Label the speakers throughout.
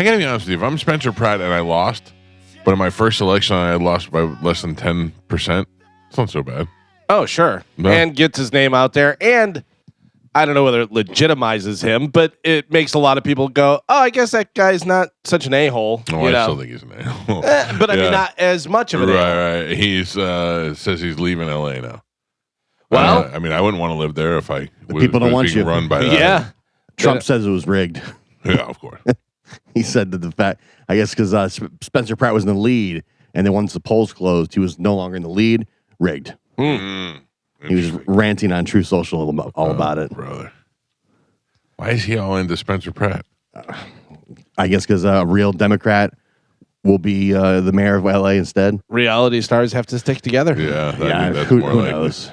Speaker 1: I gotta be honest with you. If I'm Spencer Pratt and I lost, but in my first election I had lost by less than 10%, it's not so bad.
Speaker 2: Oh, sure.
Speaker 1: No.
Speaker 2: And gets his name out there. And I don't know whether it legitimizes him, but it makes a lot of people go, oh, I guess that guy's not such an a-hole.
Speaker 1: No, I still think he's an a-hole.
Speaker 2: But I mean, not as much of an a-hole.
Speaker 1: Right. He's says he's leaving LA now.
Speaker 2: Well,
Speaker 1: I mean, I wouldn't want to live there if I was,
Speaker 3: people don't want
Speaker 1: being
Speaker 3: you.
Speaker 1: run by that.
Speaker 2: Yeah.
Speaker 3: Trump says it was rigged.
Speaker 1: Yeah, of course.
Speaker 3: He said that the fact, I guess, because Spencer Pratt was in the lead, and then once the polls closed, he was no longer in the lead. Rigged. He was ranting on True Social all about it.
Speaker 1: Brother. Why is he all into Spencer Pratt?
Speaker 3: I guess because a real Democrat will be the mayor of LA instead.
Speaker 2: Reality stars have to stick together.
Speaker 1: Yeah. That's
Speaker 3: who
Speaker 1: more likely.
Speaker 3: knows?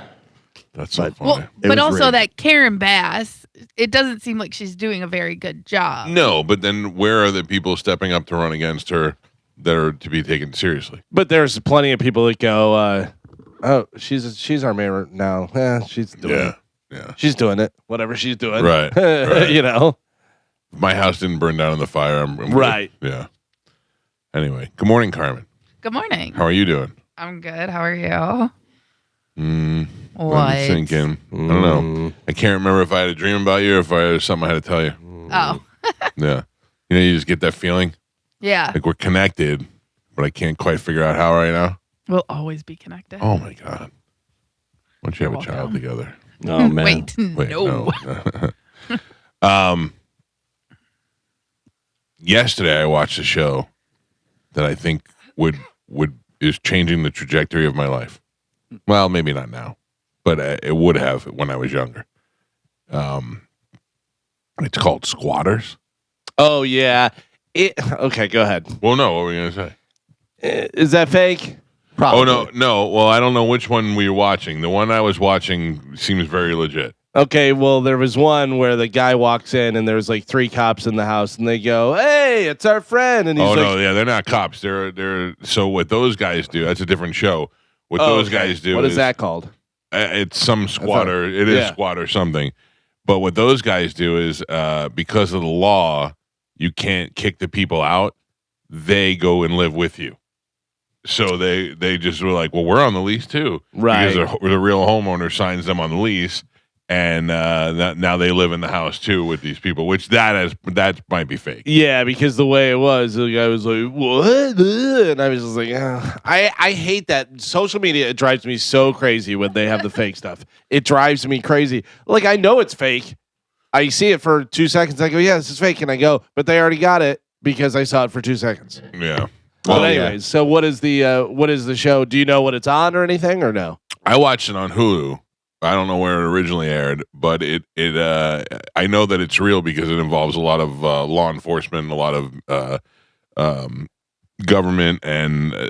Speaker 1: That's so funny.
Speaker 4: Well, but also
Speaker 3: rigged.
Speaker 4: that Karen Bass, it doesn't seem like she's doing a very good job.
Speaker 1: No, but then where are the people stepping up to run against her that are to be taken seriously?
Speaker 2: But there's plenty of people that go, oh, she's our mayor now. She's doing it.
Speaker 1: Yeah.
Speaker 2: She's doing it. Whatever she's doing.
Speaker 1: Right. Right.
Speaker 2: You know?
Speaker 1: My house didn't burn down in the fire. I'm
Speaker 2: right.
Speaker 1: Good. Yeah. Anyway, good morning, Carmen.
Speaker 4: Good morning.
Speaker 1: How are you doing?
Speaker 4: I'm good. How are you? What?
Speaker 1: I'm thinking. I don't know. I can't remember if I had a dream about you or if I had something I had to tell you.
Speaker 4: Oh.
Speaker 1: Yeah. You just get that feeling?
Speaker 4: Yeah.
Speaker 1: Like we're connected, but I can't quite figure out how right now.
Speaker 4: We'll always be connected.
Speaker 1: Oh, my God. Why don't you have
Speaker 4: You're
Speaker 1: a child
Speaker 4: welcome.
Speaker 1: together?
Speaker 3: Oh, man.
Speaker 4: Wait, no.
Speaker 1: Yesterday I watched a show that I think is changing the trajectory of my life. Well, maybe not now, but it would have when I was younger. It's called Squatters.
Speaker 2: Oh, yeah. Okay, go ahead.
Speaker 1: Well, no, what were we going to say?
Speaker 2: Is that fake?
Speaker 3: Probably.
Speaker 1: Oh, no. Well, I don't know which one we were watching. The one I was watching seems very legit.
Speaker 2: Okay, well, there was one where the guy walks in and there's like 3 cops in the house and they go, hey, it's our friend. And he's
Speaker 1: They're not cops. They're so what those guys do, that's a different show. What those guys do
Speaker 2: What is that called?
Speaker 1: It's some squatter. It is squatter something. But what those guys do is because of the law, you can't kick the people out. They go and live with you. So they just were like, well, we're on the lease too.
Speaker 2: Right.
Speaker 1: Because the real homeowner signs them on the lease. And now they live in the house too with these people, which that might be fake.
Speaker 2: Yeah, because the way it was, the guy was like, what? And I was just like, I hate that. Social media, it drives me so crazy when they have the fake stuff. It drives me crazy. Like, I know it's fake. I see it for 2 seconds. I go, yeah, this is fake. And I go, but they already got it because I saw it for 2 seconds.
Speaker 1: Yeah.
Speaker 2: Well, anyways, so what is the show? Do you know what it's on or anything or no?
Speaker 1: I watched it on Hulu. I don't know where it originally aired, but I know that it's real because it involves a lot of law enforcement, a lot of government and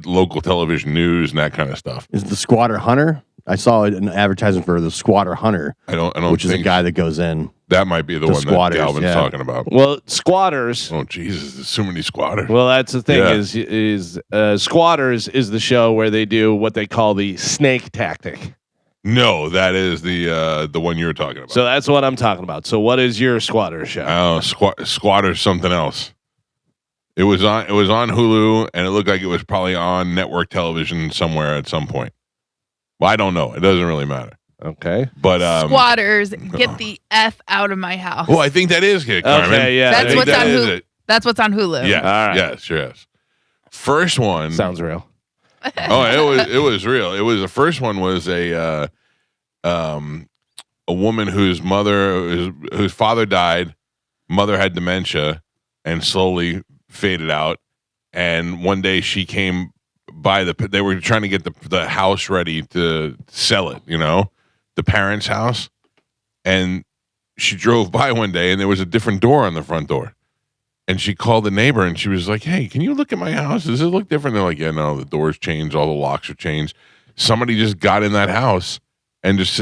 Speaker 1: local television news and that kind of stuff.
Speaker 3: Is the Squatter Hunter? I saw an advertisement for the Squatter Hunter.
Speaker 1: I don't.
Speaker 3: Which is a guy that goes in.
Speaker 1: That might be the one
Speaker 3: squatters,
Speaker 1: that Galvin's talking about.
Speaker 2: Well, squatters.
Speaker 1: Oh Jesus, there's so many squatters.
Speaker 2: Well, that's the thing is Squatters is the show where they do what they call the snake tactic.
Speaker 1: No, that is the one you're talking about.
Speaker 2: So that's what I'm talking about. So what is your Squatter show?
Speaker 1: Oh, Squatters something else. It was on Hulu, and it looked like it was probably on network television somewhere at some point. Well, I don't know. It doesn't really matter.
Speaker 2: Okay,
Speaker 1: but
Speaker 4: Squatters, get the F out of my house.
Speaker 1: Well, I think that is it, Carmen.
Speaker 2: Okay, yeah.
Speaker 4: That's what's on Hulu. That's what's on Hulu.
Speaker 1: Yeah,
Speaker 2: all right.
Speaker 1: Yes, sure is. First one
Speaker 2: sounds real.
Speaker 1: it was real. It was the first one was a woman whose father died, mother had dementia, and slowly faded out. And one day she came by they were trying to get the house ready to sell it, the parents' house. And she drove by one day and there was a different door on the front door. And she called the neighbor and she was like, hey, can you look at my house? Does it look different? They're like, yeah, no, the door's changed. All the locks are changed. Somebody just got in that house and just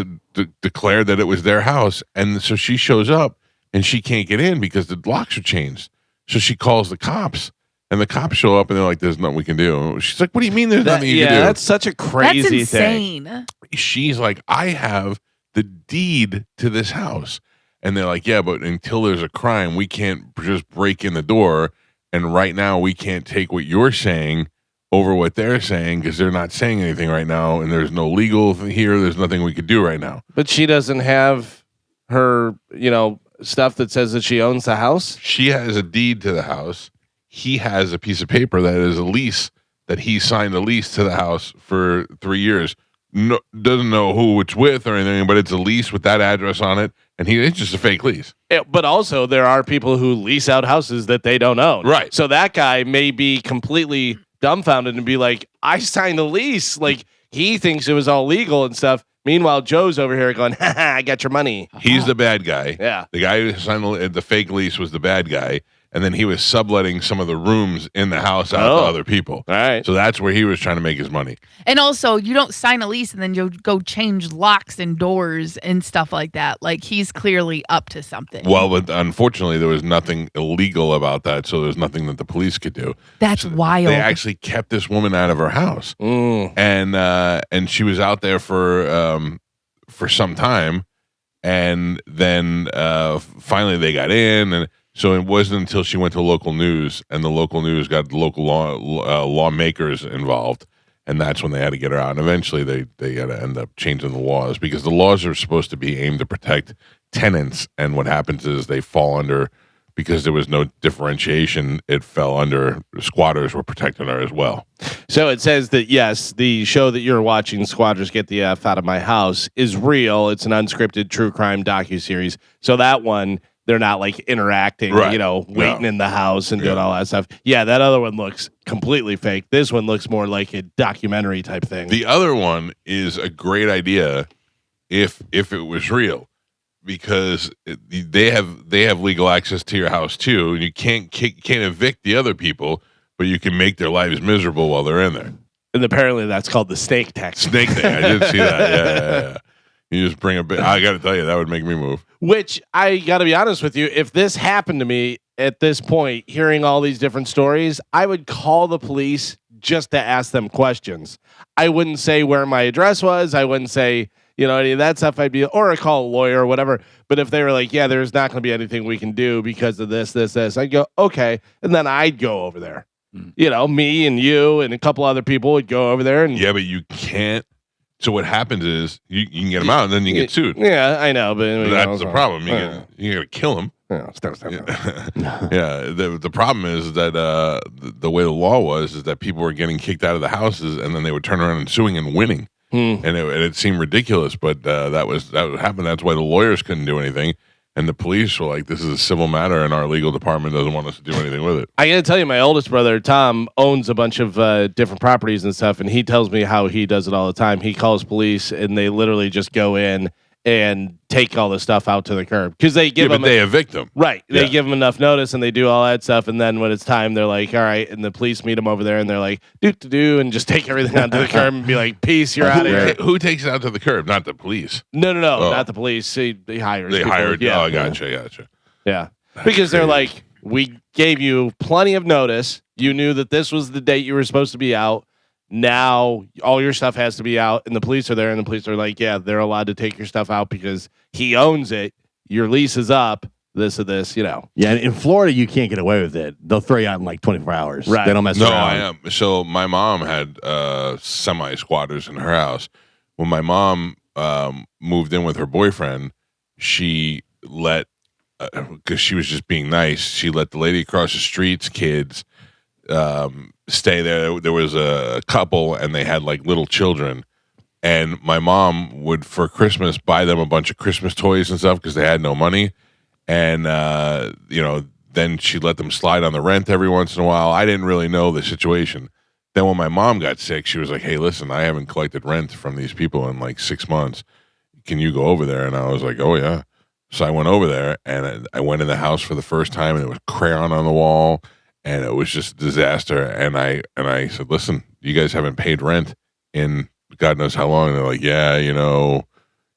Speaker 1: declared that it was their house. And so she shows up and she can't get in because the locks are changed. So she calls the cops. And the cops show up and they're like, there's nothing we can do. She's like, what do you mean there's nothing you can do?
Speaker 2: Yeah, that's such a crazy
Speaker 4: That's insane.
Speaker 2: thing.
Speaker 1: She's like, I have the deed to this house. And they're like, yeah, but until there's a crime, we can't just break in the door. And right now, we can't take what you're saying over what they're saying because they're not saying anything right now. And there's no legal here. There's nothing we could do right now.
Speaker 2: But she doesn't have her, stuff that says that she owns the house.
Speaker 1: She has a deed to the house. He has a piece of paper that is a lease that he signed a lease to the house for 3 years. No, doesn't know who it's with or anything, but it's a lease with that address on it. And it's just a fake lease.
Speaker 2: But also, there are people who lease out houses that they don't own.
Speaker 1: Right.
Speaker 2: So that guy may be completely dumbfounded and be like, I signed a lease. Like, he thinks it was all legal and stuff. Meanwhile, Joe's over here going, I got your money.
Speaker 1: He's the bad guy.
Speaker 2: Yeah.
Speaker 1: The guy who signed the fake lease was the bad guy. And then he was subletting some of the rooms in the house out to other people.
Speaker 2: All right.
Speaker 1: So that's where he was trying to make his money.
Speaker 4: And also, you don't sign a lease and then you go change locks and doors and stuff like that. Like, he's clearly up to something.
Speaker 1: Well, but unfortunately, there was nothing illegal about that, so there's nothing that the police could do.
Speaker 4: That's wild.
Speaker 1: They actually kept this woman out of her house, and she was out there for some time, and then finally they got in, and so it wasn't until she went to local news, and the local news got local lawmakers involved. And that's when they had to get her out. And eventually they had to end up changing the laws because the laws are supposed to be aimed to protect tenants. And what happens is they fall under, because there was no differentiation, it fell under squatters were protecting her as well.
Speaker 2: So it says that, yes, the show that you're watching, Squatters Get the F Out of My House, is real. It's an unscripted true crime docuseries. So that one, they're not like interacting,
Speaker 1: right.
Speaker 2: Waiting in the house and doing all that stuff. Yeah, that other one looks completely fake. This one looks more like a documentary type thing.
Speaker 1: The other one is a great idea if it was real, because they have legal access to your house too, and you can't evict the other people, but you can make their lives miserable while they're in there.
Speaker 2: And apparently that's called the snake tax.
Speaker 1: Snake thing. I did see that. Yeah. You just bring a bit. I got to tell you, that would make me move.
Speaker 2: Which, I got to be honest with you, if this happened to me at this point, hearing all these different stories, I would call the police just to ask them questions. I wouldn't say where my address was. I wouldn't say, any of that stuff. Or I call a lawyer or whatever. But if they were like, yeah, there's not going to be anything we can do because of this, I'd go, okay. And then I'd go over there. Me and you and a couple other people would go over there. And
Speaker 1: yeah, but you can't. So what happens is you can get them out and then you get sued.
Speaker 2: Yeah, I know, but
Speaker 1: that's the problem. You got to kill them.
Speaker 2: Yeah,
Speaker 1: The problem is that the way the law was is that people were getting kicked out of the houses and then they would turn around and suing and winning, and it seemed ridiculous. But that would happen. That's why the lawyers couldn't do anything. And the police were like, this is a civil matter, and our legal department doesn't want us to do anything with it.
Speaker 2: I got to tell you, my oldest brother, Tom, owns a bunch of different properties and stuff, and he tells me how he does it all the time. He calls police, and they literally just go in and take all the stuff out to the curb. Because they give them...
Speaker 1: they evict them.
Speaker 2: Right. They give them enough notice, and they do all that stuff, and then when it's time, they're like, all right, and the police meet them over there, and they're like, do, and just take everything out to the curb and be like, peace, you're out of here.
Speaker 1: Who takes it out to the curb? Not the police.
Speaker 2: No, not the police. They hires
Speaker 1: They
Speaker 2: people.
Speaker 1: hired...
Speaker 2: Yeah.
Speaker 1: Oh, gotcha.
Speaker 2: Yeah. Because they're like, we gave you plenty of notice. You knew that this was the date you were supposed to be out. Now all your stuff has to be out, and the police are there, and the police are like, yeah, they're allowed to take your stuff out because he owns it. Your lease is up. This.
Speaker 3: Yeah, in Florida, you can't get away with it. They'll throw you out in like 24 hours.
Speaker 2: Right.
Speaker 3: They don't mess
Speaker 1: No,
Speaker 3: around.
Speaker 1: I am. So my mom had semi-squatters in her house. When my mom moved in with her boyfriend, she let, because she was just being nice, she let the lady across the street's kids stay there. There was a couple, and they had like little children. And my mom would, for Christmas, buy them a bunch of Christmas toys and stuff because they had no money. And, then she let them slide on the rent every once in a while. I didn't really know the situation. Then when my mom got sick, she was like, hey, listen, I haven't collected rent from these people in like 6 months. Can you go over there? And I was like, oh, yeah. So I went over there, and I went in the house for the first time, and there was crayon on the wall, and it was just a disaster. And I said, listen, you guys haven't paid rent in God knows how long. And they're like, yeah, your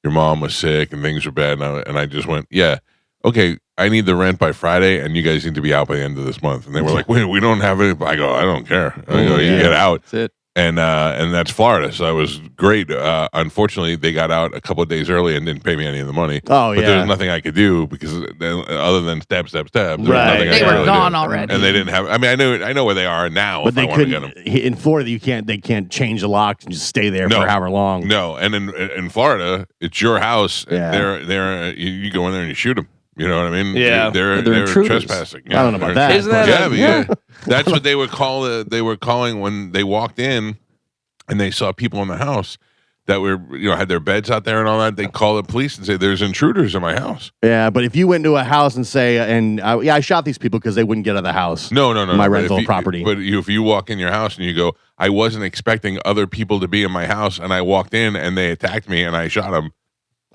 Speaker 1: mom was sick and things were bad. And I just went, yeah, okay, I need the rent by Friday, and you guys need to be out by the end of this month. And they were like, wait, we don't have it. I go, I don't care. I go, you get out.
Speaker 3: That's it.
Speaker 1: and that's Florida. So that was great. Unfortunately, they got out a couple of days early and didn't pay me any of the money.
Speaker 3: Oh,
Speaker 1: but
Speaker 3: yeah.
Speaker 1: there was nothing I could do because other than stab, there was nothing I
Speaker 4: They
Speaker 1: could
Speaker 4: were
Speaker 1: really
Speaker 4: gone
Speaker 1: do.
Speaker 4: already.
Speaker 1: And they didn't have. I mean, I know where they are now.
Speaker 3: But
Speaker 1: if
Speaker 3: they
Speaker 1: I want to get them.
Speaker 3: couldn't. In Florida, they can't change the locks and just stay there
Speaker 1: No.
Speaker 3: for however long.
Speaker 1: No, and in Florida, it's your house.
Speaker 3: Yeah.
Speaker 1: They're you go in there and you shoot them. You know what I mean?
Speaker 2: Yeah.
Speaker 1: they're
Speaker 5: intruders.
Speaker 1: trespassing.
Speaker 3: I don't know about that.
Speaker 2: Isn't that
Speaker 1: Yeah, that's what they would call. They were calling when they walked in, and they saw people in the house that were had their beds out there and all that. They call the police and say, "There's intruders in my house."
Speaker 3: Yeah, but if you went into a house and say, I shot these people because they wouldn't get out of the house.
Speaker 1: No.
Speaker 3: My
Speaker 1: but
Speaker 3: rental
Speaker 1: if you-
Speaker 3: property.
Speaker 1: But if you walk in your house and you go, "I wasn't expecting other people to be in my house," and I walked in and they attacked me and I shot them.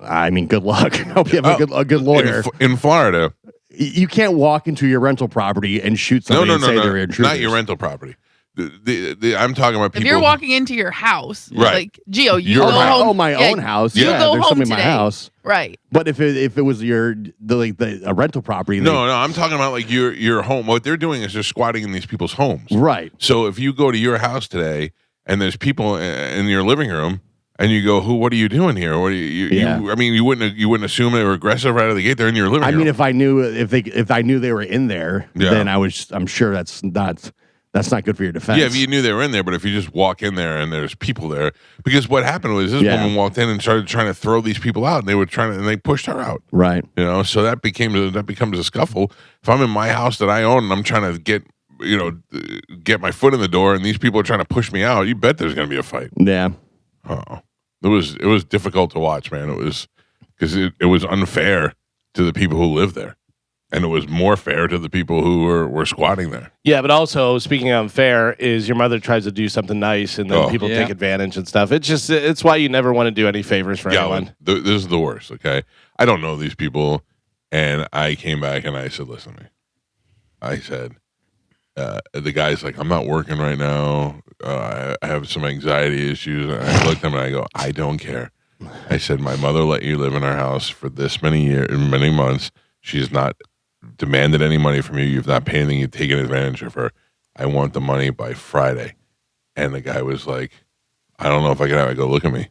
Speaker 3: I mean, good luck. I hope you have a good lawyer.
Speaker 1: In Florida.
Speaker 3: You can't walk into your rental property and shoot somebody and say they're intruders.
Speaker 1: Not your rental property. I'm talking about people.
Speaker 4: If you're walking into your house,
Speaker 1: Right.
Speaker 4: like Gio, you
Speaker 1: Your
Speaker 4: go
Speaker 1: house.
Speaker 4: home.
Speaker 3: my own house.
Speaker 4: You
Speaker 3: Yeah,
Speaker 4: go
Speaker 3: there's
Speaker 4: home
Speaker 3: somebody in my
Speaker 4: today.
Speaker 3: house.
Speaker 4: Right.
Speaker 3: But if it was a rental property,
Speaker 1: No, I'm talking about like your home. What they're doing is they're squatting in these people's homes.
Speaker 3: right.
Speaker 1: So if you go to your house today and there's people in your living room and you go, what are you doing here? What are you I mean, you wouldn't assume they were aggressive right out of the gate. They're in your living room.
Speaker 3: I mean, if I knew they were in there,
Speaker 1: Yeah.
Speaker 3: then I'm sure that's not good for your defense.
Speaker 1: yeah, if you knew they were in there, but if you just walk in there and there's people there, because what happened was this
Speaker 3: Yeah.
Speaker 1: woman walked in and started trying to throw these people out, and they pushed her out.
Speaker 3: Right.
Speaker 1: So that becomes a scuffle. If I'm in my house that I own and I'm trying to get my foot in the door, and these people are trying to push me out, you bet there's going to be a fight.
Speaker 3: Yeah.
Speaker 1: It was difficult to watch, man. It was because it was unfair to the people who live there, and it was more fair to the people who were squatting there.
Speaker 2: Yeah, but also speaking of unfair, is your mother tries to do something nice and then people
Speaker 5: Yeah.
Speaker 2: take advantage and stuff. It's why you never want to do any favors for
Speaker 1: Yeah,
Speaker 2: anyone.
Speaker 1: this is the worst. Okay, I don't know these people, and I came back and I said, "Listen to me." I said, "The guy's like, I'm not working right now. I have some anxiety issues." And I looked at him and I go, "I don't care." I said, "My mother let you live in our house for this many months. She's not demanded any money from you. You've not paid anything. You've taken advantage of her. I want the money by Friday." And the guy was like, "I don't know if I can have it." I go, "Look at me.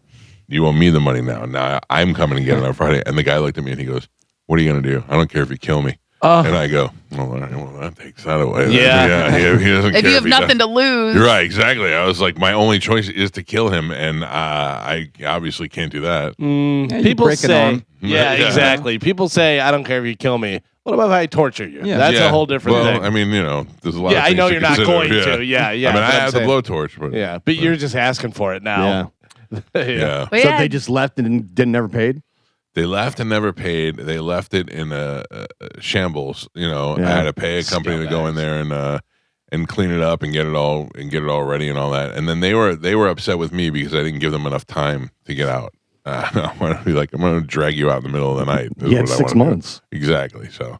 Speaker 1: You owe me the money now. Now I'm coming to get it on Friday." And the guy looked at me and he goes, "What are you going to do? I don't care if you kill me." And I go, "Well, all right, that takes that away."
Speaker 2: Yeah.
Speaker 1: He doesn't
Speaker 4: If
Speaker 1: care
Speaker 4: you have
Speaker 1: he does-
Speaker 4: nothing to lose.
Speaker 1: You're right, exactly. I was like, my only choice is to kill him, and I obviously can't do that.
Speaker 5: you
Speaker 2: People
Speaker 5: break an
Speaker 2: say,
Speaker 5: arm.
Speaker 2: yeah,
Speaker 1: Yeah.
Speaker 2: exactly. People say, I don't care if you kill me. What about if I torture you?
Speaker 5: Yeah.
Speaker 2: That's a whole different
Speaker 1: well,
Speaker 2: thing.
Speaker 1: I mean, there's a lot.
Speaker 2: Yeah,
Speaker 1: of
Speaker 2: I
Speaker 1: things
Speaker 2: know
Speaker 1: to
Speaker 2: you're not
Speaker 1: consider,
Speaker 2: going to. Yeah.
Speaker 1: I mean, I
Speaker 2: that's
Speaker 1: have the
Speaker 2: what I'm
Speaker 1: blowtorch, but
Speaker 2: saying. But you're just asking for it now.
Speaker 1: yeah.
Speaker 4: But
Speaker 3: So
Speaker 4: yeah,
Speaker 3: they just left and didn't never paid.
Speaker 1: They left and never paid. They left it in a shambles. I
Speaker 3: Yeah.
Speaker 1: had to pay a company to go in there and clean it up and get it all ready and all that. And then they were upset with me because I didn't give them enough time to get out. I want to be like, I'm going to drag you out in the middle of the night. is
Speaker 3: You had
Speaker 1: what I
Speaker 3: 6
Speaker 1: wanna do.
Speaker 3: months.
Speaker 1: Exactly. So
Speaker 2: Yeah,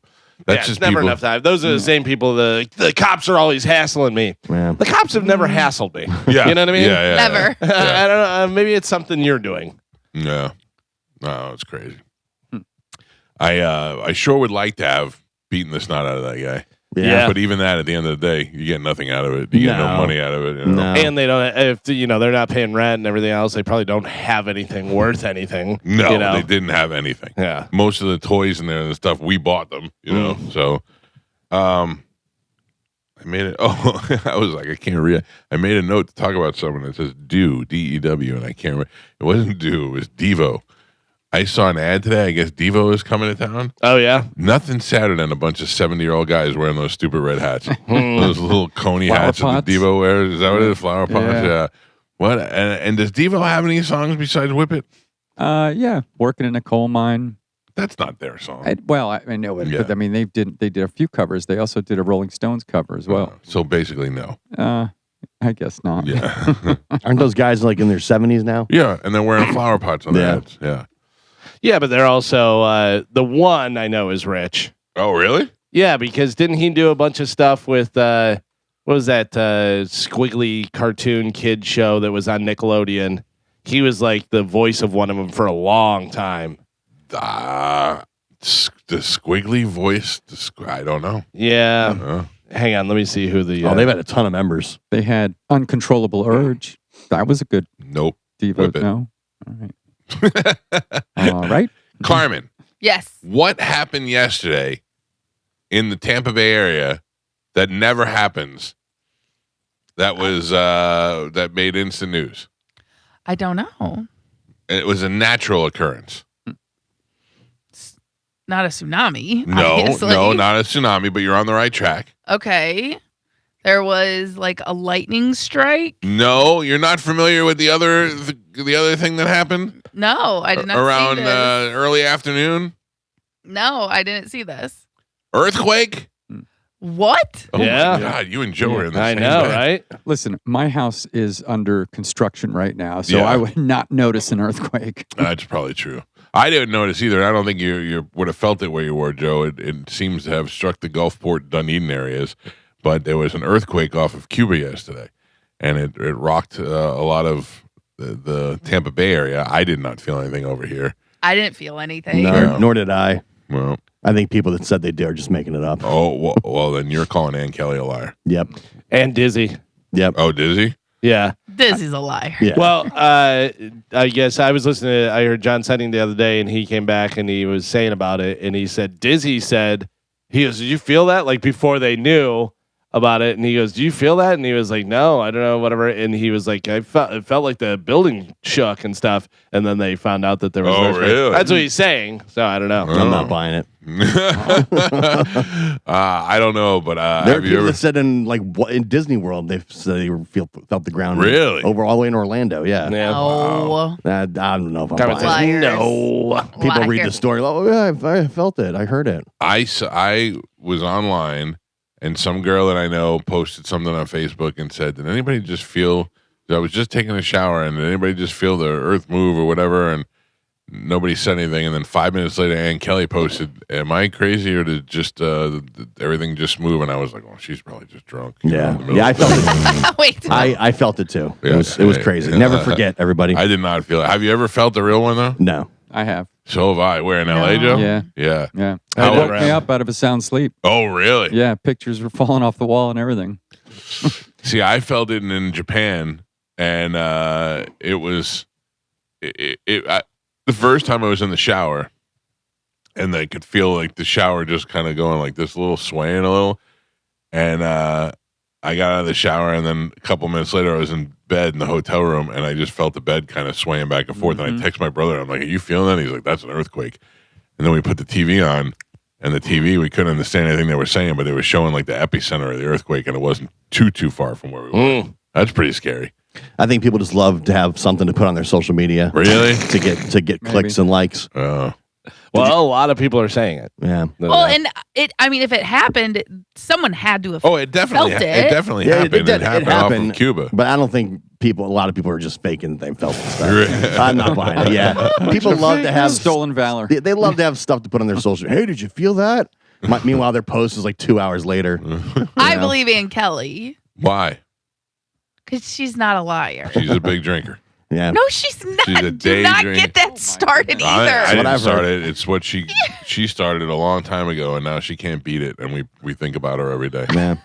Speaker 1: that's
Speaker 2: it's
Speaker 1: just
Speaker 2: never
Speaker 1: people.
Speaker 2: enough time. Those are the same people. The cops are always hassling me.
Speaker 3: Yeah.
Speaker 2: The cops have never hassled me.
Speaker 1: Yeah,
Speaker 2: You know what I mean?
Speaker 1: Yeah, yeah,
Speaker 4: Never.
Speaker 2: I don't know. Maybe it's something you're doing.
Speaker 1: Yeah. No, it's crazy. I sure would like to have beaten the snot out of that guy.
Speaker 2: Yeah.
Speaker 1: But even that, at the end of the day, you get nothing out of it. You get no
Speaker 3: No.
Speaker 1: money out of it.
Speaker 3: No.
Speaker 2: And they don't. If they're not paying rent and everything else, they probably don't have anything worth anything.
Speaker 1: No,
Speaker 2: you know?
Speaker 1: they didn't have anything.
Speaker 2: Yeah.
Speaker 1: Most of the toys in there and the stuff, we bought them, So, I made it. Oh, I was like, I can't read. I made a note to talk about someone that says Dew, D-E-W, and I can't remember. It wasn't Dew, it was Devo. I saw an ad today. I guess Devo is coming to town.
Speaker 2: Oh yeah.
Speaker 1: Nothing sadder than a bunch of 70-year-old guys wearing those stupid red hats. Those little coney
Speaker 5: Flower
Speaker 1: hats that
Speaker 5: pots?
Speaker 1: the Devo wears. Is that what it is? Flower pots?
Speaker 5: Yeah.
Speaker 1: Yeah. What? And does Devo have any songs besides Whip It?
Speaker 5: Yeah, working in a coal mine.
Speaker 1: That's not their song.
Speaker 5: I know it,
Speaker 1: Yeah.
Speaker 5: but I mean, they did a few covers. They also did a Rolling Stones cover as well.
Speaker 1: So basically, no.
Speaker 5: I guess not.
Speaker 1: Yeah.
Speaker 3: Aren't those guys like in their 70s now?
Speaker 1: Yeah, and they're wearing flower pots on their
Speaker 3: Yeah.
Speaker 1: heads. Yeah.
Speaker 2: Yeah, but they're also the one I know is rich.
Speaker 1: Oh, really?
Speaker 2: Yeah, because didn't he do a bunch of stuff with what was that squiggly cartoon kid show that was on Nickelodeon? He was like the voice of one of them for a long time.
Speaker 1: The squiggly voice. I don't know.
Speaker 2: Yeah. Hang on, let me see who the.
Speaker 3: Oh, they've had a ton of members.
Speaker 5: They had Uncontrollable Urge. That was a good
Speaker 1: Nope.
Speaker 5: Devo.
Speaker 1: Whip it.
Speaker 5: No. All right. All right.
Speaker 1: Carmen,
Speaker 4: Yes.
Speaker 1: what happened yesterday in the Tampa Bay area that never happens? That was that made instant news.
Speaker 4: I don't know.
Speaker 1: It was a natural occurrence.
Speaker 4: Not a tsunami.
Speaker 1: No,
Speaker 4: obviously.
Speaker 1: no, not a tsunami, but you're on the right track.
Speaker 4: Okay. There was like a lightning strike.
Speaker 1: No, you're not familiar with the other thing that happened
Speaker 4: No, I did not
Speaker 1: around
Speaker 4: see this.
Speaker 1: early afternoon.
Speaker 4: No, I didn't see this.
Speaker 1: Earthquake.
Speaker 4: What?
Speaker 1: Oh
Speaker 2: Yeah.
Speaker 1: my God, you and Joe are in the
Speaker 2: I
Speaker 1: same
Speaker 2: know,
Speaker 1: bed.
Speaker 2: right?
Speaker 5: Listen, my house is under construction right now, so
Speaker 1: Yeah.
Speaker 5: I would not notice an earthquake.
Speaker 1: That's probably true. I didn't notice either. I don't think you would have felt it where you were, Joe. It seems to have struck the Gulfport, Dunedin areas, but there was an earthquake off of Cuba yesterday, and it rocked a lot of the Tampa Bay area. I did not feel anything over here.
Speaker 4: I didn't feel anything.
Speaker 1: No.
Speaker 3: Nor did I.
Speaker 1: Well,
Speaker 3: I think people that said they did are just making it up.
Speaker 1: well, then you're calling Ann Kelly a liar.
Speaker 3: Yep.
Speaker 2: And dizzy.
Speaker 3: Yep.
Speaker 1: Oh, Dizzy?
Speaker 2: Yeah.
Speaker 4: This is a liar.
Speaker 3: Yeah.
Speaker 2: Well, I guess I was listening to, I heard John Setting the other day, and he came back and he was saying about it, and he said, Dizzy said, he goes, did you feel that? Like before they knew about it, and he goes, do you feel that? And he was like, no, I don't know, whatever. And he was like, it felt like the building shook and stuff, and then they found out that there was an
Speaker 1: Oh,
Speaker 2: earthquake.
Speaker 1: really?
Speaker 2: That's what he's saying, so I don't know.
Speaker 3: I'm not buying it.
Speaker 1: I don't know, but
Speaker 3: There are
Speaker 1: have you
Speaker 3: people
Speaker 1: ever?
Speaker 3: that said in Disney World they said they felt the ground
Speaker 1: Really?
Speaker 3: over all the way in Orlando. Yeah.
Speaker 2: Yeah.
Speaker 4: Oh,
Speaker 3: I don't know if I'm
Speaker 2: Comment
Speaker 3: buying
Speaker 2: says,
Speaker 4: Liars.
Speaker 2: no.
Speaker 3: it. People read
Speaker 4: Liar.
Speaker 3: the story. Oh yeah, I felt it. I heard it.
Speaker 1: I was online, and some girl that I know posted something on Facebook and said, "Did anybody just feel?" I was just taking a shower, and did anybody just feel the earth move or whatever? And nobody said anything. And then 5 minutes later, Ann Kelly posted, "Am I crazy or did just everything just move?" And I was like, "Well, she's probably just drunk." you know,
Speaker 3: Yeah.
Speaker 1: in the middle
Speaker 3: Yeah, I
Speaker 1: of-
Speaker 3: felt it.
Speaker 4: wait.
Speaker 3: I felt it too.
Speaker 1: Yeah.
Speaker 3: It was crazy. Never forget, everybody.
Speaker 1: I did not feel it. Have you ever felt the real one though?
Speaker 3: No.
Speaker 5: I have.
Speaker 1: So have I. Where in LA,
Speaker 4: No.
Speaker 1: Joe?
Speaker 5: Yeah.
Speaker 1: Yeah.
Speaker 5: Yeah.
Speaker 1: How
Speaker 5: It woke
Speaker 2: around?
Speaker 5: me up out of a sound sleep.
Speaker 1: Oh, really?
Speaker 5: Yeah. Pictures were falling off the wall and everything.
Speaker 1: See, I felt it in Japan, and it was the first time I was in the shower, and I could feel like the shower just kind of going like this, little swaying a little, and I got out of the shower, and then a couple minutes later, I was in bed in the hotel room, and I just felt the bed kind of swaying back and forth. And I text my brother, I'm like, "Are you feeling that?" He's like, "That's an earthquake." And then we put the TV on, and the TV, we couldn't understand anything they were saying, but they were showing like the epicenter of the earthquake, and it wasn't too far from where we were. That's pretty scary.
Speaker 3: I think people just love to have something to put on their social media.
Speaker 1: Really?
Speaker 3: To get clicks and likes.
Speaker 2: Well, a lot of people are saying it.
Speaker 3: Yeah.
Speaker 4: Well, and if it happened, someone had to have.
Speaker 1: Oh, it definitely,
Speaker 4: Felt
Speaker 1: it
Speaker 4: it.
Speaker 1: definitely
Speaker 3: Yeah,
Speaker 1: happened. It happened off of Cuba.
Speaker 3: But I don't think a lot of people are just faking they felt the stuff. I'm not buying it. Yeah. People love to have
Speaker 5: Stolen valor.
Speaker 3: They love to have stuff to put on their social. Hey, did you feel that? Meanwhile, their post is like 2 hours later.
Speaker 4: I believe Ann Kelly
Speaker 1: Why?
Speaker 4: because she's not a liar.
Speaker 1: She's a big drinker.
Speaker 3: Yeah.
Speaker 4: No, she's not.
Speaker 1: She's a
Speaker 4: Do not
Speaker 1: daydream.
Speaker 4: get that started
Speaker 1: I
Speaker 4: either.
Speaker 1: didn't
Speaker 3: Whatever.
Speaker 1: start it. It's what she started a long time ago, and now she can't beat it. And we think about her every day.
Speaker 3: Yeah.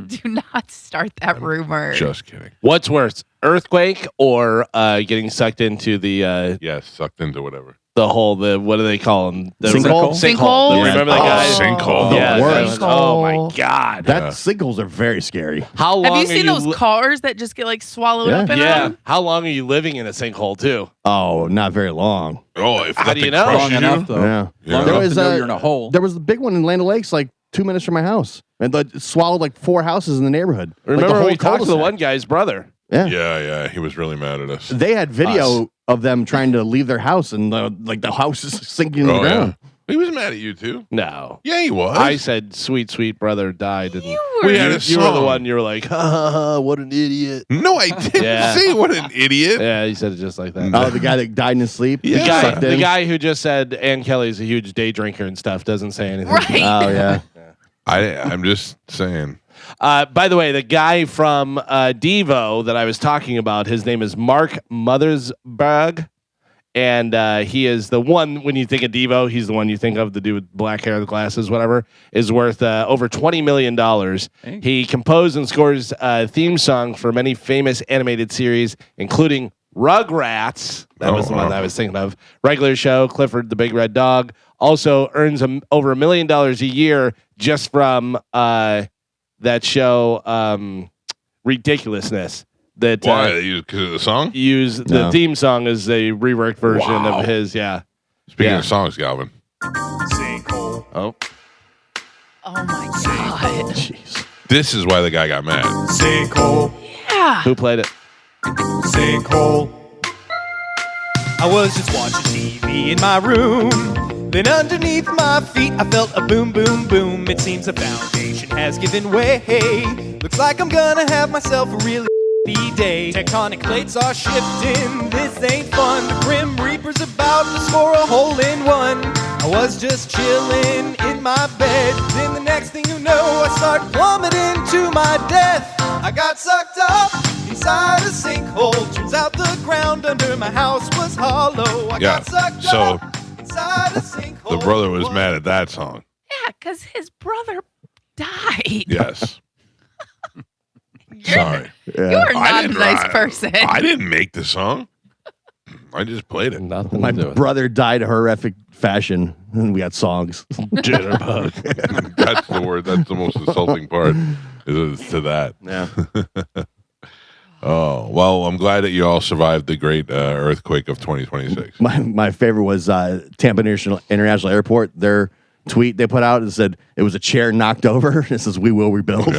Speaker 4: Do not start that rumor.
Speaker 1: Just kidding.
Speaker 2: What's worse, earthquake or getting sucked into the
Speaker 1: Yes, sucked into whatever.
Speaker 2: whole what do they call them? The
Speaker 3: Sinkhole?
Speaker 4: Sinkhole?
Speaker 2: You remember that guy?
Speaker 4: Oh.
Speaker 1: Sinkhole.
Speaker 2: Yeah.
Speaker 3: The
Speaker 2: that
Speaker 3: worst.
Speaker 2: was- oh my god.
Speaker 3: That sinkholes are very scary.
Speaker 2: How long
Speaker 4: Have you seen
Speaker 2: are
Speaker 4: those
Speaker 2: li-
Speaker 4: cars that just get like swallowed
Speaker 3: Yeah.
Speaker 4: up in
Speaker 2: Yeah.
Speaker 4: them?
Speaker 2: How long are you living in a sinkhole too?
Speaker 3: Oh, not very long.
Speaker 1: Oh, if
Speaker 2: How
Speaker 1: that
Speaker 2: do you
Speaker 1: thing
Speaker 2: know?
Speaker 1: crushes
Speaker 5: Long
Speaker 1: you,
Speaker 5: enough, though.
Speaker 3: Yeah.
Speaker 1: Yeah.
Speaker 5: Long
Speaker 1: There
Speaker 5: enough
Speaker 3: was,
Speaker 5: to know
Speaker 3: uh,
Speaker 5: you're in a hole.
Speaker 3: There was the big one in Land O'Lakes, like 2 minutes from my house, and it swallowed like 4 houses in the neighborhood.
Speaker 2: Remember
Speaker 3: like the
Speaker 2: when
Speaker 3: whole
Speaker 2: we talked to the
Speaker 3: cul-de-sac.
Speaker 2: one guy's brother?
Speaker 3: Yeah.
Speaker 1: Yeah, he was really mad at us.
Speaker 3: They had video of them trying to leave their house, and the house is sinking into the
Speaker 1: Oh,
Speaker 3: ground.
Speaker 1: yeah. He was mad at you too.
Speaker 2: No.
Speaker 1: Yeah, he was.
Speaker 2: I said, sweet brother died. And
Speaker 1: We had a
Speaker 2: you were the
Speaker 1: song.
Speaker 2: one, you were like, ha, ha, ha, what an idiot.
Speaker 1: No, I didn't
Speaker 2: Yeah.
Speaker 1: say what an idiot.
Speaker 2: Yeah, he said it just like that.
Speaker 3: Oh, the guy that died in his sleep.
Speaker 1: Yeah.
Speaker 3: Sucked
Speaker 2: The
Speaker 3: in?
Speaker 2: guy who just said Ann Kelly's a huge day drinker and stuff doesn't say anything.
Speaker 4: Right.
Speaker 3: Oh yeah.
Speaker 1: I'm just saying.
Speaker 2: By the way, the guy from Devo that I was talking about, his name is Mark Mothersbaugh, And he is the one, when you think of Devo, he's the one you think of, the dude with black hair, the glasses, whatever, is worth over $20 million.
Speaker 5: Hey.
Speaker 2: He composed and scores theme songs for many famous animated series, including Rugrats. That was the one I was thinking of. Regular Show, Clifford the Big Red Dog. Also earns over $1 million a year just from that show, Ridiculousness. That
Speaker 1: Why? Because of the song?
Speaker 2: use the theme song as a reworked version of his. Yeah.
Speaker 1: Speaking of songs, Galvin.
Speaker 6: Sinkhole.
Speaker 2: Oh.
Speaker 4: Oh my god.
Speaker 3: Jeez.
Speaker 1: This is why the guy got mad.
Speaker 6: Sinkhole.
Speaker 4: Yeah.
Speaker 2: Who played it?
Speaker 6: Sinkhole. I was just watching TV in my room. Then underneath my feet, I felt a boom, boom, boom. It seems the foundation has given way. Looks like I'm gonna have myself a really day. Tectonic plates are shifting. This ain't fun. The Grim Reaper's about to score a hole in one. I was just chilling in my bed. Then the next thing you know, I start plummeting to my death. I got sucked up inside a sinkhole. Turns out the ground under my house was hollow. I got sucked up inside a sinkhole.
Speaker 1: The brother was mad at that song.
Speaker 4: Yeah, because his brother died.
Speaker 1: Yes. Sorry.
Speaker 4: You are not a nice person.
Speaker 1: I didn't make the song. I just played it.
Speaker 2: Nothing
Speaker 3: My
Speaker 2: to do with it.
Speaker 3: brother died horrific fashion, and we got songs.
Speaker 2: Jitterbug.
Speaker 1: That's the word. That's the most insulting part. Is to that.
Speaker 3: Yeah.
Speaker 1: Oh, well, I'm glad that you all survived the great earthquake of 2026.
Speaker 3: My favorite was Tampa International Airport. Their tweet they put out and said it was a chair knocked over. It says we will rebuild.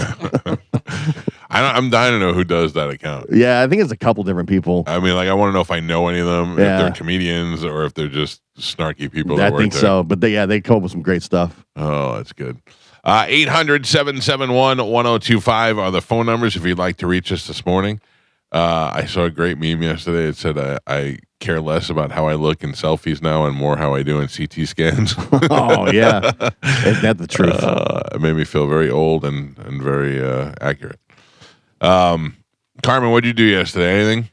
Speaker 1: I'm dying to know who does that account.
Speaker 3: Yeah, I think it's a couple different people.
Speaker 1: I mean, like, I want to know if I know any of them, if they're comedians or if they're just snarky people.
Speaker 3: I
Speaker 1: that work
Speaker 3: think
Speaker 1: there.
Speaker 3: so, but they come up with some great stuff.
Speaker 1: Oh, that's good. 800-771-1025 are the phone numbers if you'd like to reach us this morning. I saw a great meme yesterday. It said, I care less about how I look in selfies now and more how I do in CT scans.
Speaker 3: Oh, yeah. Isn't that the truth?
Speaker 1: It made me feel very old and very accurate. Carmen, what'd you do yesterday? Anything?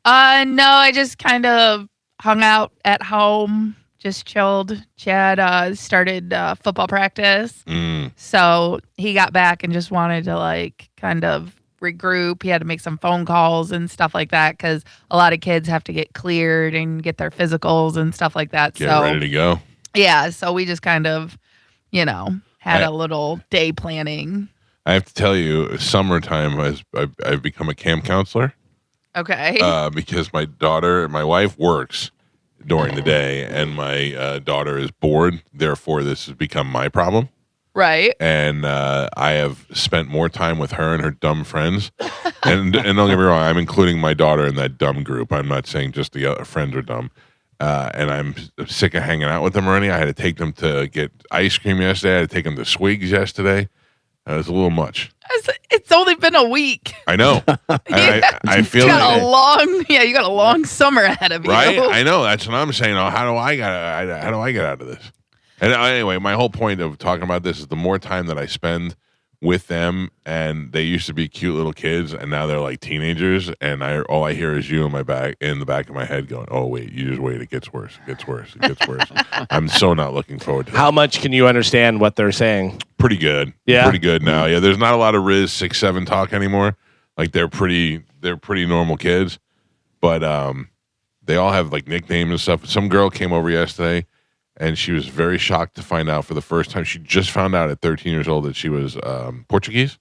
Speaker 4: No, I just kind of hung out at home, just chilled. Chad started football practice. So he got back and just wanted to like kind of regroup. He had to make some phone calls and stuff like that because a lot of kids have to get cleared and get their physicals and stuff like that.
Speaker 1: Get ready to go.
Speaker 4: Yeah, so we just kind of, had a little day planning.
Speaker 1: I have to tell you, summertime, I've become a camp counselor.
Speaker 4: Okay.
Speaker 1: Because my daughter and my wife works during the day, and my daughter is bored. Therefore, this has become my problem.
Speaker 4: Right.
Speaker 1: And I have spent more time with her and her dumb friends. and don't get me wrong, I'm including my daughter in that dumb group. I'm not saying just the other friends are dumb. And I'm sick of hanging out with them already. I had to take them to get ice cream yesterday. I had to take them to Swigs yesterday. It was a little much.
Speaker 4: It's only been a week.
Speaker 1: I know. I feel
Speaker 4: you got
Speaker 1: like
Speaker 4: you got a long summer ahead of you.
Speaker 1: right. I know. That's what I'm saying. Oh, how do I get out of this? And anyway, my whole point of talking about this is the more time that I spend with them, and they used to be cute little kids, and now they're like teenagers, and all I hear is you in the back of my head going, "Oh wait, you just wait. It gets worse. It gets worse. It gets worse." I'm so not looking forward to it.
Speaker 2: How much can you understand what they're saying?
Speaker 1: Pretty good.
Speaker 2: Yeah?
Speaker 1: Pretty good now. Yeah, there's not a lot of Riz 6-7 talk anymore. Like they're pretty normal kids, but they all have like nicknames and stuff. Some girl came over yesterday, and she was very shocked to find out for the first time. She just found out at 13 years old that she was Portuguese.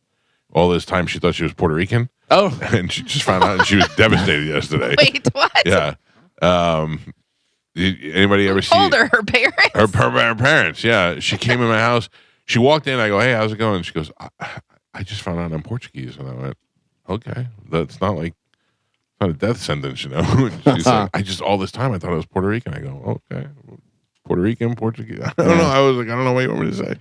Speaker 1: All this time she thought she was Puerto Rican.
Speaker 2: Oh.
Speaker 1: And she just found out, and she was devastated yesterday.
Speaker 4: Wait, what?
Speaker 1: Yeah. Anybody ever see
Speaker 4: Told her parents?
Speaker 1: her parents? Yeah. She came in my house. She walked in. I go, "Hey, how's it going?" She goes, I just found out I'm Portuguese." And I went, "Okay, that's not like not a death sentence, you know." She's like, all this time I thought it was Puerto Rican." I go, "Okay, Puerto Rican, Portuguese." I don't know. I was like, I don't know what you want me to say,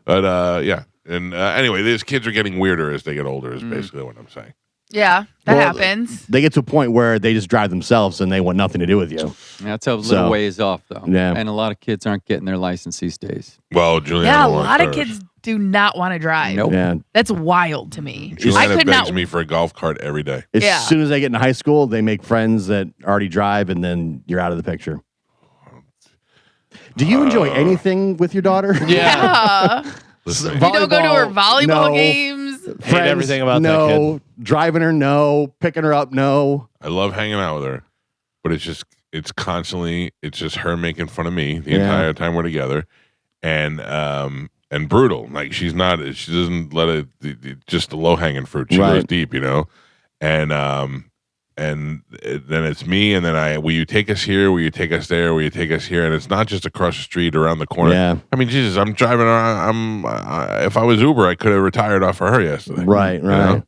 Speaker 1: but yeah. And anyway, these kids are getting weirder as they get older. Is basically what I'm saying.
Speaker 4: Yeah, that
Speaker 3: Well,
Speaker 4: happens.
Speaker 3: They get to a point where they just drive themselves and they want nothing to do with you.
Speaker 5: That's a little
Speaker 3: So,
Speaker 5: ways off, though.
Speaker 3: yeah.
Speaker 5: And a lot of kids aren't getting their license these days.
Speaker 1: Well, Juliana,
Speaker 4: Yeah, a
Speaker 1: wants
Speaker 4: lot of
Speaker 1: hers.
Speaker 4: kids do not want to drive.
Speaker 5: Nope.
Speaker 3: Yeah.
Speaker 4: That's wild to me. I
Speaker 1: Juliana
Speaker 4: could
Speaker 1: begs
Speaker 4: not.
Speaker 1: me for a golf cart every day.
Speaker 3: As
Speaker 4: Yeah.
Speaker 3: soon as they get into high school, they make friends that already drive, and then you're out of the picture. Do you enjoy anything with your daughter?
Speaker 2: Yeah.
Speaker 4: Yeah.
Speaker 1: Listen,
Speaker 4: You don't go to her volleyball
Speaker 3: no.
Speaker 4: games.
Speaker 2: Hate everything about that
Speaker 3: no. Driving her, no. Picking her up, no.
Speaker 1: I love hanging out with her, but it's just her making fun of me the
Speaker 3: Yeah.
Speaker 1: entire time we're together, and brutal. Like she doesn't let it just the low hanging fruit. She goes
Speaker 3: Right.
Speaker 1: deep, and then it's me, and then will you take us here? Will you take us there? Will you take us here? And it's not just across the street, around the corner.
Speaker 3: Yeah.
Speaker 1: I mean, Jesus, I'm driving around. If I was Uber, I could have retired off of her yesterday.
Speaker 3: Right,
Speaker 1: You
Speaker 3: right.
Speaker 1: know?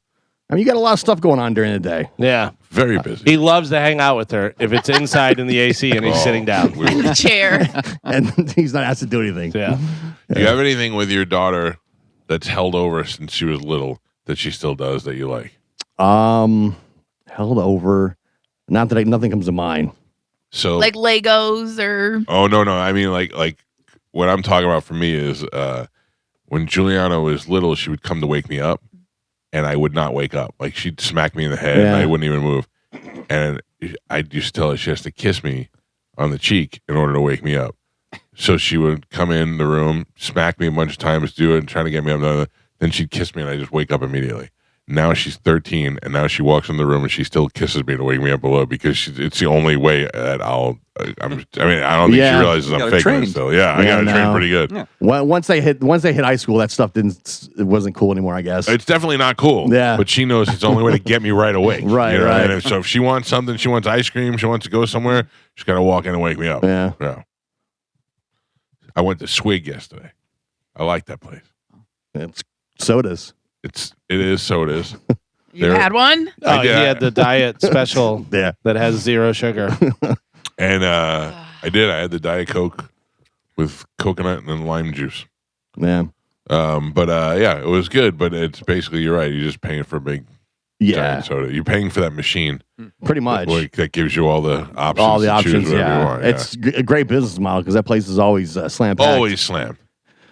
Speaker 3: I mean, you got a lot of stuff going on during the day.
Speaker 2: Yeah.
Speaker 1: Very busy.
Speaker 2: He loves to hang out with her if it's inside in the AC and he's sitting down.
Speaker 4: In the chair.
Speaker 3: And he's not asked to do anything.
Speaker 2: Yeah.
Speaker 1: Do you have anything with your daughter that's held over since she was little that she still does that you like?
Speaker 3: Held over. Not that nothing comes to mind.
Speaker 1: So
Speaker 4: Like Legos or.
Speaker 1: oh no, I mean like what I'm talking about for me is when Juliana was little, she would come to wake me up, and I would not wake up. Like she'd smack me in the head, and
Speaker 3: Yeah.
Speaker 1: I wouldn't even move. And I used to tell her she has to kiss me on the cheek in order to wake me up. So she would come in the room, smack me a bunch of times, do it, and trying to get me up. Then she'd kiss me, and I just wake up immediately. Now she's 13, and now she walks in the room, and she still kisses me to wake me up below because it's the only way that I don't think she
Speaker 3: Yeah.
Speaker 1: realizes
Speaker 5: You
Speaker 1: I'm
Speaker 5: got her
Speaker 1: faking it
Speaker 5: trained.
Speaker 1: still. Yeah, I
Speaker 3: Yeah,
Speaker 1: got to train
Speaker 3: no.
Speaker 1: pretty good.
Speaker 5: Yeah.
Speaker 3: Once they hit high school, that stuff it wasn't cool anymore, I guess.
Speaker 1: It's definitely not cool.
Speaker 3: Yeah.
Speaker 1: But she knows it's the only way to get me right awake.
Speaker 3: Right,
Speaker 1: you know?
Speaker 3: right.
Speaker 1: And so if she wants something, she wants ice cream, she wants to go somewhere, she's got to walk in and wake me up.
Speaker 3: Yeah.
Speaker 1: Yeah. I went to Swig yesterday. I like that place.
Speaker 3: It's sodas.
Speaker 1: It is sodas.
Speaker 4: You
Speaker 1: There-
Speaker 4: had one?
Speaker 2: Oh, he
Speaker 1: did.
Speaker 2: had the diet special
Speaker 3: Yeah.
Speaker 2: that has 0 sugar.
Speaker 1: And I did. I had the Diet Coke with coconut and then lime juice.
Speaker 3: Yeah.
Speaker 1: Yeah, it was good. But it's basically, you're right. You're just paying for a big
Speaker 3: Yeah.
Speaker 1: giant soda. You're paying for that machine
Speaker 3: Pretty much.
Speaker 1: that gives you all the options.
Speaker 3: All the
Speaker 1: to choose
Speaker 3: options,
Speaker 1: whatever
Speaker 3: yeah.
Speaker 1: you want.
Speaker 3: It's a great business model because that place is always slam packed.
Speaker 1: always slam.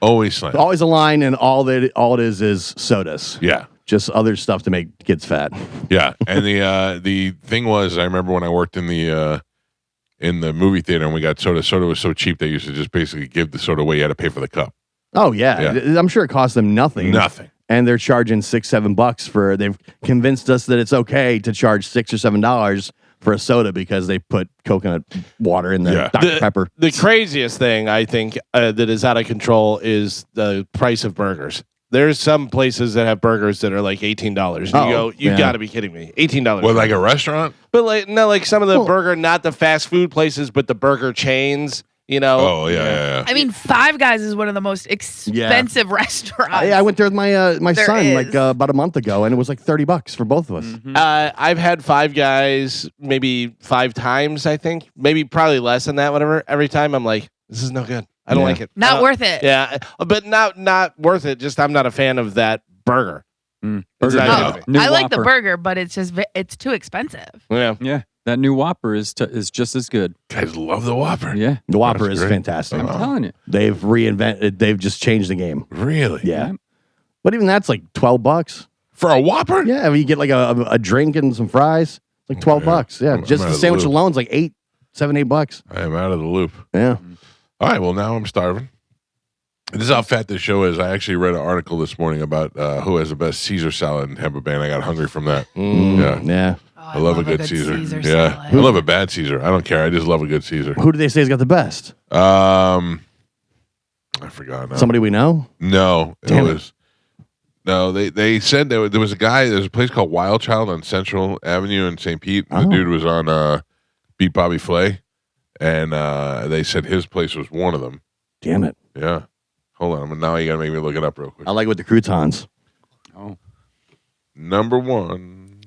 Speaker 1: Always slam.
Speaker 3: Always a line, and all it is sodas.
Speaker 1: Yeah.
Speaker 3: Just other stuff to make kids fat.
Speaker 1: Yeah. And the thing was, I remember when I worked in the movie theater and we got soda. Soda was so cheap they used to just basically give the soda away. You had to pay for the cup.
Speaker 3: Oh yeah.
Speaker 1: Yeah.
Speaker 3: I'm sure it costs them nothing.
Speaker 1: Nothing.
Speaker 3: And they're charging $6-7 for. They've convinced us that it's okay to charge $6 or $7 for a soda because they put coconut water in the
Speaker 1: Yeah.
Speaker 3: Dr. Pepper.
Speaker 2: The craziest thing I think that is out of control is the price of burgers. There's some places that have burgers that are like $18. You
Speaker 3: Oh,
Speaker 2: go, you
Speaker 3: yeah.
Speaker 2: got to be kidding me. $18.
Speaker 1: Well, like a restaurant?
Speaker 2: But like some of the
Speaker 3: Well-
Speaker 2: burger, not the fast food places, but the burger chains. You know.
Speaker 1: Oh, yeah.
Speaker 4: I mean, Five Guys is one of the most expensive restaurants.
Speaker 3: I went there with my my
Speaker 4: There
Speaker 3: son
Speaker 4: is.
Speaker 3: like about a month ago, and it was like $30 for both of us.
Speaker 2: I've had Five Guys maybe 5 times, I think. Maybe probably less than that, whatever. Every time I'm like, this is no good. I don't
Speaker 3: Yeah.
Speaker 2: like it. I
Speaker 4: Not
Speaker 2: don't-
Speaker 4: worth it.
Speaker 2: Yeah, but not worth it. Just I'm not a fan of that burger.
Speaker 5: Mm.
Speaker 2: It's
Speaker 5: Burger
Speaker 2: not
Speaker 5: King.
Speaker 2: good.
Speaker 5: New
Speaker 4: I like the
Speaker 5: Whopper.
Speaker 4: burger, but it's just it's too expensive.
Speaker 2: Yeah.
Speaker 5: Yeah, that new Whopper is just as good.
Speaker 1: Guys love the Whopper.
Speaker 5: Yeah,
Speaker 3: The Whopper
Speaker 1: That's
Speaker 3: is
Speaker 1: great.
Speaker 3: fantastic.
Speaker 5: I'm telling you.
Speaker 3: They've reinvented. They've just changed the game.
Speaker 1: Really?
Speaker 3: Yeah, but even that's like $12.
Speaker 1: For a Whopper?
Speaker 3: Yeah, you get like a drink and some fries, like $12. Yeah,
Speaker 1: I'm
Speaker 3: just
Speaker 1: out
Speaker 3: the
Speaker 1: of the
Speaker 3: sandwich
Speaker 1: loop.
Speaker 3: alone's like $7-8.
Speaker 1: I am out of the loop.
Speaker 3: Yeah.
Speaker 1: All right, well, now I'm starving. This is how fat this show is. I actually read an article this morning about who has the best Caesar salad in Tampa Bay, and I got hungry from that. Yeah.
Speaker 3: Yeah.
Speaker 4: Oh,
Speaker 1: I love a good Caesar. Yeah. I
Speaker 4: salad.
Speaker 1: love a bad Caesar. I don't care. I just love a good Caesar.
Speaker 3: Who do they say has got the best?
Speaker 1: I forgot now.
Speaker 3: Somebody we know?
Speaker 1: No,
Speaker 3: Damn it.
Speaker 1: was. No, they said there was a guy. There's a place called Wild Child on Central Avenue in St. Pete. And the
Speaker 3: Oh.
Speaker 1: dude was on Beat Bobby Flay, and they said his place was one of them.
Speaker 3: Damn it.
Speaker 1: Yeah. Hold on. Now you got to make me look it up real quick.
Speaker 3: I like it with the croutons.
Speaker 5: Oh,
Speaker 1: Number 1.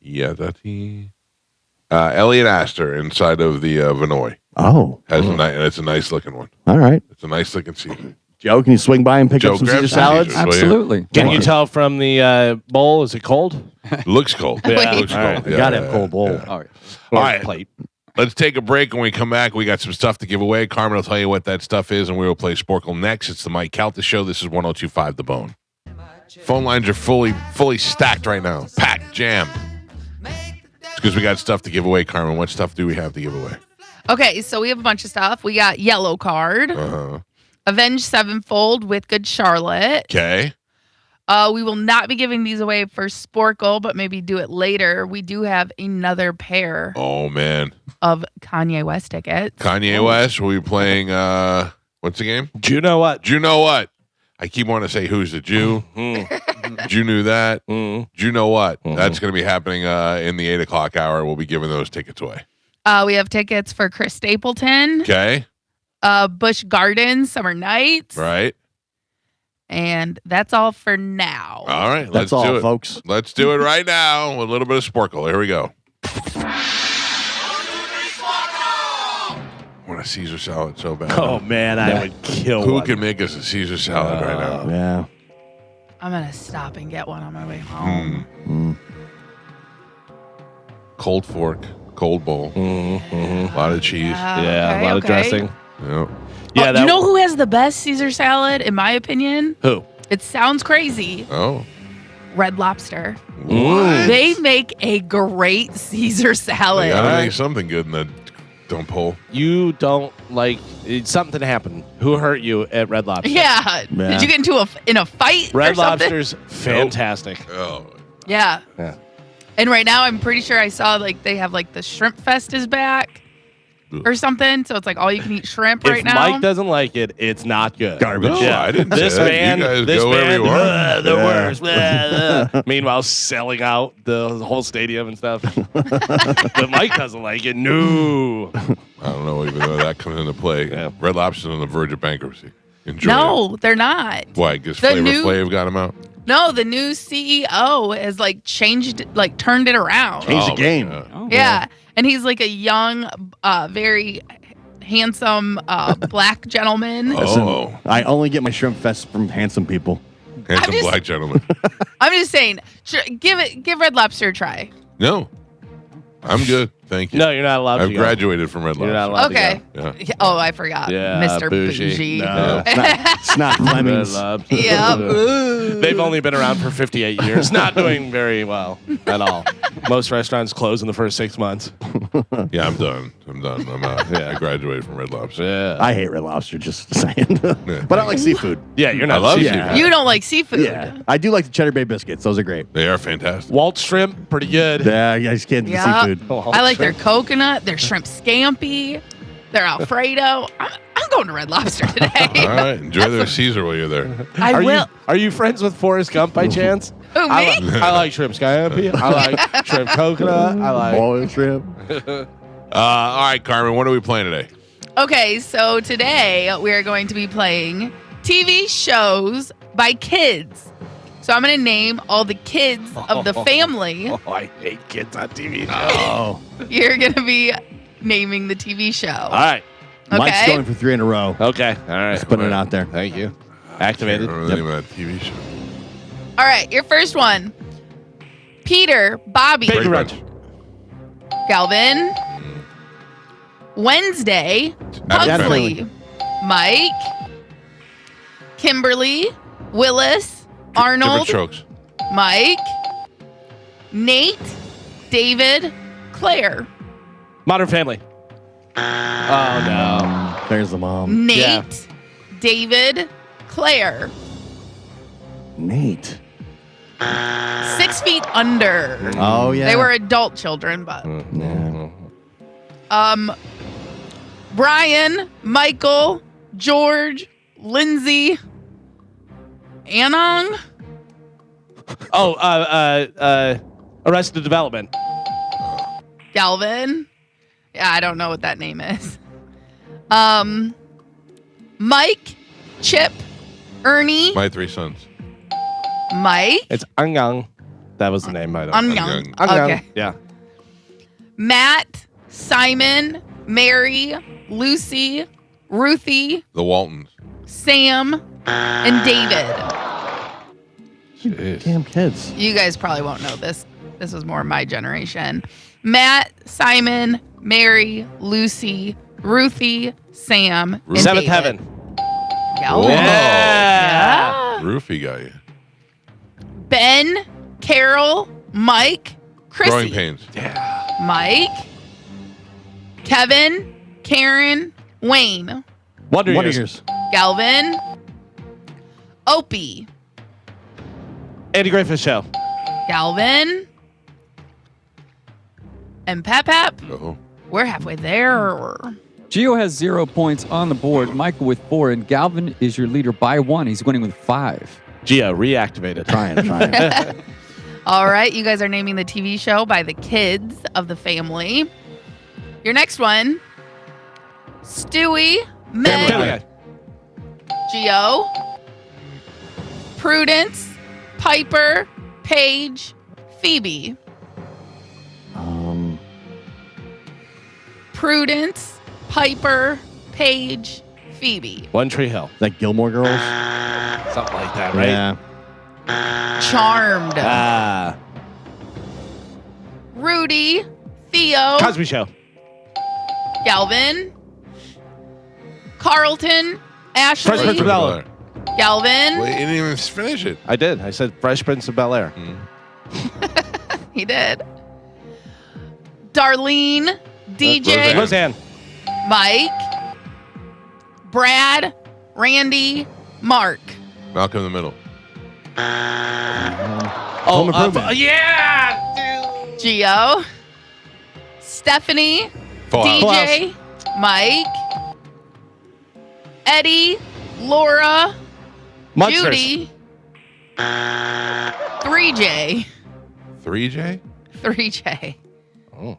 Speaker 1: Yeah, that's he. Elliot Astor inside of the Vinoy.
Speaker 3: Oh.
Speaker 1: Has a and it's a nice looking one.
Speaker 3: All right.
Speaker 1: It's a nice looking Caesar.
Speaker 3: Joe, can you swing by and pick
Speaker 1: Joe,
Speaker 3: up some
Speaker 1: grab
Speaker 3: Caesar
Speaker 1: some
Speaker 3: salads?
Speaker 1: Caesars.
Speaker 5: absolutely.
Speaker 2: Can
Speaker 3: Come
Speaker 2: you
Speaker 3: on.
Speaker 2: tell from the bowl? Is it cold?
Speaker 1: Looks cold.
Speaker 2: Yeah.
Speaker 1: Looks
Speaker 2: All right.
Speaker 1: cold.
Speaker 3: You gotta have cold bowl.
Speaker 1: yeah.
Speaker 5: All right.
Speaker 2: Or
Speaker 1: All right.
Speaker 2: plate.
Speaker 1: Let's take a break. When we come back, we got some stuff to give away. Carmen will tell you what that stuff is, and we will play Sporkle next. It's the Mike Calta Show. This is 102.5 The Bone. Phone lines are fully stacked right now. Packed, jammed. It's because we got stuff to give away, Carmen. What stuff do we have to give away?
Speaker 4: Okay, so we have a bunch of stuff. We got Yellow Card, Avenged Sevenfold with Good Charlotte.
Speaker 1: Okay.
Speaker 4: We will not be giving these away for Sporkle, but maybe do it later. We do have another pair
Speaker 1: Oh, man.
Speaker 4: of Kanye West tickets.
Speaker 1: Kanye West, will be playing, what's the game?
Speaker 2: Do you know what?
Speaker 1: Do you know what? I keep wanting to say who's the Jew. Jew knew that. Do you know what? That's going to be happening in the 8 o'clock hour. We'll be giving those tickets away.
Speaker 4: We have tickets for Chris Stapleton,
Speaker 1: Okay.
Speaker 4: Busch Gardens Summer Nights,
Speaker 1: Right.
Speaker 4: and that's all for now.
Speaker 1: All right.
Speaker 3: That's
Speaker 1: let's do
Speaker 3: all,
Speaker 1: it.
Speaker 3: folks.
Speaker 1: Let's do it right now with a little bit of Sporkle. Here we go. I want a Caesar salad so bad.
Speaker 2: Oh, man, I would kill
Speaker 1: Who
Speaker 2: one.
Speaker 1: can make us a Caesar salad right now?
Speaker 3: Yeah.
Speaker 4: I'm going to stop and get one on my way home.
Speaker 1: Cold fork, cold bowl, a lot of cheese.
Speaker 2: Yeah, a lot of dressing.
Speaker 1: Yeah.
Speaker 2: Yeah,
Speaker 4: you know who has the best Caesar salad, in my opinion?
Speaker 2: Who?
Speaker 4: It sounds crazy.
Speaker 1: Oh.
Speaker 4: Red Lobster.
Speaker 1: What?
Speaker 4: They make a great Caesar
Speaker 1: They
Speaker 4: salad.
Speaker 1: gotta make something good in the dump hole.
Speaker 2: You don't like something happened. Who hurt you at Red Lobster?
Speaker 4: Yeah. Did you get into a fight?
Speaker 2: Red
Speaker 4: or something?
Speaker 2: Lobster's fantastic.
Speaker 1: Oh.
Speaker 4: Yeah.
Speaker 2: Yeah.
Speaker 4: And right now, I'm pretty sure I saw like they have like the Shrimp Fest is back or something. So it's like all you can eat shrimp right
Speaker 2: If
Speaker 4: now.
Speaker 2: Mike doesn't like it, it's not good.
Speaker 3: Garbage.
Speaker 1: No,
Speaker 2: Yeah.
Speaker 1: I didn't
Speaker 2: This
Speaker 1: say that.
Speaker 2: band,
Speaker 1: You guys
Speaker 2: this
Speaker 1: go wherever
Speaker 2: band,
Speaker 1: you want.
Speaker 2: the
Speaker 3: Yeah.
Speaker 2: worst. Meanwhile, selling out the whole stadium and stuff. But Mike doesn't like it. No.
Speaker 1: I don't know even though that comes into play.
Speaker 2: Yeah.
Speaker 1: Red Lobster's on the verge of bankruptcy. Enjoy
Speaker 4: No, they're not.
Speaker 1: it. Why? Because
Speaker 4: The
Speaker 1: Flavor
Speaker 4: new-
Speaker 1: Flav got him out?
Speaker 4: No, the new CEO has like changed, like turned it around.
Speaker 3: Change the game.
Speaker 1: yeah.
Speaker 5: Oh,
Speaker 4: Yeah. And he's like a young, very handsome black gentleman.
Speaker 1: Oh.
Speaker 3: I only get my shrimp fest from handsome people.
Speaker 1: Handsome
Speaker 4: just-
Speaker 1: black gentleman.
Speaker 4: I'm just saying, give Red Lobster a try.
Speaker 1: No. I'm good. Thank you.
Speaker 2: No, you're not allowed to
Speaker 1: I've
Speaker 2: go.
Speaker 1: graduated from Red
Speaker 2: You're not
Speaker 1: Lobster.
Speaker 2: allowed
Speaker 4: Okay.
Speaker 2: to go.
Speaker 1: Yeah.
Speaker 4: Oh, I forgot.
Speaker 2: Yeah,
Speaker 4: Mr.
Speaker 2: bougie.
Speaker 4: Bougie.
Speaker 3: No, it's not Fleming's.
Speaker 2: Red Lobster.
Speaker 4: Yeah. Ooh.
Speaker 2: They've only been around for 58 years. Not doing very well at all. Most restaurants close in the first 6 months.
Speaker 1: Yeah, I'm done. I'm out. I graduated from Red Lobster.
Speaker 2: Yeah.
Speaker 3: I hate Red Lobster, just saying. But I like seafood.
Speaker 2: Yeah, you're not.
Speaker 1: I love
Speaker 2: seafood.
Speaker 1: seafood.
Speaker 4: You don't like seafood.
Speaker 3: Yeah. I do like the Cheddar Bay biscuits. Those are great.
Speaker 1: They are fantastic.
Speaker 2: Walt shrimp, pretty good.
Speaker 3: Yeah, I just can't do
Speaker 4: Yeah.
Speaker 3: seafood.
Speaker 4: I like their coconut, their shrimp scampi, their Alfredo. I'm going to Red Lobster today.
Speaker 1: All right. Enjoy their Caesar while you're there.
Speaker 4: I
Speaker 2: Are
Speaker 4: will.
Speaker 2: are you friends with Forrest Gump by chance?
Speaker 4: Who, me?
Speaker 2: I like shrimp scampi. I like shrimp coconut. I like.
Speaker 3: Boiled shrimp.
Speaker 1: All right, Carmen, what are we playing today?
Speaker 4: Okay, so today we are going to be playing TV shows by kids. So I'm going to name all the kids of the family.
Speaker 2: Oh, I hate kids on TV.
Speaker 3: Oh.
Speaker 4: You're going to be naming the TV show.
Speaker 2: All right.
Speaker 3: Mike's
Speaker 4: Okay.
Speaker 3: going for 3 in a row.
Speaker 2: Okay. All right.
Speaker 3: Putting it out there.
Speaker 2: Thank you.
Speaker 1: I
Speaker 2: Activated.
Speaker 1: don't remember the name of that TV show.
Speaker 4: All right, your first one. Peter, Bobby,
Speaker 2: Big
Speaker 1: Brady
Speaker 2: Bunch.
Speaker 1: Bunch.
Speaker 4: Galvin, Wednesday,
Speaker 1: Adam
Speaker 4: Pugsley, Mike, Kimberly, Willis, Arnold,
Speaker 1: Different strokes.
Speaker 4: Mike, Nate, David, Claire.
Speaker 2: Modern Family. Oh no.
Speaker 3: There's the mom.
Speaker 4: Nate,
Speaker 2: Yeah.
Speaker 4: David, Claire.
Speaker 3: Nate.
Speaker 4: 6 feet under.
Speaker 3: Oh, yeah.
Speaker 4: They were adult children, but
Speaker 3: Yeah.
Speaker 4: Brian, Michael, George, Lindsay, Anong.
Speaker 2: Oh, Arrested Development.
Speaker 4: Galvin. Yeah, I don't know what that name is. Mike, Chip, Ernie,
Speaker 1: My Three Sons.
Speaker 4: Mike,
Speaker 2: It's Angang. That was the name. I don't know.
Speaker 4: Angyang.
Speaker 2: Angang.
Speaker 4: Okay.
Speaker 2: Yeah.
Speaker 4: Matt, Simon, Mary, Lucy, Ruthie,
Speaker 1: The Waltons.
Speaker 4: Sam, and David.
Speaker 1: Jeez.
Speaker 3: Damn kids.
Speaker 4: You guys probably won't know this. This was more my generation. Matt, Simon, Mary, Lucy, Ruthie, Sam, and
Speaker 2: Seventh
Speaker 4: David.
Speaker 2: Heaven.
Speaker 1: Whoa.
Speaker 4: Galvin.
Speaker 2: Yeah.
Speaker 4: Yeah.
Speaker 1: Roofie got you.
Speaker 4: Ben, Carol, Mike,
Speaker 1: Growing
Speaker 4: Chrissy.
Speaker 1: pains.
Speaker 4: Mike, Kevin, Karen, Wayne,
Speaker 2: Wonder
Speaker 3: Wonder
Speaker 2: Years.
Speaker 3: Years.
Speaker 4: Galvin, Opie,
Speaker 2: Andy Griffith Show.
Speaker 4: Galvin, and Pap.
Speaker 1: Oh.
Speaker 4: We're halfway there.
Speaker 5: Gio has 0 points on the board. Michael with 4, and Galvin is your leader by 1. He's winning with 5.
Speaker 2: Gio, reactivated.
Speaker 3: Trying.
Speaker 4: All right, you guys are naming the TV show by the kids of the family. Your next one, Stewie, Meg,
Speaker 2: Family Guy.
Speaker 4: Gio, Prudence, Piper, Paige, Phoebe. Prudence, Piper, Paige, Phoebe.
Speaker 2: One Tree Hill.
Speaker 3: Is that Gilmore Girls?
Speaker 2: Something like that, right?
Speaker 3: Yeah.
Speaker 4: Charmed.
Speaker 2: Ah.
Speaker 4: Rudy, Theo,
Speaker 2: Cosby Show.
Speaker 4: Galvin, Carlton,
Speaker 2: Fresh Prince
Speaker 4: Ashley,
Speaker 2: of Bel-Air.
Speaker 4: Galvin.
Speaker 1: Wait, you didn't even finish it.
Speaker 2: I did. I said Fresh Prince of Bel-Air.
Speaker 4: He did. Darlene, DJ,
Speaker 2: Roseanne.
Speaker 4: Mike, Brad, Randy, Mark.
Speaker 1: Malcolm in the Middle.
Speaker 3: Home Improvement.
Speaker 2: Yeah, dude.
Speaker 4: Gio, Stephanie,
Speaker 1: Full House.
Speaker 4: DJ, Mike, Eddie, Laura,
Speaker 2: Monsters.
Speaker 4: Judy, 3J.
Speaker 1: 3J?
Speaker 4: 3J.
Speaker 2: Oh.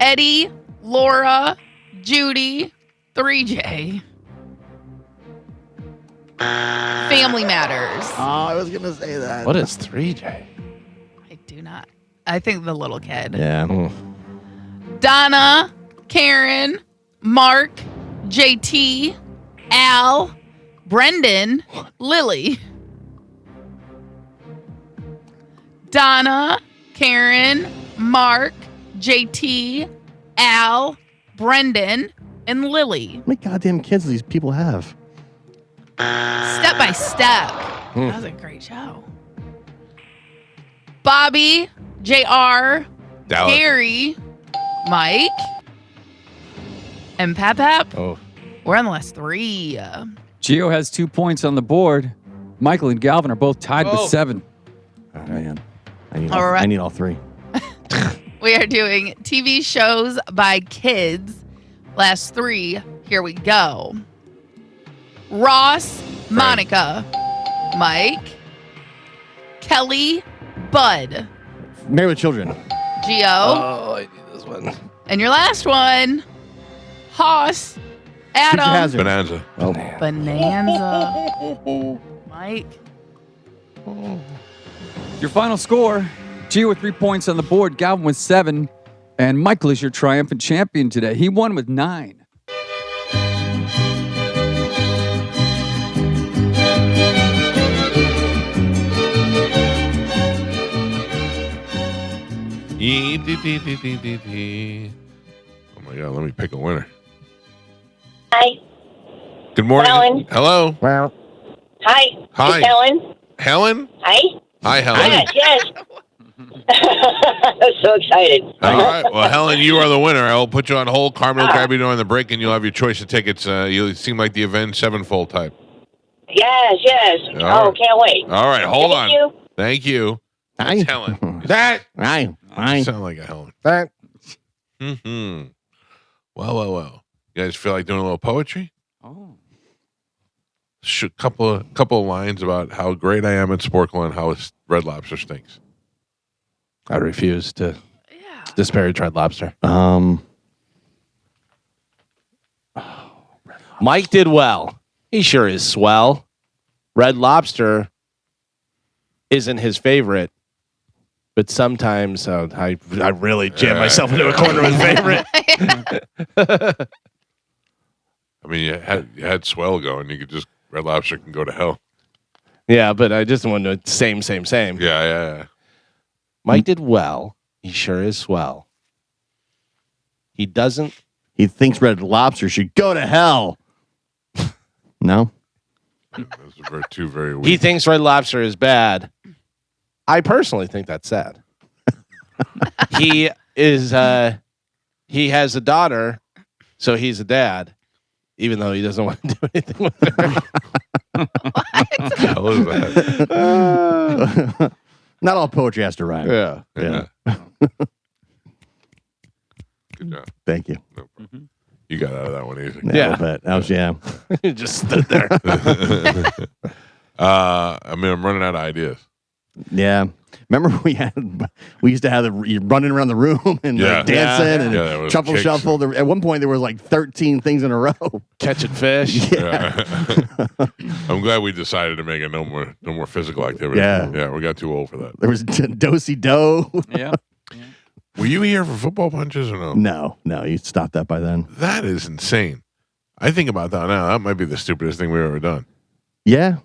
Speaker 4: Eddie, Laura, Judy, 3J. Family Matters.
Speaker 3: Oh, I was gonna say that.
Speaker 2: What is 3J?
Speaker 4: I do not. I think the little kid.
Speaker 3: Yeah.
Speaker 4: Donna, Karen, Mark, JT, Al, Brendan, Lily. Donna, Karen, Mark, JT, Al, Brendan, and Lily.
Speaker 3: How many goddamn kids do these people have?
Speaker 4: Step by step. That was a great show. Bobby, JR,
Speaker 1: Dallas.
Speaker 4: Gary, Mike, and Pap.
Speaker 2: Oh.
Speaker 4: We're on the last 3.
Speaker 5: Gio has 2 points on the board. Michael and Galvin are both tied with 7.
Speaker 3: Oh man. I need,
Speaker 4: All right.
Speaker 3: I need all 3.
Speaker 4: We are doing TV shows by kids. Last 3. Here we go. Ross, Monica, Mike, Kelly, Bud,
Speaker 3: Married with Children.
Speaker 4: Gio,
Speaker 2: Oh, I need this one.
Speaker 4: and your last one, Hoss,
Speaker 3: Future
Speaker 4: Adam,
Speaker 3: Hazard.
Speaker 1: Bonanza.
Speaker 3: Oh.
Speaker 4: Bonanza, Mike.
Speaker 5: Your final score, Gio with 3 points on the board, Galvin with 7, and Michael is your triumphant champion today. He won with 9.
Speaker 1: Oh my God, let me pick a winner.
Speaker 7: Hi.
Speaker 1: Good morning.
Speaker 7: Helen.
Speaker 1: Hello.
Speaker 3: Well,
Speaker 7: Hi.
Speaker 1: Hi.
Speaker 7: It's Helen.
Speaker 1: Helen?
Speaker 7: Hi.
Speaker 1: Hi, Helen.
Speaker 7: Yes, yes. I'm so excited.
Speaker 1: All right. Well, Helen, you are the winner. I'll put you on hold. Carmen will grab you during the break, and you'll have your choice of tickets. You seem like the Avenged Sevenfold type.
Speaker 7: Yes, yes.
Speaker 1: All
Speaker 7: Oh,
Speaker 1: right.
Speaker 7: can't wait.
Speaker 1: All right. Hold
Speaker 7: Thank
Speaker 1: on.
Speaker 7: you.
Speaker 1: Thank you. That's Helen.
Speaker 2: That.
Speaker 3: Aye.
Speaker 1: You
Speaker 3: Aye.
Speaker 1: sound like a Helen.
Speaker 2: That.
Speaker 1: Mm-hmm. Well. You guys feel like doing a little poetry?
Speaker 5: Oh.
Speaker 1: Couple of lines about how great I am at Sporkle and how Red Lobster stinks.
Speaker 2: I refuse to
Speaker 4: Yeah.
Speaker 2: disparage Red Lobster. Mike did well. He sure is swell. Red Lobster isn't his favorite, but sometimes I really jam myself into a corner with favorite.
Speaker 1: I mean, you had Swell going. You could just Red Lobster can go to hell.
Speaker 2: Yeah, but I just want to same.
Speaker 1: Yeah.
Speaker 2: Mike did well. He sure is swell. He doesn't.
Speaker 3: He thinks Red Lobster should go to hell. No?
Speaker 1: Those are two very weak.
Speaker 2: He thinks Red Lobster is bad. I personally think that's sad. He is. He has a daughter, so he's a dad, even though he doesn't want to do anything with her.
Speaker 1: What the hell is that?
Speaker 3: Not all poetry has to rhyme.
Speaker 2: Yeah.
Speaker 3: Yeah.
Speaker 1: Good job.
Speaker 3: Thank you.
Speaker 1: No problem. You got out of that one easy.
Speaker 3: Yeah. A little bit. That was, yeah.
Speaker 2: He just stood there.
Speaker 1: I mean, I'm running out of ideas.
Speaker 3: Yeah. Remember we used to have the running around the room and like, dancing
Speaker 1: Yeah, there
Speaker 3: and
Speaker 1: was
Speaker 3: shuffle
Speaker 1: kicks.
Speaker 3: shuffle. At one point there was like 13 things in a row.
Speaker 2: Catching fish.
Speaker 1: I'm glad we decided to make it no more physical activity.
Speaker 3: Yeah.
Speaker 1: Yeah, we got too old for that.
Speaker 3: There was do-si do.
Speaker 5: Yeah.
Speaker 1: Were you here for football punches or
Speaker 3: No, you stopped that by then.
Speaker 1: That is insane. I think about that now. That might be the stupidest thing we've ever done.
Speaker 3: Yeah.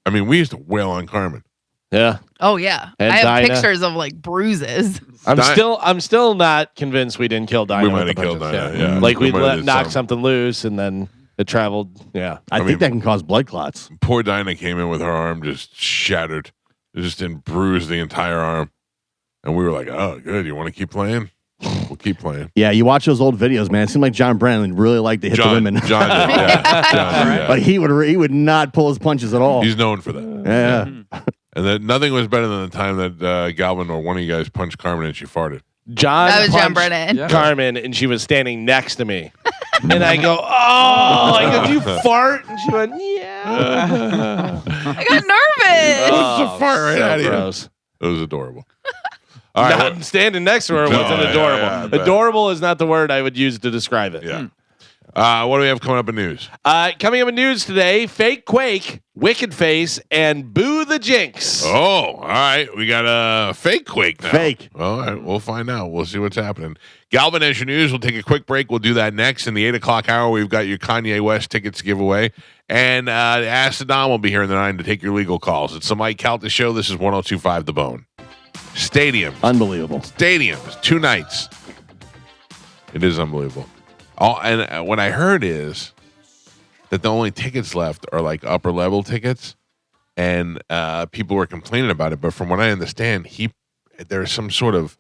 Speaker 1: I mean, we used to wail on Carmen.
Speaker 2: Yeah.
Speaker 4: Oh yeah,
Speaker 2: And
Speaker 4: I have
Speaker 2: Dinah.
Speaker 4: pictures of like bruises.
Speaker 2: I'm still not convinced we didn't kill Dinah.
Speaker 1: We
Speaker 2: with
Speaker 1: might
Speaker 2: the
Speaker 1: have killed
Speaker 2: punches.
Speaker 1: Dinah, yeah.
Speaker 2: Like
Speaker 1: We
Speaker 2: we
Speaker 1: might have did
Speaker 2: knocked
Speaker 1: some.
Speaker 2: something loose and then it traveled. Yeah.
Speaker 3: I think
Speaker 1: mean-
Speaker 3: that can cause blood clots.
Speaker 1: Poor Dinah came in with her arm just shattered, just and bruised the entire arm. And we were like, oh, good. You want to keep playing? We'll keep playing.
Speaker 3: Yeah, you watch those old videos, man. It seemed like John Brennan really liked to hit the women.
Speaker 1: John did, yeah. John did, yeah.
Speaker 3: Like he would not pull his punches at all.
Speaker 1: He's known for that.
Speaker 3: Yeah.
Speaker 1: And that nothing was better than the time that Galvin or one of you guys punched Carmen and she farted.
Speaker 2: John
Speaker 4: That was John
Speaker 2: punched
Speaker 4: Brennan.
Speaker 5: Yeah.
Speaker 2: Carmen and she was standing next to me. And I go, oh, I go, do you fart? And she went, yeah.
Speaker 4: I got nervous.
Speaker 1: It's a fart right
Speaker 2: so
Speaker 1: out of you.
Speaker 2: gross.
Speaker 1: It was adorable. All right.
Speaker 2: Not standing next to her
Speaker 1: No,
Speaker 2: wasn't
Speaker 1: yeah,
Speaker 2: adorable.
Speaker 1: yeah, I bet.
Speaker 2: Adorable is not the word I would use to describe it.
Speaker 1: Yeah. What do we have coming up in news?
Speaker 2: Coming up in news today, Fake Quake, Wicked Face, and Boo the Jinx.
Speaker 1: Oh, all right. We got a fake Quake now.
Speaker 3: Fake.
Speaker 1: All right. We'll find out. We'll see what's happening. Galvin Nation News. We'll take a quick break. We'll do that next. In the 8 o'clock hour, we've got your Kanye West tickets to give away. And Ask the Dom will be here in the 9 to take your legal calls. It's the Mike Calta Show. This is 102.5 The Bone. Stadiums.
Speaker 3: Unbelievable.
Speaker 1: Stadiums. 2 nights. It is unbelievable. And what I heard is that the only tickets left are like upper level tickets, and people were complaining about it. But from what I understand, there's some sort of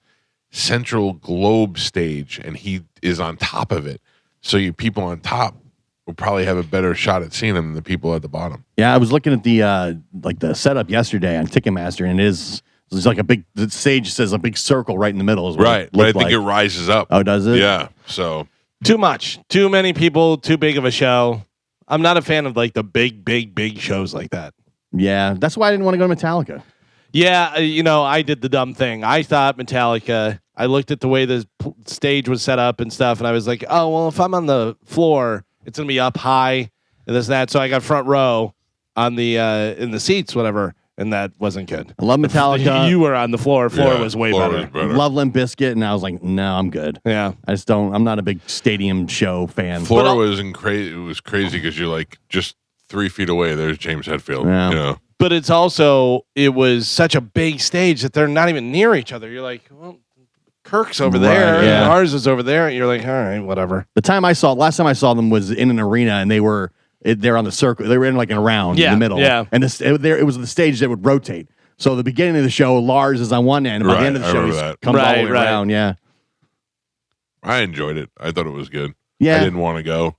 Speaker 1: central globe stage, and he is on top of it. So you people on top will probably have a better shot at seeing him than the people at the bottom.
Speaker 3: Yeah, I was looking at the setup yesterday on Ticketmaster, and it's like the stage says a big circle right in the middle. Is what
Speaker 1: Right,
Speaker 3: it
Speaker 1: but I
Speaker 3: looked
Speaker 1: think
Speaker 3: like.
Speaker 1: it rises up.
Speaker 3: Oh, does it?
Speaker 1: Yeah. So
Speaker 2: Too much. Too many people. Too big of a show. I'm not a fan of like the big shows like that.
Speaker 3: Yeah, that's why I didn't want to go to Metallica.
Speaker 2: Yeah, I did the dumb thing. I thought Metallica. I looked at the way the stage was set up and stuff, and I was like, oh, well, if I'm on the floor, it's going to be up high and this and that. So I got front row on the in the seats, whatever, and that wasn't good.
Speaker 3: I love Metallica.
Speaker 2: You were on the floor. Floor
Speaker 1: yeah,
Speaker 2: was way
Speaker 1: floor
Speaker 2: better.
Speaker 1: was better.
Speaker 3: Love Limp Bizkit, and I was like, no, I'm good.
Speaker 2: Yeah.
Speaker 3: I just don't. I'm not a big stadium show fan.
Speaker 1: Florida was crazy because you're like just 3 feet away. There's James Hetfield.
Speaker 3: Yeah.
Speaker 1: You know?
Speaker 2: But it was such a big stage that they're not even near each other. You're like, well, Kirk's over there,
Speaker 3: Right, yeah.
Speaker 2: and ours is over there. And you're like, all right, whatever.
Speaker 3: Last time I saw them was in an arena, and they're on the circle. They were in like an round in
Speaker 2: Yeah,
Speaker 3: the middle.
Speaker 2: yeah.
Speaker 3: And it was the stage that would rotate. So the beginning of the show, Lars is on one end, and by
Speaker 1: Right,
Speaker 3: the end of the
Speaker 1: I
Speaker 3: show,
Speaker 1: remember
Speaker 3: he
Speaker 1: that.
Speaker 3: comes all
Speaker 2: Right,
Speaker 3: the way
Speaker 2: right.
Speaker 3: around. Yeah.
Speaker 1: I enjoyed it. I thought it was good.
Speaker 3: Yeah.
Speaker 1: I didn't want to go.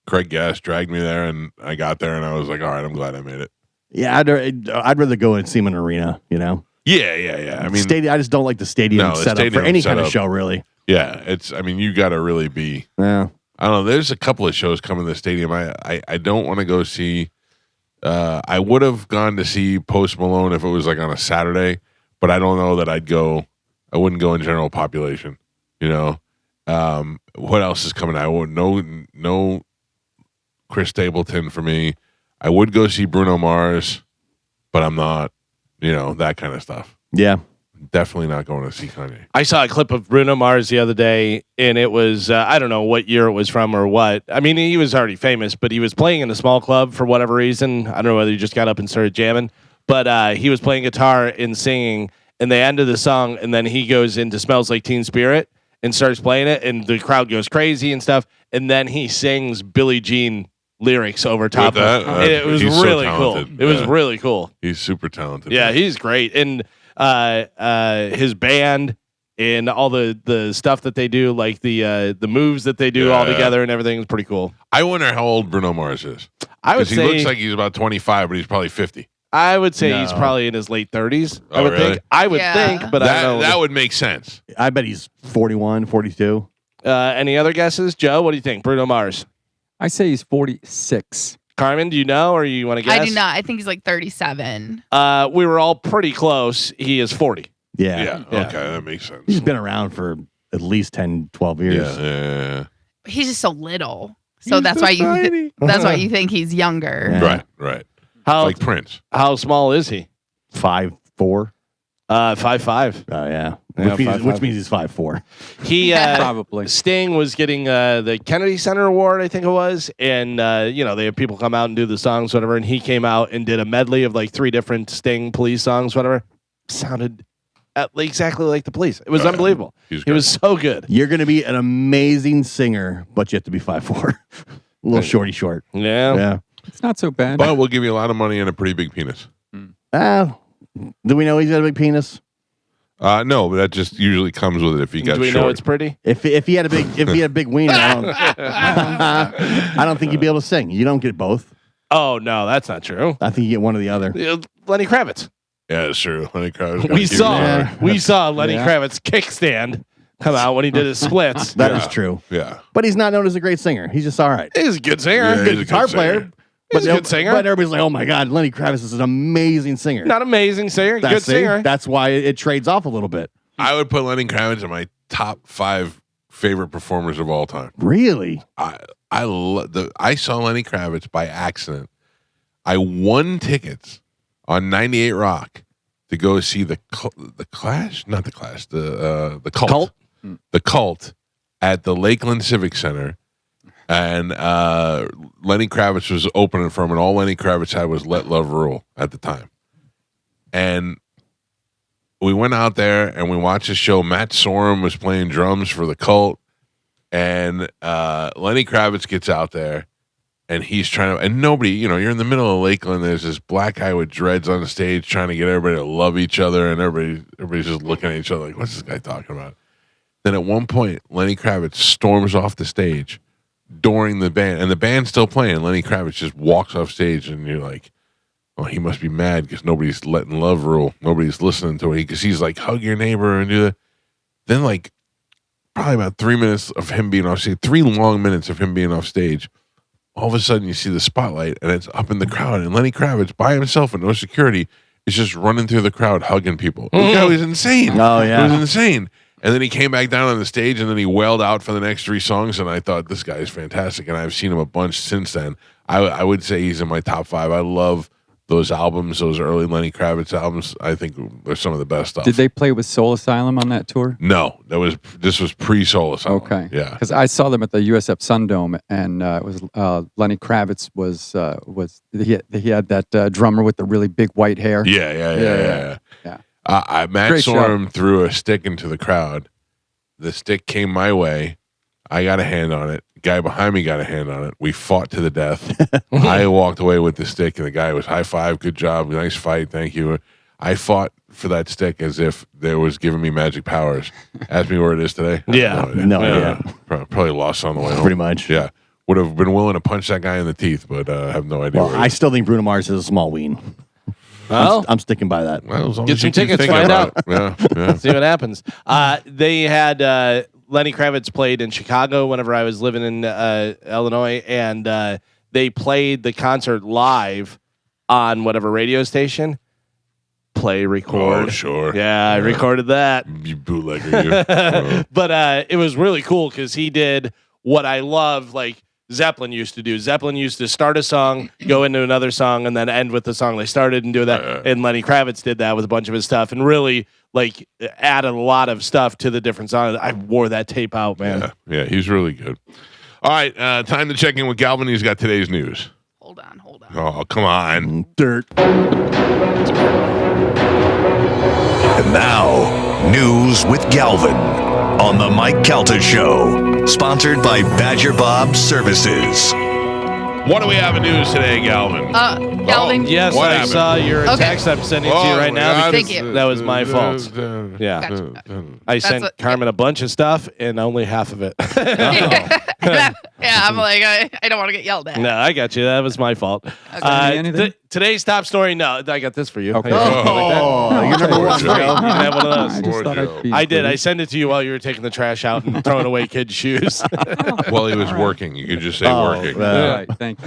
Speaker 1: Craig Gass dragged me there, and I got there, and I was like, all right, I'm glad I made it.
Speaker 3: Yeah, I'd rather go and see him in an arena,
Speaker 1: Yeah. I mean,
Speaker 3: stadium. I just don't like the stadium
Speaker 1: No, the
Speaker 3: setup for
Speaker 1: stadium
Speaker 3: any kind of
Speaker 1: setup.
Speaker 3: show, really.
Speaker 1: yeah, you got to really be.
Speaker 3: Yeah.
Speaker 1: I don't know. There's a couple of shows coming to the stadium. I don't want to go see. I would have gone to see Post Malone if it was like on a Saturday, but I don't know that I'd go. I wouldn't go in general population. What else is coming out? No Chris Stapleton for me. I would go see Bruno Mars, but I'm not. That kind of stuff.
Speaker 3: Yeah.
Speaker 1: Definitely not going to see Kanye.
Speaker 2: I saw a clip of Bruno Mars the other day, and it was, I don't know what year it was from or what. I mean, he was already famous, but he was playing in a small club for whatever reason. I don't know whether he just got up and started jamming, but he was playing guitar and singing, and they ended the song, and then he goes into Smells Like Teen Spirit, and starts playing it, and the crowd goes crazy and stuff. And then he sings Billie Jean lyrics over top
Speaker 1: With
Speaker 2: of
Speaker 1: that?
Speaker 2: it. It was
Speaker 1: He's so
Speaker 2: really cool.
Speaker 1: talented.
Speaker 2: It was
Speaker 1: Yeah.
Speaker 2: really cool.
Speaker 1: He's super talented.
Speaker 2: Yeah, he's great. And his band and all the stuff that they do, like the moves that they do all
Speaker 1: Yeah.
Speaker 2: together and everything is pretty cool.
Speaker 1: I wonder how old Bruno Mars is.
Speaker 2: I would
Speaker 1: Because he
Speaker 2: say
Speaker 1: looks like he's about 25, but he's probably 50.
Speaker 2: I would say he's
Speaker 3: No.
Speaker 2: probably in his late 30s. I
Speaker 1: Oh,
Speaker 2: would
Speaker 1: really?
Speaker 2: think. I would
Speaker 4: Yeah.
Speaker 2: think, but I
Speaker 1: That
Speaker 2: don't know.
Speaker 1: that would make sense.
Speaker 3: I bet he's 41, 42.
Speaker 2: Any other guesses, Joe? What do you think, Bruno Mars?
Speaker 5: I say he's 46.
Speaker 2: Carmen, do you know, or you want to guess?
Speaker 4: I do not. I think he's like 37.
Speaker 2: We were all pretty close. He is 40.
Speaker 3: Yeah.
Speaker 1: Yeah.
Speaker 2: Yeah.
Speaker 1: Okay, that makes sense.
Speaker 3: He's been around for at least 10, 12 years.
Speaker 1: Yeah.
Speaker 4: He's just so little. So that's why that's why you think he's younger.
Speaker 3: Yeah.
Speaker 1: Right.
Speaker 2: How
Speaker 1: Like Prince.
Speaker 2: how small is he?
Speaker 3: 5'4".
Speaker 2: 5'5".
Speaker 3: Oh, yeah.
Speaker 2: Yeah,
Speaker 3: Which means he's 5'4".
Speaker 2: He
Speaker 5: Probably.
Speaker 2: Sting was getting the Kennedy Center Award, I think it was, and they have people come out and do the songs, whatever. And he came out and did a medley of like 3 different Sting Police songs, whatever. Sounded exactly like the Police. It was unbelievable. He was so good.
Speaker 3: You're going to be an amazing singer, but you have to be 5'4". A little shorty short.
Speaker 2: Yeah.
Speaker 3: Yeah.
Speaker 5: It's not so bad.
Speaker 1: But we'll give you a lot of money and a pretty big penis.
Speaker 3: Do we know he's got a big penis?
Speaker 1: No, but that just usually comes with it if you got
Speaker 2: Do we
Speaker 1: short.
Speaker 2: know it's pretty?
Speaker 3: If he had a big wiener, I don't think you'd be able to sing. You don't get both.
Speaker 2: Oh no, that's not true.
Speaker 3: I think you get one or the other.
Speaker 2: Lenny Kravitz.
Speaker 1: Yeah, it's true. Lenny Kravitz gotta
Speaker 2: We
Speaker 1: keep it
Speaker 2: saw
Speaker 1: short.
Speaker 3: Yeah.
Speaker 2: we saw Lenny
Speaker 5: Yeah.
Speaker 2: Kravitz kickstand come out when he did his splits.
Speaker 3: That is
Speaker 1: Yeah.
Speaker 3: true.
Speaker 1: Yeah.
Speaker 3: But he's not known as a great singer. He's just all right.
Speaker 2: He's a good singer.
Speaker 1: Yeah,
Speaker 3: Good
Speaker 1: he's a
Speaker 3: guitar
Speaker 1: good singer.
Speaker 3: player.
Speaker 2: He's a good singer.
Speaker 3: But everybody's like, oh my God, Lenny Kravitz is an amazing singer.
Speaker 2: Not amazing singer, good
Speaker 3: See?
Speaker 2: singer.
Speaker 3: That's why it trades off a little bit.
Speaker 1: I would put Lenny Kravitz in my top 5 favorite performers of all time.
Speaker 3: Really?
Speaker 1: I saw Lenny Kravitz by accident. I won tickets on 98 Rock to go see the Clash, not the Clash, the Cult.
Speaker 2: Cult?
Speaker 1: The Cult at the Lakeland Civic Center, and Lenny Kravitz was opening for him, and all Lenny Kravitz had was "Let Love Rule" at the time, and we went out there and we watched the show. Matt Sorum was playing drums for the Cult, and Lenny Kravitz gets out there. And he's trying to, and nobody, you're in the middle of Lakeland. There's this black guy with dreads on the stage trying to get everybody to love each other, and everybody's just looking at each other like, "What's this guy talking about?" Then at one point, Lenny Kravitz storms off the stage during the band, and the band's still playing. Lenny Kravitz just walks off stage, and you're like, "Oh, he must be mad because nobody's letting love rule. Nobody's listening to it." Because he's like, "Hug your neighbor and do that." Then, like, probably about 3 minutes of him being off stage, 3 long minutes of him being off stage. All of a sudden, you see the spotlight, and it's up in the crowd, and Lenny Kravitz, by himself with no security, is just running through the crowd, hugging people. The guy was insane.
Speaker 3: Oh, yeah.
Speaker 1: It was insane. And then he came back down on the stage, and then he wailed out for the next 3 songs, and I thought, this guy is fantastic, and I've seen him a bunch since then. I would say he's in my top 5. I love those albums, those early Lenny Kravitz albums. I think they're some of the best stuff.
Speaker 5: Did they play with Soul Asylum on that tour?
Speaker 1: No, this was pre-Soul Asylum.
Speaker 5: Okay.
Speaker 1: Yeah.
Speaker 5: Because I saw them at the USF Sundome, and it was Lenny Kravitz was he had that drummer with the really big white hair.
Speaker 1: Yeah. Matt
Speaker 5: Great show.
Speaker 1: Sorum threw a stick into the crowd. The stick came my way. I got a hand on it. The guy behind me got a hand on it. We fought to the death. I walked away with the stick, and the guy was high five, good job, nice fight, thank you. I fought for that stick as if there was giving me magic powers. Ask me where it is today. I have
Speaker 3: No
Speaker 1: idea.
Speaker 3: idea.
Speaker 1: Probably lost on the way home.
Speaker 3: Pretty much.
Speaker 1: Yeah. Would have been willing to punch that guy in the teeth, but I have no idea.
Speaker 3: Well,
Speaker 1: where
Speaker 3: I
Speaker 1: it is.
Speaker 3: still think Bruno Mars has a small ween.
Speaker 2: Well,
Speaker 3: I'm sticking by that.
Speaker 1: Well, as long
Speaker 2: Get
Speaker 1: as
Speaker 2: some
Speaker 1: you keep
Speaker 2: tickets,
Speaker 1: thinking
Speaker 2: find
Speaker 1: about it. Yeah.
Speaker 2: see what happens. They had Lenny Kravitz played in Chicago whenever I was living in Illinois, and they played the concert live on whatever radio station. Play, record.
Speaker 1: Oh, sure.
Speaker 2: Yeah, I recorded that.
Speaker 1: You bootlegger, you. Oh.
Speaker 2: But it was really cool because he did what I love, like Zeppelin used to do. Zeppelin used to start a song, go into another song, and then end with the song they started and do that. And Lenny Kravitz did that with a bunch of his stuff and really like added a lot of stuff to the different songs. I wore that tape out, man.
Speaker 1: Yeah, he's really good. All right, time to check in with Galvin. He's got today's news.
Speaker 4: Hold on.
Speaker 1: Oh, come on.
Speaker 3: Dirt.
Speaker 8: And now, news with Galvin on the Mike Calta Show, sponsored by Badger Bob Services.
Speaker 1: What do we have in news today, Galvin?
Speaker 4: Galvin.
Speaker 6: Yes,
Speaker 1: What
Speaker 6: I
Speaker 1: happened?
Speaker 6: saw your
Speaker 4: Okay.
Speaker 6: text I'm sending to you right now.
Speaker 1: God,
Speaker 4: Thank
Speaker 6: because
Speaker 4: you.
Speaker 6: That was my fault. Yeah.
Speaker 4: Gotcha.
Speaker 6: I sent
Speaker 4: what-
Speaker 6: Carmen a bunch of stuff and only half of it.
Speaker 4: Yeah, I'm like, I don't want to get yelled at.
Speaker 6: No, I got you. That was my fault.
Speaker 5: Anything?
Speaker 6: Today's top story. No, I got this for you.
Speaker 5: Okay.
Speaker 3: Oh, you're number one.
Speaker 1: Joe.
Speaker 6: You can have one of those.
Speaker 5: I just thought I'd be
Speaker 6: I did. I
Speaker 5: included.
Speaker 6: sent it to you while you were taking the trash out and throwing away kids' shoes.
Speaker 1: Well, he was working. You could just say working.
Speaker 5: All right, thank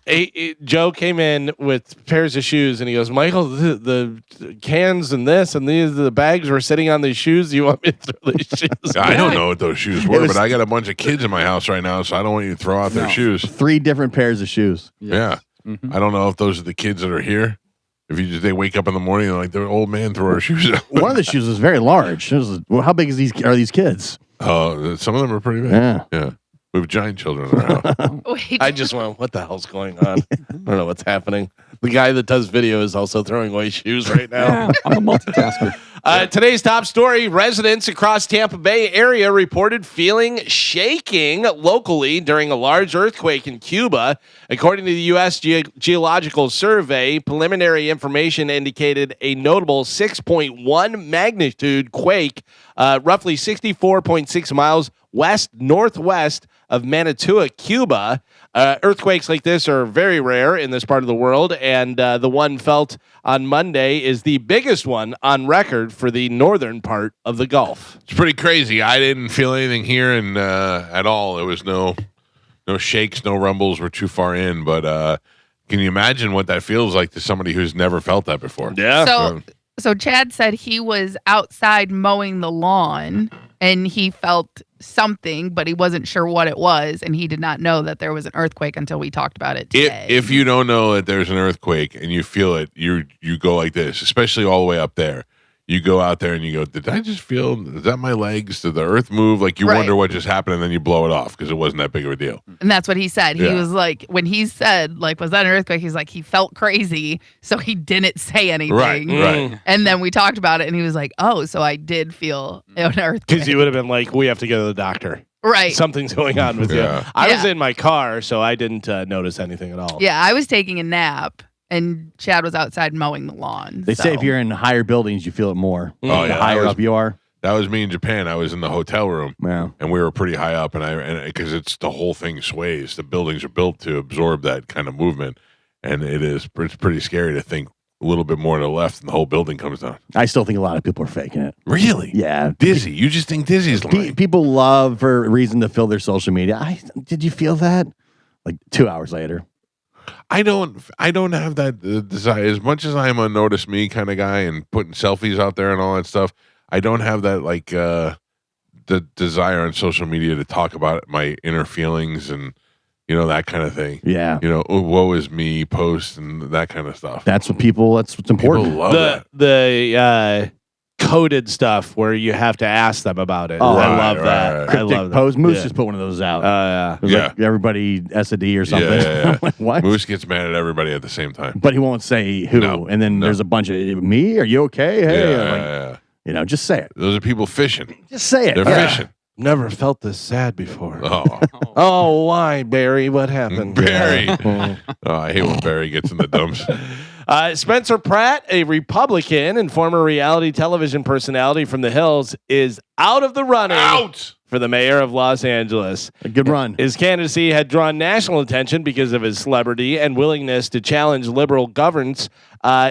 Speaker 5: you.
Speaker 6: Joe came in with pairs of shoes and he goes, Michael, the cans and this and these, the bags were sitting on these shoes. Do you want me to throw these shoes?
Speaker 1: I don't know what those shoes were,
Speaker 3: was-
Speaker 1: but I got a bunch of kids in my house right now, so I don't want you to throw out their shoes.
Speaker 3: 3 different pairs of shoes.
Speaker 1: Yeah. I don't know if those are the kids that are here. If they wake up in the morning and like, the old man threw our shoes out.
Speaker 3: One of the shoes was very large. Well, how big are these kids?
Speaker 1: Some of them are pretty big.
Speaker 3: Yeah.
Speaker 1: We have giant children in our house.
Speaker 4: Wait,
Speaker 6: I just went, what the hell's going on? I don't know what's happening. The guy that does video is also throwing away shoes right now.
Speaker 5: Yeah, I'm a multitasker.
Speaker 6: Today's top story, residents across Tampa Bay area reported feeling shaking locally during a large earthquake in Cuba. According to the U.S. Geological Survey, preliminary information indicated a notable 6.1 magnitude quake, roughly 64.6 miles west-northwest of Manitoba, Cuba. Earthquakes like this are very rare in this part of the world, and the one felt on Monday is the biggest one on record for the northern part of the Gulf.
Speaker 1: It's pretty crazy. I didn't feel anything here and at all. There was no shakes, no rumbles. We're too far in, but can you imagine what that feels like to somebody who's never felt that before?
Speaker 6: Yeah.
Speaker 4: So Chad said he was outside mowing the lawn and he felt something, but he wasn't sure what it was, and he did not know that there was an earthquake until we talked about it today.
Speaker 1: If you don't know that there's an earthquake and you feel it, you go like this, especially all the way up there. You go out there and you go, did I just feel, is that my legs? Did the earth move? Like you
Speaker 4: Right.
Speaker 1: wonder what just happened and then you blow it off because it wasn't that big of a deal.
Speaker 4: And that's what he said. He
Speaker 1: Yeah.
Speaker 4: was like, when he said, like, was that an earthquake? He's like, he felt crazy, so he didn't say anything.
Speaker 1: Right.
Speaker 4: And then we talked about it, and he was like, oh, so I did feel an earthquake.
Speaker 6: Because you would have been like, we have to go to the doctor.
Speaker 4: Right.
Speaker 6: Something's going on with
Speaker 1: Yeah.
Speaker 6: you. I was
Speaker 4: Yeah.
Speaker 6: in my car, so I didn't notice anything at all.
Speaker 4: Yeah, I was taking a nap, and Chad was outside mowing the lawn.
Speaker 3: They say if you're in higher buildings, you feel it more.
Speaker 1: Oh, yeah,
Speaker 3: The
Speaker 1: that
Speaker 3: higher
Speaker 1: was-
Speaker 3: up you are.
Speaker 1: That was me in Japan. I was in the hotel room
Speaker 3: Yeah.
Speaker 1: and we were pretty high up and because it's the whole thing sways. The buildings are built to absorb that kind of movement. And it's pretty scary to think a little bit more to the left and the whole building comes down.
Speaker 3: I still think a lot of people are faking it.
Speaker 1: Really?
Speaker 3: Yeah.
Speaker 1: Dizzy. You just think Dizzy's lying.
Speaker 3: People love for a reason to fill their social media. Did you feel that? Like 2 hours later.
Speaker 1: I don't have that desire. As much as I'm a notice me kind of guy and putting selfies out there and all that stuff, I don't have that like the desire on social media to talk about my inner feelings and that kind of thing.
Speaker 3: Yeah.
Speaker 1: Oh, woe is me post and that kind of stuff.
Speaker 3: That's what's
Speaker 1: People
Speaker 3: important.
Speaker 1: love that.
Speaker 6: The coded stuff where you have to ask them about it.
Speaker 3: Oh,
Speaker 6: I
Speaker 1: right,
Speaker 6: love
Speaker 1: right,
Speaker 6: that.
Speaker 1: right.
Speaker 6: I
Speaker 3: Cryptic
Speaker 6: love that.
Speaker 3: pose. Moose
Speaker 6: Yeah.
Speaker 3: just put one of those out.
Speaker 6: Yeah.
Speaker 3: It was like everybody S&D or something.
Speaker 1: Yeah.
Speaker 3: I'm like, what?
Speaker 1: Moose gets mad at everybody at the same time.
Speaker 3: But he won't say who.
Speaker 1: No,
Speaker 3: And then
Speaker 1: no.
Speaker 3: there's a bunch of me. Are you okay? Hey,
Speaker 1: Yeah,
Speaker 3: I'm like,
Speaker 1: yeah.
Speaker 3: just say it.
Speaker 1: Those are people fishing.
Speaker 3: Just say it.
Speaker 1: They're
Speaker 3: Yeah.
Speaker 1: fishing.
Speaker 6: Never felt this sad before.
Speaker 1: Oh,
Speaker 6: Oh, why, Barry? What happened?
Speaker 1: Barry.
Speaker 6: Yeah.
Speaker 1: Oh, I hate when Barry gets in the dumps.
Speaker 6: Spencer Pratt, a Republican and former reality television personality from the Hills, is out of the running
Speaker 1: Out.
Speaker 6: for the mayor of Los Angeles.
Speaker 3: A good run.
Speaker 6: His candidacy had drawn national attention because of his celebrity and willingness to challenge liberal governance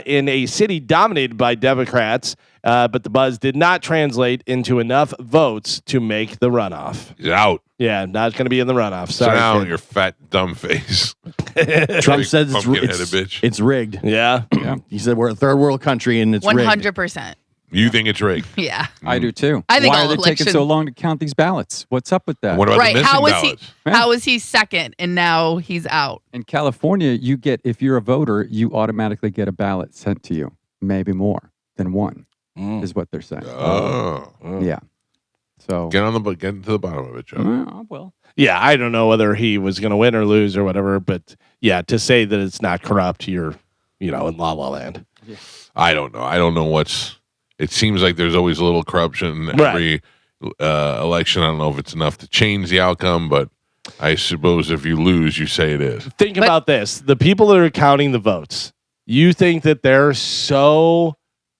Speaker 6: in a city dominated by Democrats. But the buzz did not translate into enough votes to make the runoff.
Speaker 1: He's out.
Speaker 6: Yeah, not going to be in the runoff.
Speaker 1: Sit
Speaker 6: Sorry.
Speaker 1: down,
Speaker 6: kid.
Speaker 1: your fat dumb face.
Speaker 3: Trump
Speaker 1: Big
Speaker 3: says
Speaker 1: pumpkin-headed bitch.
Speaker 3: it's rigged.
Speaker 6: Yeah.
Speaker 3: He said we're a third world country and it's rigged.
Speaker 4: 100%.
Speaker 1: You think it's rigged?
Speaker 4: Yeah.
Speaker 5: I do too.
Speaker 4: I think
Speaker 5: Why are
Speaker 4: all
Speaker 5: they taking
Speaker 4: election-
Speaker 5: so long to count these ballots? What's up with that?
Speaker 1: What about
Speaker 4: Right.
Speaker 1: the missing
Speaker 4: How was
Speaker 1: ballots?
Speaker 5: Yeah.
Speaker 4: How was he second and now he's out?
Speaker 5: In California, you get, if you're a voter, you automatically get a ballot sent to you. Maybe more than one, is what they're saying.
Speaker 1: Oh.
Speaker 5: Yeah. So,
Speaker 1: Get to the bottom of it, Joe.
Speaker 5: well, well,
Speaker 6: Yeah, I don't know whether he was going to win or lose or whatever, but yeah, to say that it's not corrupt, you're, in La La Land.
Speaker 1: I don't know. I don't know what's. It seems like there's always a little corruption in
Speaker 6: Right.
Speaker 1: election. I don't know if it's enough to change the outcome, but I suppose if you lose, you say it is.
Speaker 2: Think about this. The people that are counting the votes, you think that they're so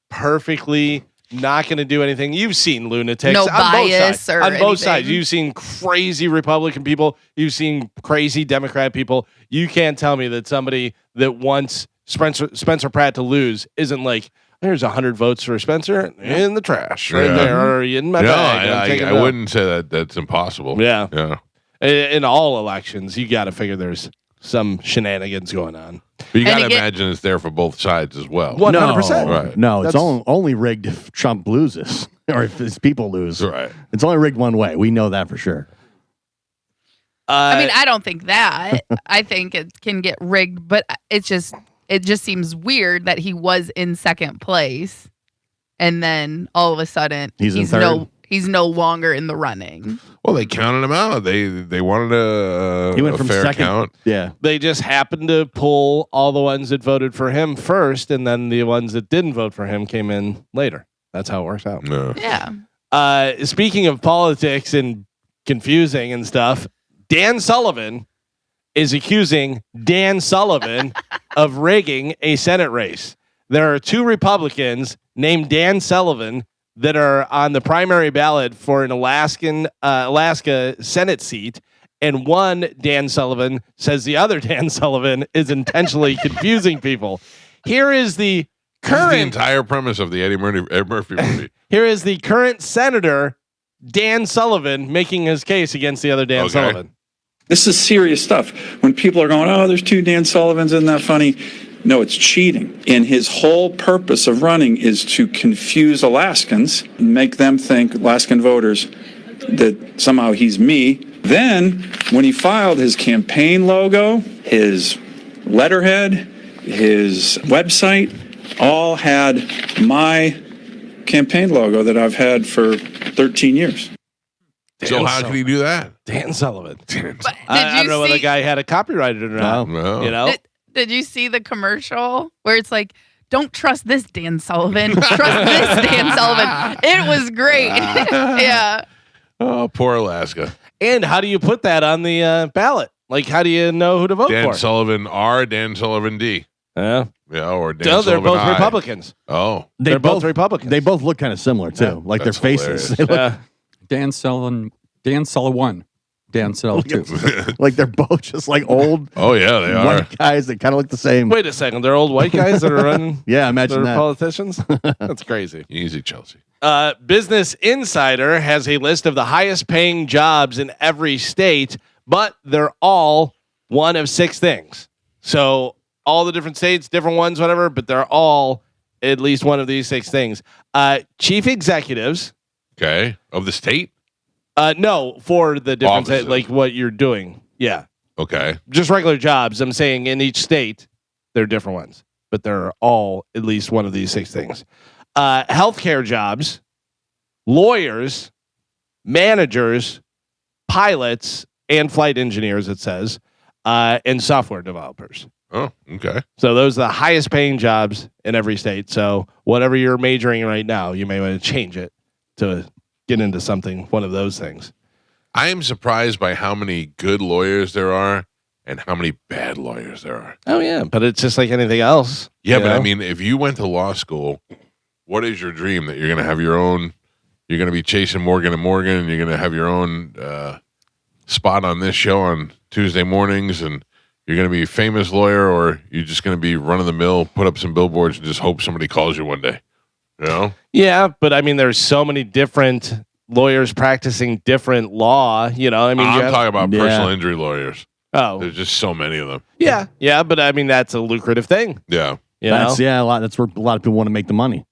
Speaker 2: perfectly not going to do anything. You've seen lunatics
Speaker 4: No
Speaker 2: on both
Speaker 4: bias
Speaker 2: sides.
Speaker 4: or
Speaker 2: On both
Speaker 4: anything.
Speaker 2: sides. You've seen crazy Republican people. You've seen crazy Democrat people. You can't tell me that somebody that wants Spencer Pratt to lose isn't like, there's 100 votes for Spencer in the trash right there, or in my bag. I'm taking
Speaker 1: I
Speaker 2: it out.
Speaker 1: wouldn't say that that's impossible.
Speaker 2: Yeah.
Speaker 1: Yeah.
Speaker 2: In all elections, you got to figure there's some shenanigans going on.
Speaker 1: But you got to
Speaker 4: again-
Speaker 1: imagine it's there for both sides as well.
Speaker 2: 100%.
Speaker 1: Right.
Speaker 3: No, it's
Speaker 2: That's-
Speaker 3: only rigged if Trump loses or if his people lose.
Speaker 1: Right.
Speaker 3: It's only rigged one way. We know that for sure.
Speaker 4: I mean, I don't think that. I think it can get rigged, but it just seems weird that he was in second place, and then all of a sudden
Speaker 3: He's in third.
Speaker 4: He's no longer in the running.
Speaker 1: Well, they counted him out. They wanted
Speaker 3: He went
Speaker 1: a
Speaker 3: from
Speaker 1: fair
Speaker 3: second.
Speaker 1: count.
Speaker 3: Yeah.
Speaker 2: they just happened to pull all the ones that voted for him first, and then the ones that didn't vote for him came in later. That's how it works out.
Speaker 1: No.
Speaker 4: Yeah.
Speaker 2: Speaking of politics and confusing and stuff, Dan Sullivan is accusing Dan Sullivan of rigging a Senate race. There are 2 Republicans named Dan Sullivan that are on the primary ballot for an Alaska Senate seat. And one Dan Sullivan says the other Dan Sullivan is intentionally confusing people. Here is the
Speaker 1: This is the
Speaker 2: current
Speaker 1: entire premise of the Eddie Murphy movie.
Speaker 2: here is the current Senator Dan Sullivan making his case against the other Dan
Speaker 1: Okay.
Speaker 2: Sullivan.
Speaker 9: This is serious stuff. When people are going, oh, there's 2 Dan Sullivans, isn't that funny? No, it's cheating. And his whole purpose of running is to confuse Alaskans, make them think, Alaskan voters, that somehow he's me. Then, when he filed his campaign logo, his letterhead, his website, all had my campaign logo that I've had for 13 years.
Speaker 1: So how could he do that?
Speaker 2: Dan Sullivan.
Speaker 4: But did
Speaker 2: I don't
Speaker 4: you
Speaker 2: know whether the
Speaker 4: see?
Speaker 2: guy had it copyrighted or not.
Speaker 1: No.
Speaker 2: You know?
Speaker 4: Did you see the commercial where it's like, don't trust this Dan Sullivan, trust this Dan Sullivan? It was great. Yeah.
Speaker 1: Oh, poor Alaska.
Speaker 2: And how do you put that on the ballot? Like, how do you know who to vote
Speaker 1: Dan
Speaker 2: for?
Speaker 1: Sullivan R, Dan Sullivan D.
Speaker 2: Yeah.
Speaker 1: Yeah, or Dan
Speaker 2: No, they're
Speaker 1: Sullivan
Speaker 2: both
Speaker 1: I.
Speaker 2: Republicans.
Speaker 1: Oh.
Speaker 2: They're both Republicans.
Speaker 3: They both look kind of similar too.
Speaker 2: Yeah.
Speaker 3: Like
Speaker 1: That's
Speaker 3: their faces.
Speaker 1: hilarious.
Speaker 3: They look
Speaker 2: Yeah.
Speaker 5: Dan Sullivan, Dan Sullivan, Dan Sullivan 2.
Speaker 3: like they're both just like old
Speaker 1: Oh, yeah, they are.
Speaker 3: white guys that kind of look the same.
Speaker 2: Wait a second. They're old white guys that are running.
Speaker 3: Yeah, imagine
Speaker 2: They're
Speaker 3: that.
Speaker 2: politicians. That's crazy.
Speaker 1: Easy, Chelsea.
Speaker 2: Business Insider has a list of the highest paying jobs in every state, but they're all one of 6 things. So all the different states, different ones, whatever, but they're all at least one of these 6 things. Chief executives.
Speaker 1: Okay. Of the state?
Speaker 2: No, for the different
Speaker 1: Offices.
Speaker 2: like what you're doing. Yeah.
Speaker 1: Okay.
Speaker 2: Just regular jobs. I'm saying in each state, they're different ones, but they're all at least one of these 6 things. Healthcare jobs, lawyers, managers, pilots, and flight engineers, it says, and software developers.
Speaker 1: Oh, okay.
Speaker 2: So those are the highest paying jobs in every state. So whatever you're majoring in right now, you may want to change it to get into something, one of those things.
Speaker 1: I am surprised by how many good lawyers there are and how many bad lawyers there are.
Speaker 2: Oh yeah, but it's just like anything else.
Speaker 1: Yeah,
Speaker 2: you
Speaker 1: but I
Speaker 2: know?
Speaker 1: mean, if you went to law school, what is your dream? That you're going to have your own, you're going to be chasing Morgan and Morgan, and you're going to have your own spot on this show on Tuesday mornings, and you're going to be a famous lawyer, or you're just going to be run of the mill, put up some billboards, and just hope somebody calls you one day. You know?
Speaker 2: Yeah, but I mean, there's so many different lawyers practicing different law. You know, I mean, you
Speaker 1: I'm
Speaker 2: have-
Speaker 1: talking about
Speaker 3: Yeah.
Speaker 1: personal injury lawyers.
Speaker 2: oh,
Speaker 1: There's just so many of them.
Speaker 2: yeah, but I mean, that's a lucrative thing.
Speaker 1: Yeah.
Speaker 2: You know?
Speaker 3: That's a lot. That's where a lot of people want to make the money.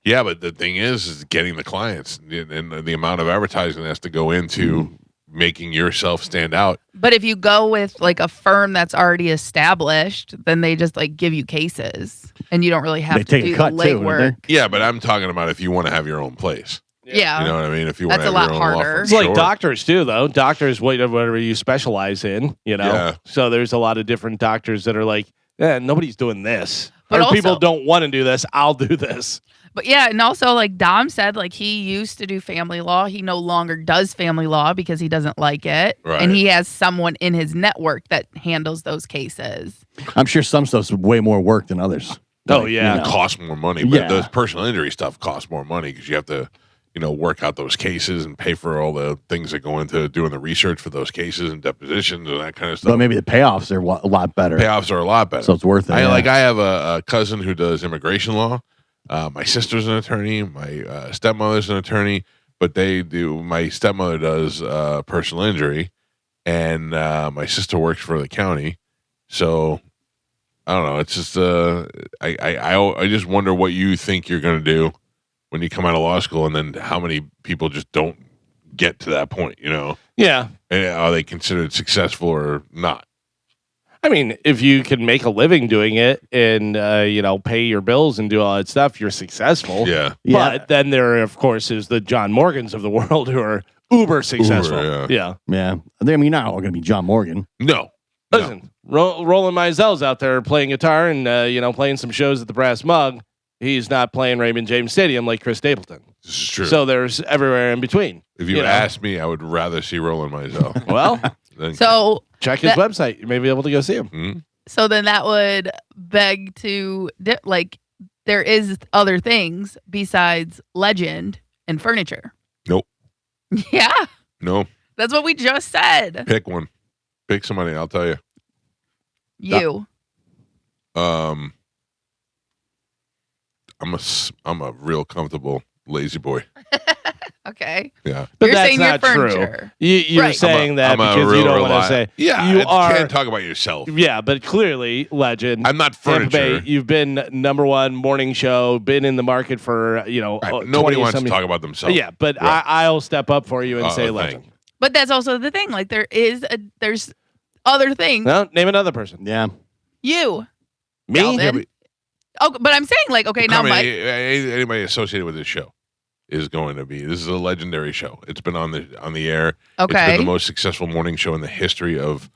Speaker 1: Yeah, but the thing is getting the clients and the amount of advertising that has to go into making yourself stand out.
Speaker 4: But if you go with like a firm that's already established, then they just like give you cases, and you don't really have
Speaker 3: They
Speaker 4: to
Speaker 3: take a
Speaker 4: do
Speaker 3: cut,
Speaker 4: the
Speaker 3: too, don't
Speaker 4: legwork.
Speaker 1: Yeah, but I'm talking about if you want to have your own place.
Speaker 4: Yeah,
Speaker 1: You know what I mean? If you want
Speaker 4: That's
Speaker 1: to
Speaker 4: a
Speaker 1: have
Speaker 4: lot
Speaker 1: your own law
Speaker 4: harder.
Speaker 1: firm.
Speaker 2: It's like
Speaker 1: Sure.
Speaker 2: doctors too, though. Doctors, whatever you specialize in, you know.
Speaker 1: Yeah.
Speaker 2: So there's a lot of different doctors that are like, nobody's doing this.
Speaker 4: But
Speaker 2: or people
Speaker 4: also-
Speaker 2: don't want to do this. I'll do this.
Speaker 4: But yeah, and also like Dom said, like he used to do family law. He no longer does family law because he doesn't like it.
Speaker 1: Right.
Speaker 4: And he has someone in his network that handles those cases.
Speaker 3: I'm sure some stuff's way more work than others.
Speaker 2: Oh, yeah.
Speaker 1: It costs more money, but
Speaker 3: Yeah.
Speaker 1: those personal injury stuff costs more money because you have to, work out those cases and pay for all the things that go into doing the research for those cases and depositions and that kind of stuff.
Speaker 3: But maybe the payoffs are a lot better.
Speaker 1: Payoffs are a lot better.
Speaker 3: So it's worth it.
Speaker 1: I have a cousin who does immigration law. My sister's an attorney. My stepmother's an attorney. But my stepmother does personal injury, and my sister works for the county. So I don't know. It's just I just wonder what you think you're going to do when you come out of law school, and then how many people just don't get to that point.
Speaker 2: Yeah.
Speaker 1: And are they considered successful or not?
Speaker 2: I mean, if you can make a living doing it and, pay your bills and do all that stuff, you're successful.
Speaker 1: Yeah.
Speaker 2: But then there, of course, is the John Morgans of the world who are uber successful.
Speaker 1: yeah.
Speaker 2: Yeah.
Speaker 3: I mean, not all going to be John Morgan.
Speaker 1: No.
Speaker 2: Listen, Roland Mizell's out there playing guitar and, playing some shows at the Brass Mug. He's not playing Raymond James Stadium like Chris Stapleton.
Speaker 1: This is true.
Speaker 2: So there's everywhere in between.
Speaker 1: If you asked me, I would rather see Roland Mizell.
Speaker 2: Well,
Speaker 4: So
Speaker 2: check his website. You may be able to go see him.
Speaker 4: So then that would beg to there is other things besides legend and furniture.
Speaker 1: Nope.
Speaker 4: Yeah,
Speaker 1: No.
Speaker 4: that's what we just said.
Speaker 1: Pick one. Pick somebody. I'll tell you.
Speaker 4: You.
Speaker 1: I'm a real comfortable lazy boy.
Speaker 4: Okay.
Speaker 1: Yeah.
Speaker 2: But
Speaker 4: You're
Speaker 2: that's
Speaker 4: saying you're
Speaker 2: not true.
Speaker 4: furniture.
Speaker 2: You're
Speaker 4: Right.
Speaker 2: saying that
Speaker 1: I'm a
Speaker 2: because you
Speaker 1: real
Speaker 2: don't want to say.
Speaker 1: Yeah.
Speaker 2: You
Speaker 1: you
Speaker 2: are.
Speaker 1: can't talk about yourself.
Speaker 2: Yeah, but clearly, legend.
Speaker 1: I'm not
Speaker 2: Tampa
Speaker 1: furniture.
Speaker 2: Bay, you've been #1 morning show, been in the market for
Speaker 1: Right, but
Speaker 2: 20
Speaker 1: nobody wants to
Speaker 2: something-
Speaker 1: talk about themselves.
Speaker 2: Yeah, but
Speaker 1: Right.
Speaker 2: I'll step up for you and say
Speaker 1: thank
Speaker 2: legend.
Speaker 4: But that's also the thing. Like there's other things.
Speaker 2: No, name another person.
Speaker 3: Yeah.
Speaker 4: You.
Speaker 2: Me?
Speaker 4: Calvin. Oh, but I'm saying like okay now, Mike.
Speaker 1: Anybody associated with this show is going to be. This is a legendary show. It's been on the air. It's
Speaker 4: Okay.
Speaker 1: been the most successful morning show in the history of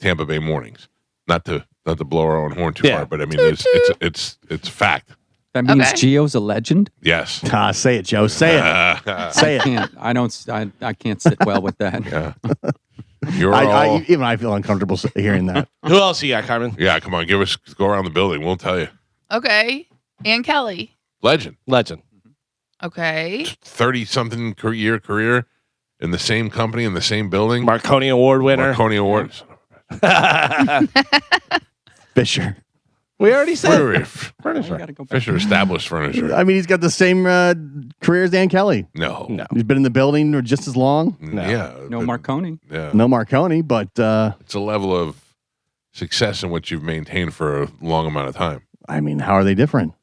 Speaker 1: Tampa Bay mornings. Not to blow our own horn too
Speaker 2: Yeah.
Speaker 1: far, but I mean it's fact.
Speaker 5: That means
Speaker 4: Okay.
Speaker 5: Gio's a legend.
Speaker 1: Yes.
Speaker 3: Say it, Joe. Say it. Say it.
Speaker 5: I can't sit well with that.
Speaker 1: Yeah. You're all.
Speaker 3: Even I feel uncomfortable hearing that.
Speaker 2: Who else you got, Carmen?
Speaker 1: Yeah, come on, go around the building. We'll tell you.
Speaker 4: Okay. Ann Kelly.
Speaker 1: Legend.
Speaker 2: Legend.
Speaker 4: Okay.
Speaker 1: 30-something year career in the same company, in the same building.
Speaker 2: Marconi Award winner.
Speaker 1: Marconi Awards.
Speaker 3: Fisher.
Speaker 2: We already said
Speaker 1: Furniture.
Speaker 5: Gotta go back.
Speaker 1: Fisher established furniture.
Speaker 3: I mean, he's got the same career as Dan Kelly.
Speaker 1: No.
Speaker 2: No.
Speaker 3: He's been in the building just as long.
Speaker 1: Yeah.
Speaker 5: No
Speaker 1: but-
Speaker 5: Marconi.
Speaker 1: Yeah.
Speaker 3: No Marconi, but
Speaker 1: It's a level of success in which you've maintained for a long amount of time.
Speaker 3: I mean, how are they different?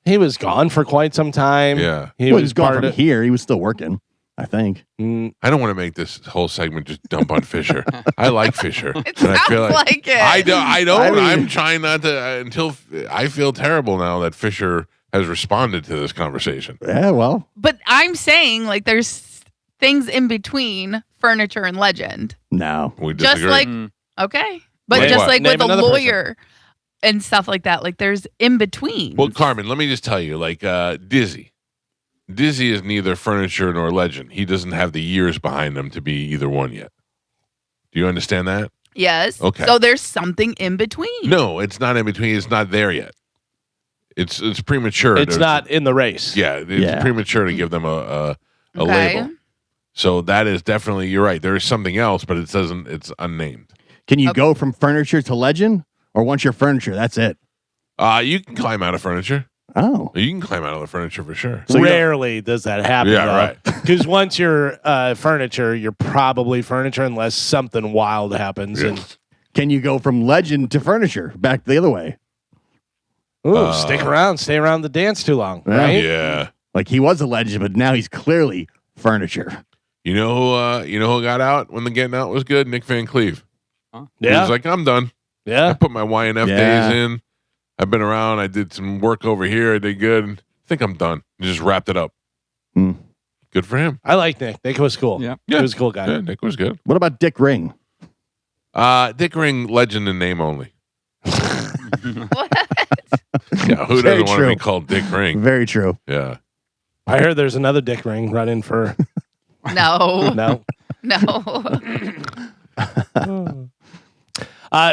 Speaker 2: He was gone for quite some time.
Speaker 1: Yeah.
Speaker 2: He
Speaker 3: Well,
Speaker 2: was
Speaker 3: he's gone
Speaker 2: part
Speaker 3: from
Speaker 2: of.
Speaker 3: here. He was still working, I think.
Speaker 1: I don't want to make this whole segment just dump on Fisher. I like Fisher.
Speaker 4: It
Speaker 1: and I
Speaker 4: sounds
Speaker 1: feel
Speaker 4: like it.
Speaker 1: I don't.
Speaker 3: I mean-
Speaker 1: I'm trying not to until I feel terrible now that Fisher has responded to this conversation.
Speaker 3: Yeah, well,
Speaker 4: But I'm saying like there's things in between furniture and legend.
Speaker 3: no.
Speaker 1: We
Speaker 4: Just
Speaker 1: disagree.
Speaker 4: like okay. But
Speaker 1: Like
Speaker 4: just
Speaker 1: what?
Speaker 4: like
Speaker 2: Name
Speaker 4: with a
Speaker 2: another person.
Speaker 4: lawyer and stuff like that. Like there's in between.
Speaker 1: Well, Carmen, let me just tell you, like Dizzy. Dizzy is neither furniture nor legend. He doesn't have the years behind him to be either one yet. Do you understand that?
Speaker 4: Yes.
Speaker 1: Okay.
Speaker 4: So there's something in between.
Speaker 1: No, it's not in between. It's not there yet. It's premature.
Speaker 2: It's
Speaker 1: to-
Speaker 2: not in the race.
Speaker 1: Yeah, it's
Speaker 3: Yeah.
Speaker 1: premature to give them a
Speaker 4: Okay.
Speaker 1: label. So that is definitely, you're right. There is something else, but it's unnamed.
Speaker 3: Can you
Speaker 4: Okay.
Speaker 3: go from furniture to legend? Or once you're furniture, that's it?
Speaker 1: You can climb out of furniture.
Speaker 3: Oh.
Speaker 1: You can climb out of the furniture for sure.
Speaker 3: So you don't-
Speaker 2: Rarely does that happen.
Speaker 1: Yeah, right.
Speaker 2: Because once you're furniture, you're probably furniture unless something wild happens.
Speaker 1: Yeah.
Speaker 2: And
Speaker 3: Can you go from legend to furniture? Back the other way.
Speaker 2: ooh, stick around, stay around the dance too long,
Speaker 3: Yeah.
Speaker 2: right?
Speaker 1: Yeah.
Speaker 3: Like he was a legend, but now he's clearly furniture.
Speaker 1: You know who got out when the getting out was good? Nick Van Cleve. He
Speaker 2: Yeah,
Speaker 1: was like, I'm done. I
Speaker 2: yeah.
Speaker 1: put my YNF
Speaker 3: Yeah.
Speaker 1: days in. I've been around. I did some work over here. I did good. I think I'm done. He just wrapped it up.
Speaker 3: Hmm.
Speaker 1: Good for him.
Speaker 2: I like Nick. Nick was cool.
Speaker 5: Yeah.
Speaker 2: He was a cool guy.
Speaker 1: Yeah, Nick was good.
Speaker 3: What about Dick Ring?
Speaker 1: Dick Ring, legend in name only.
Speaker 4: What?
Speaker 1: Yeah, who
Speaker 3: Very
Speaker 1: doesn't want to be
Speaker 3: true.
Speaker 1: called Dick Ring?
Speaker 3: Very true.
Speaker 1: Yeah.
Speaker 2: I heard there's another dick ring running for
Speaker 4: No.
Speaker 2: no.
Speaker 4: No.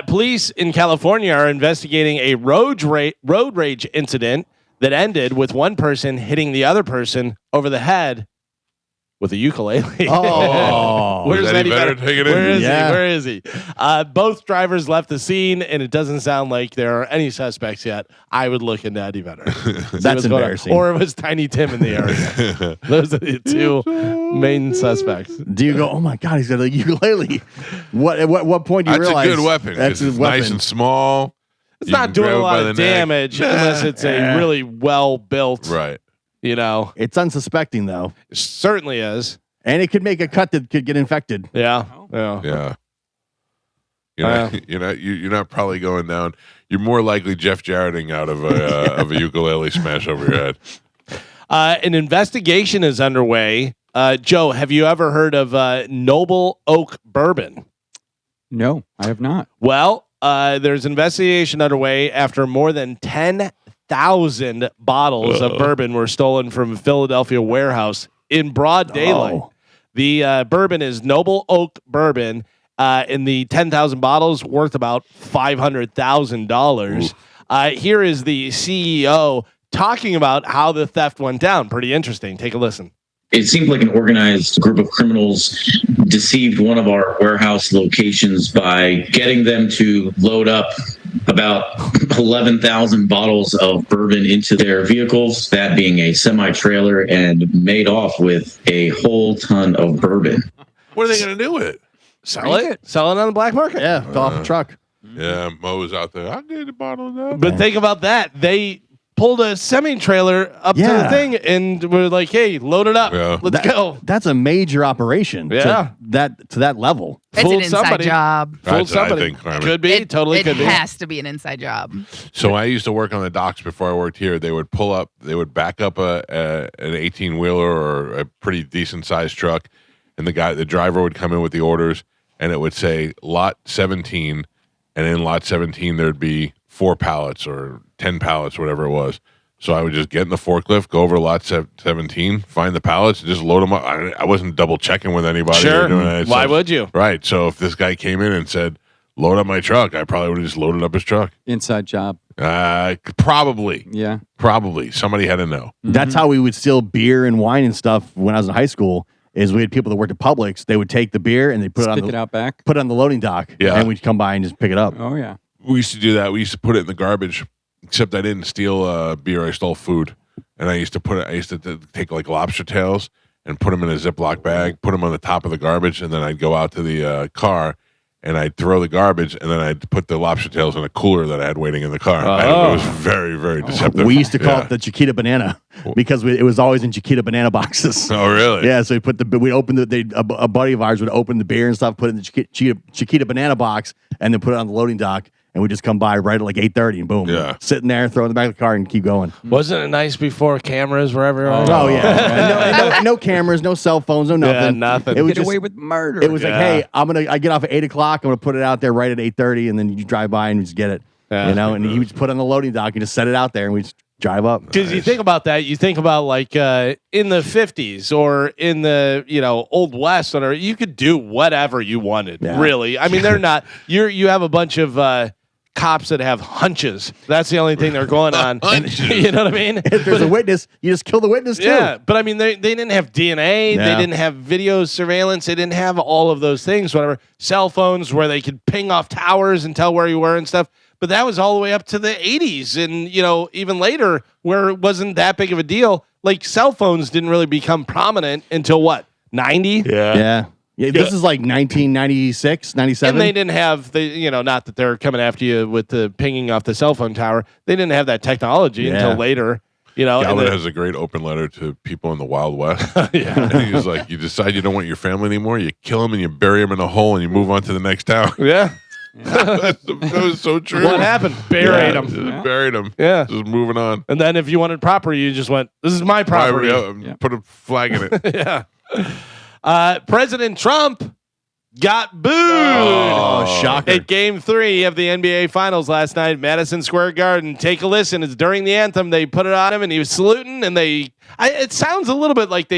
Speaker 2: Police in California are investigating a road rage incident that ended with one person hitting the other person over the head with a ukulele.
Speaker 3: Oh.
Speaker 2: Where's
Speaker 1: Is Eddie Vedder taking it?
Speaker 2: Where is
Speaker 3: Yeah.
Speaker 2: he? Where is he? Both drivers left the scene, and it doesn't sound like there are any suspects yet. I would look into Eddie Vedder. See
Speaker 3: That's
Speaker 2: what's going on.
Speaker 3: embarrassing.
Speaker 2: Or it was Tiny Tim in the area. Those are the two main suspects.
Speaker 3: Do you go, oh my God, he's got a ukulele? What point do you
Speaker 1: That's
Speaker 3: realize?
Speaker 1: a good weapon.
Speaker 3: That's
Speaker 1: 'cause
Speaker 3: a
Speaker 1: it's
Speaker 3: weapon.
Speaker 1: nice and small.
Speaker 2: It's
Speaker 1: You
Speaker 2: not
Speaker 1: can
Speaker 2: doing
Speaker 1: grab
Speaker 2: a
Speaker 1: it
Speaker 2: lot
Speaker 1: by
Speaker 2: of
Speaker 1: the neck.
Speaker 2: damage unless it's a really well built,
Speaker 1: Right.
Speaker 2: you know.
Speaker 3: It's unsuspecting, though.
Speaker 2: It certainly is.
Speaker 3: And it could make a cut that could get infected.
Speaker 2: Yeah. Yeah.
Speaker 1: Yeah. You're not probably going down. You're more likely Jeff Jarretting out of a ukulele smash over your head.
Speaker 2: An investigation is underway. Joe, have you ever heard of Noble Oak Bourbon?
Speaker 5: No, I have not.
Speaker 2: Well, there's an investigation underway after more than 10,000 bottles of bourbon were stolen from a Philadelphia warehouse in broad daylight.
Speaker 3: Oh.
Speaker 2: The bourbon is Noble Oak Bourbon. In the 10,000 bottles worth about $500,000. Here is the CEO talking about how the theft went down. Pretty interesting. Take a listen.
Speaker 10: It seemed like an organized group of criminals deceived one of our warehouse locations by getting them to load up about 11,000 bottles of bourbon into their vehicles, that being a semi-trailer, and made off with a whole ton of bourbon.
Speaker 1: What are they going to do with it?
Speaker 2: Sell it on the black market.
Speaker 3: Yeah, fell off a truck.
Speaker 1: Yeah, Mo's out there. I'll get a bottle of that.
Speaker 2: But think about that. They pulled a semi-trailer up to the
Speaker 3: Yeah.
Speaker 2: thing and were like, hey, load it up.
Speaker 1: Yeah.
Speaker 2: Let's go.
Speaker 3: That's a major operation.
Speaker 2: Yeah.
Speaker 3: To that level.
Speaker 4: It's
Speaker 2: Fooled
Speaker 4: an inside
Speaker 2: somebody.
Speaker 4: job.
Speaker 2: Fooled
Speaker 1: That's what I
Speaker 2: somebody.
Speaker 1: think, Carmen.
Speaker 2: Could be. Totally
Speaker 4: it
Speaker 2: could be.
Speaker 4: has to be an inside job.
Speaker 1: So I used to work on the docks before I worked here. They would back up an 18-wheeler or a pretty decent sized truck, and the driver would come in with the orders, and it would say lot 17, and in lot 17 there'd be 4 pallets or 10 pallets, whatever it was. So I would just get in the forklift, go over lot 17, find the pallets, and just load them up. I wasn't double checking with anybody.
Speaker 2: Sure.
Speaker 1: Or doing that.
Speaker 2: Why
Speaker 1: So-
Speaker 2: would you?
Speaker 1: Right. So if this guy came in and said, load up my truck, I probably would have just loaded up his truck.
Speaker 5: Inside job.
Speaker 1: Probably.
Speaker 5: Yeah.
Speaker 1: Probably. Somebody had to know.
Speaker 3: That's how we would steal beer and wine and stuff when I was in high school. Is we had people that worked at Publix. They would take the beer and they put
Speaker 5: Stick
Speaker 3: it
Speaker 5: it out back.
Speaker 3: put it on the loading dock.
Speaker 1: Yeah.
Speaker 3: And we'd come by and just pick it up.
Speaker 5: Oh yeah.
Speaker 1: We used to do that. We used to put it in the garbage, except I didn't steal beer. I stole food. And I used to take like lobster tails and put them in a Ziploc bag, put them on the top of the garbage, and then I'd go out to the car and I'd throw the garbage, and then I'd put the lobster tails in a cooler that I had waiting in the car. It was very, very deceptive.
Speaker 3: We used to call
Speaker 1: Yeah.
Speaker 3: it the Chiquita banana because it was always in Chiquita banana boxes.
Speaker 1: Oh, really?
Speaker 3: Yeah, so we'd open a buddy of ours would open the beer and stuff, put it in the Chiquita banana box, and then put it on the loading dock, and we'd just come by right at like 8:30 and boom,
Speaker 1: Yeah.
Speaker 3: sitting there, throw it in the back of the car, and keep going.
Speaker 2: Wasn't it nice before cameras were ever?
Speaker 3: Oh yeah, no cameras, no cell phones, no nothing.
Speaker 2: Yeah, nothing.
Speaker 3: It was
Speaker 5: Get
Speaker 3: just,
Speaker 5: away with murder.
Speaker 3: it was like,
Speaker 2: Yeah.
Speaker 3: hey, I get off at 8:00. I'm gonna put it out there right at 8:30, and then you drive by and just get it.
Speaker 2: Yeah.
Speaker 3: You know, and he would just put it on the loading dock and just set it out there, and we just drive up.
Speaker 2: Because you think about that, you think about like in the 50s or in the Old West, or you could do whatever you wanted.
Speaker 3: Yeah.
Speaker 2: Really, I mean, they're not. You have a bunch of cops that have hunches. That's the only thing they're going on. You know what I mean?
Speaker 3: If there's a witness, you just kill the witness too.
Speaker 2: Yeah, but I mean, they didn't have DNA.
Speaker 3: Yeah.
Speaker 2: They didn't have video surveillance. They didn't have all of those things. Whatever, cell phones where they could ping off towers and tell where you were and stuff. But that was all the way up to the 80s, and even later, where it wasn't that big of a deal. Like cell phones didn't really become prominent until what 90.
Speaker 3: Yeah. This is like 1996, 97.
Speaker 2: And they didn't have not that they're coming after you with the pinging off the cell phone tower. They didn't have that technology
Speaker 3: Yeah.
Speaker 2: until later.
Speaker 1: Galvin has a great open letter to people in the Wild West. And he's like, you decide you don't want your family anymore, you kill them and you bury them in a hole and you move on to the next town.
Speaker 2: Yeah.
Speaker 1: that was so true.
Speaker 2: What happened? Buried them.
Speaker 1: Just buried them.
Speaker 2: Yeah.
Speaker 1: Just moving on.
Speaker 2: And then if you wanted property, you just went, this is my property.
Speaker 1: Put a flag in it.
Speaker 2: Yeah. President Trump got booed.
Speaker 3: Oh, shocker.
Speaker 2: At Game 3 of the NBA Finals last night, Madison Square Garden. Take a listen. It's during the anthem. They put it on him, and he was saluting. And it sounds a little bit like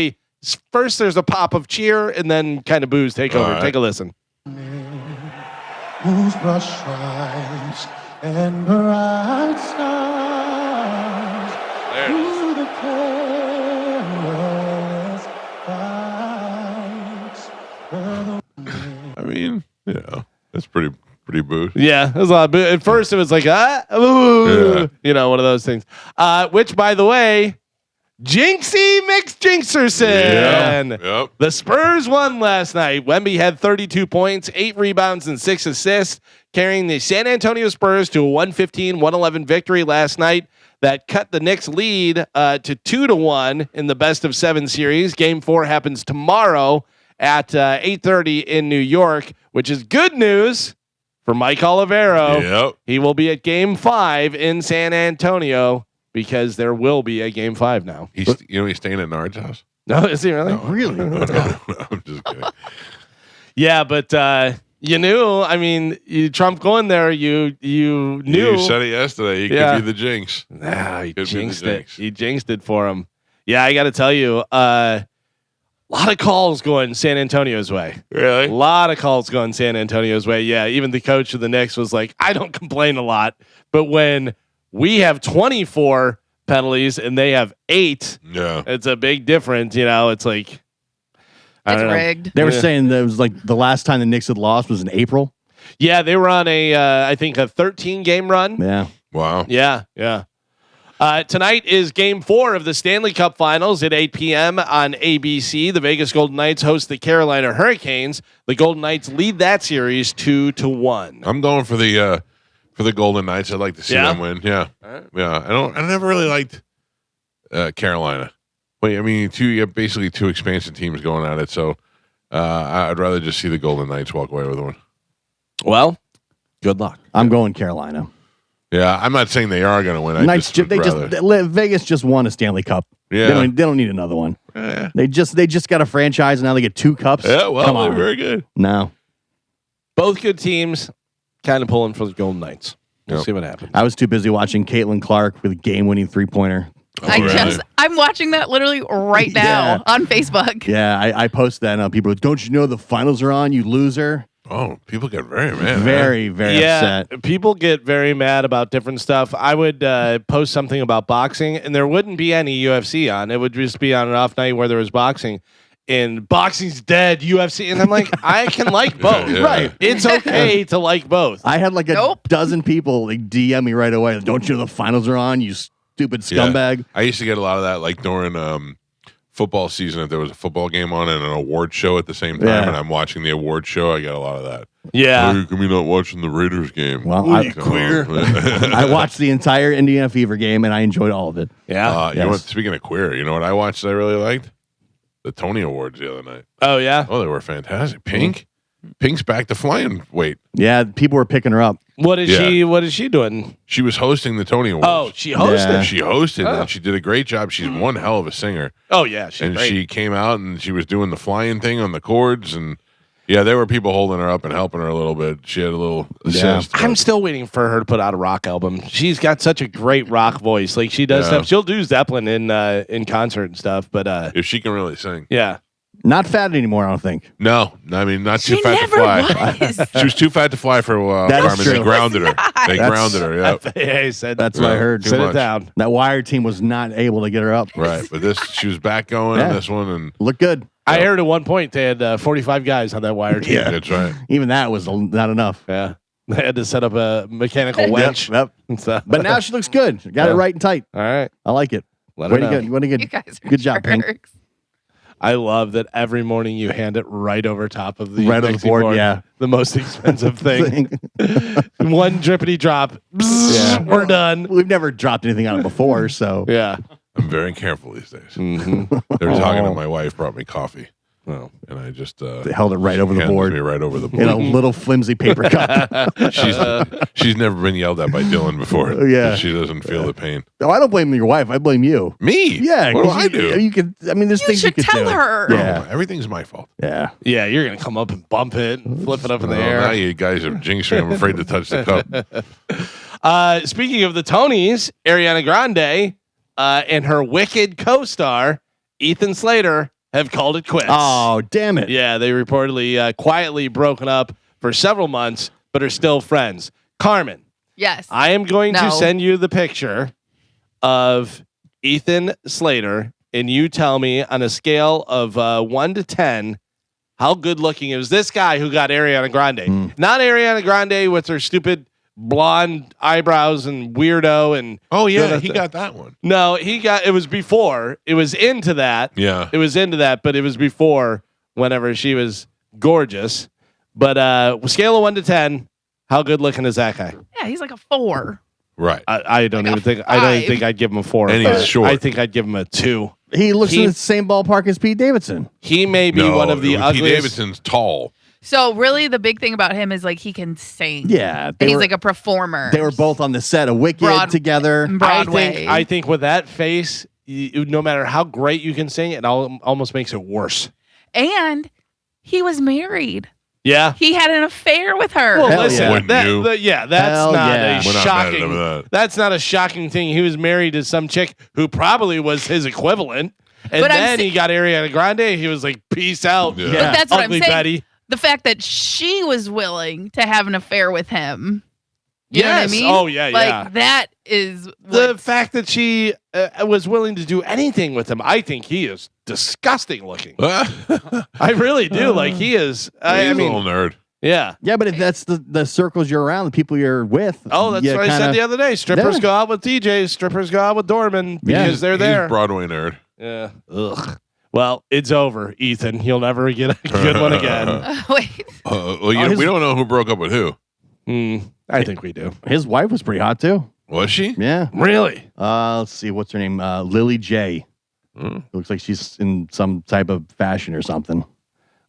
Speaker 2: first there's a pop of cheer, and then kind of boos take over.
Speaker 1: Right.
Speaker 2: Take a listen.
Speaker 11: Whose brush stripes and bright stars through the perilous fights.
Speaker 1: I mean, yeah, that's pretty boo.
Speaker 2: Yeah, it was a lot. But at first, it was like, ooh, one of those things. Which, by the way, Jinxie McJinxerson.
Speaker 1: Yep.
Speaker 2: The Spurs won last night. Wemby had 32 points, 8 rebounds, and 6 assists, carrying the San Antonio Spurs to a 115-111 victory last night. That cut the Knicks' lead to 2-1 in the best-of-7 series. Game 4 happens tomorrow at 8:30 in New York, which is good news for Mike Olivero.
Speaker 1: Yep.
Speaker 2: He will be at Game 5 in San Antonio because there will be a Game 5 now.
Speaker 1: He's staying at Nard's house.
Speaker 2: No, is he really?
Speaker 1: No,
Speaker 3: Really?
Speaker 1: No, I'm just kidding.
Speaker 2: Yeah, but you knew. I mean, Trump going there. You knew.
Speaker 1: You said it yesterday. He could be the jinx.
Speaker 2: Nah, he
Speaker 1: Could be the
Speaker 2: jinxed it.
Speaker 1: jinx.
Speaker 2: He jinxed it for him. Yeah, I got to tell you, a lot of calls going San Antonio's way.
Speaker 1: Really?
Speaker 2: A lot of calls going San Antonio's way. Yeah, even the coach of the Knicks was like, I don't complain a lot, but when we have 24 penalties and they have 8,
Speaker 1: Yeah.
Speaker 2: it's a big difference. It's like, I
Speaker 4: It's
Speaker 2: don't know.
Speaker 4: rigged.
Speaker 3: They were saying that it was like the last time the Knicks had lost was in April.
Speaker 2: Yeah, they were on I think a 13 game run.
Speaker 3: Yeah.
Speaker 1: Wow.
Speaker 2: Yeah. Tonight is Game 4 of the Stanley Cup Finals at 8 p.m. on ABC. The Vegas Golden Knights host the Carolina Hurricanes. The Golden Knights lead that series 2-1.
Speaker 1: I'm going for the Golden Knights. I'd like to see them win. Yeah. Yeah. I never really liked Carolina. Wait, I mean, you have basically 2 expansion teams going at it, so I'd rather just see the Golden Knights walk away with one.
Speaker 2: Well, good luck.
Speaker 3: I'm going Carolina.
Speaker 1: Yeah, I'm not saying they are going to win.
Speaker 3: Vegas just won a Stanley Cup.
Speaker 1: Yeah.
Speaker 3: They don't need another one.
Speaker 1: Yeah.
Speaker 3: They just got a franchise and now they get 2 cups.
Speaker 1: Yeah, well,
Speaker 3: Come
Speaker 1: they're
Speaker 3: on.
Speaker 1: very good.
Speaker 3: No.
Speaker 2: Both good teams kind of pulling for the Golden Knights. We'll
Speaker 1: Yep.
Speaker 2: see what happens.
Speaker 3: I was too busy watching Caitlin Clark with a game-winning 3-pointer.
Speaker 4: I'm watching that literally right now
Speaker 3: Yeah.
Speaker 4: on Facebook.
Speaker 3: Yeah, I posted that and people go, don't you know the finals are on, you loser?
Speaker 1: Oh, people get very mad.
Speaker 3: Very, very upset.
Speaker 2: People get very mad about different stuff. I would post something about boxing, and there wouldn't be any UFC on. It would just be on an off night where there was boxing. And boxing's dead, UFC. And I'm like, I can like both.
Speaker 1: Yeah.
Speaker 3: Right.
Speaker 2: It's okay to like both.
Speaker 3: I had like a
Speaker 4: Nope.
Speaker 3: dozen people like DM me right away. Don't you know the finals are on, you stupid scumbag?
Speaker 1: I used to get a lot of that, like during football season. If there was a football game on and an award show at the same time,
Speaker 3: Yeah.
Speaker 1: and I'm watching the award show, I get a lot of that.
Speaker 2: Yeah.
Speaker 1: How come you not watching the Raiders game?
Speaker 3: Well,
Speaker 1: What,
Speaker 3: I-
Speaker 1: you queer?
Speaker 3: I watched the entire Indiana Fever game and I enjoyed all of it.
Speaker 2: Yeah.
Speaker 1: You know
Speaker 3: Yes.
Speaker 1: what? Speaking of queer, you know what I watched that I really liked? The Tony Awards the other night.
Speaker 2: Oh, yeah.
Speaker 1: Oh, they were fantastic. Pink's back to flying weight.
Speaker 3: Yeah, people were picking her up.
Speaker 2: What is
Speaker 1: Yeah.
Speaker 2: she doing?
Speaker 1: She was hosting the Tony Awards.
Speaker 2: Oh, she hosted.
Speaker 3: Yeah.
Speaker 1: She hosted
Speaker 2: Oh.
Speaker 1: and she did a great job. She's one hell of a singer.
Speaker 2: Oh, yeah. She's
Speaker 1: And
Speaker 2: great.
Speaker 1: she came out and she was doing the flying thing on the chords. And yeah, there were people holding her up and helping her a little bit. She had a little assist.
Speaker 2: I'm
Speaker 1: but-
Speaker 2: still waiting for her to put out a rock album. She's got such a great rock voice. Like she does
Speaker 1: Yeah.
Speaker 2: stuff. She'll do Zeppelin in concert and stuff. But
Speaker 1: if she can really sing.
Speaker 2: yeah.
Speaker 3: Not fat anymore, I don't think.
Speaker 1: No, I mean, not too
Speaker 4: She
Speaker 1: fat to
Speaker 4: never
Speaker 1: fly.
Speaker 4: was.
Speaker 1: She was too fat to fly for a while.
Speaker 3: That is
Speaker 1: Carmen.
Speaker 3: true.
Speaker 1: They grounded her. They
Speaker 3: That's-
Speaker 1: grounded her. Yeah.
Speaker 2: Yeah, he said
Speaker 3: That's what I
Speaker 1: Yeah.
Speaker 3: heard.
Speaker 1: Too
Speaker 2: sit it
Speaker 1: much.
Speaker 2: down.
Speaker 3: That Wire team was not able to get her up.
Speaker 1: Right. But she was back going on
Speaker 3: Yeah.
Speaker 1: this one. And
Speaker 3: Look good.
Speaker 2: I heard at one point they had 45 guys on that wire team.
Speaker 3: Yeah.
Speaker 1: that's right.
Speaker 3: Even that was not enough.
Speaker 2: Yeah. They had to set up a mechanical winch.
Speaker 3: Yep.
Speaker 2: And stuff.
Speaker 3: But now she looks good. Got
Speaker 2: Yeah.
Speaker 3: it right and tight.
Speaker 2: all right.
Speaker 3: I like it.
Speaker 2: Let
Speaker 3: Way
Speaker 2: her
Speaker 3: to
Speaker 2: know.
Speaker 3: good. Way to
Speaker 4: You
Speaker 3: good.
Speaker 4: guys are
Speaker 3: Good job, Pink.
Speaker 4: jerks.
Speaker 2: I love that every morning you hand it right over top of the
Speaker 3: Right on the
Speaker 2: mixing
Speaker 3: board, yeah.
Speaker 2: The most expensive thing. One drippity drop. Bzzz,
Speaker 3: Yeah.
Speaker 2: We're done.
Speaker 3: We've never dropped anything on it before, so
Speaker 2: Yeah.
Speaker 1: I'm very careful these days.
Speaker 2: Mm-hmm.
Speaker 1: They were talking to my wife, brought me coffee. Oh, and I just
Speaker 3: They held it right over the
Speaker 1: handed
Speaker 3: board.
Speaker 1: me right over the
Speaker 3: In a
Speaker 1: board.
Speaker 3: little flimsy paper cup.
Speaker 1: She's never been yelled at by Dylan before.
Speaker 3: Yeah.
Speaker 1: She doesn't feel the pain.
Speaker 3: No, I don't blame your wife. I blame you.
Speaker 1: Me?
Speaker 3: Yeah.
Speaker 1: What do
Speaker 3: 'cause
Speaker 1: I do?
Speaker 3: You could. I mean, there's
Speaker 4: You
Speaker 3: things you
Speaker 4: should
Speaker 3: could
Speaker 4: tell
Speaker 3: do.
Speaker 4: her.
Speaker 3: Yeah.
Speaker 1: Oh, everything's my fault.
Speaker 3: Yeah.
Speaker 2: Yeah, you're gonna come up and bump it and flip it up in the
Speaker 1: Oh,
Speaker 2: air.
Speaker 1: now you guys have jinxed me. I'm afraid to touch the cup.
Speaker 2: Speaking of the Tonys, Ariana Grande and her Wicked co-star Ethan Slater have called it quits.
Speaker 3: Oh, damn it.
Speaker 2: Yeah, they reportedly quietly broken up for several months, but are still friends. Carmen,
Speaker 4: Yes.
Speaker 2: I am going to
Speaker 4: No.
Speaker 2: send you the picture of Ethan Slater, and you tell me on a scale of 1 to 10 how good looking is this guy who got Ariana Grande. Not Ariana Grande with her stupid blonde eyebrows and weirdo and
Speaker 1: Oh yeah,
Speaker 2: doing
Speaker 1: he
Speaker 2: that
Speaker 1: got that one.
Speaker 2: no, it was before. It was into that.
Speaker 1: Yeah.
Speaker 2: It was into that, but it was before whenever she was gorgeous. But scale of 1 to 10, how good looking is that guy?
Speaker 4: Yeah, he's like a 4.
Speaker 1: Right.
Speaker 2: I don't
Speaker 4: Like
Speaker 2: even
Speaker 4: a
Speaker 2: think I don't even
Speaker 4: 5.
Speaker 2: think I'd give him a 4.
Speaker 1: And he's
Speaker 2: but
Speaker 1: short.
Speaker 2: I think I'd give him a 2.
Speaker 3: He looks
Speaker 2: He-
Speaker 3: in the same ballpark as Pete Davidson.
Speaker 2: He may be
Speaker 1: No,
Speaker 2: one of the
Speaker 1: Pete
Speaker 2: ugliest.
Speaker 1: Davidson's tall.
Speaker 4: So really, the big thing about him is like he can sing.
Speaker 3: Yeah.
Speaker 4: And he's like a performer.
Speaker 3: They were both on the set of Wicked together.
Speaker 4: Broadway.
Speaker 2: I think with that face, no matter how great you can sing, it almost makes it worse.
Speaker 4: And he was married.
Speaker 2: Yeah.
Speaker 4: He had an affair with her.
Speaker 2: Well,
Speaker 3: Hell
Speaker 2: listen,
Speaker 3: yeah.
Speaker 1: Wouldn't you?
Speaker 2: That's
Speaker 3: Hell
Speaker 2: not
Speaker 3: yeah.
Speaker 2: a
Speaker 1: We're not mad at
Speaker 2: shocking.
Speaker 1: him with that.
Speaker 2: That's not a shocking thing. He was married to some chick who probably was his equivalent, and
Speaker 4: But I'm
Speaker 2: then
Speaker 4: sa-
Speaker 2: he got Ariana Grande. He was like, "Peace out,
Speaker 1: Yeah.
Speaker 4: But that's what
Speaker 2: ugly
Speaker 4: I'm saying.
Speaker 2: Betty."
Speaker 4: The fact that she was willing to have an affair with him. You know what I
Speaker 2: Yes.
Speaker 4: mean?
Speaker 2: Oh, yeah,
Speaker 4: like,
Speaker 2: yeah.
Speaker 4: that is
Speaker 2: The
Speaker 4: what's-
Speaker 2: fact that she was willing to do anything with him, I think he is disgusting looking. I really do. Like he is.
Speaker 1: He's
Speaker 2: I
Speaker 1: a
Speaker 2: mean,
Speaker 1: little nerd.
Speaker 2: yeah.
Speaker 3: Yeah, but if that's the circles you're around, the people you're with.
Speaker 2: Oh, that's
Speaker 3: you
Speaker 2: what I said the
Speaker 3: kinda-
Speaker 2: other day. Strippers
Speaker 3: Yeah.
Speaker 2: go out with DJs. Strippers go out with doormen
Speaker 3: Yeah.
Speaker 2: because they're
Speaker 1: He's
Speaker 2: there.
Speaker 1: Broadway nerd.
Speaker 2: Yeah. Ugh. Well, it's over, Ethan. You'll never get a good one again.
Speaker 4: Wait.
Speaker 3: his-
Speaker 1: We don't know who broke up with who.
Speaker 2: I think we do.
Speaker 3: His wife was pretty hot too.
Speaker 1: Was she?
Speaker 3: Yeah.
Speaker 2: Really?
Speaker 3: Let's see. What's her name? Lily J.
Speaker 1: Mm.
Speaker 3: Looks like she's in some type of fashion or something.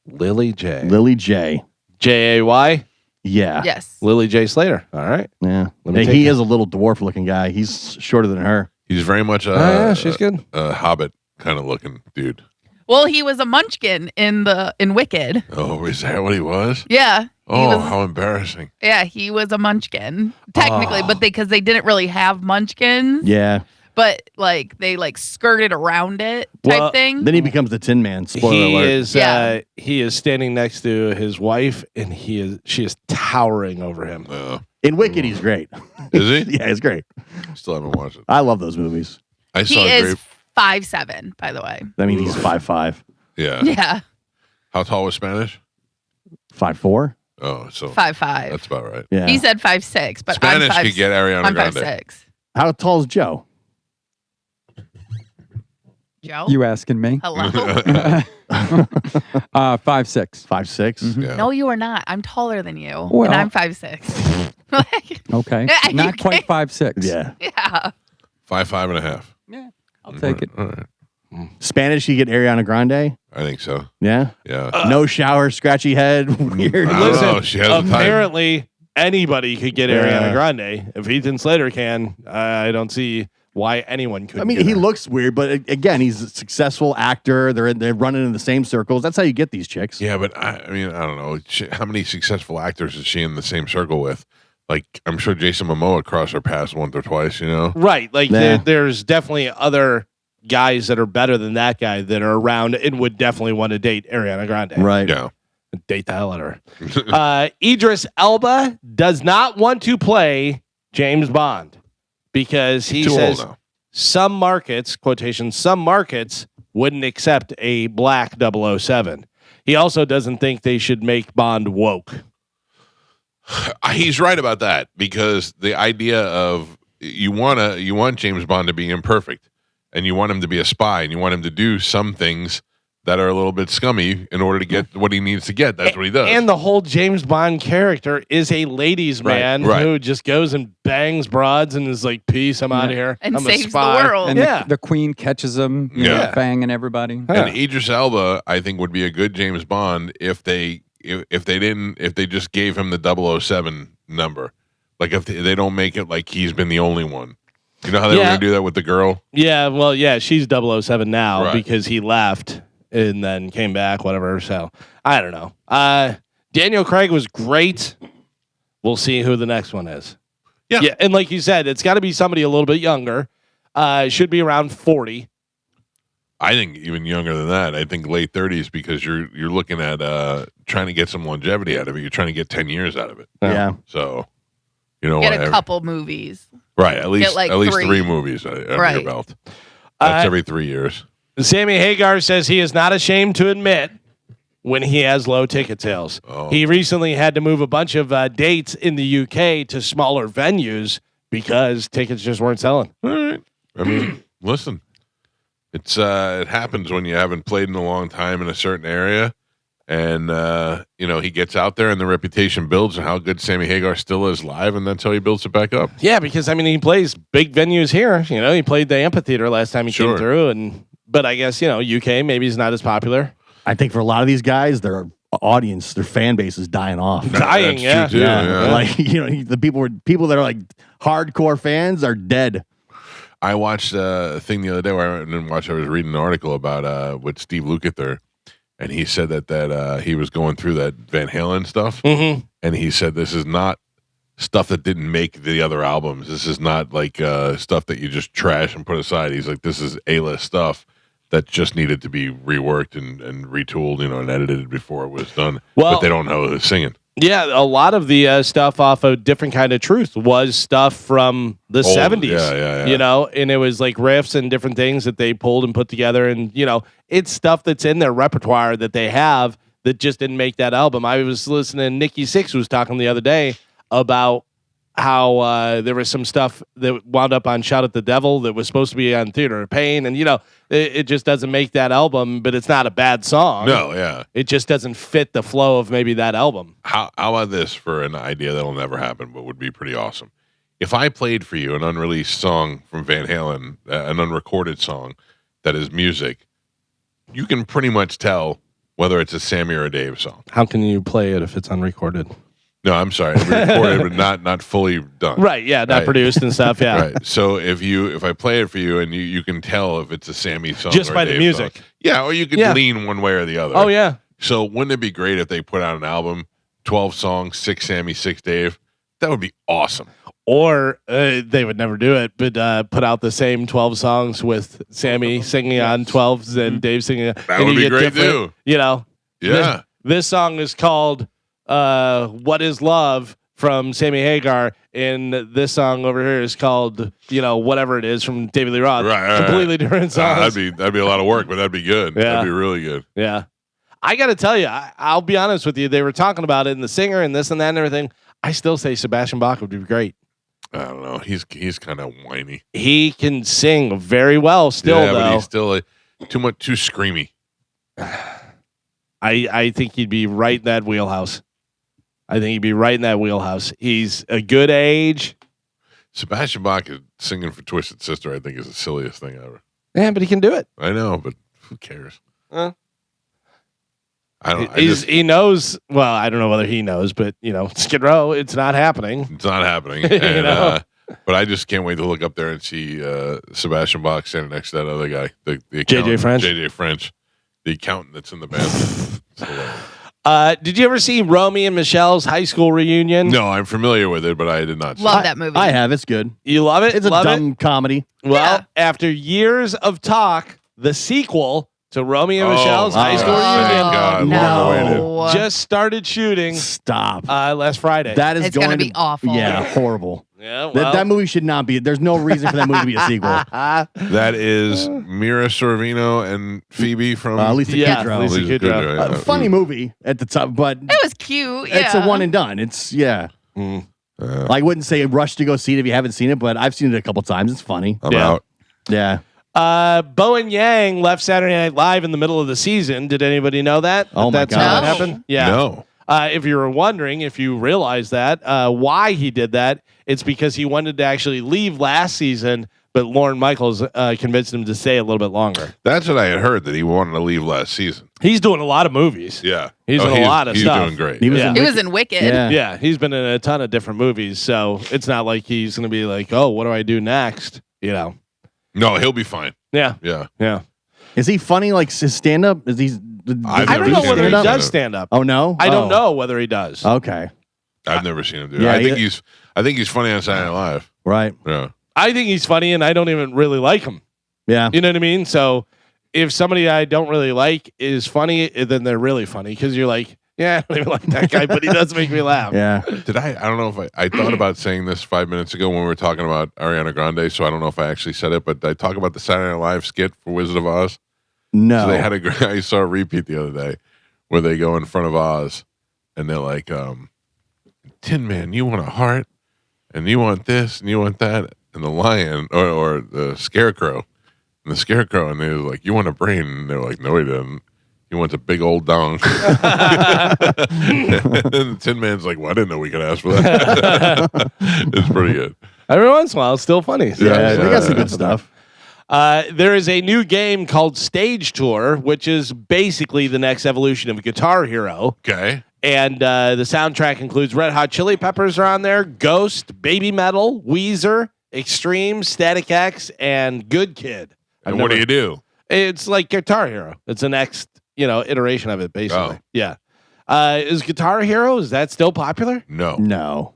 Speaker 2: Lily J.
Speaker 3: Lily J.
Speaker 2: J-A-Y?
Speaker 3: Yeah.
Speaker 4: Yes.
Speaker 2: Lily J. Slater. All right.
Speaker 3: Yeah.
Speaker 2: Let me
Speaker 3: Hey,
Speaker 2: take
Speaker 3: he
Speaker 2: it.
Speaker 3: is a little dwarf looking guy. He's shorter than her.
Speaker 1: He's very much a,
Speaker 2: yeah, she's good.
Speaker 1: a Hobbit kind of looking dude.
Speaker 4: Well, he was a munchkin in Wicked.
Speaker 1: Oh, is that what he was?
Speaker 4: Yeah. He
Speaker 1: Oh,
Speaker 4: was,
Speaker 1: how embarrassing.
Speaker 4: yeah, he was a munchkin technically, but because they didn't really have munchkins,
Speaker 3: Yeah.
Speaker 4: but like they like skirted around it type
Speaker 2: Well,
Speaker 4: thing.
Speaker 3: Then he becomes the Tin Man. Spoiler
Speaker 2: He
Speaker 3: alert.
Speaker 2: is
Speaker 4: Yeah.
Speaker 2: he is standing next to his wife and she is towering over him.
Speaker 3: In Wicked, he's great.
Speaker 1: Is he?
Speaker 3: Yeah, he's great.
Speaker 1: Still haven't watched it.
Speaker 3: I love those movies.
Speaker 1: I
Speaker 4: He
Speaker 1: saw
Speaker 4: is
Speaker 1: Grape.
Speaker 4: 5'7", by the way.
Speaker 3: I mean, he's 5'5",
Speaker 1: Yeah.
Speaker 4: Yeah,
Speaker 1: How tall was Spanish?
Speaker 3: 5'4".
Speaker 1: Oh, so
Speaker 4: 5'5".
Speaker 1: that's about right.
Speaker 3: Yeah.
Speaker 4: He said 5'6", but
Speaker 1: Spanish
Speaker 4: I'm
Speaker 1: could get Ariana
Speaker 4: I'm
Speaker 1: Grande.
Speaker 4: 5'6".
Speaker 3: How tall is Joe?
Speaker 4: Joe,
Speaker 5: You asking me?
Speaker 4: hello?
Speaker 5: 5'6".
Speaker 3: 5'6".
Speaker 1: Mm-hmm. Yeah.
Speaker 4: No, you are not. I'm taller than you,
Speaker 5: Well-
Speaker 4: and I'm 5'6". Like,
Speaker 5: Okay.
Speaker 4: Yeah, you
Speaker 5: Not quite
Speaker 4: can't-
Speaker 5: 5'6".
Speaker 3: Yeah.
Speaker 4: yeah.
Speaker 1: 5'5.5".
Speaker 5: Yeah. I'll take it.
Speaker 1: All right.
Speaker 3: Spanish, you get Ariana Grande.
Speaker 1: I think so.
Speaker 3: Yeah.
Speaker 1: Yeah.
Speaker 3: No shower, scratchy head, weird.
Speaker 1: I don't know. She has a type.
Speaker 2: apparently anybody could get
Speaker 3: Yeah.
Speaker 2: Ariana Grande. If Ethan Slater can, I don't see why anyone could.
Speaker 3: I mean, he looks weird, but again, he's a successful actor. They're running in the same circles. That's how you get these chicks.
Speaker 1: Yeah, but I mean, I don't know. How many successful actors is she in the same circle with? Like, I'm sure Jason Momoa crossed her paths once or twice, you know?
Speaker 2: right. Like
Speaker 3: Nah.
Speaker 2: there's definitely other guys that are better than that guy that are around and would definitely want to date Ariana Grande.
Speaker 3: Right.
Speaker 1: Yeah.
Speaker 2: Date the hell out of her. Idris Elba does not want to play James Bond because he
Speaker 1: Too
Speaker 2: says
Speaker 1: old now.
Speaker 2: some markets, quotation, some markets wouldn't accept a black 007. He also doesn't think they should make Bond woke.
Speaker 1: He's right about that because the idea of you want James Bond to be imperfect and you want him to be a spy and you want him to do some things that are a little bit scummy in order to get what he needs to get. That's what he does.
Speaker 2: And the whole James Bond character is a ladies' man who just goes and bangs broads and is like, peace, I'm out of here.
Speaker 4: And
Speaker 2: I'm
Speaker 4: saves
Speaker 2: a spy.
Speaker 4: the world.
Speaker 5: And
Speaker 2: Yeah.
Speaker 5: the queen catches him, you know, banging everybody.
Speaker 1: And Idris Elba, I think, would be a good James Bond if they just gave him the 007 number. Like if they don't make it like he's been the only one. You know how they were going to do that with the girl?
Speaker 2: Yeah, well, yeah, she's 007 now
Speaker 1: Right.
Speaker 2: because he left and then came back, whatever. So I don't know. Daniel Craig was great. We'll see who the next one is. Yeah, and like you said, it's got to be somebody a little bit younger. It should be around 40.
Speaker 1: I think even younger than that. I think late 30s because you're looking at trying to get some longevity out of it. You're trying to get 10 years out of it.
Speaker 3: Yeah.
Speaker 1: So, you know,
Speaker 4: Get a couple movies.
Speaker 1: Right, at least
Speaker 4: like
Speaker 1: 3 movies under your belt. That's every 3 years.
Speaker 2: Sammy Hagar says he is not ashamed to admit when he has low ticket sales.
Speaker 1: Oh.
Speaker 2: He recently had to move a bunch of dates in the UK to smaller venues because tickets just weren't selling.
Speaker 1: All right. I mean, listen, it happens when you haven't played in a long time in a certain area. And, you know, he gets out there and the reputation builds and how good Sammy Hagar still is live. And that's how he builds it back up.
Speaker 2: Yeah, because, I mean, he plays big venues here. You know, he played the amphitheater last time he came through. But I guess, you know, UK maybe is not as popular.
Speaker 3: I think for a lot of these guys, their audience, their fan base is dying off.
Speaker 2: Dying,
Speaker 1: That's true too, yeah.
Speaker 3: Like, you know, the people that are like hardcore fans are dead.
Speaker 1: I watched a thing the other day where I didn't watch. I was reading an article about with Steve Lukather, and he said that he was going through that Van Halen stuff, and he said this is not stuff that didn't make the other albums. This is not like stuff that you just trash and put aside. He's like, this is A-list stuff that just needed to be reworked and retooled, you know, and edited before it was done.
Speaker 2: Well,
Speaker 1: but they don't know who's singing.
Speaker 2: Yeah, a lot of the stuff off of Different Kind of Truth was stuff from the 70s.
Speaker 1: Yeah.
Speaker 2: You know, and it was like riffs and different things that they pulled and put together. And, you know, it's stuff that's in their repertoire that they have that just didn't make that album. I was listening, Nikki Sixx was talking the other day about how there was some stuff that wound up on Shout at the Devil that was supposed to be on Theater of Pain. And, you know, it just doesn't make that album, but it's not a bad song.
Speaker 1: No, yeah.
Speaker 2: It just doesn't fit the flow of maybe that album.
Speaker 1: How about this for an idea that'll never happen, but would be pretty awesome? If I played for you an unreleased song from Van Halen, an unrecorded song that is music, you can pretty much tell whether it's a Sammy or a Dave song.
Speaker 2: How can you play it if it's unrecorded?
Speaker 1: No, I'm sorry, recorded but not fully done.
Speaker 2: Right, yeah, not produced and stuff, yeah.
Speaker 1: Right. So if I play it for you and you can tell if it's a Sammy song
Speaker 2: Just
Speaker 1: or
Speaker 2: by
Speaker 1: a
Speaker 2: the
Speaker 1: Dave
Speaker 2: music.
Speaker 1: song. Yeah, or you could lean one way or the other.
Speaker 2: Oh yeah.
Speaker 1: So wouldn't it be great if they put out an album, 12 songs, 6 Sammy, 6 Dave? That would be awesome.
Speaker 2: Or they would never do it, but put out the same 12 songs with Sammy singing on 12s and Dave singing.
Speaker 1: That would be great too.
Speaker 2: You know.
Speaker 1: Yeah.
Speaker 2: This song is called "What Is Love" from Sammy Hagar, and this song over here is called, you know, whatever it is from David Lee Roth.
Speaker 1: Right.
Speaker 2: Completely different songs.
Speaker 1: That'd be a lot of work, but that'd be good.
Speaker 2: Yeah.
Speaker 1: That'd be really good.
Speaker 2: Yeah. I got to tell you, I'll be honest with you. They were talking about it and the singer and this and that and everything. I still say Sebastian Bach would be great.
Speaker 1: I don't know. He's kind of whiny.
Speaker 2: He can sing very well still, though.
Speaker 1: But he's still too screamy.
Speaker 2: I think he'd be right in that wheelhouse. He's a good age.
Speaker 1: Sebastian Bach is singing for Twisted Sister, I think, is the silliest thing ever.
Speaker 2: Yeah, but he can do it.
Speaker 1: I know, but who cares?
Speaker 2: He knows. Well, I don't know whether he knows, but you know, Skid Row, it's not happening.
Speaker 1: It's not happening. And, but I just can't wait to look up there and see Sebastian Bach standing next to that other guy, the
Speaker 2: JJ French.
Speaker 1: JJ French, the accountant that's in the band.
Speaker 2: Did you ever see Romy and Michelle's high school reunion?
Speaker 1: No, I'm familiar with it, but I did not see
Speaker 4: Love
Speaker 1: it.
Speaker 4: that movie.
Speaker 3: I have. It's good.
Speaker 2: You love it?
Speaker 3: It's a dumb comedy.
Speaker 2: Well, after years of talk, the sequel to Romy and Michelle's high school
Speaker 1: thank
Speaker 2: reunion
Speaker 1: God.
Speaker 4: no.
Speaker 2: just started shooting
Speaker 3: Stop.
Speaker 2: last Friday.
Speaker 3: That is
Speaker 4: It's
Speaker 3: going
Speaker 4: gonna be awful.
Speaker 3: Yeah, horrible.
Speaker 2: yeah, well,
Speaker 3: That movie should not be. There's no reason for that movie to be a sequel.
Speaker 1: That is Mira Sorvino and Phoebe from
Speaker 3: Lisa
Speaker 2: Yeah,
Speaker 3: Kudrow.
Speaker 2: Lisa
Speaker 1: Lisa
Speaker 2: Kudrow.
Speaker 1: yeah.
Speaker 3: Funny movie at the top, but
Speaker 4: It was cute. Yeah.
Speaker 3: it's a one and done. It's I wouldn't say rush to go see it if you haven't seen it, but I've seen it a couple times. It's funny.
Speaker 1: I'm out.
Speaker 3: Yeah.
Speaker 2: Bowen Yang left Saturday Night Live in the middle of the season. Did anybody know that?
Speaker 3: Oh, my
Speaker 2: That's how that
Speaker 4: gosh.
Speaker 2: happened? Yeah.
Speaker 1: No.
Speaker 2: If you were wondering, if you realize that, why he did that, it's because he wanted to actually leave last season, but Lorne Michaels convinced him to stay a little bit longer.
Speaker 1: That's what I had heard, that he wanted to leave last season.
Speaker 2: He's doing a lot of movies.
Speaker 1: Yeah.
Speaker 2: He's doing a lot of stuff.
Speaker 1: He's doing great.
Speaker 3: He was
Speaker 2: Yeah.
Speaker 3: in
Speaker 4: He was in Wicked.
Speaker 3: Yeah.
Speaker 2: Yeah, he's been in a ton of different movies, so it's not like he's going to be like, oh, what do I do next? You know?
Speaker 1: No, he'll be fine.
Speaker 2: Yeah,
Speaker 1: Yeah.
Speaker 2: yeah.
Speaker 3: Is he funny like his stand up? Is he?
Speaker 1: I've
Speaker 2: I
Speaker 1: never
Speaker 2: don't know
Speaker 1: seen
Speaker 2: whether he
Speaker 1: him do
Speaker 2: does
Speaker 1: it.
Speaker 2: stand up.
Speaker 3: Oh no,
Speaker 2: I don't know whether he does.
Speaker 3: Okay,
Speaker 1: I've never seen him do it.
Speaker 3: Yeah,
Speaker 1: I think he's funny on Saturday Night Live.
Speaker 3: right.
Speaker 1: Yeah.
Speaker 2: I think he's funny, and I don't even really like him.
Speaker 3: Yeah,
Speaker 2: You know what I mean? So if somebody I don't really like is funny, then they're really funny because you're like, yeah, I don't even like that guy, but he does make me laugh.
Speaker 3: yeah.
Speaker 1: Did I don't know if I thought about saying this 5 minutes ago when we were talking about Ariana Grande, so I don't know if I actually said it, but I talk about the Saturday Night Live skit for Wizard of Oz.
Speaker 3: No,
Speaker 1: So they had I saw a repeat the other day where they go in front of Oz and they're like, Tin Man, you want a heart? And you want this and you want that? And the lion or the scarecrow. And the scarecrow, and they were like, you want a brain? And they're like, no, he didn't. He wants a big old dong. And the Tin Man's like, well, I didn't know we could ask for that. It's pretty good.
Speaker 2: Every once in a while, it's still funny. So.
Speaker 3: yeah, they got some
Speaker 1: yeah.
Speaker 3: good stuff.
Speaker 2: There is a new game called Stage Tour, which is basically the next evolution of Guitar Hero.
Speaker 1: Okay.
Speaker 2: And the soundtrack includes Red Hot Chili Peppers are on there, Ghost, Baby Metal, Weezer, Extreme, Static X, and Good Kid.
Speaker 1: And what do you do?
Speaker 2: It's like Guitar Hero. It's the next, iteration of it, basically.
Speaker 1: Oh.
Speaker 2: Yeah. Is Guitar Hero, is that still popular?
Speaker 1: No.
Speaker 3: No,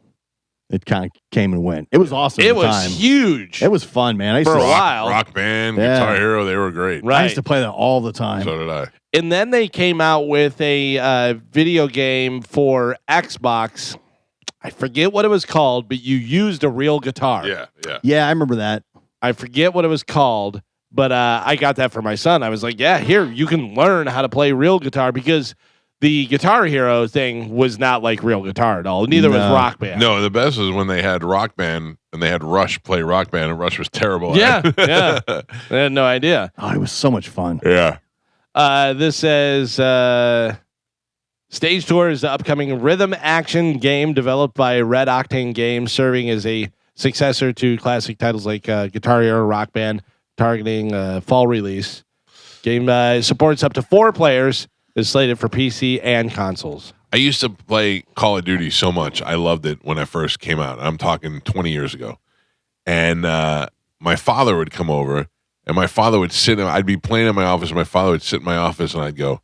Speaker 3: it kind of came and went. It was awesome.
Speaker 2: It
Speaker 3: at the
Speaker 2: was
Speaker 3: time.
Speaker 2: huge.
Speaker 3: It was fun, man. I used
Speaker 2: For
Speaker 3: to
Speaker 2: a while.
Speaker 1: Rock Band,
Speaker 3: Yeah.
Speaker 1: Guitar Hero, they were great.
Speaker 2: Right.
Speaker 3: I used to play that all the time.
Speaker 1: So did I.
Speaker 2: And then they came out with a video game for Xbox. I forget what it was called, but you used a real guitar.
Speaker 1: Yeah, yeah.
Speaker 3: Yeah, I remember that.
Speaker 2: I forget what it was called, but I got that for my son. I was like, yeah, here, you can learn how to play real guitar because the Guitar Hero thing was not like real guitar at all. Neither was
Speaker 3: No.
Speaker 2: Rock Band.
Speaker 1: No, the best is when they had Rock Band and they had Rush play Rock Band, and Rush was terrible.
Speaker 2: Yeah,
Speaker 1: at it.
Speaker 2: yeah. I had no idea.
Speaker 3: Oh, it was so much fun.
Speaker 1: Yeah.
Speaker 2: This says Stage Tour is the upcoming rhythm action game developed by Red Octane Games, serving as a successor to classic titles like Guitar Hero, Rock Band, targeting fall release. Game supports up to 4 players. Is slated for PC and consoles.
Speaker 1: I used to play Call of Duty so much. I loved it when it first came out. I'm talking 20 years ago. And my father would come over, and my father would sit. I'd be playing in my office, and my father would sit in my office, and I'd go,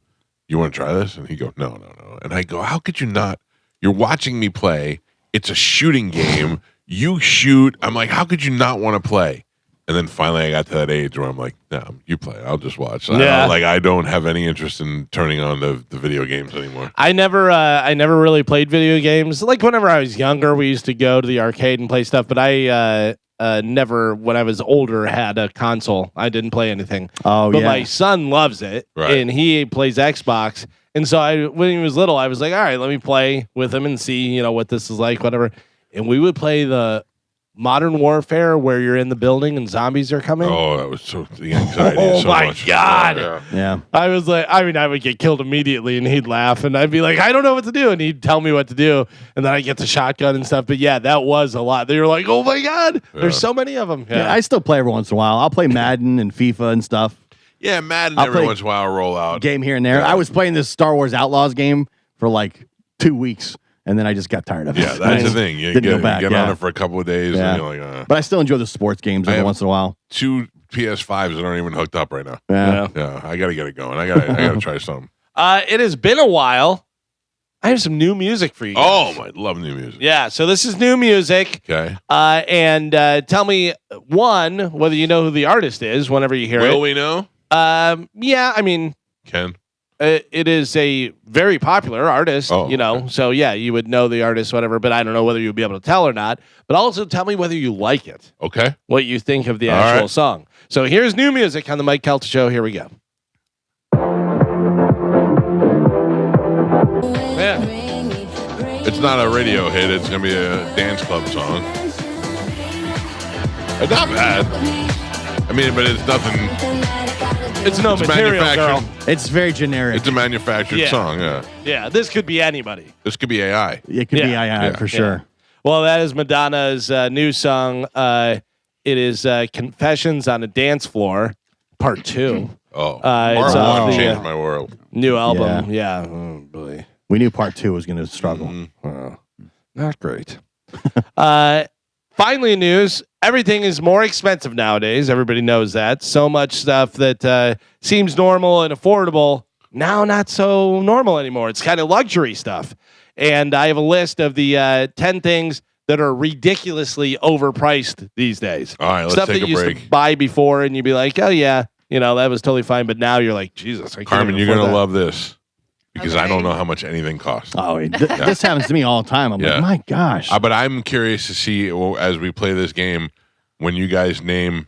Speaker 1: "You want to try this?" And he'd go, "No, no, no." And I go, "How could you not? You're watching me play. It's a shooting game. You shoot." I'm like, "How could you not want to play?" And then finally, I got to that age where I'm like, "No, you play. I'll just watch."
Speaker 2: Yeah.
Speaker 1: I don't have any interest in turning on the video games anymore.
Speaker 2: I never really played video games. Like whenever I was younger, we used to go to the arcade and play stuff. But I never, when I was older, had a console. I didn't play anything.
Speaker 3: Oh,
Speaker 2: But
Speaker 3: yeah.
Speaker 2: my son loves it,
Speaker 1: Right.
Speaker 2: and he plays Xbox. And so when he was little, I was like, all right, let me play with him and see, what this is like, whatever. And we would play the Modern Warfare where you're in the building and zombies are coming.
Speaker 1: Oh, that was the anxiety.
Speaker 2: Oh,
Speaker 1: so
Speaker 2: my
Speaker 1: much.
Speaker 2: God.
Speaker 1: Yeah.
Speaker 3: Yeah.
Speaker 2: I was like, I would get killed immediately, and he'd laugh, and I'd be like, I don't know what to do, and he'd tell me what to do, and then I get the shotgun and stuff. But yeah, that was a lot. They were like, oh my God, there's so many of them.
Speaker 3: Yeah, I still play every once in a while. I'll play Madden and FIFA and stuff.
Speaker 1: Yeah, Madden
Speaker 3: I'll
Speaker 1: every
Speaker 3: play
Speaker 1: once in a while roll out.
Speaker 3: Game here and there.
Speaker 1: Yeah.
Speaker 3: I was playing this Star Wars Outlaws game for like 2 weeks, and then I just got tired of it.
Speaker 1: Yeah, that's the thing. You
Speaker 3: Didn't
Speaker 1: get,
Speaker 3: go back,
Speaker 1: you get on
Speaker 3: yeah.
Speaker 1: it for a couple of days,
Speaker 3: Yeah.
Speaker 1: and you're like,
Speaker 3: But I still enjoy the sports games
Speaker 1: I
Speaker 3: every
Speaker 1: have-
Speaker 3: once in a while.
Speaker 1: 2 PS5s that aren't even hooked up right now.
Speaker 3: Yeah.
Speaker 1: Yeah, I gotta get it going. I gotta try something.
Speaker 2: It has been a while. I have some new music for you guys.
Speaker 1: Oh, my, love new music.
Speaker 2: Yeah, so this is new music.
Speaker 1: Okay.
Speaker 2: And tell me, one, whether you know who the artist is whenever you hear
Speaker 1: Will
Speaker 2: it.
Speaker 1: we know?
Speaker 2: Yeah, I mean,
Speaker 1: Ken.
Speaker 2: it is a very popular artist,
Speaker 1: Oh,
Speaker 2: so yeah, you would know the artist, whatever, but I don't know whether you'll be able to tell or not. But also tell me whether you like it,
Speaker 1: Okay.
Speaker 2: what you think of the
Speaker 1: All
Speaker 2: actual
Speaker 1: right.
Speaker 2: song. So here's new music on the Mike Calta Show. Here we go. Yeah.
Speaker 1: It's not a radio hit. It's gonna be a dance club song. Not bad. I mean, but it's nothing.
Speaker 2: It's no
Speaker 1: It's
Speaker 2: material, girl.
Speaker 1: manufactured.
Speaker 3: It's very generic.
Speaker 1: It's a manufactured
Speaker 2: Yeah.
Speaker 1: song. Yeah,
Speaker 2: Yeah, this could be anybody.
Speaker 1: this could be AI.
Speaker 3: It could be
Speaker 2: Yeah.
Speaker 3: AI for sure.
Speaker 2: Well, that is Madonna's new song. It is Confessions on a Dance Floor, Part 2.
Speaker 1: Oh,
Speaker 2: It's
Speaker 1: Part
Speaker 2: off
Speaker 1: One
Speaker 2: the
Speaker 1: changed my world.
Speaker 2: new album. Yeah. Oh, boy.
Speaker 3: We knew part 2 was going to struggle.
Speaker 2: Not great. Finally, news. Everything is more expensive nowadays. Everybody knows that. So much stuff that seems normal and affordable, now not so normal anymore. It's kind of luxury stuff. And I have a list of the 10 things that are ridiculously overpriced these days.
Speaker 1: All right, let's
Speaker 2: stuff
Speaker 1: take
Speaker 2: that
Speaker 1: a
Speaker 2: you used
Speaker 1: break.
Speaker 2: to buy before and you'd be like, oh, yeah, that was totally fine. But now you're like, Jesus, I can't
Speaker 1: Carmen,
Speaker 2: even
Speaker 1: you're
Speaker 2: afford
Speaker 1: gonna
Speaker 2: that.
Speaker 1: love this because I
Speaker 4: Okay.
Speaker 1: don't know how much anything costs.
Speaker 3: Oh, this happens to me all the time. I'm
Speaker 1: Yeah.
Speaker 3: like, my gosh.
Speaker 1: But I'm curious to see as we play this game, when you guys name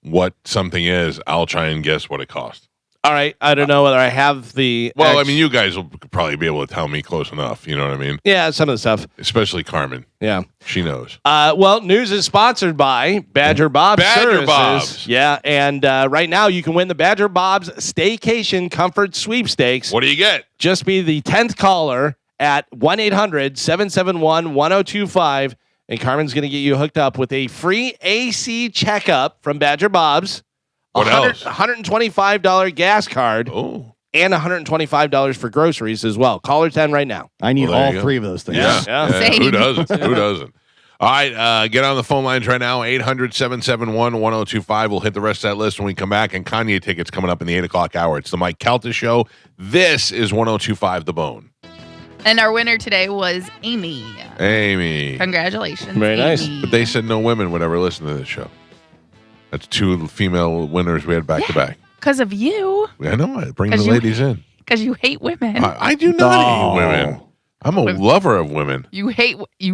Speaker 1: what something is, I'll try and guess what it costs.
Speaker 2: All right. I don't know whether I have the.
Speaker 1: Well, I mean, you guys will probably be able to tell me close enough. You know what I mean?
Speaker 2: Yeah, some of the stuff.
Speaker 1: Especially Carmen.
Speaker 2: Yeah.
Speaker 1: She knows.
Speaker 2: Well, news is sponsored by Badger Bob's
Speaker 1: Badger
Speaker 2: Services.
Speaker 1: Bob's.
Speaker 2: Yeah, and right now you can win the Badger Bob's Staycation Comfort Sweepstakes.
Speaker 1: What do you get?
Speaker 2: Just be the 10th caller at 1-800-771-1025, and Carmen's going to get you hooked up with a free AC checkup from Badger Bob's.
Speaker 1: What else?
Speaker 2: $125 gas card.
Speaker 1: Oh.
Speaker 2: And $125 for groceries as well. Caller 10 right now.
Speaker 3: I need
Speaker 1: Well, there
Speaker 3: all
Speaker 1: you go.
Speaker 3: 3 of those things.
Speaker 2: Yeah.
Speaker 4: Same.
Speaker 1: Who doesn't? Who doesn't? All right, get on the phone lines right now, 800-771-1025. We'll hit the rest of that list when we come back, and Kanye tickets coming up in the 8 o'clock hour. It's the Mike Calta Show. This is 1025 The Bone.
Speaker 4: And our winner today was Amy.
Speaker 1: Amy.
Speaker 4: Congratulations.
Speaker 2: Very nice.
Speaker 4: Amy.
Speaker 1: But they said no women would ever listen to this show. That's 2 female winners we had back to back.
Speaker 4: Because of you.
Speaker 1: I know. I bring
Speaker 4: 'Cause
Speaker 1: the
Speaker 4: you-
Speaker 1: ladies in.
Speaker 4: Because you hate women.
Speaker 1: I do not hate women. I'm a lover of women.
Speaker 4: You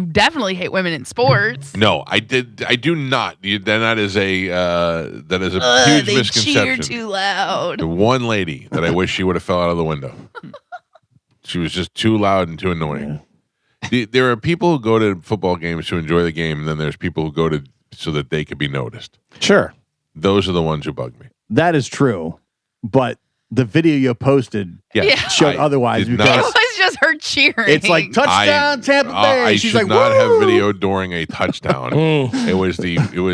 Speaker 4: definitely hate women in sports.
Speaker 1: No, I do not. That is a huge
Speaker 4: They
Speaker 1: misconception.
Speaker 4: cheer too loud.
Speaker 1: The one lady that I wish she would have fell out of the window. She was just too loud and too annoying. There are people who go to football games to enjoy the game, and then there's people who go to so that they could be noticed.
Speaker 2: Sure.
Speaker 1: Those are the ones who bug me.
Speaker 3: That is true. But the video you posted
Speaker 4: Yeah.
Speaker 3: showed
Speaker 1: I
Speaker 3: otherwise
Speaker 1: did
Speaker 3: because
Speaker 4: It
Speaker 1: not-
Speaker 4: was just her cheering.
Speaker 3: it's like touchdown Tampa Bay.
Speaker 1: I
Speaker 3: She's
Speaker 1: should
Speaker 3: like,
Speaker 1: not
Speaker 3: "Woo!"
Speaker 1: have video during a touchdown. It was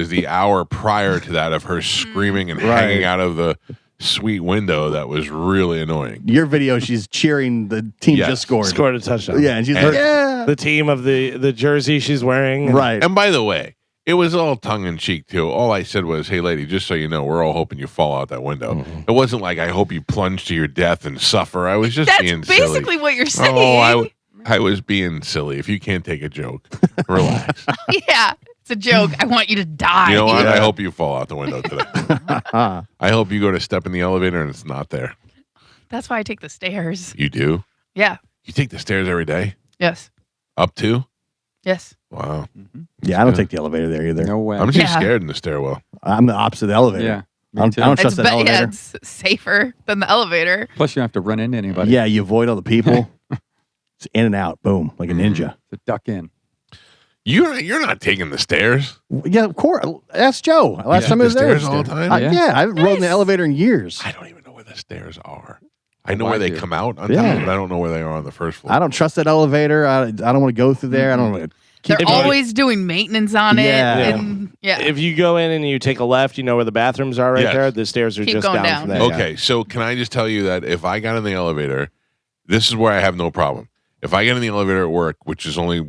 Speaker 1: the hour prior to that of her screaming and hanging out of the suite window that was really annoying.
Speaker 3: Your video, she's cheering the team
Speaker 1: Yes.
Speaker 3: just scored.
Speaker 2: Scored a touchdown.
Speaker 3: Yeah, and she's
Speaker 1: And-
Speaker 3: like, yeah.
Speaker 2: The team of the jersey she's wearing.
Speaker 3: Right.
Speaker 1: And by the way, it was all tongue in cheek too. All I said was, "Hey, lady, just so you know, we're all hoping you fall out that window." It wasn't like I hope you plunge to your death and suffer. I was just
Speaker 4: That's
Speaker 1: being
Speaker 4: basically
Speaker 1: silly.
Speaker 4: what you're saying.
Speaker 1: Oh, I was being silly. If you can't take a joke, relax.
Speaker 4: Yeah. It's a joke. I want you to die.
Speaker 1: You know what?
Speaker 3: Yeah.
Speaker 1: I hope you fall out the window today. I hope you go to step in the elevator and it's not there.
Speaker 4: That's why I take the stairs.
Speaker 1: You do?
Speaker 4: Yeah.
Speaker 1: You take the stairs every day?
Speaker 4: Yes.
Speaker 1: Up to?
Speaker 4: Yes.
Speaker 1: Wow.
Speaker 3: Yeah, I don't take the elevator there either.
Speaker 5: No way.
Speaker 1: I'm just
Speaker 4: Yeah.
Speaker 1: scared in the stairwell.
Speaker 3: I'm the opposite of the elevator.
Speaker 5: Yeah.
Speaker 3: I don't trust that
Speaker 4: Yeah,
Speaker 3: elevator.
Speaker 4: it's safer than the elevator.
Speaker 5: Plus, you don't have to run into anybody.
Speaker 3: Yeah, you avoid all the people. It's in and out. Boom. Like a ninja.
Speaker 5: To duck in.
Speaker 1: You're not taking the stairs.
Speaker 3: Yeah, of course. Ask Joe. Last time I was
Speaker 1: The
Speaker 3: there.
Speaker 1: stairs all the time?
Speaker 3: Yeah, I haven't rode in the elevator in years.
Speaker 1: I don't even know where the stairs are. I know
Speaker 5: Oh,
Speaker 1: where
Speaker 5: I
Speaker 1: they
Speaker 5: do.
Speaker 1: come out on
Speaker 3: Yeah.
Speaker 1: top, but I don't know where they are on the first floor.
Speaker 3: I don't trust that elevator. I don't want to go through there. I don't want to keep
Speaker 4: They're always doing maintenance on it.
Speaker 3: Yeah.
Speaker 4: And yeah.
Speaker 2: If you go in and you take a left, you know where the bathrooms are right
Speaker 1: Yes.
Speaker 2: there. The stairs are
Speaker 4: Keep
Speaker 2: just
Speaker 4: going
Speaker 2: down,
Speaker 4: down.
Speaker 2: from there.
Speaker 1: Okay, so can I just tell you that if I got in the elevator, this is where I have no problem. If I get in the elevator at work, which is only,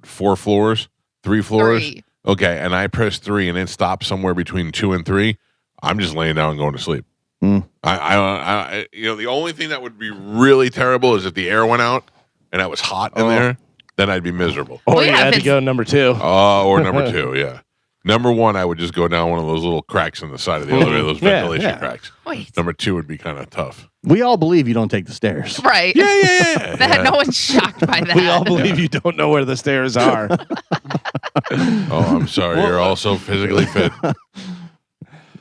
Speaker 1: 4 floors? 3 floors?
Speaker 4: 3.
Speaker 1: Okay, and I press 3 and it stops somewhere between 2 and 3, I'm just laying down and going to sleep. I the only thing that would be really terrible is if the air went out and it was hot in there, then I'd be miserable.
Speaker 2: Or
Speaker 4: Well,
Speaker 2: you
Speaker 4: yeah,
Speaker 2: had
Speaker 4: if
Speaker 2: to go number 2.
Speaker 1: Or number 2, yeah. Number 1, I would just go down one of those little cracks in the side of the elevator, those
Speaker 2: Yeah,
Speaker 1: ventilation
Speaker 2: yeah.
Speaker 1: cracks.
Speaker 4: Wait.
Speaker 1: Number 2 would be kind of tough.
Speaker 3: We all believe you don't take the stairs.
Speaker 4: Right.
Speaker 1: Yeah.
Speaker 4: That no one's shocked by that.
Speaker 2: We all believe you don't know where the stairs are.
Speaker 1: Oh, I'm sorry. You're also physically fit.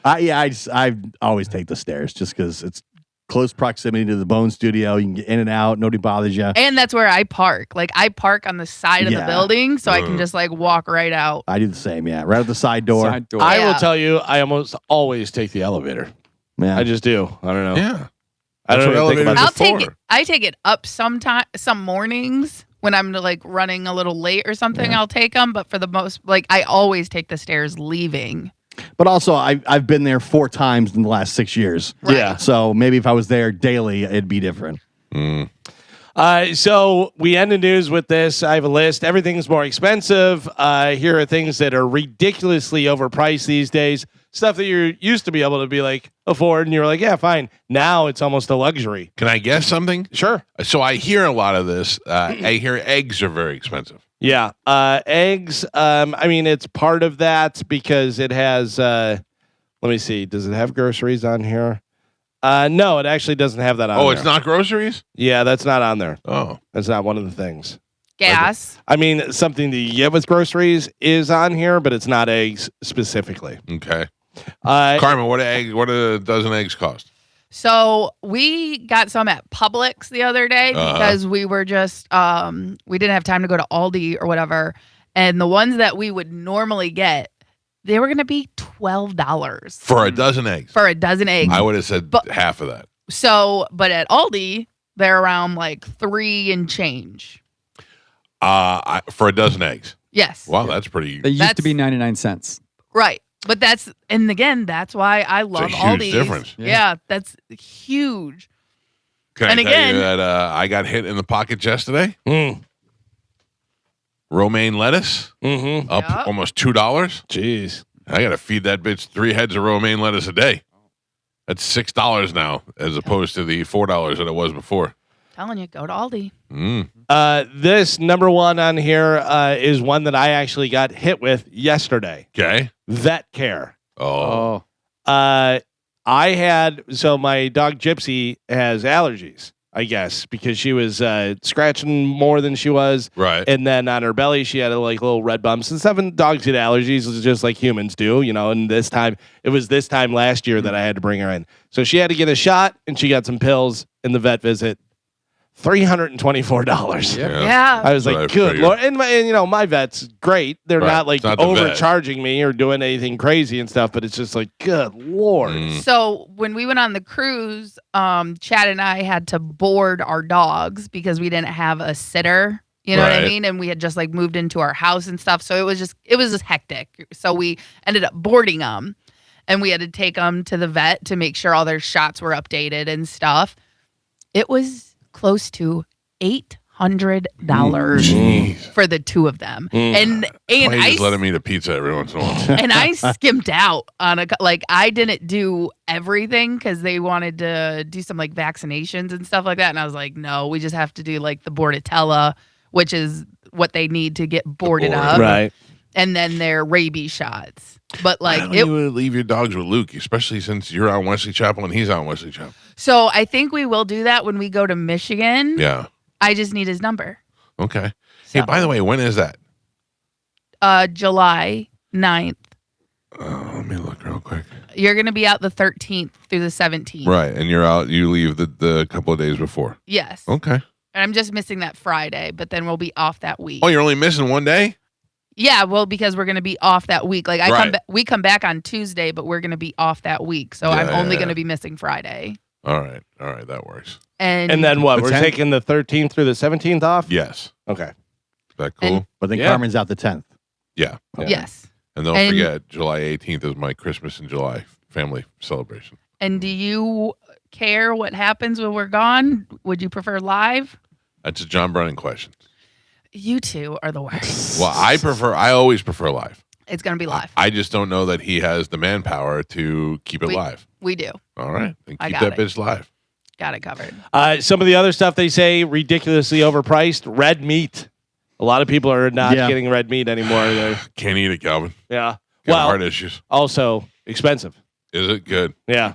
Speaker 3: I always take the stairs just because it's close proximity to the Bone Studio. You can get in and out. Nobody bothers you.
Speaker 4: And that's where I park. Like I park on the side of the building, so I can just like walk right out.
Speaker 3: I do the same. Yeah, right at the side door.
Speaker 2: I will tell you, I almost always take the elevator.
Speaker 3: Yeah,
Speaker 2: I just do. I don't know.
Speaker 1: Yeah.
Speaker 2: I don't even think about
Speaker 4: I'll
Speaker 2: it.
Speaker 4: take it. I take it up some mornings when I'm like running a little late or something. I'll take them, but for the most, like I always take the stairs leaving.
Speaker 3: But also, I've been there 4 times in the last 6 years.
Speaker 4: Right.
Speaker 3: Yeah. So maybe if I was there daily, it'd be different.
Speaker 2: So we end the news with this. I have a list. Everything's more expensive. Here are things that are ridiculously overpriced these days. Stuff that you used to be able to be like afford, and you're like, yeah, fine. Now it's almost a luxury.
Speaker 1: Can I guess something?
Speaker 2: Sure.
Speaker 1: So I hear a lot of this. I hear eggs are very expensive.
Speaker 2: Yeah. Eggs. I mean, it's part of that because it has. Let me see. Does it have groceries on here? No, it actually doesn't have that on there.
Speaker 1: Oh, it's not groceries?
Speaker 2: Yeah, that's not on there.
Speaker 1: Oh.
Speaker 2: That's not one of the things.
Speaker 4: Gas.
Speaker 2: I mean, something to get with groceries is on here, but it's not eggs specifically.
Speaker 1: Okay. Carmen, what a dozen eggs cost?
Speaker 4: So we got some at Publix the other day because we were just we didn't have time to go to Aldi or whatever, and the ones that we would normally get, they were going to be $12
Speaker 1: For a dozen eggs.
Speaker 4: For a dozen eggs.
Speaker 1: I would have said half of that.
Speaker 4: So, but at Aldi, they're around like $3 and change.
Speaker 1: For a dozen eggs.
Speaker 4: Yes.
Speaker 1: Wow, that's pretty.
Speaker 5: They used to be 99 cents.
Speaker 4: Right. But that's why I love
Speaker 1: huge
Speaker 4: Aldi's.
Speaker 1: difference.
Speaker 4: Yeah, that's huge.
Speaker 1: Can I tell you that I got hit in the pockets yesterday? Romaine lettuce up almost $2.
Speaker 2: Jeez.
Speaker 1: I got to feed that bitch 3 heads of romaine lettuce a day. That's $6 now as opposed to the $4 that it was before.
Speaker 4: Telling you, go to Aldi.
Speaker 2: This number one on here is one that I actually got hit with yesterday.
Speaker 1: Okay.
Speaker 2: Vet care.
Speaker 1: Oh.
Speaker 2: My dog Gypsy has allergies, I guess, because she was scratching more than she was.
Speaker 1: Right.
Speaker 2: And then on her belly, she had like little red bumps and stuff. And dogs get allergies just like humans do, you know. And it was this time last year that I had to bring her in. So she had to get a shot and she got some pills in the vet visit. $324.
Speaker 4: Yeah.
Speaker 2: I was like, good Lord. And my vet's great. They're not like
Speaker 1: not the
Speaker 2: overcharging me or doing anything crazy and stuff, but it's just like, good Lord.
Speaker 4: So when we went on the cruise, Chad and I had to board our dogs because we didn't have a sitter. You know what I mean? And we had just like moved into our house and stuff. So it was just hectic. So we ended up boarding them and we had to take them to the vet to make sure all their shots were updated and stuff. It was close to $800 for the two of them. And
Speaker 1: I just let him eat a pizza every once in a while.
Speaker 4: And I skimped out on I didn't do everything because they wanted to do some like vaccinations and stuff like that. And I was like, no, we just have to do like the Bordetella, which is what they need to get boarded up.
Speaker 2: Right.
Speaker 4: And then their rabies shots. But like
Speaker 1: Why don't you leave your dogs with Luke, especially since you're on Wesley Chapel and he's on Wesley Chapel.
Speaker 4: So I think we will do that when we go to Michigan.
Speaker 1: Yeah.
Speaker 4: I just need his number.
Speaker 1: Okay. Hey, by the way, when is that?
Speaker 4: July 9th.
Speaker 1: Let me look real quick.
Speaker 4: You're going to be out the 13th through the 17th.
Speaker 1: Right. And you leave the couple of days before.
Speaker 4: Yes.
Speaker 1: Okay.
Speaker 4: And I'm just missing that Friday, but then we'll be off that week.
Speaker 1: Oh, you're only missing one day?
Speaker 4: Yeah, well, because we're going to be off that week. Like we come back on Tuesday, but we're going to be off that week. So I'm only going to be missing Friday.
Speaker 1: All right, that works.
Speaker 2: And then what? We're taking the 13th through the 17th off?
Speaker 1: Yes.
Speaker 2: Okay.
Speaker 1: Is that cool?
Speaker 3: But then Carmen's out the 10th.
Speaker 1: Yeah.
Speaker 4: Yes.
Speaker 1: And don't forget, July 18th is my Christmas in July family celebration.
Speaker 4: And do you care what happens when we're gone? Would you prefer live?
Speaker 1: That's a John Brennan question.
Speaker 4: You two are the worst.
Speaker 1: Well, I always prefer live.
Speaker 4: It's going to be live.
Speaker 1: I just don't know that he has the manpower to keep it live.
Speaker 4: We do.
Speaker 1: All right. Then
Speaker 4: I
Speaker 1: keep
Speaker 4: got
Speaker 1: that
Speaker 4: it.
Speaker 1: bitch live.
Speaker 4: Got it covered.
Speaker 2: Some of the other stuff they say ridiculously overpriced. Red meat. A lot of people are not getting red meat anymore.
Speaker 1: Can't eat it, Calvin.
Speaker 2: Yeah.
Speaker 1: Got heart issues.
Speaker 2: Also expensive.
Speaker 1: Is it good?
Speaker 2: Yeah.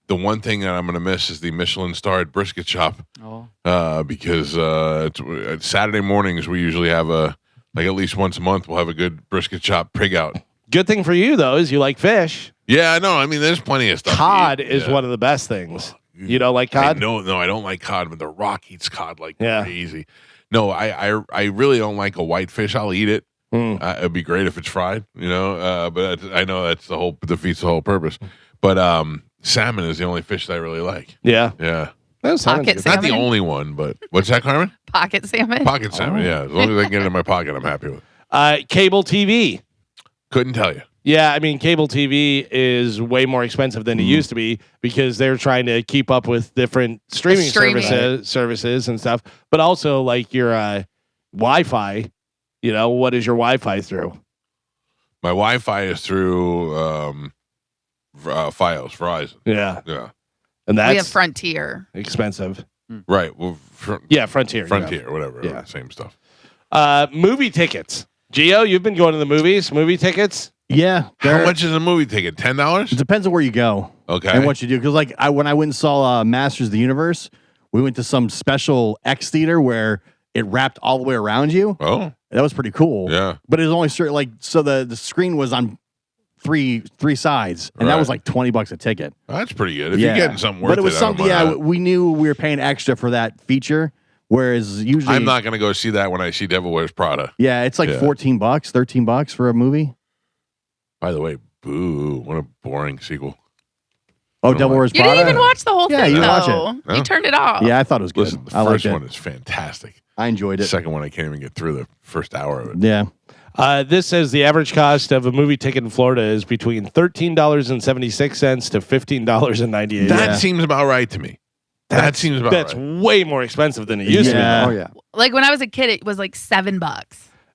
Speaker 1: The one thing that I'm going to miss is the Michelin-starred brisket shop. Because it's Saturday mornings we usually have at least once a month we'll have a good brisket shop pig out.
Speaker 2: Good thing for you though is you like fish.
Speaker 1: Yeah, I know. I mean, there's plenty of stuff.
Speaker 2: Cod is one of the best things. You don't like cod?
Speaker 1: No, I don't like cod, but The Rock eats cod like
Speaker 2: Yeah.
Speaker 1: crazy. No, I really don't like a whitefish. I'll eat it. It'd be great if it's fried, but I know that's defeats the whole purpose. But salmon is the only fish that I really like.
Speaker 2: Yeah.
Speaker 1: Yeah.
Speaker 4: Pocket
Speaker 1: Not
Speaker 4: salmon.
Speaker 1: the only one, but what's that, Carmen?
Speaker 4: Pocket salmon.
Speaker 1: Pocket salmon, yeah. As long as I can get it in my pocket, I'm happy with it.
Speaker 2: Cable TV.
Speaker 1: Couldn't tell you.
Speaker 2: Yeah, I mean, cable TV is way more expensive than it used to be because they're trying to keep up with different streaming. Services and stuff. But also, like your Wi-Fi, what is your Wi-Fi through?
Speaker 1: My Wi-Fi is through Fios, Verizon.
Speaker 2: Yeah.
Speaker 1: Yeah.
Speaker 2: And that's
Speaker 4: We have Frontier.
Speaker 2: expensive.
Speaker 1: Right. Well,
Speaker 2: Frontier.
Speaker 1: Frontier, whatever.
Speaker 2: Yeah.
Speaker 1: Same stuff.
Speaker 2: Movie tickets. Gio, you've been going to the movies. Movie tickets.
Speaker 3: Yeah.
Speaker 1: How much is a movie ticket? $10?
Speaker 3: It depends on where you go.
Speaker 1: Okay.
Speaker 3: And what you do. Because when I went and saw Masters of the Universe, we went to some special X theater where it wrapped all the way around you.
Speaker 1: Oh.
Speaker 3: That was pretty cool.
Speaker 1: Yeah.
Speaker 3: But it was only certain, so the screen was on three sides, and that was like $20 a ticket.
Speaker 1: That's pretty good. If you're getting something worth it.
Speaker 3: But it was something, we knew we were paying extra for that feature, whereas usually
Speaker 1: I'm not going to go see that when I see Devil Wears Prada.
Speaker 3: Yeah, it's like $14, $13 for a movie.
Speaker 1: By the way, boo. What a boring sequel.
Speaker 3: Oh, Devil Wears
Speaker 4: You
Speaker 3: Prada?
Speaker 4: didn't even watch the whole
Speaker 3: Yeah,
Speaker 4: thing,
Speaker 3: you
Speaker 4: though.
Speaker 3: watch it.
Speaker 1: No?
Speaker 4: You turned it off.
Speaker 3: Yeah, I thought it was good.
Speaker 1: Listen, the
Speaker 3: I liked
Speaker 1: first
Speaker 3: it.
Speaker 1: one is fantastic.
Speaker 3: I enjoyed
Speaker 1: The
Speaker 3: it.
Speaker 1: second one, I can't even get through the first hour of it.
Speaker 3: Yeah.
Speaker 2: This says the average cost of a movie ticket in Florida is between $13.76 to $15.98.
Speaker 1: That seems about right to me. That seems about
Speaker 2: That's
Speaker 1: right.
Speaker 2: way more expensive than it used to be.
Speaker 3: Yeah.
Speaker 5: Oh yeah.
Speaker 4: Like when I was a kid, it was like $7.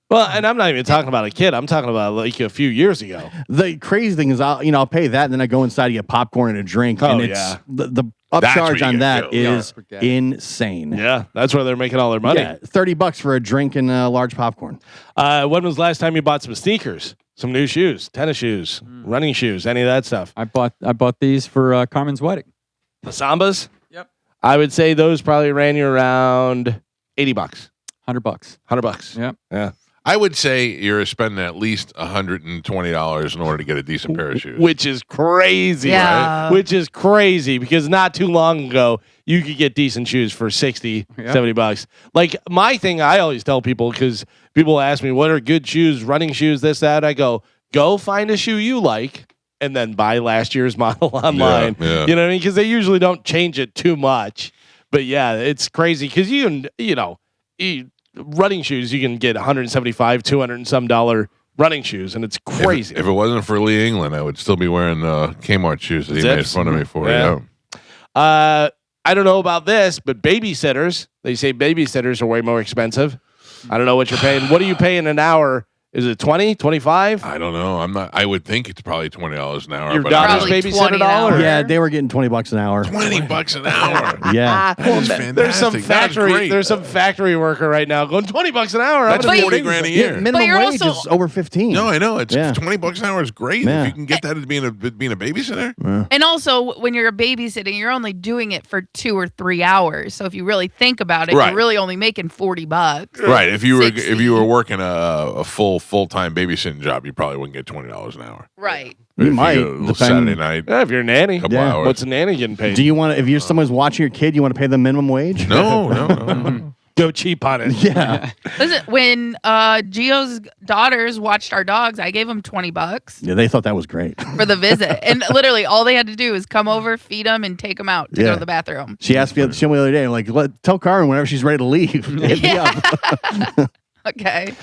Speaker 2: Well, and I'm not even talking about a kid. I'm talking about like a few years ago.
Speaker 3: The crazy thing is, I'll pay that, and then I go inside to get popcorn and a drink,
Speaker 2: Oh,
Speaker 3: and it's
Speaker 2: yeah.
Speaker 3: the
Speaker 1: That's
Speaker 3: upcharge
Speaker 1: where you
Speaker 3: on
Speaker 1: get
Speaker 3: that
Speaker 1: killed.
Speaker 3: is
Speaker 5: Yeah.
Speaker 3: insane.
Speaker 2: Yeah, that's where they're making all their money.
Speaker 3: Yeah, $30 for a drink and a large popcorn.
Speaker 2: When was the last time you bought some sneakers, some new shoes, tennis shoes, running shoes, any of that stuff?
Speaker 5: I bought these for Carmen's wedding.
Speaker 2: The Sambas?
Speaker 5: Yep.
Speaker 2: I would say those probably ran you around $80,
Speaker 5: $100.
Speaker 2: $100.
Speaker 5: Yep.
Speaker 2: Yeah.
Speaker 1: I would say you're spending at least $120 in order to get a decent pair of shoes.
Speaker 2: Which is crazy.
Speaker 4: Yeah.
Speaker 2: Right? Which is crazy because not too long ago, you could get decent shoes for $60,
Speaker 5: Yeah.
Speaker 2: $70. Like my thing, I always tell people because people ask me, what are good shoes, running shoes, this, that. I go find a shoe you like and then buy last year's model online.
Speaker 1: Yeah.
Speaker 2: You know what I mean? Because they usually don't change it too much. But yeah, it's crazy because running shoes, you can get $175, $200 and some dollar running shoes, and it's crazy.
Speaker 1: If it wasn't for Lee England, I would still be wearing Kmart shoes that he made
Speaker 2: Zips?
Speaker 1: fun of me for.
Speaker 2: Yeah.
Speaker 1: Yeah.
Speaker 2: I don't know about this, but babysitters, they say babysitters are way more expensive. I don't know what you're paying. What are you paying an hour? Is it 20, 25?
Speaker 1: I don't know. I would think it's probably $20 an hour.
Speaker 2: Your
Speaker 1: but I
Speaker 2: daughter's
Speaker 1: don't-
Speaker 4: Probably
Speaker 2: babysitter
Speaker 4: $20 an
Speaker 2: dollar?
Speaker 4: hour.
Speaker 3: Yeah, they were getting $20 an hour.
Speaker 1: $20 an hour.
Speaker 3: Yeah.
Speaker 1: That is fantastic.
Speaker 2: There's some
Speaker 1: That is
Speaker 2: factory.
Speaker 1: great.
Speaker 2: There's some factory worker right now going $20 an hour.
Speaker 1: That's
Speaker 2: I'm gonna be a
Speaker 1: 40 grand a
Speaker 2: babysitter.
Speaker 1: year.
Speaker 3: Minimum
Speaker 4: But you're
Speaker 3: wage
Speaker 4: also-
Speaker 3: is over 15.
Speaker 1: No, I know. It's
Speaker 3: Yeah.
Speaker 1: $20 an hour is great.
Speaker 3: Yeah.
Speaker 1: If you can get that as being a babysitter.
Speaker 4: And also, when you're babysitting, you're only doing it for 2 or 3 hours. So if you really think about it,
Speaker 1: Right.
Speaker 4: you're really only making $40.
Speaker 1: Right. If you were
Speaker 4: 60.
Speaker 1: working a full-time babysitting job, you probably wouldn't get $20 an hour.
Speaker 4: Right.
Speaker 3: You
Speaker 1: If
Speaker 3: might,
Speaker 1: go a little
Speaker 3: depend-
Speaker 1: Saturday night.
Speaker 2: Yeah, if you're a nanny,
Speaker 1: Couple
Speaker 3: Yeah.
Speaker 1: hours.
Speaker 2: what's a nanny getting paid?
Speaker 3: Do you want to, if you're someone's watching your kid, you want to pay them minimum wage?
Speaker 1: No.
Speaker 2: go cheap on it?
Speaker 3: Yeah.
Speaker 4: Listen, when Gio's daughters watched our dogs, I gave them $20
Speaker 3: Yeah, they thought that was great.
Speaker 4: for the visit. And literally, all they had to do is come over, feed them, and take them out to go
Speaker 3: Yeah.
Speaker 4: to the bathroom.
Speaker 3: She asked me the other day, like, tell Karen whenever she's ready to leave. Hit me up.
Speaker 4: Okay.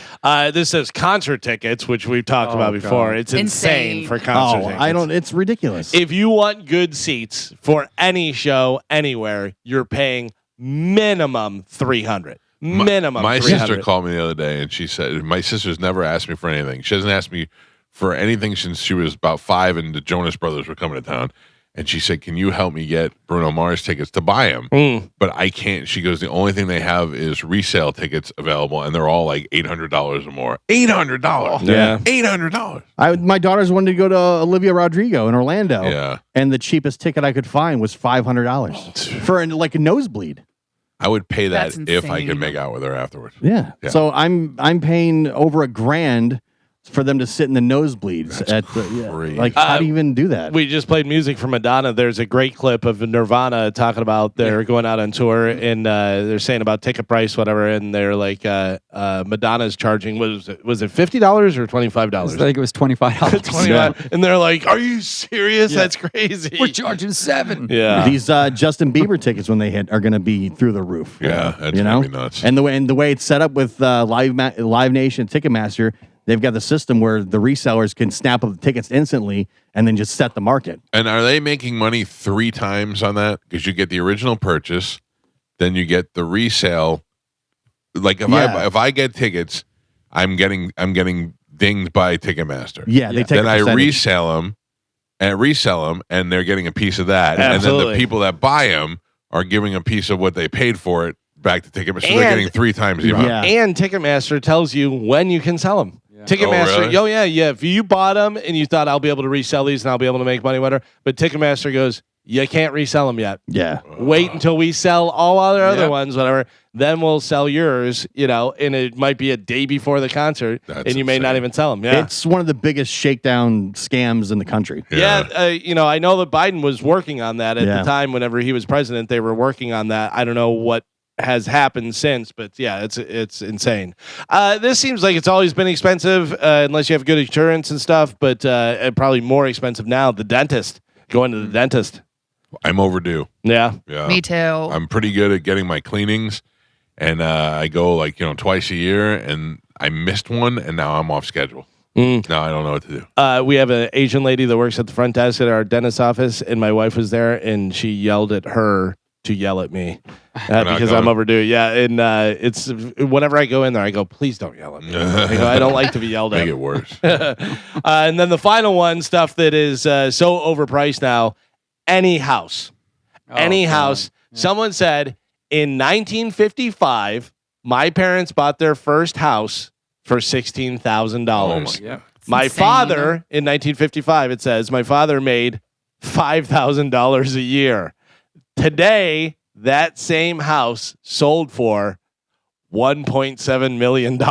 Speaker 2: This says concert tickets, which we've talked
Speaker 5: Oh,
Speaker 2: about before.
Speaker 5: God.
Speaker 2: It's insane
Speaker 4: Insane.
Speaker 2: for concert
Speaker 3: Oh,
Speaker 2: tickets.
Speaker 3: I don't. It's ridiculous.
Speaker 2: If you want good seats for any show anywhere, you're paying minimum $300. Minimum.
Speaker 1: My
Speaker 2: $300.
Speaker 1: sister called me the other day, and she said, my sister's never asked me for anything. She hasn't asked me for anything since she was about 5 and the Jonas Brothers were coming to town. And she said, can you help me get Bruno Mars tickets to buy them? But I can't. She goes, the only thing they have is resale tickets available, and they're all like $800 or more. $800.
Speaker 2: Yeah.
Speaker 1: $800.
Speaker 3: My daughters wanted to go to Olivia Rodrigo in Orlando.
Speaker 1: Yeah.
Speaker 3: And the cheapest ticket I could find was $500 for a nosebleed.
Speaker 1: I would pay that
Speaker 4: That's
Speaker 1: if I could
Speaker 4: insane.
Speaker 1: make out with her afterwards.
Speaker 3: Yeah.
Speaker 1: Yeah.
Speaker 3: So I'm paying over $1,000 for them to sit in the nosebleeds at the like how do you even do that?
Speaker 2: We just played music from Madonna. There's a great clip of Nirvana talking about they're going out on tour and they're saying about ticket price, whatever, and they're like Madonna's charging was it $50 or $25?
Speaker 5: I think it was $25.
Speaker 2: And they're like, "Are you serious?
Speaker 5: Yeah.
Speaker 2: That's crazy.
Speaker 5: We're charging $7.
Speaker 2: Yeah.
Speaker 3: These Justin Bieber tickets when they hit are going to be through the roof.
Speaker 1: Yeah, that's
Speaker 3: you know,
Speaker 1: gonna be nuts.
Speaker 3: And the way it's set up with Live Nation, Ticketmaster, they've got the system where the resellers can snap up the tickets instantly and then just set the market.
Speaker 1: And are they making money 3 times on that? Because you get the original purchase, then you get the resale. Like if I get tickets, I'm getting dinged by Ticketmaster.
Speaker 3: Yeah, they take
Speaker 1: then
Speaker 3: a
Speaker 1: I
Speaker 3: percentage.
Speaker 1: resell them, and they're getting a piece of that. And then the people that buy them are giving a piece of what they paid for it back to Ticketmaster. So they're getting 3 times the amount.
Speaker 3: Yeah.
Speaker 2: And Ticketmaster tells you when you can sell them. Ticketmaster,
Speaker 1: Oh, really?
Speaker 2: yeah. If you bought them and you thought I'll be able to resell these and I'll be able to make money, whatever, but Ticketmaster goes, you can't resell them yet.
Speaker 3: Yeah.
Speaker 2: Wait until we sell all other ones, whatever. Then we'll sell yours, and it might be a day before the concert, and you may not even sell them. Yeah.
Speaker 3: It's one of the biggest shakedown scams in the country.
Speaker 2: Yeah, I know that Biden was working on that at the time. Whenever he was president, they were working on that. I don't know what has happened since, but yeah, it's insane. This seems like it's always been expensive, unless you have good insurance and stuff. But probably more expensive now. The dentist, going to the dentist.
Speaker 1: I'm overdue.
Speaker 2: Yeah.
Speaker 4: Me too.
Speaker 1: I'm pretty good at getting my cleanings, and I go twice a year, and I missed one, and now I'm off schedule. Now I don't know what to do.
Speaker 2: We have an Asian lady that works at the front desk at our dentist office, and my wife was there, and she yelled at her to yell at me because I'm overdue. Yeah, and it's whenever I go in there, I go, please don't yell at me. I don't like to be yelled at.
Speaker 1: Make it worse.
Speaker 2: And then the final one, stuff that is so overpriced now. Any house. Someone said in 1955, my parents bought their first house for $16,000. My father in 1955, it says, my father made $5,000 a year. Today, that same house sold for $1.7 million.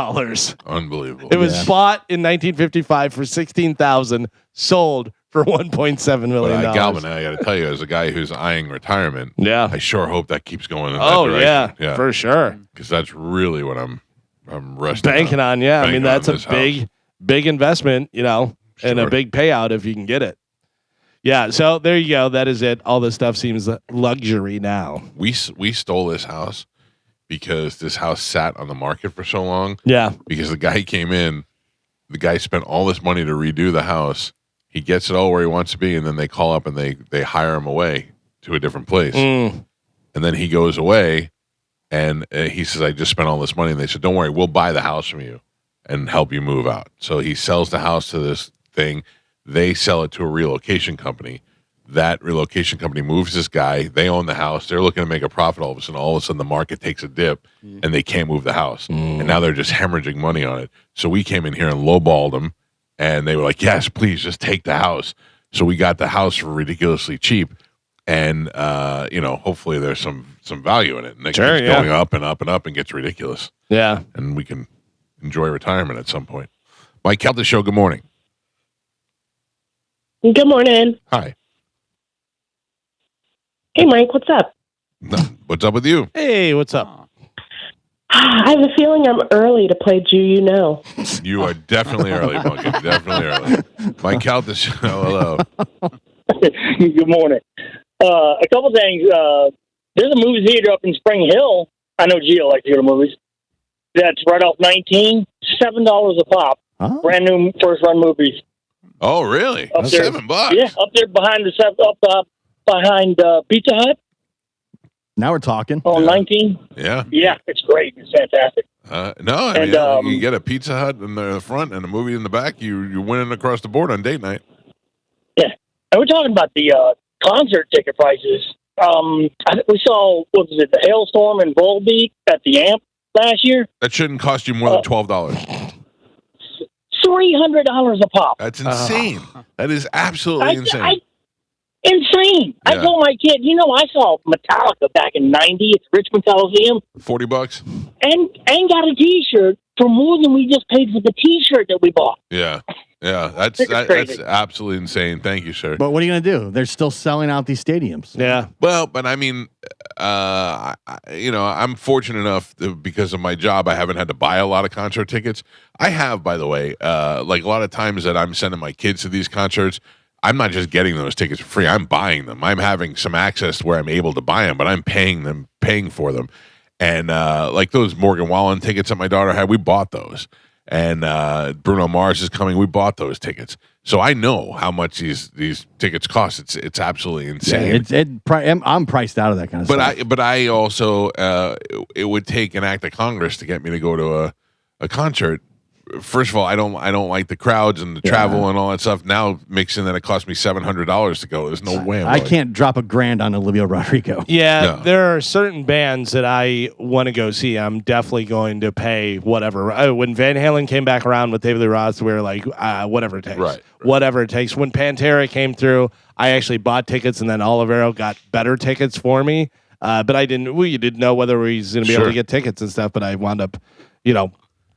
Speaker 1: Unbelievable.
Speaker 2: It was bought in 1955 for $16,000, sold for $1.7 million.
Speaker 1: Galvin, I got to tell you, as a guy who's eyeing retirement, I sure hope that keeps going in that direction.
Speaker 2: Yeah, for sure.
Speaker 1: Because that's really what I'm resting
Speaker 2: banking on. Yeah, I mean that's a
Speaker 1: big
Speaker 2: big investment, and a big payout if you can get it. Yeah, so there you go. That is it. All this stuff seems luxury now.
Speaker 1: We stole this house because this house sat on the market for so long.
Speaker 2: Yeah.
Speaker 1: Because the guy came in, the guy spent all this money to redo the house. He gets it all where he wants to be, and then they call up and they hire him away to a different place. And then he goes away, and he says, I just spent all this money. And they said, don't worry, we'll buy the house from you and help you move out. So he sells the house to this thing. They sell it to a relocation company. That relocation company moves this guy. They own the house. They're looking to make a profit all of a sudden. The market takes a dip, and they can't move the house. And now they're just hemorrhaging money on it. So we came in here and lowballed them, and they were like, yes, please, just take the house. So we got the house for ridiculously cheap. And, hopefully there's some value in it. And it keeps going up and up and up and gets ridiculous.
Speaker 2: Yeah.
Speaker 1: And we can enjoy retirement at some point. Mike Calta Show, good morning.
Speaker 7: Good morning.
Speaker 1: Hi.
Speaker 7: Hey, Mike, what's up?
Speaker 1: What's up with you?
Speaker 2: Hey, what's up?
Speaker 7: I have a feeling I'm early to play Do You Know?
Speaker 1: You are definitely early, Monkey. Definitely early. Mike Calta Show, hello.
Speaker 12: Good morning. A couple things. There's a movie theater up in Spring Hill. I know Gio likes to go to movies. That's right off 19, $7 a pop.
Speaker 3: Oh.
Speaker 12: Brand new first run movies.
Speaker 1: Oh, really?
Speaker 12: Up there,
Speaker 1: $7?
Speaker 12: Yeah, up there behind behind Pizza Hut
Speaker 3: Now we're talking.
Speaker 12: on 19.
Speaker 1: Yeah.
Speaker 12: Yeah, it's great. It's fantastic.
Speaker 1: No, I mean, you get a Pizza Hut in the front and a movie in the back. You're winning across the board on date night.
Speaker 12: Yeah, and we're talking about the concert ticket prices. We saw, what was it, the Hailstorm in Volbeat at the Amp last year.
Speaker 1: That shouldn't cost you more than $12.
Speaker 12: $300 a pop.
Speaker 1: That's insane. That is absolutely insane.
Speaker 12: Insane. I told my kid, I saw Metallica back in 90 at the Richmond Coliseum.
Speaker 1: $40.
Speaker 12: and got a T-shirt for more than we just paid for the T-shirt that we bought.
Speaker 1: Yeah. That's
Speaker 12: crazy.
Speaker 1: absolutely insane. Thank you, sir.
Speaker 3: But what are you going to do? They're still selling out these stadiums.
Speaker 2: Yeah.
Speaker 1: Well, but I mean, I'm fortunate enough because of my job, I haven't had to buy a lot of concert tickets. I have, by the way, like a lot of times that I'm sending my kids to these concerts, I'm not just getting those tickets for free. I'm buying them. I'm having some access where I'm able to buy them, but I'm paying for them. And like those Morgan Wallen tickets that my daughter had, we bought those. And Bruno Mars is coming. We bought those tickets, so I know how much these tickets cost. It's absolutely insane.
Speaker 3: Yeah, I'm priced out of that kind of stuff.
Speaker 1: But I also it would take an act of Congress to get me to go to a concert. First of all, I don't like the crowds and the travel and all that stuff. Now mixing that, it cost me $700 to go. There's no way
Speaker 3: I can't drop $1,000 on Olivia Rodrigo.
Speaker 2: Yeah, there are certain bands that I want to go see. I'm definitely going to pay whatever. When Van Halen came back around with David Lee Roth, we were like, whatever it takes.
Speaker 1: Right.
Speaker 2: Whatever it takes. When Pantera came through, I actually bought tickets, and then Olivero got better tickets for me. But I didn't. We didn't know whether we was going to be able to get tickets and stuff. But I wound up,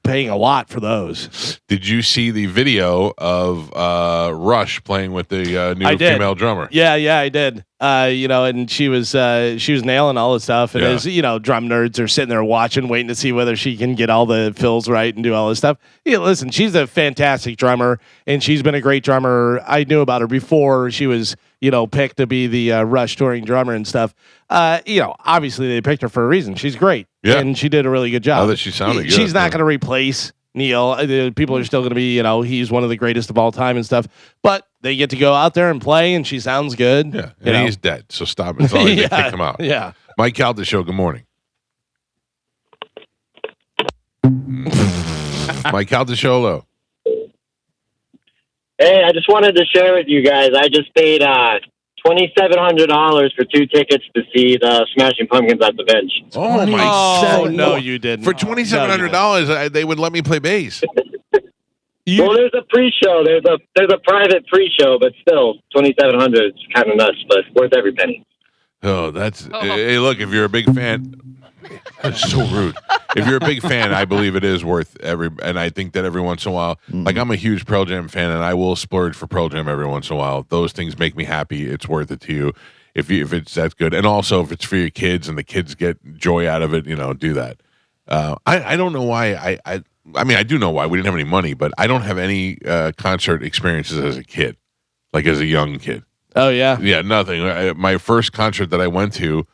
Speaker 2: paying a lot for those.
Speaker 1: Did you see the video of Rush playing with the new female drummer?
Speaker 2: Yeah, I did. And she was nailing all the stuff. And as drum nerds are sitting there watching, waiting to see whether she can get all the fills right and do all this stuff. Yeah, listen, she's a fantastic drummer, and she's been a great drummer. I knew about her before she was picked to be the Rush touring drummer and stuff. Obviously they picked her for a reason. She's great. Yeah. And she did a really good job.
Speaker 1: Oh, that she sounded good.
Speaker 2: She's not going to replace Neil. People are still going to be, he's one of the greatest of all time and stuff. But they get to go out there and play, and she sounds good.
Speaker 1: Yeah, and he's dead, so stop it. It's all they kick him out.
Speaker 2: Yeah.
Speaker 1: Mike Calta Show, good morning. Mike Calta Show, hello.
Speaker 13: Hey, I just wanted to share with you guys. I just paid $2,700 for 2 tickets to see the Smashing Pumpkins at the bench.
Speaker 1: Oh my!
Speaker 2: Oh no, you didn't.
Speaker 1: For $2,700, they would let me play bass.
Speaker 13: Well, there's a pre-show. There's a private pre-show, but still, $2,700 is kind of nuts, but worth every penny.
Speaker 1: Oh, that's. Hey, look, if you're a big fan, that's so rude. If you're a big fan, I believe it is worth and I think that every once in a while, like I'm a huge Pearl Jam fan, and I will splurge for Pearl Jam every once in a while. Those things make me happy. It's worth it to you if it's that good, and also if it's for your kids and the kids get joy out of it, do that. I don't know why. I mean, I do know why. We didn't have any money, but I don't have any concert experiences as a kid, like as a young kid.
Speaker 2: Oh yeah,
Speaker 1: yeah, nothing. My first concert that I went to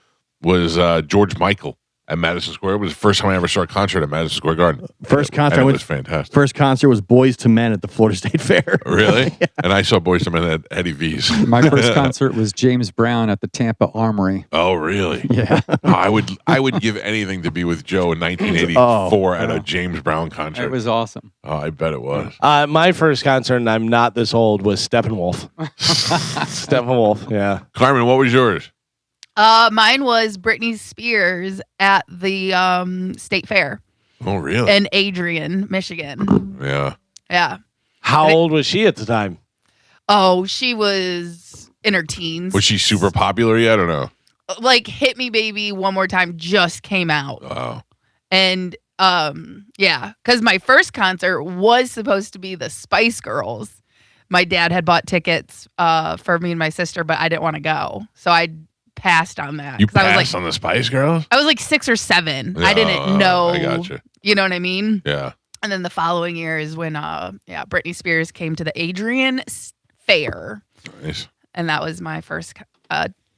Speaker 1: was George Michael at Madison Square. It was the first time I ever saw a concert at Madison Square Garden.
Speaker 3: First concert
Speaker 1: and it was fantastic.
Speaker 3: First concert was Boys to Men at the Florida State Fair.
Speaker 1: Really? Yeah. And I saw Boys to Men at Eddie V's.
Speaker 5: My first concert was James Brown at the Tampa Armory.
Speaker 1: Oh, really?
Speaker 5: Yeah.
Speaker 1: I would give anything to be with Joe in 1984 at a James Brown concert.
Speaker 5: It was awesome.
Speaker 1: Oh, I bet it was.
Speaker 2: My first concert, and I'm not this old, was Steppenwolf. Steppenwolf, yeah.
Speaker 1: Carmen, what was yours?
Speaker 4: Mine was Britney Spears at the State Fair.
Speaker 1: Oh, really?
Speaker 4: In Adrian, Michigan.
Speaker 1: Yeah.
Speaker 4: Yeah.
Speaker 2: How old was she at the time?
Speaker 4: Oh, she was in her teens.
Speaker 1: Was she super popular yet or no?
Speaker 4: Like Hit Me Baby One More Time just came out.
Speaker 1: Wow.
Speaker 4: And yeah, because my first concert was supposed to be the Spice Girls. My dad had bought tickets for me and my sister, but I didn't want to go. So I passed on that.
Speaker 1: You passed on the Spice Girls?
Speaker 4: I was like 6 or 7. I didn't know.
Speaker 1: I gotcha.
Speaker 4: You know what I mean?
Speaker 1: Yeah.
Speaker 4: And then the following year is when Britney Spears came to the Adrian Fair.
Speaker 1: Nice.
Speaker 4: And that was my first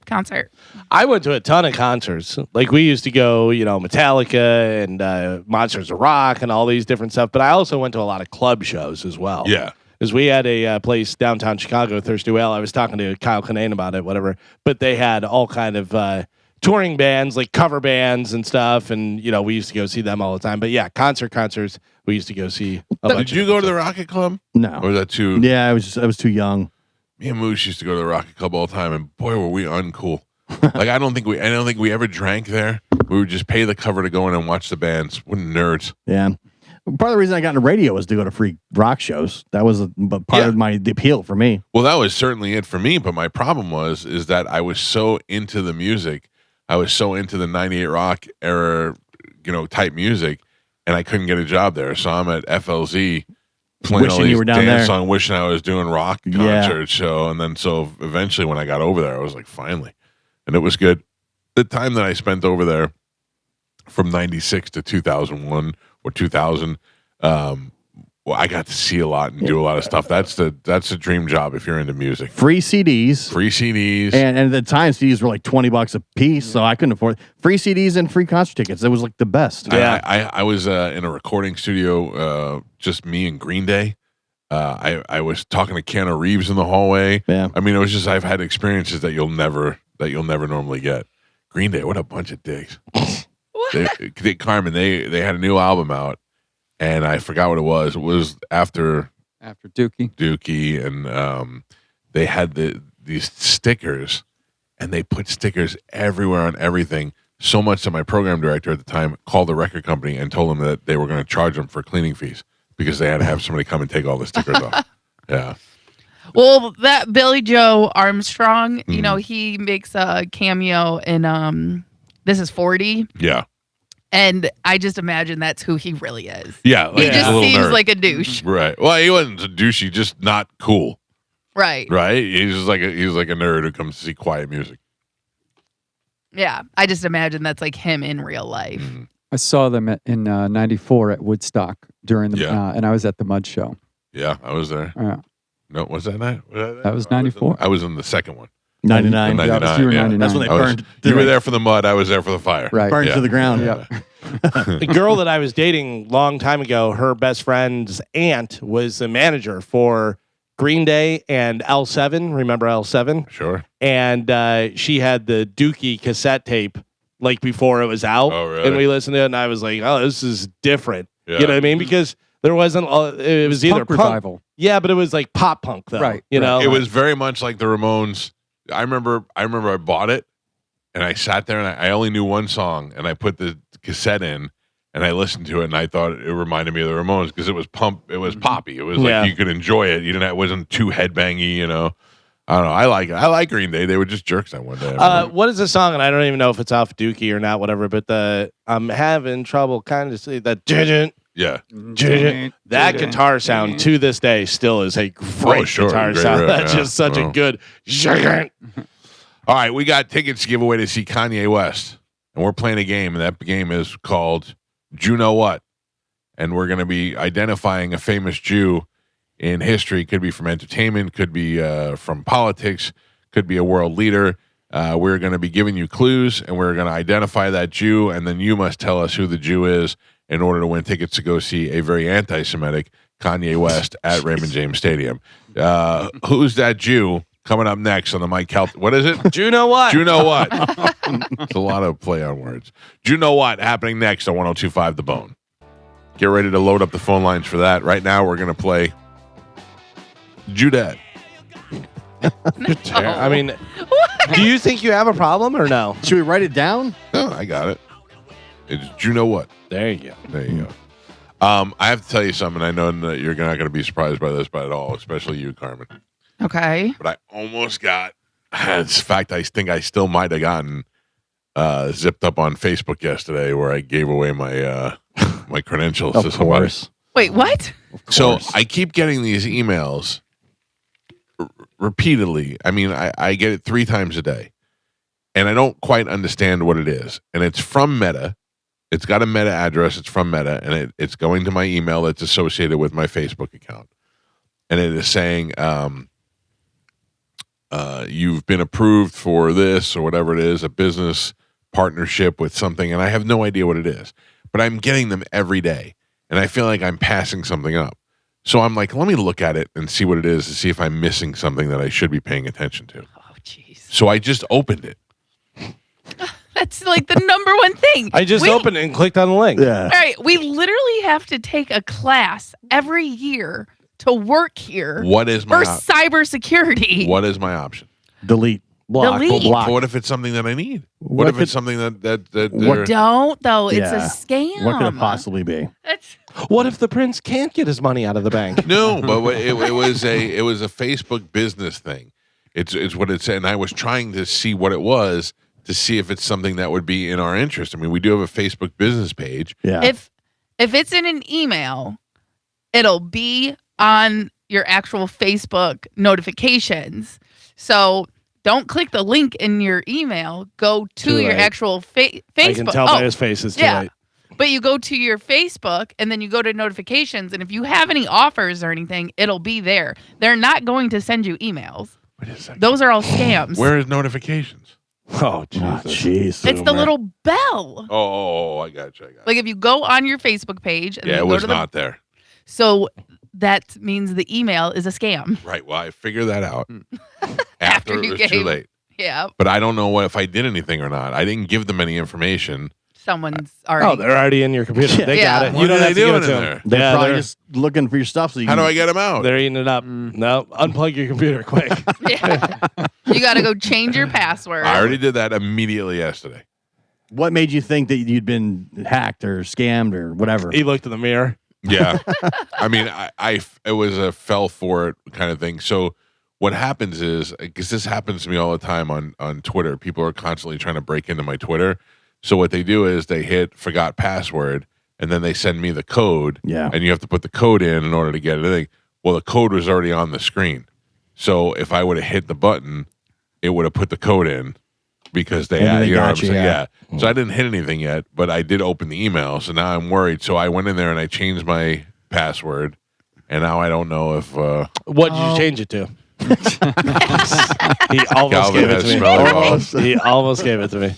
Speaker 4: concert.
Speaker 2: I went to a ton of concerts. Like we used to go, Metallica and Monsters of Rock and all these different stuff. But I also went to a lot of club shows as well.
Speaker 1: Yeah.
Speaker 2: Because we had a place downtown Chicago, Thirsty Whale. I was talking to Kyle Kinane about it, whatever. But they had all kind of touring bands, like cover bands and stuff. And, we used to go see them all the time. But yeah, concerts, we used to go see.
Speaker 1: Did you go to the Rocket Club?
Speaker 3: No.
Speaker 1: Or was that too?
Speaker 3: Yeah, I was too young.
Speaker 1: Me and Moose used to go to the Rocket Club all the time, and boy, were we uncool. Like I don't think we ever drank there. We would just pay the cover to go in and watch the bands. What nerds.
Speaker 3: Yeah. Part of the reason I got into radio was to go to free rock shows. That was part of the appeal for me.
Speaker 1: Well, that was certainly it for me. But my problem is that I was so into the music. I was so into the 98 Rock era type music, and I couldn't get a job there. So I'm at FLZ playing all
Speaker 3: Wishing you
Speaker 1: these
Speaker 3: were down
Speaker 1: dance
Speaker 3: there.
Speaker 1: songs, wishing I was doing rock concerts. So, and then so eventually when I got over there, I was like, finally, and it was good. The time that I spent over there from 96 to 2001 or 2000, well, I got to see a lot and do a lot of stuff. That's the dream job if you're into music.
Speaker 3: Free CDs. And at the time, CDs were like $20 a piece, so I couldn't afford free CDs and free concert tickets. It was like the best.
Speaker 1: Yeah, I was in a recording studio, just me and Green Day. I was talking to Keanu Reeves in the hallway.
Speaker 3: Yeah,
Speaker 1: I mean, it was just I've had experiences that you'll never normally get. Green Day, what a bunch of dicks. Carmen, they had a new album out. And I forgot what it was. It was after Dookie, and they had these stickers, and they put stickers everywhere on everything. So much that my program director at the time called the record company and told them that they were going to charge them for cleaning fees because they had to have somebody come and take all the stickers off. Yeah.
Speaker 4: Well, that Billy Joe Armstrong, he makes a cameo in This Is 40.
Speaker 1: Yeah.
Speaker 4: And I just imagine that's who he really is.
Speaker 1: Yeah.
Speaker 4: He just seems
Speaker 1: nerd.
Speaker 4: like a douche.
Speaker 1: Right. Well, he wasn't a douche. He's just not cool.
Speaker 4: Right.
Speaker 1: Right. He's just like a nerd who comes to see quiet music.
Speaker 4: Yeah. I just imagine that's like him in real life.
Speaker 5: I saw them in '94 at Woodstock during the, and I was at the Mud Show.
Speaker 1: Yeah, I was there. No, was that night?
Speaker 5: That was '94.
Speaker 1: I was in the second one.
Speaker 3: 99.
Speaker 1: 99.
Speaker 5: You were
Speaker 1: yeah.
Speaker 5: 99.
Speaker 3: That's when they burned.
Speaker 1: You were there for the mud. I was there for the fire.
Speaker 5: Right.
Speaker 3: Burned to the ground.
Speaker 5: Yeah.
Speaker 2: The girl that I was dating a long time ago, her best friend's aunt was the manager for Green Day and L7. Remember L7?
Speaker 1: Sure.
Speaker 2: And she had the Dookie cassette tape like before it was out.
Speaker 1: Oh, really?
Speaker 2: And we listened to it, and I was like, oh, this is different.
Speaker 1: Yeah.
Speaker 2: You know what I mean? Because there wasn't, it was either
Speaker 5: Punk revival.
Speaker 2: Yeah, but it was like pop punk, though.
Speaker 5: Right.
Speaker 2: You know?
Speaker 1: It was very much like the Ramones. I remember I bought it, and I sat there, and I only knew one song, and I put the cassette in, and I listened to it, and I thought it reminded me of the Ramones because it was poppy. It was like you could enjoy it. It wasn't too headbangy, I don't know. I like it. I like Green Day. They were just jerks that one day.
Speaker 2: What is the song? And I don't even know if it's off Dookie or not, whatever, but I'm having trouble kind of see that.
Speaker 1: Yeah.
Speaker 2: That guitar sound to this day still is a great guitar
Speaker 1: great
Speaker 2: sound.
Speaker 1: riff,
Speaker 2: That's
Speaker 1: yeah.
Speaker 2: just such a good.
Speaker 1: All right, we got tickets to give away to see Kanye West, and we're playing a game, and that game is called You Know What? And we're going to be identifying a famous Jew in history. Could be from entertainment, could be from politics, could be a world leader. We're going to be giving you clues, and we're going to identify that Jew, and then you must tell us who the Jew is in order to win tickets to go see a very anti-Semitic Kanye West at Raymond James Stadium. Who's that Jew? Coming up next on the Mike Calta. What is it?
Speaker 2: Do you know what?
Speaker 1: Do you know what? It's a lot of play on words. Do you know what? Happening next on 102.5 The Bone. Get ready to load up the phone lines for that. Right now, we're going to play Judette.
Speaker 2: I mean, do you think you have a problem or no?
Speaker 3: Should we write it down?
Speaker 1: No, I got it. It's Do you know what?
Speaker 2: There you go.
Speaker 1: There you go. I have to tell you something. I know that you're not going to be surprised by this at all, especially you, Carmen.
Speaker 4: Okay.
Speaker 1: But I almost got. In fact, I think I still might have gotten zipped up on Facebook yesterday, where I gave away my my credentials to somebody.
Speaker 4: Wait, what?
Speaker 1: So I keep getting these emails repeatedly. I mean, I get it 3 times a day, and I don't quite understand what it is. And it's from Meta. It's got a Meta address. It's from Meta, and it's going to my email that's associated with my Facebook account. And it is saying, you've been approved for this or whatever it is, a business partnership with something, and I have no idea what it is. But I'm getting them every day, and I feel like I'm passing something up. So I'm like, let me look at it and see what it is to see if I'm missing something that I should be paying attention to.
Speaker 4: Oh, jeez.
Speaker 1: So I just opened it.
Speaker 4: That's like the number one thing.
Speaker 2: I just opened it and clicked on the link.
Speaker 3: Yeah.
Speaker 4: All right. We literally have to take a class every year to work here.
Speaker 1: What is my
Speaker 4: for cybersecurity?
Speaker 1: What is my option?
Speaker 3: Delete. Block.
Speaker 4: Delete.
Speaker 3: Block.
Speaker 1: But what if it's something that I need? What if it's something that
Speaker 4: What don't though? It's a scam.
Speaker 3: What could it possibly be?
Speaker 2: What if the prince can't get his money out of the bank?
Speaker 1: No, but it was a Facebook business thing. It's what it said, and I was trying to see what it was to see if it's something that would be in our interest. I mean, we do have a Facebook business page.
Speaker 3: Yeah.
Speaker 4: If it's in an email, it'll be on your actual Facebook notifications. So don't click the link in your email. Go to
Speaker 2: Too
Speaker 4: your
Speaker 2: late.
Speaker 4: actual Facebook.
Speaker 2: I can tell by his face it's too late.
Speaker 4: But you go to your Facebook and then you go to notifications. And if you have any offers or anything, it'll be there. They're not going to send you emails.
Speaker 1: Wait a second.
Speaker 4: Those are all scams.
Speaker 1: Where is notifications?
Speaker 2: Oh, Jesus.
Speaker 4: It's the little bell.
Speaker 1: Oh, I got you.
Speaker 4: Like if you go on your Facebook page. And
Speaker 1: Yeah,
Speaker 4: then
Speaker 1: it
Speaker 4: go
Speaker 1: was
Speaker 4: to the,
Speaker 1: not there.
Speaker 4: So that means the email is a scam.
Speaker 1: Right. Well, I figured that out after it
Speaker 4: you
Speaker 1: was too
Speaker 4: gave-
Speaker 1: late.
Speaker 4: Yeah.
Speaker 1: But I don't know if I did anything or not. I didn't give them any information.
Speaker 4: Someone's
Speaker 2: Oh,
Speaker 4: already.
Speaker 2: they're already in your computer. They
Speaker 4: Yeah.
Speaker 2: got it.
Speaker 1: What
Speaker 2: You don't
Speaker 1: are
Speaker 2: have
Speaker 1: they
Speaker 2: to give
Speaker 1: doing
Speaker 2: it to
Speaker 1: in
Speaker 2: them.
Speaker 3: They're
Speaker 2: Yeah,
Speaker 3: probably
Speaker 2: they're,
Speaker 3: just looking for your stuff. So you
Speaker 1: How
Speaker 3: can,
Speaker 1: do I get them out?
Speaker 2: they're eating it up. No, unplug your computer quick.
Speaker 4: Yeah. You got to go change your password.
Speaker 1: I already did that immediately yesterday.
Speaker 3: What made you think that you'd been hacked or scammed or whatever?
Speaker 2: He looked in the mirror.
Speaker 1: Yeah. I mean, it was a fell for it kind of thing. So what happens is, because this happens to me all the time on Twitter, people are constantly trying to break into my Twitter. So what they do is they hit forgot password and then they send me the code.
Speaker 3: Yeah.
Speaker 1: And you have to put the code in order to get it. Well, the code was already on the screen. So if I would have hit the button, it would have put the code in because they
Speaker 3: And then
Speaker 1: had,
Speaker 3: they
Speaker 1: you know what I'm
Speaker 3: got you,
Speaker 1: saying?
Speaker 3: yeah.
Speaker 1: Yeah. So I didn't hit anything yet, but I did open the email. So now I'm worried. So I went in there and I changed my password. And now I don't know if
Speaker 2: What did you change it to? He almost
Speaker 1: Calvin
Speaker 2: gave it
Speaker 1: has
Speaker 2: to me.
Speaker 1: smelly balls.
Speaker 2: He almost gave it to me.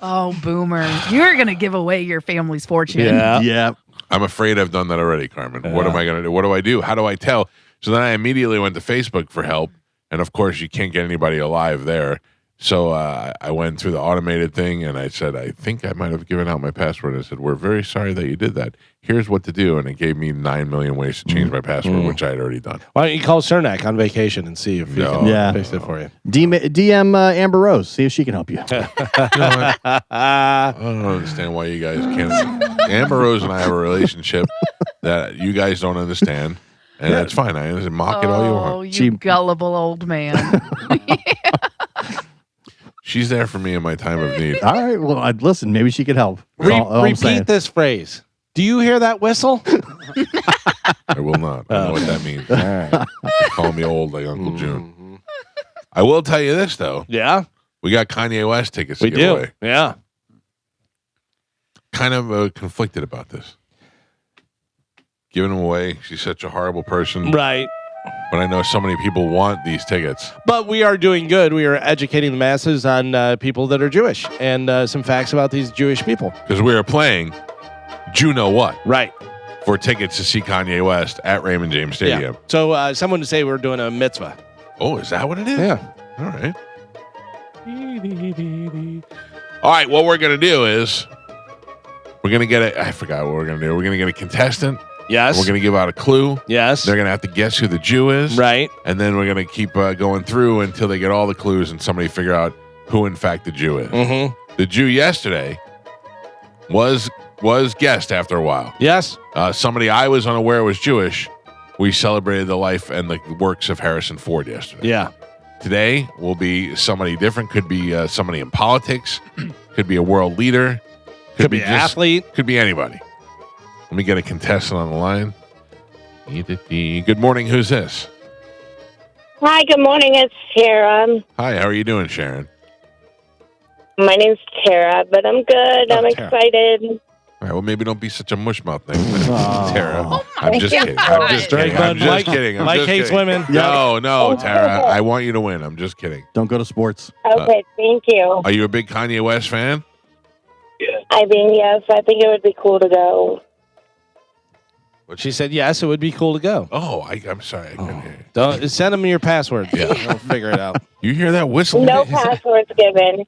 Speaker 4: Oh, boomer. You're going to give away your family's fortune.
Speaker 2: Yeah.
Speaker 3: Yeah.
Speaker 1: I'm afraid I've done that already, Carmen. What am I going to do? What do I do? How do I tell? So then I immediately went to Facebook for help. And of course, you can't get anybody alive there. So I went through the automated thing and I said, I think I might have given out my password. I said, we're very sorry that you did that. Here's what to do. And it gave me 9 million ways to change my password, which I had already done.
Speaker 2: Why don't you call Cernak on vacation and see if he
Speaker 1: No.
Speaker 2: can
Speaker 3: Yeah.
Speaker 2: fix it for you?
Speaker 3: DM Amber Rose. See if she can help you.
Speaker 1: I don't understand why you guys can't. Amber Rose and I have a relationship that you guys don't understand. And that's fine. I understand. Mock it all you
Speaker 4: Oh,
Speaker 1: want.
Speaker 4: you gullible old man.
Speaker 1: She's there for me in my time of need.
Speaker 3: All right. Well, listen, maybe she could help. That's all I'm saying.
Speaker 2: Repeat this phrase. Do you hear that whistle?
Speaker 1: I will not. I know what that means.
Speaker 2: All right.
Speaker 1: Call me old like Uncle June. I will tell you this, though.
Speaker 2: Yeah,
Speaker 1: We got Kanye West tickets to
Speaker 2: we
Speaker 1: give
Speaker 2: do.
Speaker 1: away.
Speaker 2: Yeah.
Speaker 1: Kind of conflicted about this. Giving them away. She's such a horrible person.
Speaker 2: Right.
Speaker 1: But I know so many people want these tickets.
Speaker 2: But we are doing good. We are educating the masses on people that are Jewish and some facts about these Jewish people.
Speaker 1: Because we are playing You Know What
Speaker 2: Right.
Speaker 1: for tickets to see Kanye West at Raymond James Stadium.
Speaker 2: Yeah. So someone would say we're doing a mitzvah.
Speaker 1: Oh, is that what it is?
Speaker 2: Yeah.
Speaker 1: All right. All right, what we're going to do is we're going to get I forgot what we're going to do. We're going to get a contestant.
Speaker 2: Yes.
Speaker 1: We're going to give out a clue.
Speaker 2: Yes.
Speaker 1: They're going to have to guess who the Jew is.
Speaker 2: Right.
Speaker 1: And then we're going to keep going through until they get all the clues and somebody figure out who, in fact, the Jew is.
Speaker 2: Mm-hmm.
Speaker 1: The Jew yesterday was guessed after a while.
Speaker 2: Yes.
Speaker 1: Somebody I was unaware was Jewish. We celebrated the life and the works of Harrison Ford yesterday.
Speaker 2: Yeah.
Speaker 1: Today will be somebody different. Could be somebody in politics. Could be a world leader.
Speaker 2: Could be an athlete.
Speaker 1: Could be anybody. Let me get a contestant on the line. Good morning. Who's this?
Speaker 7: Hi, good morning. It's Tara.
Speaker 1: Hi. How are you doing, Sharon?
Speaker 7: My name's Tara, but I'm good. I'm
Speaker 1: Tara.
Speaker 7: excited.
Speaker 1: All right. Well, maybe don't be such a mushmouth thing,
Speaker 3: Oh.
Speaker 1: Tara.
Speaker 4: Oh
Speaker 1: I'm just kidding. I'm just kidding. I'm just
Speaker 2: Mike-
Speaker 1: kidding. I'm
Speaker 2: Mike
Speaker 1: just
Speaker 2: hates
Speaker 1: kidding.
Speaker 2: women.
Speaker 1: No, Tara. I want you to win. I'm just kidding.
Speaker 3: Don't go to sports.
Speaker 7: Okay, thank you.
Speaker 1: Are you a big Kanye West fan?
Speaker 7: I mean, yes, I think it would be cool to go.
Speaker 2: She said yes, it would be cool to go.
Speaker 1: Oh, I'm sorry. I couldn't hear you.
Speaker 2: Don't send them your password.
Speaker 1: Yeah.
Speaker 2: We'll figure it out.
Speaker 1: You hear that whistle?
Speaker 7: No passwords given.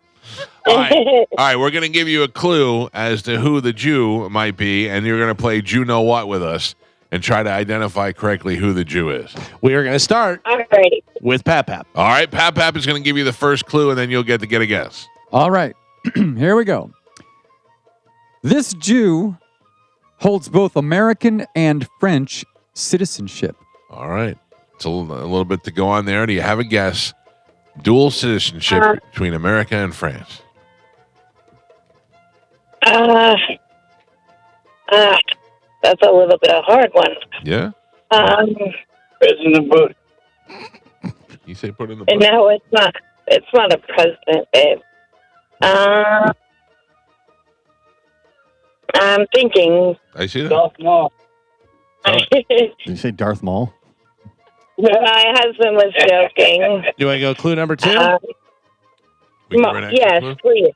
Speaker 1: All right. All right, we're going to give you a clue as to who the Jew might be, and you're going to play Jew Know What with us and try to identify correctly who the Jew is.
Speaker 2: We are going to start
Speaker 7: Alrighty.
Speaker 2: with Pap Pap.
Speaker 1: All right, Pap Pap is going to give you the first clue, and then you'll get to get a guess.
Speaker 5: All right. Here we go. This Jew holds both American and French citizenship.
Speaker 1: All right. It's a little bit to go on there. Do you have a guess? Dual citizenship between America and France.
Speaker 7: That's a little bit of a hard one.
Speaker 1: Yeah.
Speaker 13: President Bush.
Speaker 1: You say put in the
Speaker 7: And
Speaker 1: book.
Speaker 7: no, it's not. It's not a president, babe. I'm thinking.
Speaker 1: I see that.
Speaker 13: Darth Maul.
Speaker 3: Did you say Darth Maul?
Speaker 7: My husband was joking.
Speaker 2: Do I go clue number 2?
Speaker 1: We give her an extra
Speaker 7: Yes,
Speaker 1: clue?
Speaker 7: please.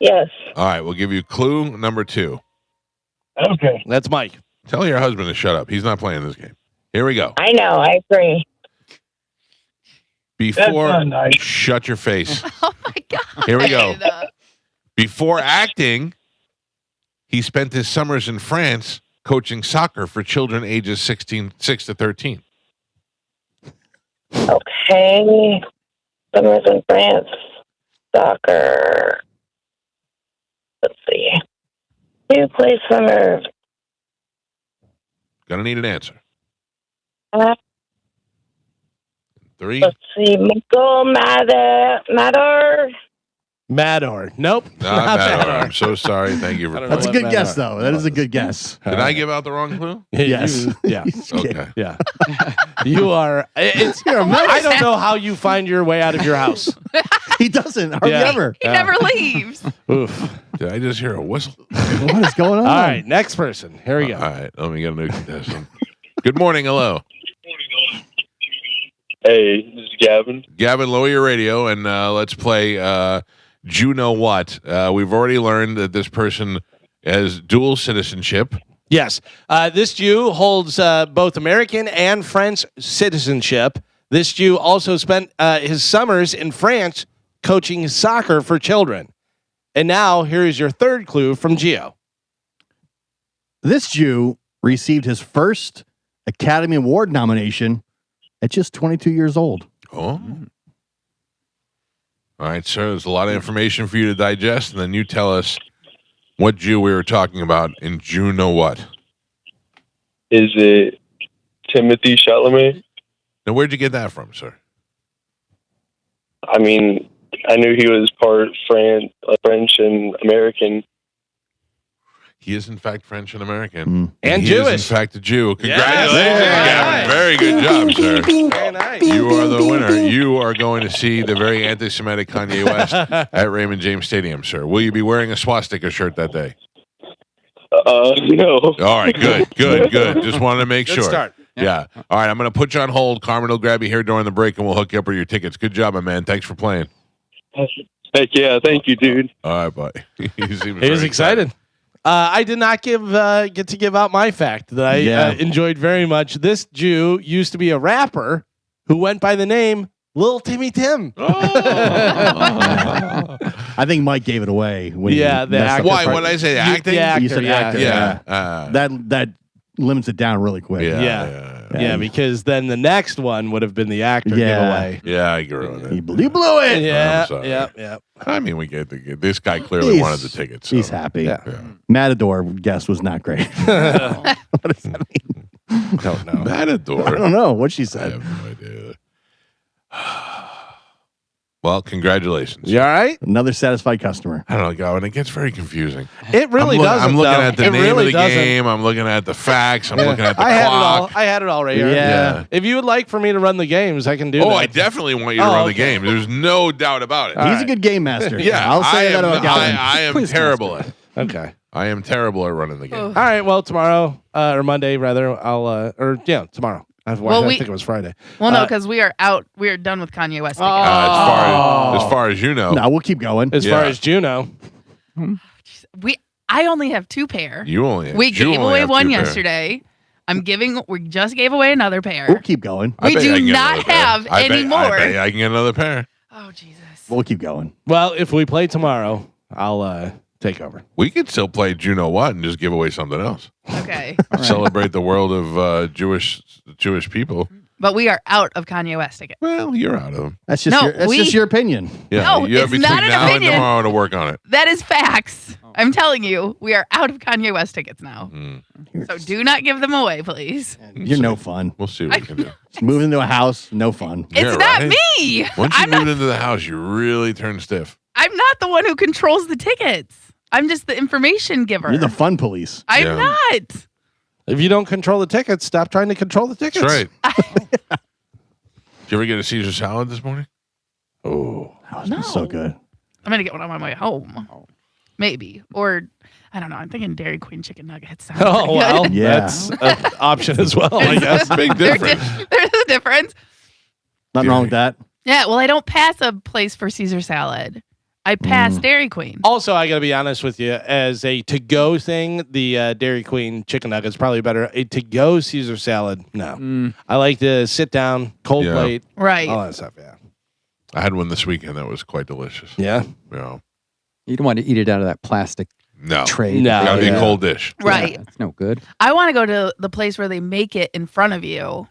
Speaker 7: Yes.
Speaker 1: All right, we'll give you clue number 2.
Speaker 13: Okay.
Speaker 2: That's Mike.
Speaker 1: Tell your husband to shut up. He's not playing this game. Here we go.
Speaker 7: I know. I agree.
Speaker 1: Before,
Speaker 13: not nice.
Speaker 1: shut your face.
Speaker 4: Oh my god.
Speaker 1: Here we go. Before acting, he spent his summers in France coaching soccer for children ages 6 to 13.
Speaker 7: Okay. Summers in France. Soccer. Let's see. Who plays summer?
Speaker 1: Gonna need an answer. 3.
Speaker 7: Let's see. Michael Mador.
Speaker 2: Mador. Nope.
Speaker 1: Not Mador. I'm so sorry. Thank you for
Speaker 2: I don't know
Speaker 3: That's a
Speaker 2: what
Speaker 3: good
Speaker 2: Matt
Speaker 3: guess,
Speaker 2: are.
Speaker 3: though. That is a good guess.
Speaker 1: Did I give out the wrong clue?
Speaker 3: Yes.
Speaker 2: Yeah.
Speaker 1: Okay.
Speaker 2: Yeah. You are. It's.
Speaker 3: You're a mess.
Speaker 2: I don't know how you find your way out of your house.
Speaker 3: He doesn't. Hardly
Speaker 2: Yeah.
Speaker 3: ever.
Speaker 4: He never leaves.
Speaker 2: Oof.
Speaker 1: Did I just hear a whistle?
Speaker 3: What is going on?
Speaker 2: All right. Next person. Here we go.
Speaker 1: All right. Let me get a new contestant. Good morning. Hello.
Speaker 13: Hey, this is Gavin.
Speaker 1: Gavin, lower your radio and let's play You Know What. We've already learned that this person has dual citizenship.
Speaker 2: Yes. This Jew holds both American and French citizenship. This Jew also spent his summers in France coaching soccer for children. And now here is your third clue from Gio.
Speaker 3: This Jew received his first Academy Award nomination at just 22 years old.
Speaker 1: Oh. All right, sir. There's a lot of information for you to digest, and then you tell us what Jew we were talking about in You Know What.
Speaker 13: Is it Timothy Chalamet?
Speaker 1: Now, where'd you get that from, sir?
Speaker 13: I mean, I knew he was part French and American.
Speaker 1: He is, in fact, French and American.
Speaker 2: And
Speaker 1: he
Speaker 2: Jewish.
Speaker 1: is, in fact, a Jew.
Speaker 2: Yes.
Speaker 1: Congratulations,
Speaker 2: Very
Speaker 1: Gavin. Very good job, sir.
Speaker 2: Very nice.
Speaker 1: You are the winner. You are going to see the very anti-Semitic Kanye West at Raymond James Stadium, sir. Will you be wearing a swastika shirt that day?
Speaker 13: No.
Speaker 1: All right, good. Just wanted to make
Speaker 2: Good
Speaker 1: sure.
Speaker 2: start.
Speaker 1: Yeah. All right, I'm going to put you on hold. Carmen will grab you here during the break, and we'll hook you up with your tickets. Good job, my man. Thanks for playing.
Speaker 13: Heck yeah, thank you, dude.
Speaker 1: All right, bye. He
Speaker 2: He was
Speaker 1: very
Speaker 2: excited. I did not get to give out my fact that I enjoyed very much. This Jew used to be a rapper who went by the name Lil Timmy Tim.
Speaker 3: I think Mike gave it away. When
Speaker 2: Yeah,
Speaker 3: he
Speaker 2: the
Speaker 3: messed up
Speaker 2: actor
Speaker 3: the
Speaker 1: Why?
Speaker 3: part.
Speaker 1: What did I say? Acting?
Speaker 2: The actor,
Speaker 3: You said
Speaker 2: yeah.
Speaker 3: actor.
Speaker 1: Yeah.
Speaker 3: That limits it down really quick.
Speaker 2: Yeah, because then the next one would have been the actor giveaway.
Speaker 1: Yeah, I agree with it.
Speaker 3: You blew it.
Speaker 2: Yeah,
Speaker 1: I'm sorry.
Speaker 2: yeah.
Speaker 1: I mean, we get this guy clearly wanted the tickets. So.
Speaker 3: He's happy.
Speaker 2: Yeah.
Speaker 3: Matador guess was not great. What does that mean?
Speaker 2: Don't know.
Speaker 1: Matador.
Speaker 3: I don't know what she
Speaker 1: I
Speaker 3: said.
Speaker 1: have no idea. Well, congratulations.
Speaker 2: You all right?
Speaker 3: Another satisfied customer.
Speaker 1: I don't know, Gowan. It gets very confusing.
Speaker 2: It really doesn't.
Speaker 1: I'm looking
Speaker 2: though.
Speaker 1: at the
Speaker 2: It
Speaker 1: name
Speaker 2: really
Speaker 1: of the
Speaker 2: doesn't.
Speaker 1: game. I'm looking at the facts. I'm looking at the
Speaker 2: I had it all.
Speaker 1: clock.
Speaker 2: I had it all right here.
Speaker 3: Yeah.
Speaker 2: If you would like for me to run the games, I can do that.
Speaker 1: I definitely want you to
Speaker 2: Oh,
Speaker 1: run the
Speaker 2: okay.
Speaker 1: game. There's no doubt about it.
Speaker 3: He's a good game master.
Speaker 1: Yeah,
Speaker 3: I'll say
Speaker 1: I
Speaker 3: that
Speaker 1: am,
Speaker 3: about Galvin.
Speaker 1: I am
Speaker 5: Quiz
Speaker 1: terrible at it.
Speaker 2: Okay.
Speaker 1: I am terrible at running the game.
Speaker 2: All right. Well, tomorrow or Monday rather, I'll tomorrow. I think it was Friday.
Speaker 4: Well, no, because we are out. We are done with Kanye West. tickets.
Speaker 1: As far as you know,
Speaker 3: No, we'll keep going.
Speaker 2: As far as Juno,
Speaker 4: I only have 2 pair.
Speaker 1: you only
Speaker 4: We
Speaker 1: you
Speaker 4: gave
Speaker 1: only
Speaker 4: away
Speaker 1: have
Speaker 4: one
Speaker 1: 2 pair.
Speaker 4: yesterday. We just gave away another pair.
Speaker 3: We'll keep going.
Speaker 1: I
Speaker 4: We
Speaker 1: bet
Speaker 4: do
Speaker 1: I can get
Speaker 4: not
Speaker 1: another pair.
Speaker 4: have
Speaker 1: I
Speaker 4: any
Speaker 1: bet,
Speaker 4: more.
Speaker 1: I bet I can get another pair.
Speaker 4: Oh Jesus!
Speaker 3: We'll keep going.
Speaker 2: well, if we play tomorrow, I'll take over.
Speaker 1: We could still play Juno What and just give away something else.
Speaker 4: Okay,
Speaker 1: Celebrate the world of Jewish people.
Speaker 4: but we are out of Kanye West tickets.
Speaker 1: Well, you're out of them.
Speaker 3: That's just
Speaker 4: No,
Speaker 3: just your opinion.
Speaker 1: Yeah,
Speaker 4: No,
Speaker 1: you have
Speaker 4: it's
Speaker 1: between
Speaker 4: not an
Speaker 1: now and
Speaker 4: opinion.
Speaker 1: tomorrow to work on it.
Speaker 4: That is facts. I'm telling you, we are out of Kanye West tickets now.
Speaker 1: Mm.
Speaker 4: So do not give them away, please.
Speaker 3: You're no fun.
Speaker 1: We'll see what we can do.
Speaker 3: Moving into a house, no fun.
Speaker 4: It's
Speaker 1: Yeah,
Speaker 4: not
Speaker 1: right?
Speaker 4: me.
Speaker 1: Once you
Speaker 4: I'm
Speaker 1: move
Speaker 4: not.
Speaker 1: into the house, you really turn stiff.
Speaker 4: I'm not the one who controls the tickets. I'm just the information giver.
Speaker 3: You're the fun police.
Speaker 4: I'm
Speaker 1: Yeah.
Speaker 4: not.
Speaker 2: If you don't control the tickets, stop trying to control the tickets.
Speaker 1: That's right. Did you ever get a Caesar salad this morning?
Speaker 2: Oh,
Speaker 3: That was so good.
Speaker 4: I'm gonna get one on my way home. Maybe. Or I don't know. I'm thinking Dairy Queen chicken nuggets. Sounds
Speaker 2: Oh,
Speaker 4: pretty
Speaker 2: well.
Speaker 4: good.
Speaker 3: Yeah.
Speaker 2: That's an option as well, I guess.
Speaker 1: Big difference.
Speaker 4: There's a difference.
Speaker 3: Nothing wrong with that.
Speaker 4: Yeah, well, I don't pass a place for Caesar salad. I pass Dairy Queen.
Speaker 2: Also, I got to be honest with you, as a to-go thing, the Dairy Queen chicken nuggets probably better. A to-go Caesar salad, no. I like to sit down, cold
Speaker 1: Yeah.
Speaker 2: plate,
Speaker 4: Right.
Speaker 2: all that stuff. Yeah.
Speaker 1: I had one this weekend that was quite delicious.
Speaker 2: Yeah.
Speaker 1: Yeah.
Speaker 5: You don't want to eat it out of that plastic
Speaker 1: No.
Speaker 5: tray.
Speaker 2: No.
Speaker 1: Gotta be a
Speaker 2: yeah.
Speaker 1: cold dish.
Speaker 4: Right.
Speaker 5: That's no good.
Speaker 4: I want to go to the place where they make it in front of you.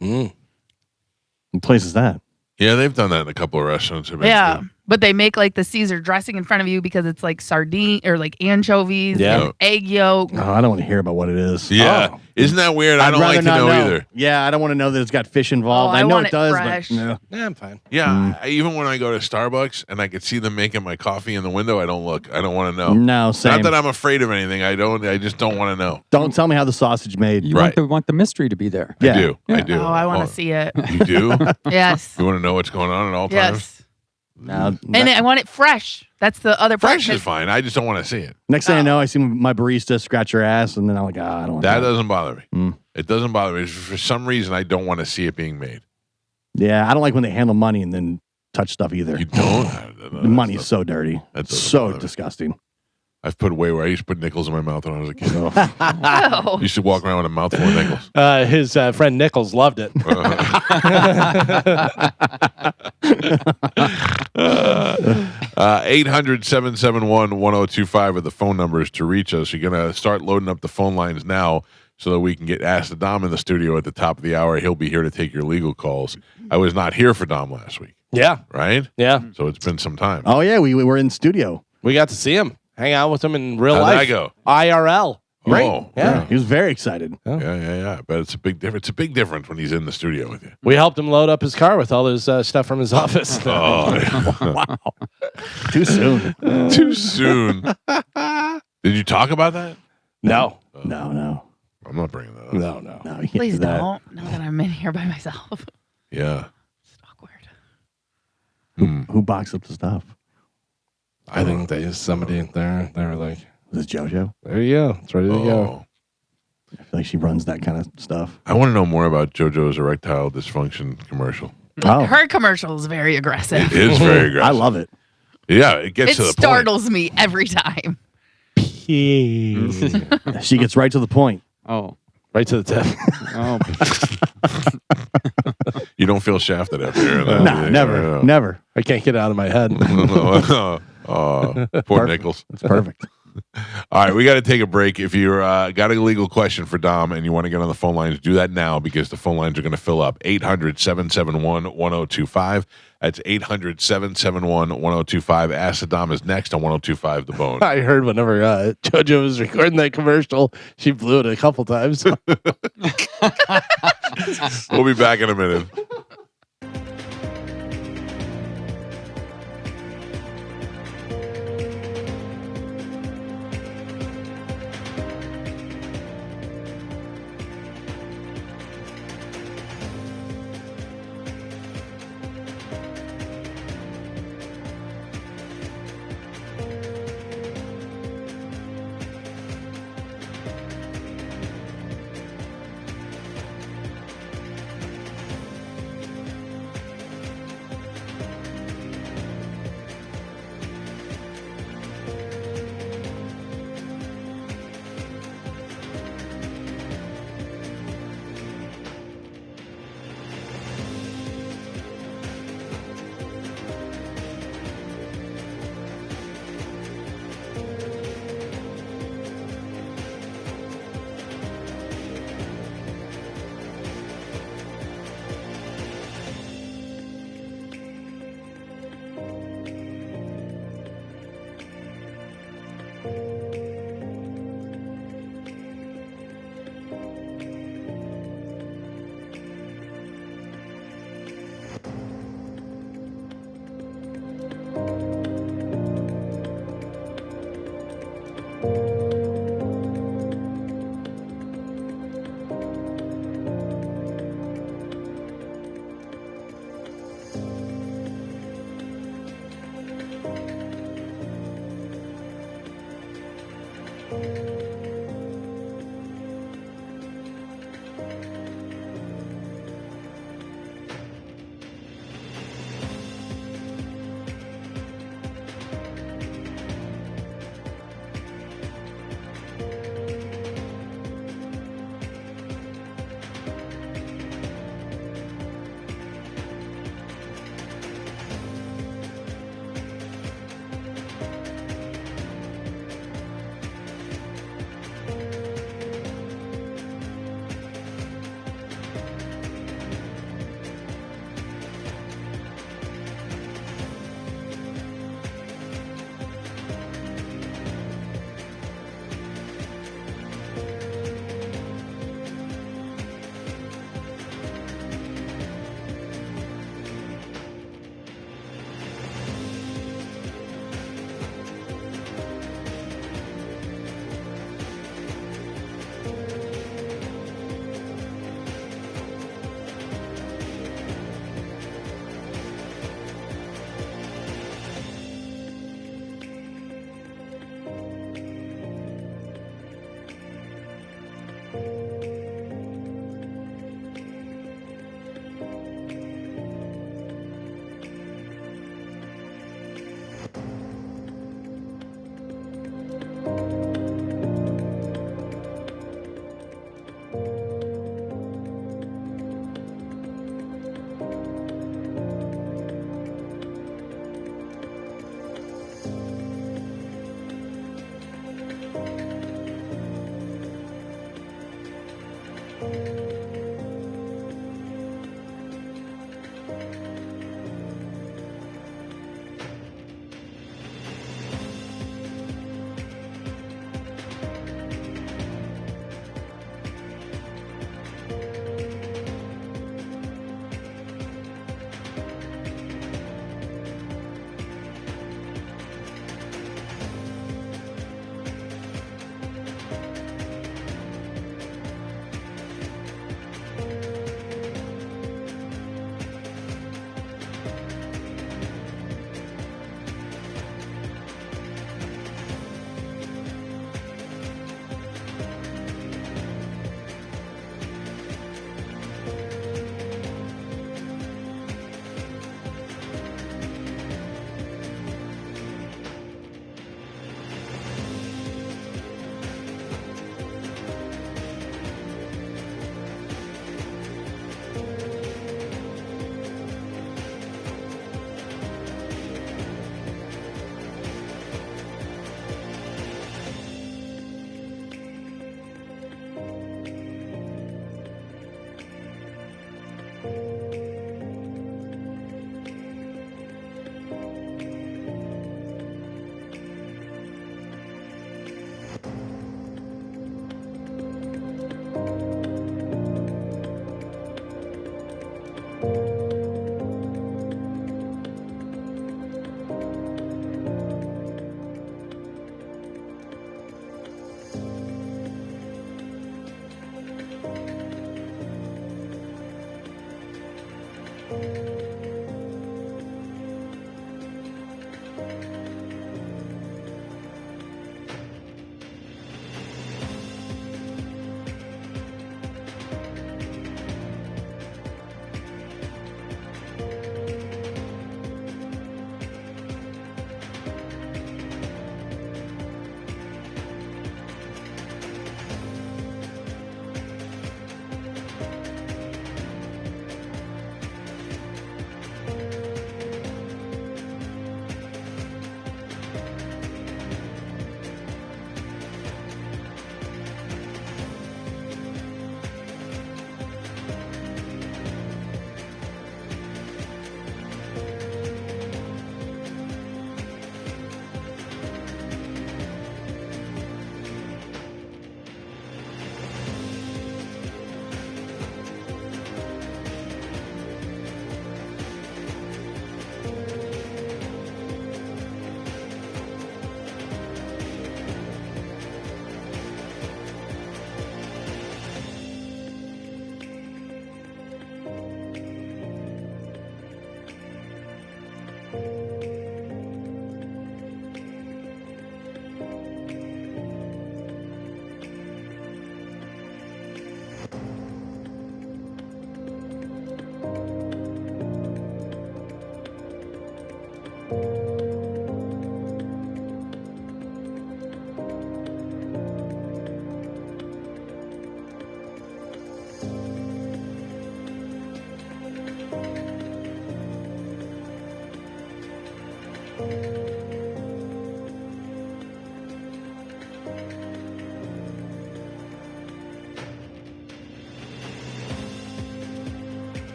Speaker 3: What place is that?
Speaker 1: Yeah, they've done that in a couple of restaurants. They've been
Speaker 4: Yeah.
Speaker 1: good.
Speaker 4: But they make like the Caesar dressing in front of you because it's like sardine or like anchovies,
Speaker 2: Yeah.
Speaker 4: and egg yolk.
Speaker 3: Oh, I don't want to hear about what it is.
Speaker 1: Yeah.
Speaker 2: Oh.
Speaker 1: Isn't that weird? I
Speaker 3: I'd
Speaker 1: don't
Speaker 3: rather
Speaker 1: like to
Speaker 3: not
Speaker 1: know either.
Speaker 3: Yeah, I don't want to know that it's got fish involved.
Speaker 4: Oh, I
Speaker 3: know
Speaker 4: want
Speaker 3: it
Speaker 4: it
Speaker 3: does,
Speaker 4: fresh.
Speaker 3: but no.
Speaker 2: Yeah, I'm fine.
Speaker 1: Yeah. Even when I go to Starbucks and I could see them making my coffee in the window, I don't look. I don't want to know.
Speaker 3: No, same.
Speaker 1: Not that I'm afraid of anything. I just don't want to know.
Speaker 3: Don't tell me how the sausage made.
Speaker 5: You
Speaker 1: Right.
Speaker 5: want the mystery to be there.
Speaker 3: Yeah.
Speaker 1: I do.
Speaker 5: Yeah.
Speaker 1: I do.
Speaker 4: Oh, I want to see it.
Speaker 1: You do?
Speaker 4: Yes.
Speaker 1: You want to know what's going on at all times?
Speaker 4: Yes.
Speaker 3: Now,
Speaker 4: And I want it fresh. That's the other part.
Speaker 1: Fresh is fine. I just don't want to see it.
Speaker 3: next thing I know, I see my barista scratch your ass, and then I'm like, I don't want
Speaker 1: That
Speaker 3: that.
Speaker 1: doesn't bother me.
Speaker 3: Mm.
Speaker 1: It doesn't bother me. For some reason, I don't want to see it being made.
Speaker 3: Yeah, I don't like when they handle money and then touch stuff either.
Speaker 1: You don't?
Speaker 3: The money's so dirty.
Speaker 1: That doesn't
Speaker 3: So
Speaker 1: bother me.
Speaker 3: disgusting.
Speaker 1: I've put way where I used to put nickels in my mouth when I was a kid.
Speaker 4: Oh.
Speaker 1: I used to walk around with a mouthful of nickels.
Speaker 2: His friend Nichols loved it.
Speaker 1: 800-771-1025 are the phone numbers to reach us. You're going to start loading up the phone lines now so that we can get Ask the Dom in the studio at the top of the hour. He'll be here to take your legal calls. I was not here for Dom last week,
Speaker 2: Yeah.
Speaker 1: right?
Speaker 2: Yeah.
Speaker 1: So it's been some time.
Speaker 3: Oh, yeah, we were in studio.
Speaker 2: We got to see him, hang out with him in real
Speaker 1: How'd
Speaker 2: life.
Speaker 1: that go?
Speaker 2: IRL. Great.
Speaker 1: Oh,
Speaker 2: Yeah.
Speaker 3: He was very excited.
Speaker 1: Yeah. But it's a big difference. It's a big difference when he's in the studio with you.
Speaker 2: We helped him load up his car with all his stuff from his office.
Speaker 1: Oh,
Speaker 3: Wow. Too soon.
Speaker 1: too soon. Did you talk about that?
Speaker 2: No.
Speaker 3: No.
Speaker 1: I'm not bringing that up.
Speaker 2: No.
Speaker 3: No, you can't
Speaker 4: Please
Speaker 3: do that.
Speaker 4: don't. Now that I'm in here by myself.
Speaker 1: Yeah.
Speaker 4: It's awkward.
Speaker 3: Who boxed up the stuff?
Speaker 2: I think there's somebody there. They were like,
Speaker 3: Was it JoJo?
Speaker 2: there you go. It's ready to go.
Speaker 1: Oh.
Speaker 3: I feel like she runs that kind of stuff.
Speaker 1: I want to know more about JoJo's erectile dysfunction commercial.
Speaker 3: Oh,
Speaker 4: Her commercial is very aggressive.
Speaker 1: It is very aggressive.
Speaker 3: I love it.
Speaker 1: Yeah, it gets
Speaker 4: It
Speaker 1: to the
Speaker 4: startles me every time.
Speaker 3: She gets right to the point.
Speaker 5: Oh.
Speaker 2: Right to the tip.
Speaker 5: Oh.
Speaker 1: point. You don't feel shafted after hearing that.
Speaker 3: Nah, never. Never.
Speaker 2: I can't get it out of my head.
Speaker 1: Oh, poor Nichols.
Speaker 3: It's perfect.
Speaker 1: All right, we got to take a break. If you got a legal question for Dom and you want to get on the phone lines, do that now because the phone lines are going to fill up. 800-771-1025. That's 800-771-1025. Ask the Dom is next on 1025 The Bone.
Speaker 2: I heard whenever JoJo was recording that commercial, she blew it a couple times.
Speaker 1: We'll be back in a minute.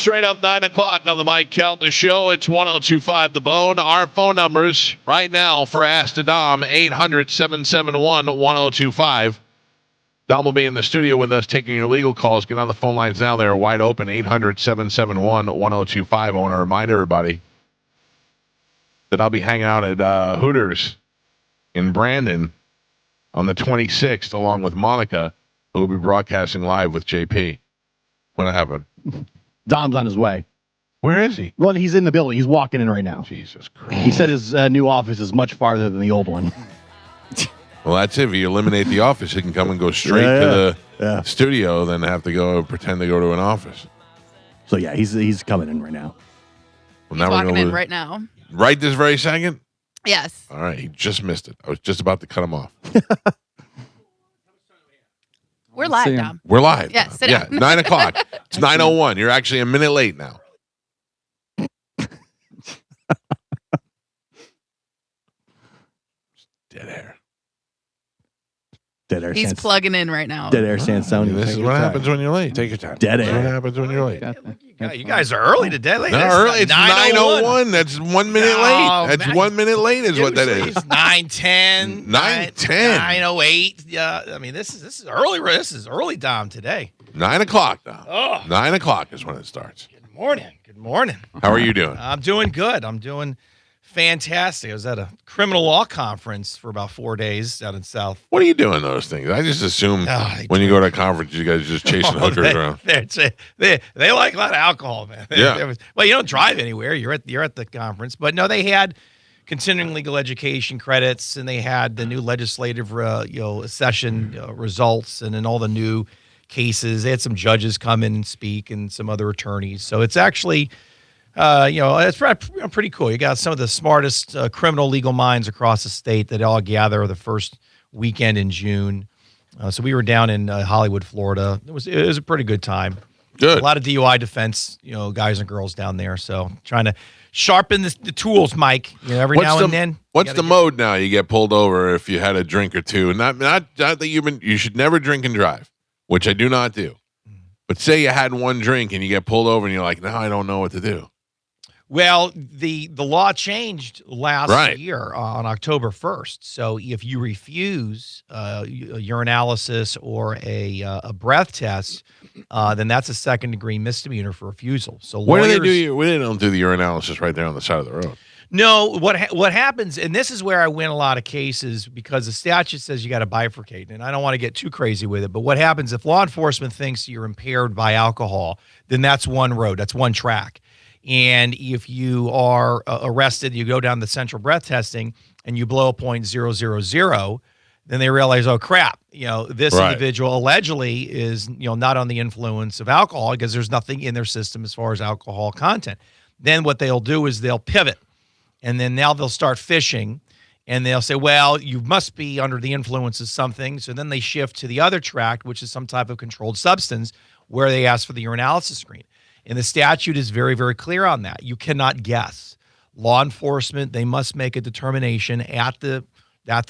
Speaker 14: Straight up 9 o'clock on the Mike Calta Show. It's 1025 The Bone. Our phone numbers right now for Ask the Dom, 800-771-1025. Dom will be in the studio with us taking your legal calls. Get on the phone lines now. They're wide open, 800-771-1025. I want to remind everybody that I'll be hanging out at Hooters in Brandon on the 26th, along with Monica, who will be broadcasting live with JP. What happened?
Speaker 3: Dom's on his way.
Speaker 14: Where is he?
Speaker 15: Well, he's in the building. He's walking in right now.
Speaker 14: Jesus Christ.
Speaker 15: He said his new office is much farther than the old one.
Speaker 1: Well, that's it. If you eliminate the office, you can come and go straight to the studio, then have to go pretend to go to an office.
Speaker 15: So, yeah, he's coming in right now.
Speaker 1: Well,
Speaker 4: He's walking in right now.
Speaker 1: Right this very second?
Speaker 4: Yes.
Speaker 1: All right. He just missed it. I was just about to cut him off.
Speaker 4: We're live, Dom.
Speaker 1: We're live.
Speaker 4: Yeah, sit down.
Speaker 1: 9 o'clock. It's 9:01. You're actually a minute late now. Dead air.
Speaker 15: Dead air.
Speaker 4: He's plugging in right now.
Speaker 15: Dead air Sansoni.
Speaker 1: This is what happens when you're late. Take your time.
Speaker 15: Dead
Speaker 1: This is
Speaker 15: air.
Speaker 1: what happens when you're late.
Speaker 16: You guys are early today.
Speaker 1: Not early. It's 9:01. That's 1 minute late. That's 1 minute late is what that is.
Speaker 16: 9:10.
Speaker 1: 9:10.
Speaker 16: 9:08. Yeah, I mean this is early. This is early, Dom, today.
Speaker 1: 9 o'clock, Dom.
Speaker 16: Oh.
Speaker 1: 9 o'clock is when it starts.
Speaker 16: Good morning. Good morning.
Speaker 1: How are you doing?
Speaker 16: I'm doing good. I'm doing fantastic. I was at a criminal law conference for about 4 days out in South.
Speaker 1: What are you doing those things? I just assume when you go to a conference, you guys are just chasing hookers around.
Speaker 16: They like a lot of alcohol, man.
Speaker 1: Yeah.
Speaker 16: Well, you don't drive anywhere. You're at the conference, but no, they had continuing legal education credits, and they had the new legislative session results, and then all the new cases. They had some judges come in and speak, and some other attorneys. So it's actually. It's pretty cool. You got some of the smartest criminal legal minds across the state that all gather the first weekend in June. So we were down in Hollywood, Florida. It was a pretty good time.
Speaker 1: Good.
Speaker 16: A lot of DUI defense, guys and girls down there. So trying to sharpen the tools, Mike. Every now and then.
Speaker 1: What's the mode now? You get pulled over if you had a drink or two. Not that you should never drink and drive, which I do not do. But say you had one drink and you get pulled over and you're like, now I don't know what to do.
Speaker 16: Well, the law changed last year on October 1st. So if you refuse a urinalysis or a breath test, then that's a second-degree misdemeanor for refusal. So
Speaker 1: Where do they do? They don't do the urinalysis right there on the side of the road.
Speaker 16: No, what happens, and this is where I win a lot of cases because the statute says you got to bifurcate, and I don't want to get too crazy with it, but what happens if law enforcement thinks you're impaired by alcohol, then that's one road, that's one track. And if you are arrested, you go down the central breath testing and you blow a .000, then they realize, oh crap, this individual allegedly is, not on the influence of alcohol because there's nothing in their system as far as alcohol content. Then what they'll do is they'll pivot, and then now they'll start fishing, and they'll say, well, you must be under the influence of something. So then they shift to the other track, which is some type of controlled substance, where they ask for the urinalysis screen. And the statute is very, very clear on that. You cannot guess. Law enforcement, they must make a determination at the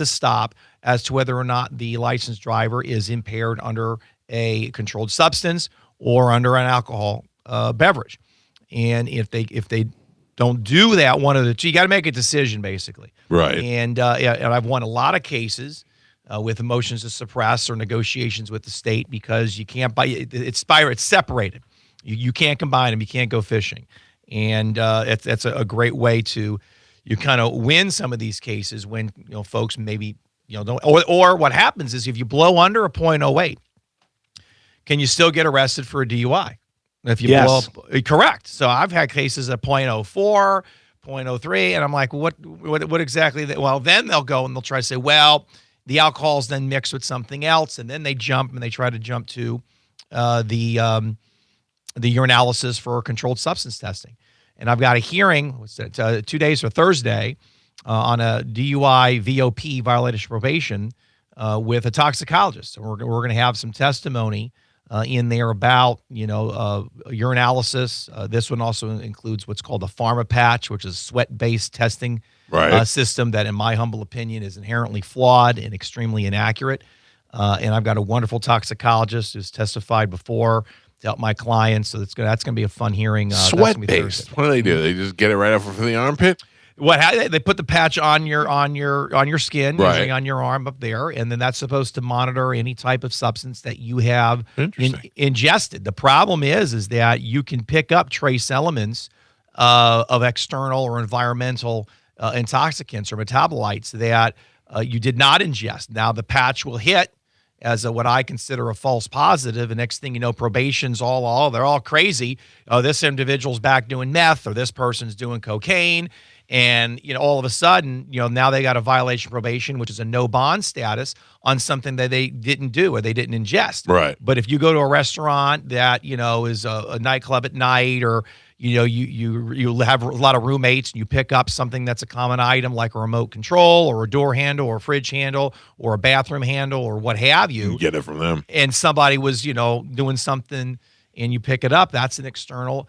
Speaker 16: stop as to whether or not the licensed driver is impaired under a controlled substance or under an alcohol beverage. And if they don't do that, one of the two, you got to make a decision basically.
Speaker 1: Right.
Speaker 16: And I've won a lot of cases with motions to suppress or negotiations with the state because you can't buy it's separated. You can't combine them. You can't go fishing. And that's a great way to you kind of win some of these cases when folks maybe don't. Or what happens is if you blow under a .08, can you still get arrested for a DUI? If you blow up, correct. So I've had cases at .04, .03, and I'm like, what exactly? Well, then they'll go and they'll try to say, well, the alcohol's then mixed with something else, and then they jump and they try to jump to the urinalysis for controlled substance testing. And I've got a hearing, 2 days for Thursday, on a DUI VOP, violation of probation, with a toxicologist. So we're going to have some testimony in there about, urinalysis. This one also includes what's called a pharma patch, which is a sweat-based testing system that, in my humble opinion, is inherently flawed and extremely inaccurate. And I've got a wonderful toxicologist who's testified before to help my clients. So that's gonna be a fun hearing. That's gonna
Speaker 1: Sweat
Speaker 16: be
Speaker 1: based.
Speaker 16: Thursday.
Speaker 1: What do? They just get it right off from the armpit?
Speaker 16: They put the patch on your skin,
Speaker 1: Right.
Speaker 16: usually on your arm up there, and then that's supposed to monitor any type of substance that you have ingested. The problem is that you can pick up trace elements of external or environmental intoxicants or metabolites that you did not ingest. Now the patch will hit as what I consider a false positive, and next thing you know, probation's they're all crazy. Oh, this individual's back doing meth, or this person's doing cocaine. And, all of a sudden, now they got a violation of probation, which is a no bond status on something that they didn't do or they didn't ingest.
Speaker 1: Right.
Speaker 16: But if you go to a restaurant that, is a nightclub at night, or, you have a lot of roommates and you pick up something that's a common item like a remote control or a door handle or a fridge handle or a bathroom handle or what have you.
Speaker 1: Get it from them.
Speaker 16: And somebody was, doing something and you pick it up, that's an external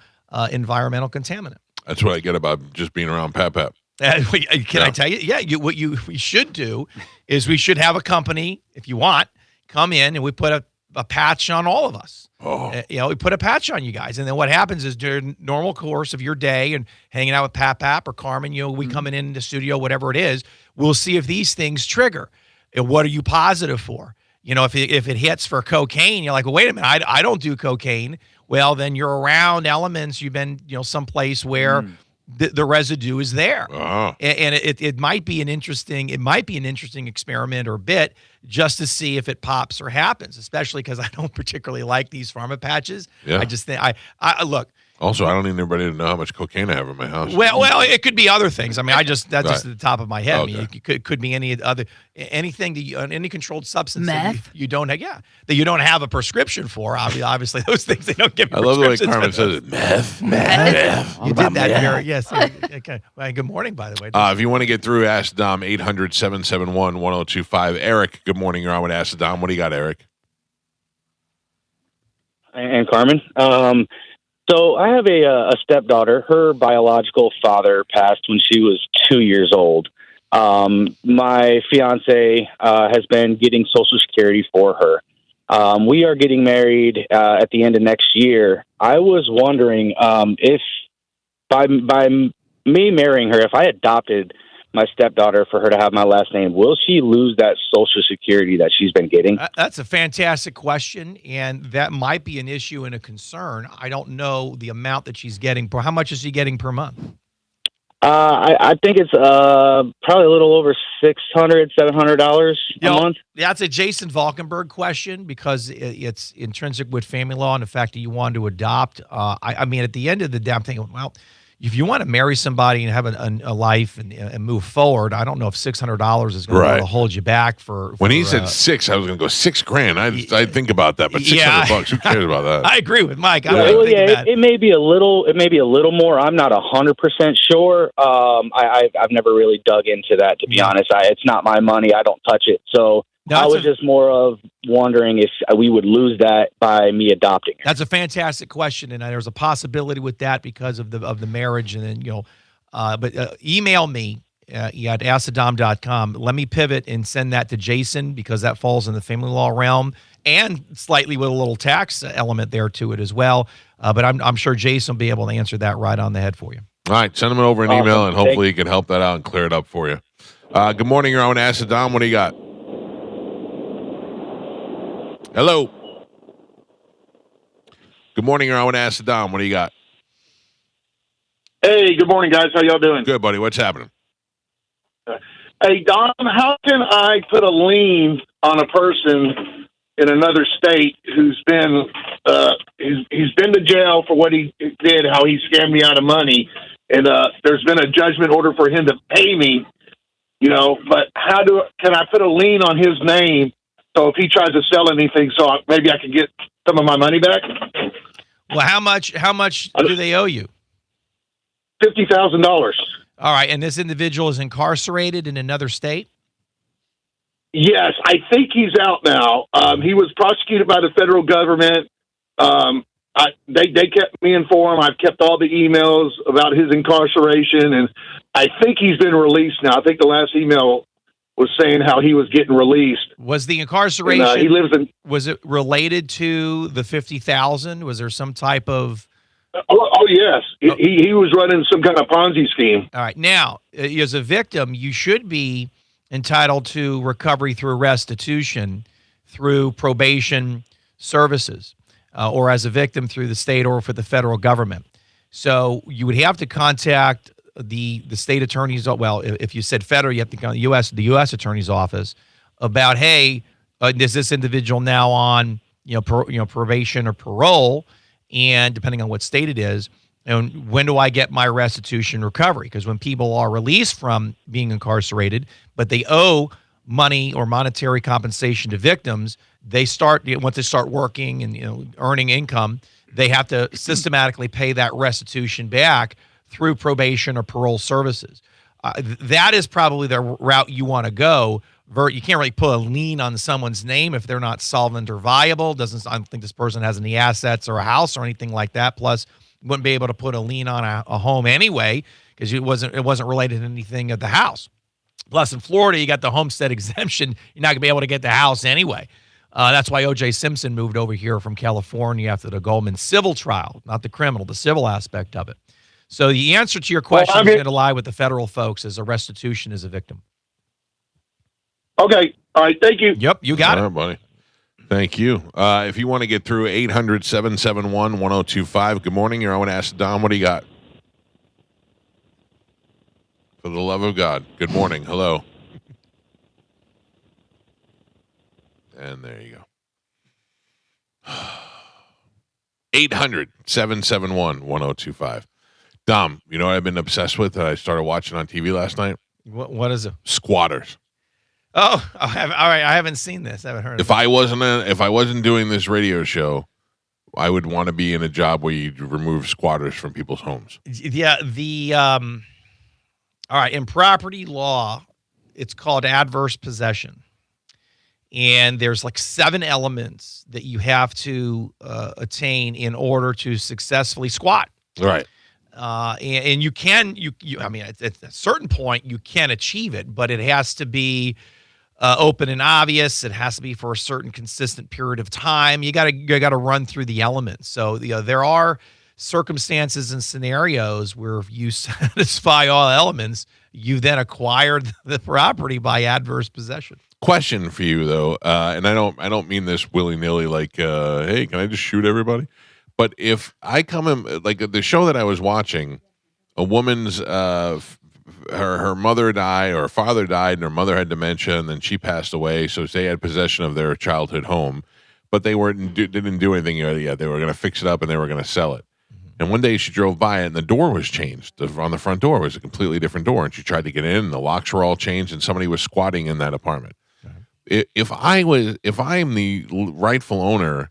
Speaker 16: environmental contaminant.
Speaker 1: That's what I get about just being around Pap.
Speaker 16: Can I tell you? Yeah, what we should do is we should have a company, if you want, come in and we put a patch on all of us.
Speaker 1: Oh.
Speaker 16: We put a patch on you guys. And then what happens is during normal course of your day and hanging out with Pap or Carmen, we coming in the studio, whatever it is, we'll see if these things trigger. And what are you positive for? If it hits for cocaine, you're like, well, wait a minute, I don't do cocaine. Well, then you're around elements. You've been, someplace where the residue is there, and it might be an interesting experiment or bit just to see if it pops or happens. Especially because I don't particularly like these pharma patches.
Speaker 1: Yeah.
Speaker 16: I just think I look.
Speaker 1: Also, I don't need anybody to know how much cocaine I have in my house.
Speaker 16: Well, it could be other things. I mean, just at the top of my head.
Speaker 1: Okay.
Speaker 16: I mean, it could be anything that any controlled substance
Speaker 4: Meth?
Speaker 16: that you don't have. Yeah, that you don't have a prescription for. Obviously, those things they don't give you.
Speaker 1: I love the way
Speaker 16: prescriptions
Speaker 1: Carmen
Speaker 16: for
Speaker 1: says
Speaker 16: those.
Speaker 1: it. Meth.
Speaker 16: You did that very yes. Okay. Well, good morning, by the way.
Speaker 1: If you want to get through, ask Dom 800-771-1025. Eric, good morning. You're on with Ask Dom. What do you got, Eric?
Speaker 17: And Carmen. So I have a stepdaughter. Her biological father passed when she was 2 years old. My fiance has been getting Social Security for her. We are getting married at the end of next year. I was wondering if by me marrying her, if I adopted my stepdaughter for her to have my last name, will she lose that Social Security that she's been getting?
Speaker 16: That's a fantastic question, and that might be an issue and a concern. I don't know the amount that she's getting. How much is she getting per month?
Speaker 17: I think it's probably a little over $600, $700 a month.
Speaker 16: That's a Jason Valkenburg question because it's intrinsic with family law and the fact that you want to adopt. I mean, at the end of the day, I'm thinking, well, if you want to marry somebody and have a life and move forward, I don't know if $600 is going to be able to hold you back for
Speaker 1: when he said six, I was going to go $6,000. I'd think about that, but $600, who cares about that?
Speaker 16: I agree with Mike.
Speaker 17: It may be a little more. I'm not 100% sure. I've never really dug into that, to be honest. It's not my money. I don't touch it. So I was just more of wondering if we would lose that by me adopting her.
Speaker 16: That's a fantastic question, and there's a possibility with that because of the marriage, and then but email me at asadom.com. Let me pivot and send that to Jason because that falls in the family law realm and slightly with a little tax element there to it as well. But I'm sure Jason will be able to answer that right on the head for you.
Speaker 1: All right, send him over an email, and hopefully he can help that out and clear it up for you. Good morning, you're on Ask Dom. What do you got? Hello. Good morning, you're on Ask Dom. What do you got?
Speaker 18: Hey, good morning, guys. How y'all doing?
Speaker 1: Good, buddy. What's happening?
Speaker 18: Hey, Dom, how can I put a lien on a person in another state who's been he's been to jail for what he did, how he scammed me out of money, and there's been a judgment order for him to pay me, but can I put a lien on his name so if he tries to sell anything, maybe I can get some of my money back?
Speaker 16: Well, how much do they owe you?
Speaker 18: $50,000.
Speaker 16: All right, and this individual is incarcerated in another state?
Speaker 18: Yes, I think he's out now. He was prosecuted by the federal government. They kept me informed. I've kept all the emails about his incarceration, and I think he's been released now. I think the last email was saying how he was getting released.
Speaker 16: Was the incarceration?
Speaker 18: And, he lives in.
Speaker 16: Was it related to the 50,000? Was there some type of?
Speaker 18: Yes, he was running some kind of Ponzi scheme.
Speaker 16: All right, now as a victim, you should be entitled to recovery through restitution through probation services, or as a victim through the state or for the federal government. So you would have to contact the state attorney's. Well, if you said federal, you have to go to the U.S. attorney's office about, hey, is this individual now on probation or parole, and depending on what state it is, and when do I get my restitution recovery? Because when people are released from being incarcerated, but they owe money or monetary compensation to victims, they start once they start working and earning income, they have to systematically pay that restitution back through probation or parole services. That is probably the route you want to go. You can't really put a lien on someone's name if they're not solvent or viable. I don't think this person has any assets or a house or anything like that. Plus, you wouldn't be able to put a lien on a home anyway because it wasn't related to anything of the house. Plus, in Florida, you got the homestead exemption. You're not going to be able to get the house anyway. That's why O.J. Simpson moved over here from California after the Goldman civil trial, not the criminal, the civil aspect of it. So the answer to your question is going to lie with the federal folks as a restitution as a victim.
Speaker 18: Okay. All right. Thank you.
Speaker 16: Yep. You got it.
Speaker 1: All right, buddy. Thank you. If you want to get through 800-771-1025, good morning. You're on Ask Don. What do you got? For the love of God. Good morning. Hello. And there you go. 800-771-1025. Dom, you know what I've been obsessed with that I started watching on TV last night?
Speaker 16: What is it?
Speaker 1: Squatters.
Speaker 16: Oh, all right. I haven't seen this. I haven't heard of it.
Speaker 1: If I wasn't doing this radio show, I would want to be in a job where you remove squatters from people's homes.
Speaker 16: Yeah, all right, in property law, it's called adverse possession. And there's like 7 elements that you have to attain in order to successfully squat.
Speaker 1: Right.
Speaker 16: And you can, I mean, at a certain point, you can achieve it, but it has to be open and obvious. It has to be for a certain consistent period of time. You got to run through the elements. So there are circumstances and scenarios where if you satisfy all elements, you then acquired the property by adverse possession.
Speaker 1: Question for you though, and I don't mean this willy-nilly like, hey, can I just shoot everybody? But if I come in, like the show that I was watching, a woman's her mother died or her father died and her mother had dementia and then she passed away, so they had possession of their childhood home, but they didn't do anything yet. They were going to fix it up and they were going to sell it. And one day she drove by it and the door was changed. On the front door was a completely different door, and she tried to get in and the locks were all changed and somebody was squatting in that apartment. If I'm the rightful owner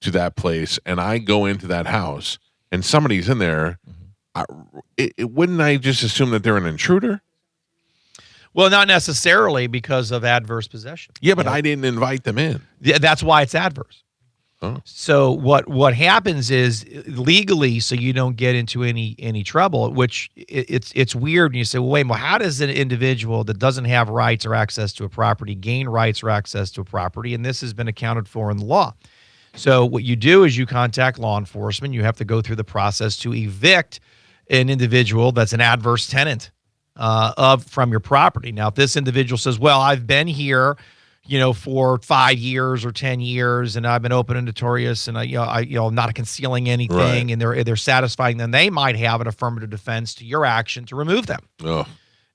Speaker 1: to that place and I go into that house and somebody's in there, wouldn't I just assume that they're an intruder?
Speaker 16: Well, not necessarily because of adverse possession.
Speaker 1: Yeah, but I didn't invite them in.
Speaker 16: Yeah, that's why it's adverse.
Speaker 1: Oh.
Speaker 16: So what happens is legally, so you don't get into any trouble, which it's weird when you say, well, wait, well, how does an individual that doesn't have rights or access to a property gain rights or access to a property? And this has been accounted for in the law. So what you do is you contact law enforcement. You have to go through the process to evict an individual that's an adverse tenant from your property. Now, if this individual says, well, I've been here, for 5 years or 10 years, and I've been open and notorious, and I'm not concealing anything, right, and they're satisfying, then they might have an affirmative defense to your action to remove them.
Speaker 1: Oh.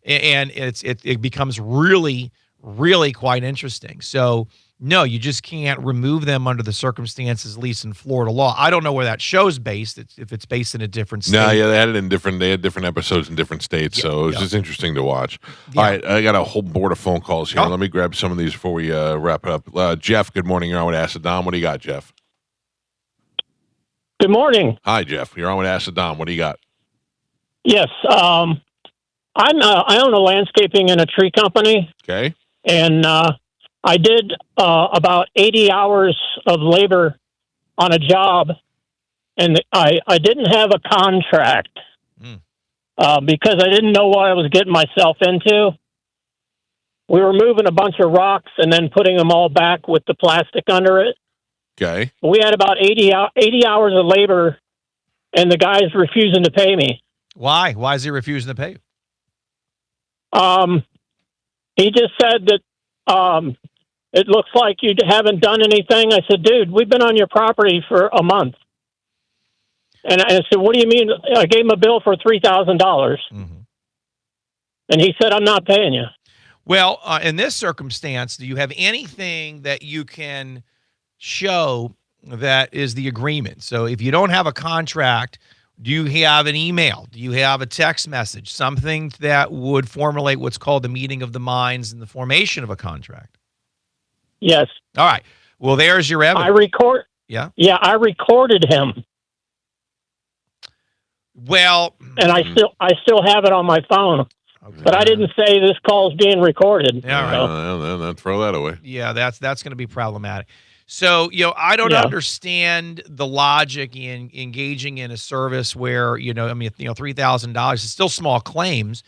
Speaker 16: And it becomes really, really quite interesting. So no, you just can't remove them under the circumstances, at least in Florida law. I don't know where that show's based. If it's based in a different state.
Speaker 1: No, yeah, they had different episodes in different states, so it was just interesting to watch. Yeah. All right, I got a whole board of phone calls here. Let me grab some of these before we wrap it up. Jeff, good morning. You're on with Acid Dom. What do you got, Jeff?
Speaker 12: Good morning.
Speaker 1: Hi, Jeff. You're on with Acid Dom. What do you got?
Speaker 12: Yes, I own a landscaping and a tree company.
Speaker 1: Okay.
Speaker 12: And I did about 80 hours of labor on a job, and I didn't have a contract because I didn't know what I was getting myself into.
Speaker 19: we were moving a bunch of rocks and then putting them all back with the plastic under it.
Speaker 1: Okay.
Speaker 19: We had about 80 hours of labor, and the guy's refusing to pay me.
Speaker 16: Why? Why is he refusing to pay you?
Speaker 19: He just said that it looks like you haven't done anything. I said, dude, we've been on your property for a month. And I said, what do you mean? I gave him a bill for $3,000. And he said, I'm not paying you.
Speaker 16: Well, in this circumstance, do you have anything that you can show that is the agreement? So if you don't have a contract, do you have an email? Do you have a text message? Something that would formulate what's called the meeting of the minds and the formation of a contract?
Speaker 19: Yes.
Speaker 16: All right. Well, there's your evidence.
Speaker 19: Yeah, I recorded him.
Speaker 16: Well,
Speaker 19: and I still have it on my phone. But I didn't say this call's being recorded.
Speaker 16: Yeah, right.
Speaker 1: Then throw that away.
Speaker 16: Yeah, that's going to be problematic. So, I don't understand the logic in engaging in a service where, $3,000 is still small claims,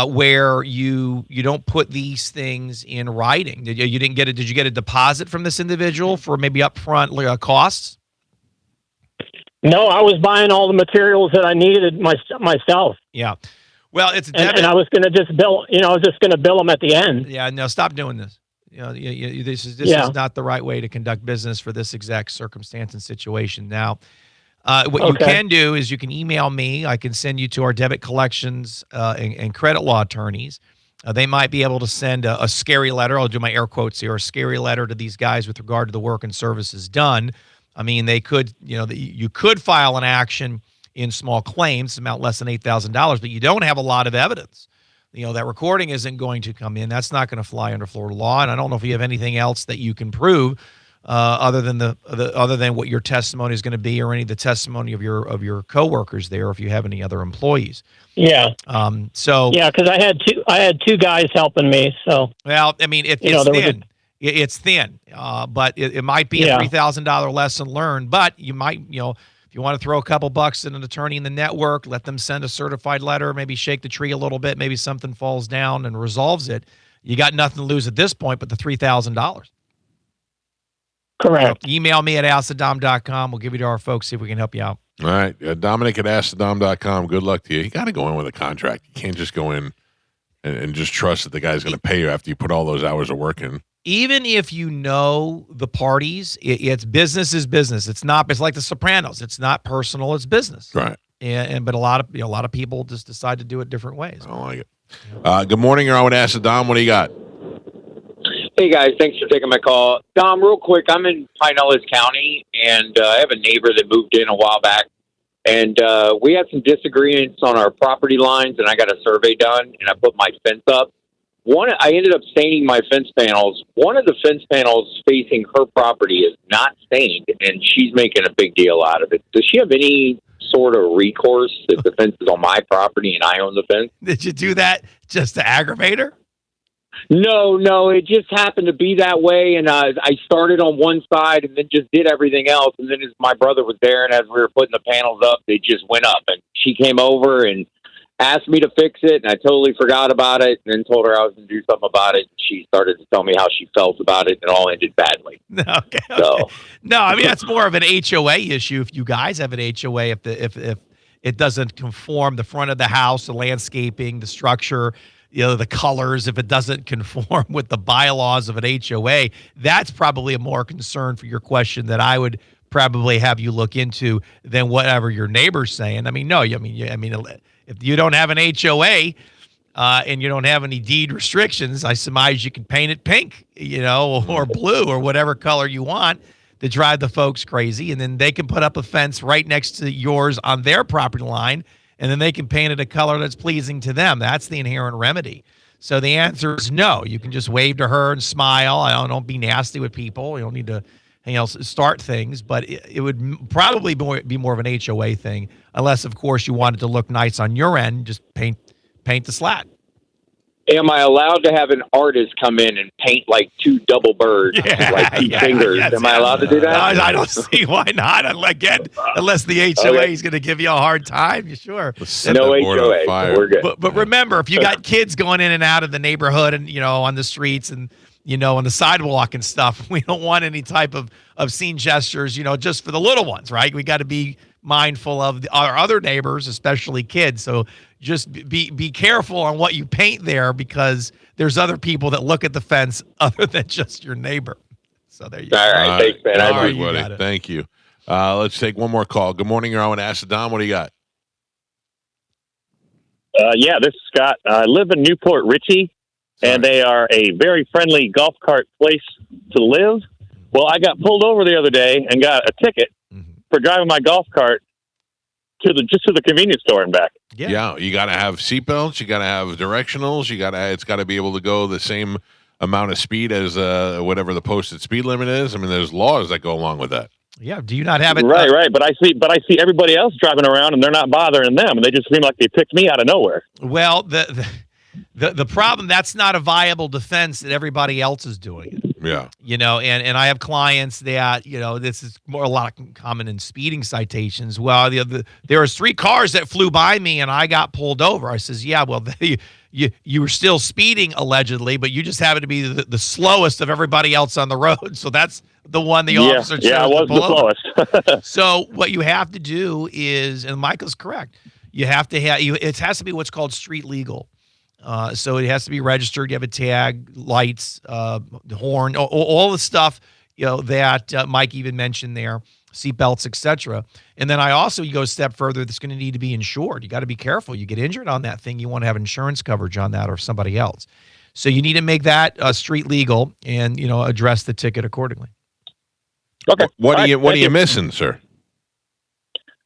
Speaker 16: where you don't put these things in writing. Did you get a deposit from this individual for maybe upfront costs?
Speaker 19: No, I was buying all the materials that I needed myself.
Speaker 16: Yeah. Well, it's
Speaker 19: and I was going to just bill. I was just going to bill them at the end.
Speaker 16: Yeah. No, stop doing this. This is not the right way to conduct business for this exact circumstance and situation. Now, what you can do is you can email me. I can send you to our debit collections and credit law attorneys. They might be able to send a scary letter. I'll do my air quotes here. A scary letter to these guys with regard to the work and services done. I mean, they could, you could file an action in small claims, amount less than $8,000, but you don't have a lot of evidence. That recording isn't going to come in. That's not going to fly under Florida law. And I don't know if you have anything else that you can prove other than what your testimony is going to be, or any of the testimony of your coworkers there, if you have any other employees.
Speaker 19: Yeah.
Speaker 16: Because
Speaker 19: I had two guys helping me. So
Speaker 16: well, I mean, it's thin. It's thin, but it might be a $3,000 lesson learned. But you might, if you want to throw a couple bucks at an attorney in the network, let them send a certified letter, maybe shake the tree a little bit, maybe something falls down and resolves it. You got nothing to lose at this point but the $3,000.
Speaker 19: Correct.
Speaker 16: So email me at askthedom.com. We'll give you to our folks, see if we can help you out.
Speaker 1: All right. Dominic at askthedom.com. Good luck to you. You got to go in with a contract. You can't just go in and just trust that the guy's going to pay you after you put all those hours of work in.
Speaker 16: Even if you know the parties, it's business is business. It's like The Sopranos. It's not personal. It's business.
Speaker 1: Right.
Speaker 16: But a lot of people just decide to do it different ways.
Speaker 1: I don't like it. Good morning. You're on with Ask the Dom. What do you got?
Speaker 20: Hey, guys. Thanks for taking my call. Dom, real quick, I'm in Pinellas County, and I have a neighbor that moved in a while back, and we had some disagreements on our property lines, and I got a survey done, and I put my fence up. I ended up staining my fence panels. One of the fence panels facing her property is not stained, and she's making a big deal out of it. Does she have any sort of recourse if the fence is on my property and I own the fence?
Speaker 16: Did you do that just to aggravate her?
Speaker 20: No, it just happened to be that way, and I started on one side and then just did everything else, and then as my brother was there, and as we were putting the panels up, they just went up, and she came over and asked me to fix it, and I totally forgot about it, and then told her I was going to do something about it. She started to tell me how she felt about it, and it all ended badly.
Speaker 16: Okay. No, I mean, that's more of an HOA issue. If you guys have an HOA, if it doesn't conform, the front of the house, the landscaping, the structure, the colors, if it doesn't conform with the bylaws of an HOA, that's probably a more concern for your question that I would probably have you look into than whatever your neighbor's saying. I mean, no, if you don't have an HOA and you don't have any deed restrictions, I surmise you can paint it pink, or blue or whatever color you want to drive the folks crazy. And then they can put up a fence right next to yours on their property line, and then they can paint it a color that's pleasing to them. That's the inherent remedy. So the answer is no. You can just wave to her and smile. Don't be nasty with people. You don't need to start things, but it would probably be more of an HOA thing, unless, of course, you wanted to look nice on your end, just paint the slat.
Speaker 20: am I allowed to have an artist come in and paint like two double birds, like two fingers? Am I allowed to do that?
Speaker 16: I don't see why not. Unless the HOA is going to give you a hard time, you sure?
Speaker 20: No HOA. We're good.
Speaker 16: But remember, if you got kids going in and out of the neighborhood and on the streets and on the sidewalk and stuff, we don't want any type of obscene gestures. Just for the little ones, right? We got to be mindful of our other neighbors, especially kids. So just be careful on what you paint there, because there's other people that look at the fence other than just your neighbor. So there you go.
Speaker 20: All right, thanks, man.
Speaker 1: All right, buddy. Thank you. Let's take one more call. Good morning, you're on with Acid Dom. What do you got?
Speaker 21: Yeah, this is Scott. I live in Newport Richey, and they are a very friendly golf cart place to live. Well, I got pulled over the other day and got a ticket for driving my golf cart to the convenience store and back.
Speaker 1: Yeah, you got to have seatbelts. You got to have directionals. It's got to be able to go the same amount of speed as whatever the posted speed limit is. I mean, there's laws that go along with that.
Speaker 16: Yeah. Do you not have it?
Speaker 21: Right. But I see everybody else driving around, and they're not bothering them, and they just seem like they picked me out of nowhere.
Speaker 16: Well, the problem, that's not a viable defense that everybody else is doing it.
Speaker 1: Yeah.
Speaker 16: And I have clients that, this is a lot common in speeding citations. Well, there was 3 cars that flew by me and I got pulled over. I says, yeah, well, you were still speeding allegedly, but you just happened to be the slowest of everybody else on the road. So that's the one the officer chose.
Speaker 21: Yeah, I was
Speaker 16: to pull
Speaker 21: the
Speaker 16: over.
Speaker 21: slowest.
Speaker 16: So what you have to do is, and Michael's correct, you have to have, it has to be what's called street legal. So it has to be registered. You have a tag, lights, horn, all the stuff that Mike even mentioned there, seatbelts, etc. And then you go a step further. That's going to need to be insured. You got to be careful. You get injured on that thing, you want to have insurance coverage on that or somebody else. So you need to make that street legal and address the ticket accordingly.
Speaker 21: Okay.
Speaker 1: What are you missing, sir?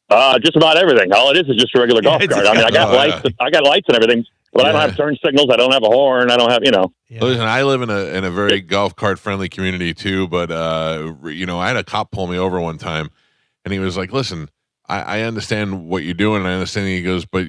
Speaker 21: Just about everything. All it is just a regular golf cart. I mean, I got lights. I got lights and everything. But I don't have turn signals. I don't have a horn. I don't have,
Speaker 1: Listen, I live in a very golf cart friendly community too. But I had a cop pull me over one time, and he was like, "Listen, I understand what you're doing. I understand." He goes, "But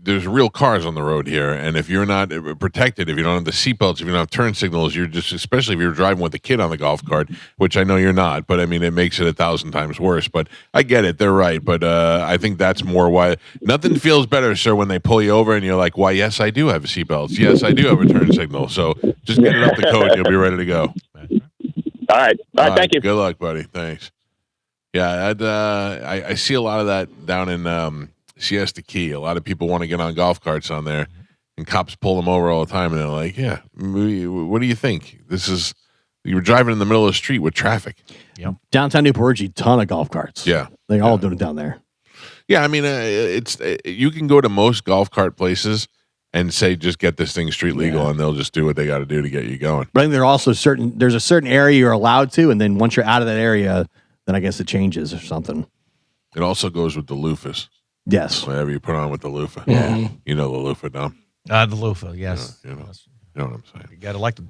Speaker 1: there's real cars on the road here, and if you're not protected, if you don't have the seatbelts, if you don't have turn signals, you're just, especially if you're driving with a kid on the golf cart, which I know you're not. But I mean, it makes it 1,000 times worse. But I get it. They're right. But I think that's more why nothing feels better, sir, when they pull you over and you're like, why, yes, I do have seatbelts. Yes, I do have a turn signal. So just get it up the code, and you'll be ready to go."
Speaker 21: All right. Thank you.
Speaker 1: Good luck, buddy. Thanks. Yeah, I see a lot of that down in Siesta Key. A lot of people want to get on golf carts on there, and cops pull them over all the time, and they're like, "Yeah, what do you think? You were driving in the middle of the street with traffic."
Speaker 3: Yep. Downtown Newport, ton of golf carts.
Speaker 1: Yeah,
Speaker 3: they all doing it down there.
Speaker 1: Yeah, I mean, you can go to most golf cart places and say, just get this thing street legal, and they'll just do what they got to do to get you going.
Speaker 3: But I think there's a certain area you're allowed to, and then once you're out of that area, then I guess it changes or something.
Speaker 1: It also goes with the loofahs.
Speaker 3: Yes.
Speaker 1: Whatever you put on with the loofah.
Speaker 3: Yeah.
Speaker 1: You know the loofah, Dom?
Speaker 16: The loofah, yes.
Speaker 1: You know what I'm saying.
Speaker 16: You got to like them.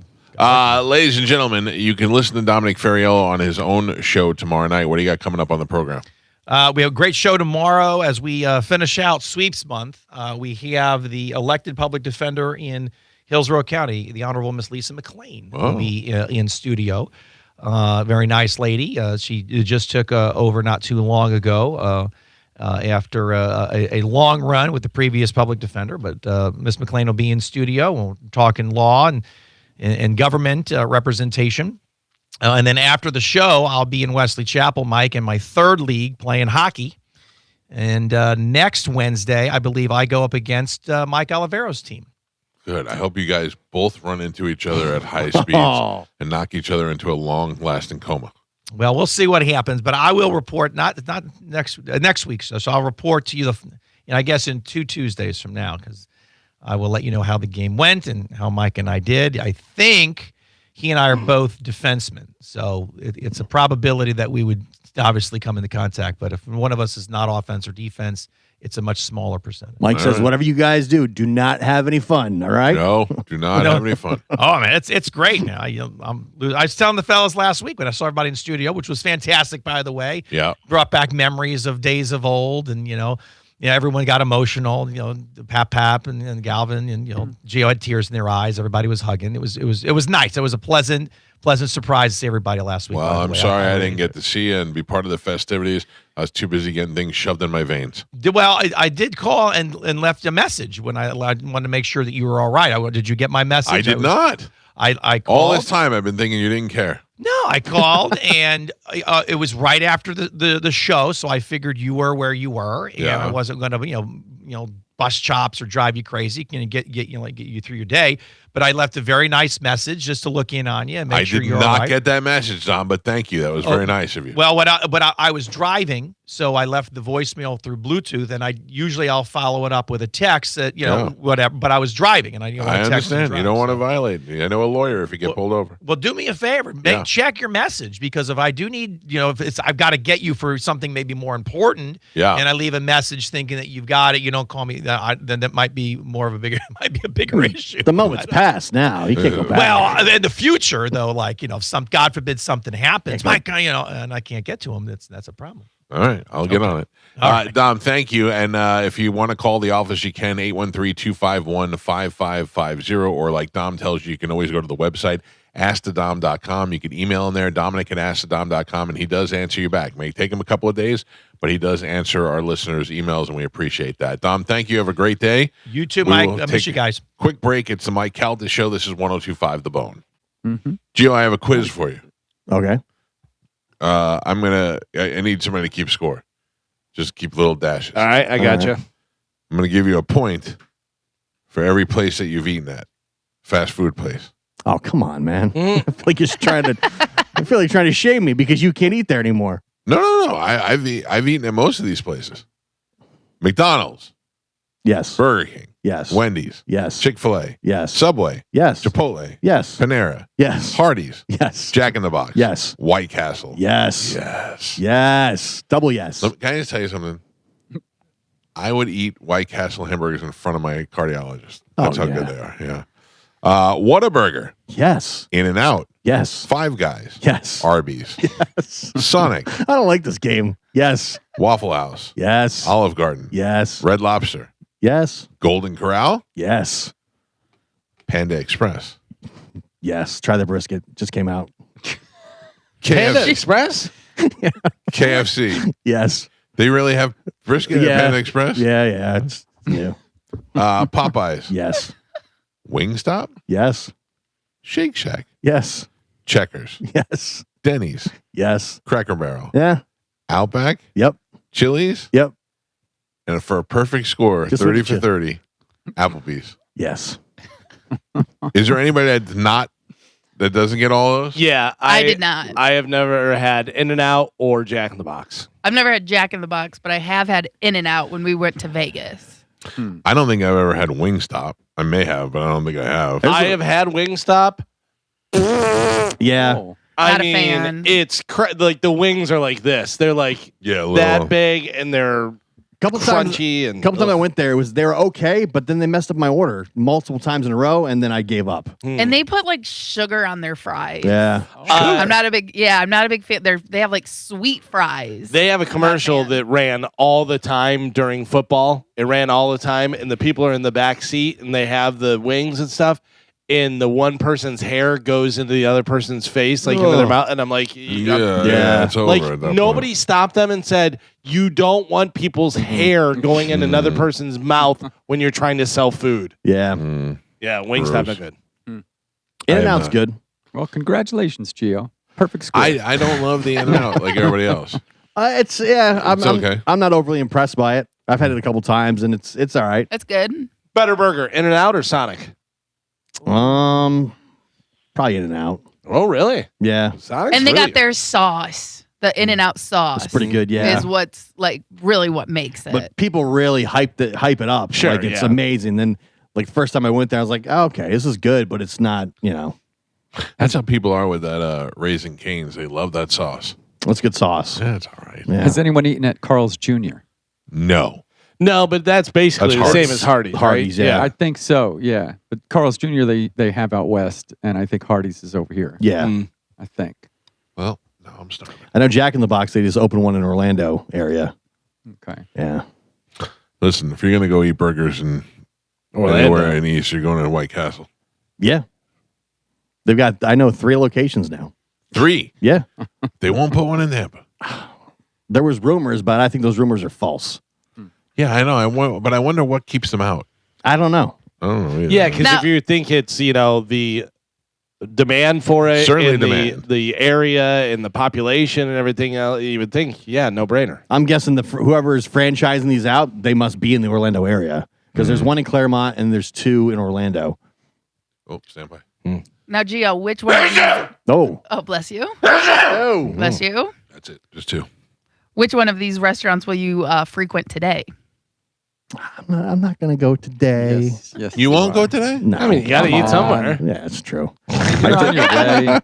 Speaker 1: Ladies and gentlemen, you can listen to Dominic Ferriello on his own show tomorrow night. What do you got coming up on the program?
Speaker 16: We have a great show tomorrow as we finish out sweeps month. We have the elected public defender in Hillsborough County, the Honorable Miss Lisa McLean, will be in studio. Very nice lady. She just took over not too long ago after a long run with the previous public defender. But Miss McLean will be in studio. We'll talk in law and government representation. And then after the show, I'll be in Wesley Chapel, Mike, in my third league playing hockey. And next Wednesday, I believe I go up against Mike Olivero's team.
Speaker 1: Good. I hope you guys both run into each other at high speeds and knock each other into a long-lasting coma.
Speaker 16: Well, we'll see what happens, but I will report not next week. So I'll report to you, I guess, in 2 Tuesdays from now, because I will let you know how the game went and how Mike and I did. I think he and I are both defensemen, so it's a probability that we would obviously come into contact. But if one of us is not offense or defense, it's a much smaller percentage.
Speaker 3: Mike says, whatever you guys do not have any fun, all right?
Speaker 1: No, do not have any fun.
Speaker 16: Oh, man, it's great now. I was telling the fellas last week when I saw everybody in studio, which was fantastic, by the way.
Speaker 1: Yeah.
Speaker 16: Brought back memories of days of old and, Yeah, everyone got emotional. Pap and Galvin, and Gio had tears in their eyes. Everybody was hugging. It was nice. It was a pleasant surprise to see everybody last week.
Speaker 1: Well, I'm sorry I didn't get to see you and be part of the festivities. I was too busy getting things shoved in my veins.
Speaker 16: Well, I did call and left a message when I wanted to make sure that you were all right. Did you get my message?
Speaker 1: I did not.
Speaker 16: I called.
Speaker 1: All this time I've been thinking you didn't care.
Speaker 16: No, I called and it was right after the show, so I figured you were where you were, and I wasn't going to bust chops or drive you crazy, get you through your day. But I left a very nice message just to look in on you and make sure you're all right.
Speaker 1: I did not get that message, Don, but thank you. That was very nice of you.
Speaker 16: Well, I was driving, so I left the voicemail through Bluetooth, and I'll follow it up with a text that whatever. But I was driving, and I
Speaker 1: understand. You don't want to violate me. I know a lawyer if you get pulled over.
Speaker 16: Well, do me a favor, check your message, because if I do need, if I've got to get you for something maybe more important, and I leave a message thinking that you've got it, you don't call me, then that might be a bigger issue.
Speaker 15: The moment's passed now. You can't go back.
Speaker 16: Well, in the future, though, if God forbid something happens, and I can't get to him, that's a problem.
Speaker 1: All right, I'll get on it. Dom, thank you. And if you want to call the office, you can, 813-251-5550. Or like Dom tells you can always go to the website, askthedom.com. You can email in there, Dominic@askthedom.com, and he does answer you back. It may take him a couple of days, but he does answer our listeners' emails, and we appreciate that. Dom, thank you. Have a great day.
Speaker 16: You too, Mike. I miss you guys.
Speaker 1: Quick break. It's the Mike Calta Show. This is 102.5 The Bone.
Speaker 5: Mm-hmm.
Speaker 1: Gio, I have a quiz for you.
Speaker 15: Okay.
Speaker 1: I need somebody to keep score. Just keep little dashes.
Speaker 2: All right, I got you.
Speaker 1: I'm going to give you a point for every place that you've eaten at. Fast food place.
Speaker 15: Oh, come on, man. I feel like you're trying to shame me because you can't eat there anymore.
Speaker 1: No. I've eaten at most of these places. McDonald's.
Speaker 15: Yes.
Speaker 1: Burger King.
Speaker 15: Yes.
Speaker 1: Wendy's.
Speaker 15: Yes.
Speaker 1: Chick-fil-A.
Speaker 15: Yes.
Speaker 1: Subway.
Speaker 15: Yes.
Speaker 1: Chipotle.
Speaker 15: Yes.
Speaker 1: Panera.
Speaker 15: Yes.
Speaker 1: Hardee's.
Speaker 15: Yes.
Speaker 1: Jack in the Box.
Speaker 15: Yes.
Speaker 1: White Castle.
Speaker 15: Yes.
Speaker 1: Yes.
Speaker 15: Yes. Double yes.
Speaker 1: Can I just tell you something? I would eat White Castle hamburgers in front of my cardiologist. That's how good they are. Yeah. Whataburger.
Speaker 15: Yes.
Speaker 1: In-N-Out.
Speaker 15: Yes.
Speaker 1: Five Guys.
Speaker 15: Yes.
Speaker 1: Arby's.
Speaker 15: Yes.
Speaker 1: Sonic.
Speaker 15: I don't like this game. Yes.
Speaker 1: Waffle House.
Speaker 15: Yes.
Speaker 1: Olive Garden.
Speaker 15: Yes.
Speaker 1: Red Lobster.
Speaker 15: Yes.
Speaker 1: Golden Corral.
Speaker 15: Yes.
Speaker 1: Panda Express.
Speaker 15: Yes. Try the brisket. Just came out.
Speaker 2: Panda Express?
Speaker 1: KFC.
Speaker 15: Yes.
Speaker 1: They really have brisket at Panda Express?
Speaker 15: Yeah. It's new.
Speaker 1: Popeyes.
Speaker 15: Yes.
Speaker 1: Wingstop.
Speaker 15: Yes.
Speaker 1: Shake Shack.
Speaker 15: Yes.
Speaker 1: Checkers.
Speaker 15: Yes.
Speaker 1: Denny's.
Speaker 15: Yes.
Speaker 1: Cracker Barrel.
Speaker 15: Yeah.
Speaker 1: Outback.
Speaker 15: Yep.
Speaker 1: Chili's.
Speaker 15: Yep.
Speaker 1: And for a perfect score,
Speaker 15: Just
Speaker 1: 30
Speaker 15: look
Speaker 1: for
Speaker 15: at
Speaker 1: 30, Applebee's.
Speaker 15: Yes.
Speaker 1: Is there anybody that doesn't get all of those?
Speaker 2: Yeah.
Speaker 4: I did not.
Speaker 2: I have never had In-N-Out or Jack in the Box.
Speaker 4: I've never had Jack in the Box, but I have had In-N-Out when we went to Vegas.
Speaker 1: I don't think I've ever had Wingstop. I may have, but I don't think I have.
Speaker 2: I have had Wingstop.
Speaker 15: Yeah.
Speaker 5: Oh.
Speaker 2: I
Speaker 4: Not a
Speaker 2: mean,
Speaker 4: fan.
Speaker 2: it's like the wings are like this. They're like that big, and they're
Speaker 15: Couple
Speaker 2: crunchy.
Speaker 15: Couple times I went there, they were okay, but then they messed up my order multiple times in a row, and then I gave up.
Speaker 4: And they put like sugar on their fries.
Speaker 15: Yeah.
Speaker 4: I'm not a big fan. They have like sweet fries.
Speaker 2: They have a commercial that ran all the time during football. It ran all the time, and the people are in the back seat, and they have the wings and stuff. And the one person's hair goes into the other person's face, like into their mouth. And I'm like,
Speaker 1: yeah, it's over.
Speaker 2: Like
Speaker 1: at that
Speaker 2: nobody
Speaker 1: point.
Speaker 2: stopped them and said, you don't want people's hair going in another person's mouth when you're trying to sell food.
Speaker 15: Yeah.
Speaker 2: Yeah, Wingstop not good.
Speaker 15: In-N-Out's good.
Speaker 5: Well, congratulations, Gio. Perfect score.
Speaker 1: I don't love the In-N-Out like everybody else.
Speaker 15: It's okay. I'm not overly impressed by it. I've had it a couple times, and it's all right.
Speaker 4: That's good.
Speaker 2: Better burger, In-N-Out or Sonic?
Speaker 15: Probably In-N-Out.
Speaker 2: Oh, really?
Speaker 15: Yeah.
Speaker 2: Sonic's
Speaker 4: And they
Speaker 2: really
Speaker 4: got their sauce, the In-N-Out sauce.
Speaker 15: It's pretty good, yeah.
Speaker 4: Is what's like really what makes it.
Speaker 15: But people really hype it up.
Speaker 2: Sure,
Speaker 15: like it's
Speaker 2: yeah.
Speaker 15: amazing. Then like first time I went there, I was like, oh, okay, this is good, but it's not,
Speaker 1: That's how people are with that Raising Cane's. They love that sauce.
Speaker 15: That's good sauce.
Speaker 1: Yeah, it's all right.
Speaker 15: Yeah.
Speaker 5: Has anyone eaten at Carl's Jr.?
Speaker 1: No.
Speaker 2: No, but that's basically
Speaker 1: That's
Speaker 2: the
Speaker 1: Hardee's.
Speaker 2: same as Hardee's.
Speaker 15: Hardee's,
Speaker 2: right?
Speaker 15: yeah.
Speaker 5: I think so, yeah. But Carl's Jr. they have out west, and I think Hardee's is over here.
Speaker 15: Yeah.
Speaker 5: I think.
Speaker 1: Well, no, I'm starving.
Speaker 15: I know Jack in the Box, they just opened one in Orlando area.
Speaker 5: Okay.
Speaker 15: Yeah.
Speaker 1: Listen, if you're gonna go eat burgers and anywhere in the East, you're going to White Castle.
Speaker 3: Yeah. They've got, I know, 3 locations now.
Speaker 1: 3?
Speaker 3: Yeah.
Speaker 1: They won't put one in Tampa.
Speaker 3: There was rumors, but I think those rumors are false.
Speaker 1: Yeah, I know. But I wonder what keeps them out.
Speaker 3: I don't know.
Speaker 1: I don't know either.
Speaker 2: Yeah, because if you think it's, the demand for it,
Speaker 1: Certainly
Speaker 2: and
Speaker 1: demand.
Speaker 2: the area and the population and everything else, you would think, no brainer.
Speaker 3: I'm guessing whoever is franchising these out, they must be in the Orlando area because there's one in Claremont and there's 2 in Orlando.
Speaker 1: Oh, stand by.
Speaker 4: Now, Gio, which one of these?
Speaker 3: Oh,
Speaker 4: bless you.
Speaker 3: Oh,
Speaker 4: bless you.
Speaker 1: That's it. Just 2.
Speaker 4: Which one of these restaurants will you frequent today?
Speaker 3: I'm not going to go today.
Speaker 5: Yes.
Speaker 1: You won't go today?
Speaker 3: No,
Speaker 2: I mean, you got to eat somewhere.
Speaker 3: Yeah, it's true.
Speaker 5: You're on your way.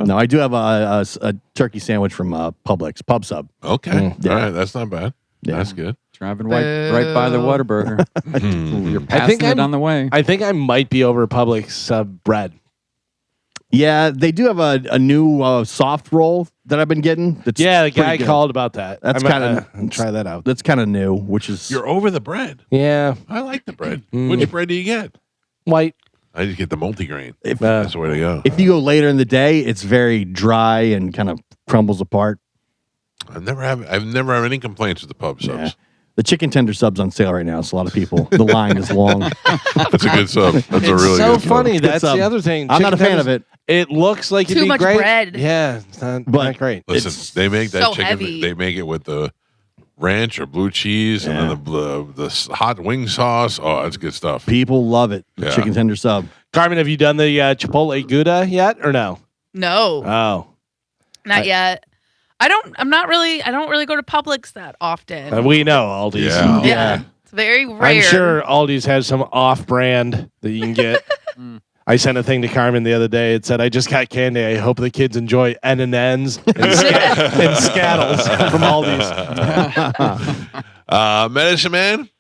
Speaker 3: No, I do have a turkey sandwich from Publix, Pub Sub.
Speaker 1: Okay.
Speaker 3: Yeah.
Speaker 1: All right. That's not bad.
Speaker 3: Yeah.
Speaker 1: That's good.
Speaker 5: Driving right by the Whataburger. You're passing it on the way.
Speaker 2: I think I might be over Publix bread.
Speaker 3: Yeah, they do have a new soft roll that I've been getting. That's
Speaker 2: The guy
Speaker 3: pretty good.
Speaker 2: called about that.
Speaker 3: That's
Speaker 2: I might,
Speaker 3: kind of
Speaker 2: try that out.
Speaker 3: That's kind of new, which is
Speaker 1: You're over the bread.
Speaker 2: Yeah,
Speaker 1: I like the bread. Which bread do you get?
Speaker 2: white.
Speaker 1: I just get the multigrain.
Speaker 3: If,
Speaker 1: That's the way to go.
Speaker 3: if you go later in the day, it's very dry and kind of crumbles apart.
Speaker 1: I've never have any complaints with the pub subs.
Speaker 3: Yeah. The chicken tender sub's on sale right now, so a lot of people. The line is long.
Speaker 1: That's a good sub. That's a
Speaker 2: It's
Speaker 1: really
Speaker 2: so
Speaker 1: good sub.
Speaker 2: funny.
Speaker 3: Good
Speaker 2: That's
Speaker 3: sub.
Speaker 2: the other thing.
Speaker 3: I'm not a
Speaker 2: Chicken
Speaker 3: fan of
Speaker 2: tenders,
Speaker 3: it.
Speaker 2: It looks like it'd
Speaker 4: Too
Speaker 2: be
Speaker 4: much
Speaker 2: great.
Speaker 4: bread.
Speaker 2: Yeah, it's not great.
Speaker 1: Listen, they make that
Speaker 4: so
Speaker 1: chicken.
Speaker 4: heavy.
Speaker 1: They make it with the ranch or blue cheese and then the hot wing sauce. Oh, that's good stuff.
Speaker 3: People love it. The
Speaker 1: Yeah.
Speaker 3: chicken tender sub.
Speaker 2: Carmen, have you done the Chipotle Gouda yet or no?
Speaker 4: No,
Speaker 2: Oh,
Speaker 4: not yet. I don't really go to Publix that often.
Speaker 2: we know Aldi's.
Speaker 1: Yeah.
Speaker 4: It's very rare.
Speaker 2: I'm sure Aldi's has some off-brand that you can get. I sent a thing to Carmen the other day. It said, "I just got candy. I hope the kids enjoy N&Ns and Skittles from Aldi's."
Speaker 1: Medicine Man.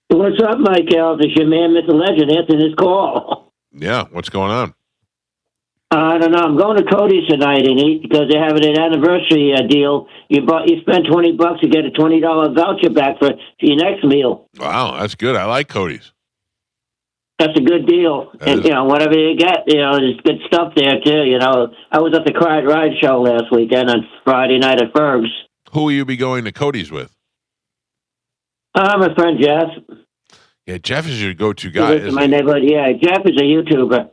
Speaker 8: What's up, Mike Calta? It's your man, Mr. Legend, answering his call.
Speaker 1: Yeah, what's going on?
Speaker 8: I don't know. I'm going to Cody's tonight and eat because they're having an anniversary deal. You spend $20, you get a $20 voucher back for your next meal.
Speaker 1: Wow, that's good. I like Cody's.
Speaker 8: That's a good deal. And, whatever you get, there's good stuff there, too. I was at the Quiet Ride show last weekend on Friday night at Ferg's.
Speaker 1: Who will you be going to Cody's with?
Speaker 8: My friend Jeff.
Speaker 1: Yeah, Jeff is your go-to
Speaker 8: He
Speaker 1: guy.
Speaker 8: lives in
Speaker 1: Isn't
Speaker 8: my
Speaker 1: he?
Speaker 8: neighborhood. Yeah, Jeff is a YouTuber.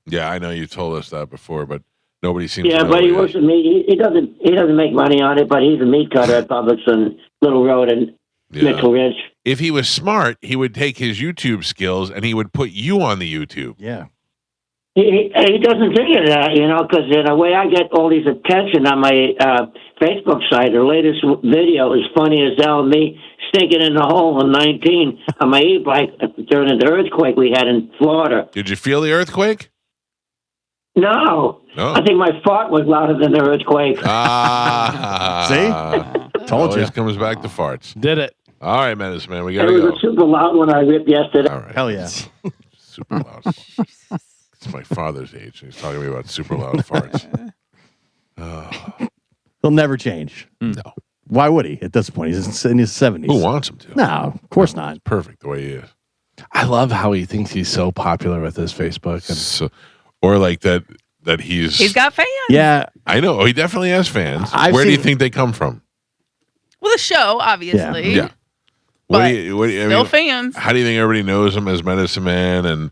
Speaker 1: Yeah, I know you told us that before, but nobody seems
Speaker 8: Yeah,
Speaker 1: to know
Speaker 8: but he
Speaker 1: who
Speaker 8: works
Speaker 1: is.
Speaker 8: with meat. He doesn't make money on it, but he's a meat cutter at Publix on Little Road and Nickel Ridge.
Speaker 1: If he was smart, he would take his YouTube skills and he would put you on the YouTube.
Speaker 3: Yeah.
Speaker 8: He doesn't figure that, because the way I get all these attention on my Facebook site, the latest video is funny as hell. Me stinking in the hole in 19 on my e-bike during the earthquake we had in Florida.
Speaker 1: Did you feel the earthquake?
Speaker 8: No.
Speaker 1: No.
Speaker 8: I think my fart was louder than the earthquake.
Speaker 1: See?
Speaker 3: Told
Speaker 1: Always
Speaker 3: you.
Speaker 1: comes back to farts.
Speaker 2: Did it.
Speaker 1: All right, Medicine Man, we
Speaker 8: It
Speaker 1: got to
Speaker 8: was
Speaker 1: go.
Speaker 8: a super loud one I ripped yesterday.
Speaker 1: All right.
Speaker 3: Hell yeah.
Speaker 1: Super loud. It's my father's age. He's talking to me about super loud farts.
Speaker 3: He'll never change.
Speaker 1: No.
Speaker 3: Why would he at this point? He's in his 70s.
Speaker 1: Who wants him to?
Speaker 3: No, of course not.
Speaker 1: Perfect the way he is.
Speaker 2: I love how he thinks he's so popular with his Facebook. And
Speaker 1: So, or like that
Speaker 4: He's got fans.
Speaker 3: Yeah.
Speaker 1: I know. He definitely has fans.
Speaker 3: I've
Speaker 1: Where do you
Speaker 3: seen-
Speaker 1: think they come from?
Speaker 4: Well, the show, obviously.
Speaker 1: Yeah.
Speaker 4: But
Speaker 1: I
Speaker 4: still
Speaker 1: mean,
Speaker 4: fans.
Speaker 1: how do you think everybody knows him as Medicine Man? And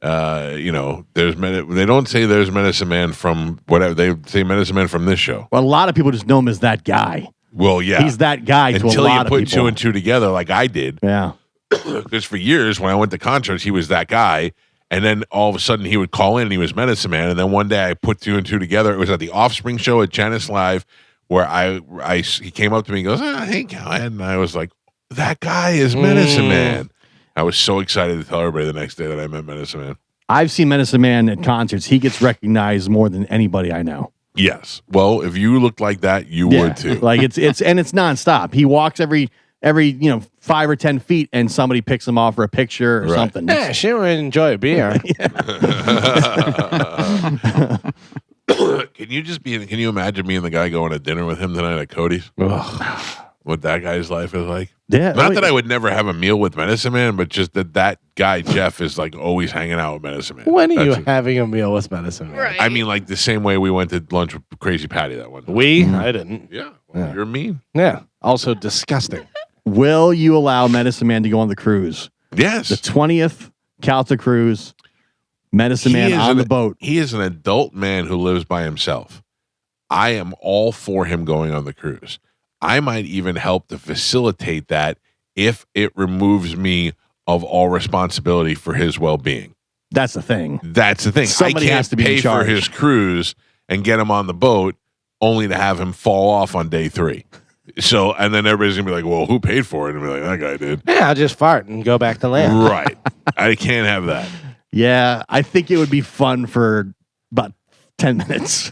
Speaker 1: they don't say there's Medicine Man from whatever. They say Medicine Man from this show.
Speaker 3: Well, a lot of people just know him as that guy.
Speaker 1: Well, yeah,
Speaker 3: He's that guy to a
Speaker 1: until
Speaker 3: lot
Speaker 1: you
Speaker 3: of
Speaker 1: put
Speaker 3: people.
Speaker 1: two and two together, like I did.
Speaker 3: Yeah.
Speaker 1: Because for years, when I went to concerts, he was that guy. And then all of a sudden, he would call in and he was Medicine Man. And then one day, I put two and two together. It was at the Offspring show at Janice Live, where he came up to me and goes, "Hey, Callahan," and I was like, "That guy is Medicine Man." I was so excited to tell everybody the next day that I met Medicine Man.
Speaker 3: I've seen Medicine Man at concerts. He gets recognized more than anybody I know.
Speaker 1: Yes. Well, if you looked like that, you would too.
Speaker 3: Like it's nonstop. He walks every 5 or 10 feet and somebody picks him off for a picture or
Speaker 1: Right.
Speaker 3: something.
Speaker 2: Yeah, she would enjoy a beer.
Speaker 1: Can you imagine me and the guy going to dinner with him tonight at Cody's? what that guy's life is like?
Speaker 3: Yeah.
Speaker 1: Not that I would never have a meal with Medicine Man, but just that guy, Jeff, is like always hanging out with Medicine Man.
Speaker 2: When are you
Speaker 1: That's
Speaker 2: having a meal with Medicine Man?
Speaker 4: Right.
Speaker 1: I mean, like the same way we went to lunch with Crazy Patty that one time.
Speaker 2: I didn't.
Speaker 1: Yeah. Well, you're mean.
Speaker 2: Yeah. Also disgusting.
Speaker 3: Will you allow Medicine Man to go on the cruise?
Speaker 1: Yes.
Speaker 3: The 20th Calta cruise. Medicine Man on the boat.
Speaker 1: He is an adult man who lives by himself. I am all for him going on the cruise. I might even help to facilitate that if it removes me of all responsibility for his well-being.
Speaker 3: That's the thing.
Speaker 1: That's the thing.
Speaker 3: Somebody
Speaker 1: I can't
Speaker 3: has to be in
Speaker 1: pay for
Speaker 3: charge.
Speaker 1: his cruise and get him on the boat only to have him fall off on day 3. So, and then everybody's going to be like, well, who paid for it? And be like, that guy did.
Speaker 2: Yeah, I'll just fart and go back to land.
Speaker 1: Right. I can't have that.
Speaker 3: Yeah, I think it would be fun for about 10 minutes.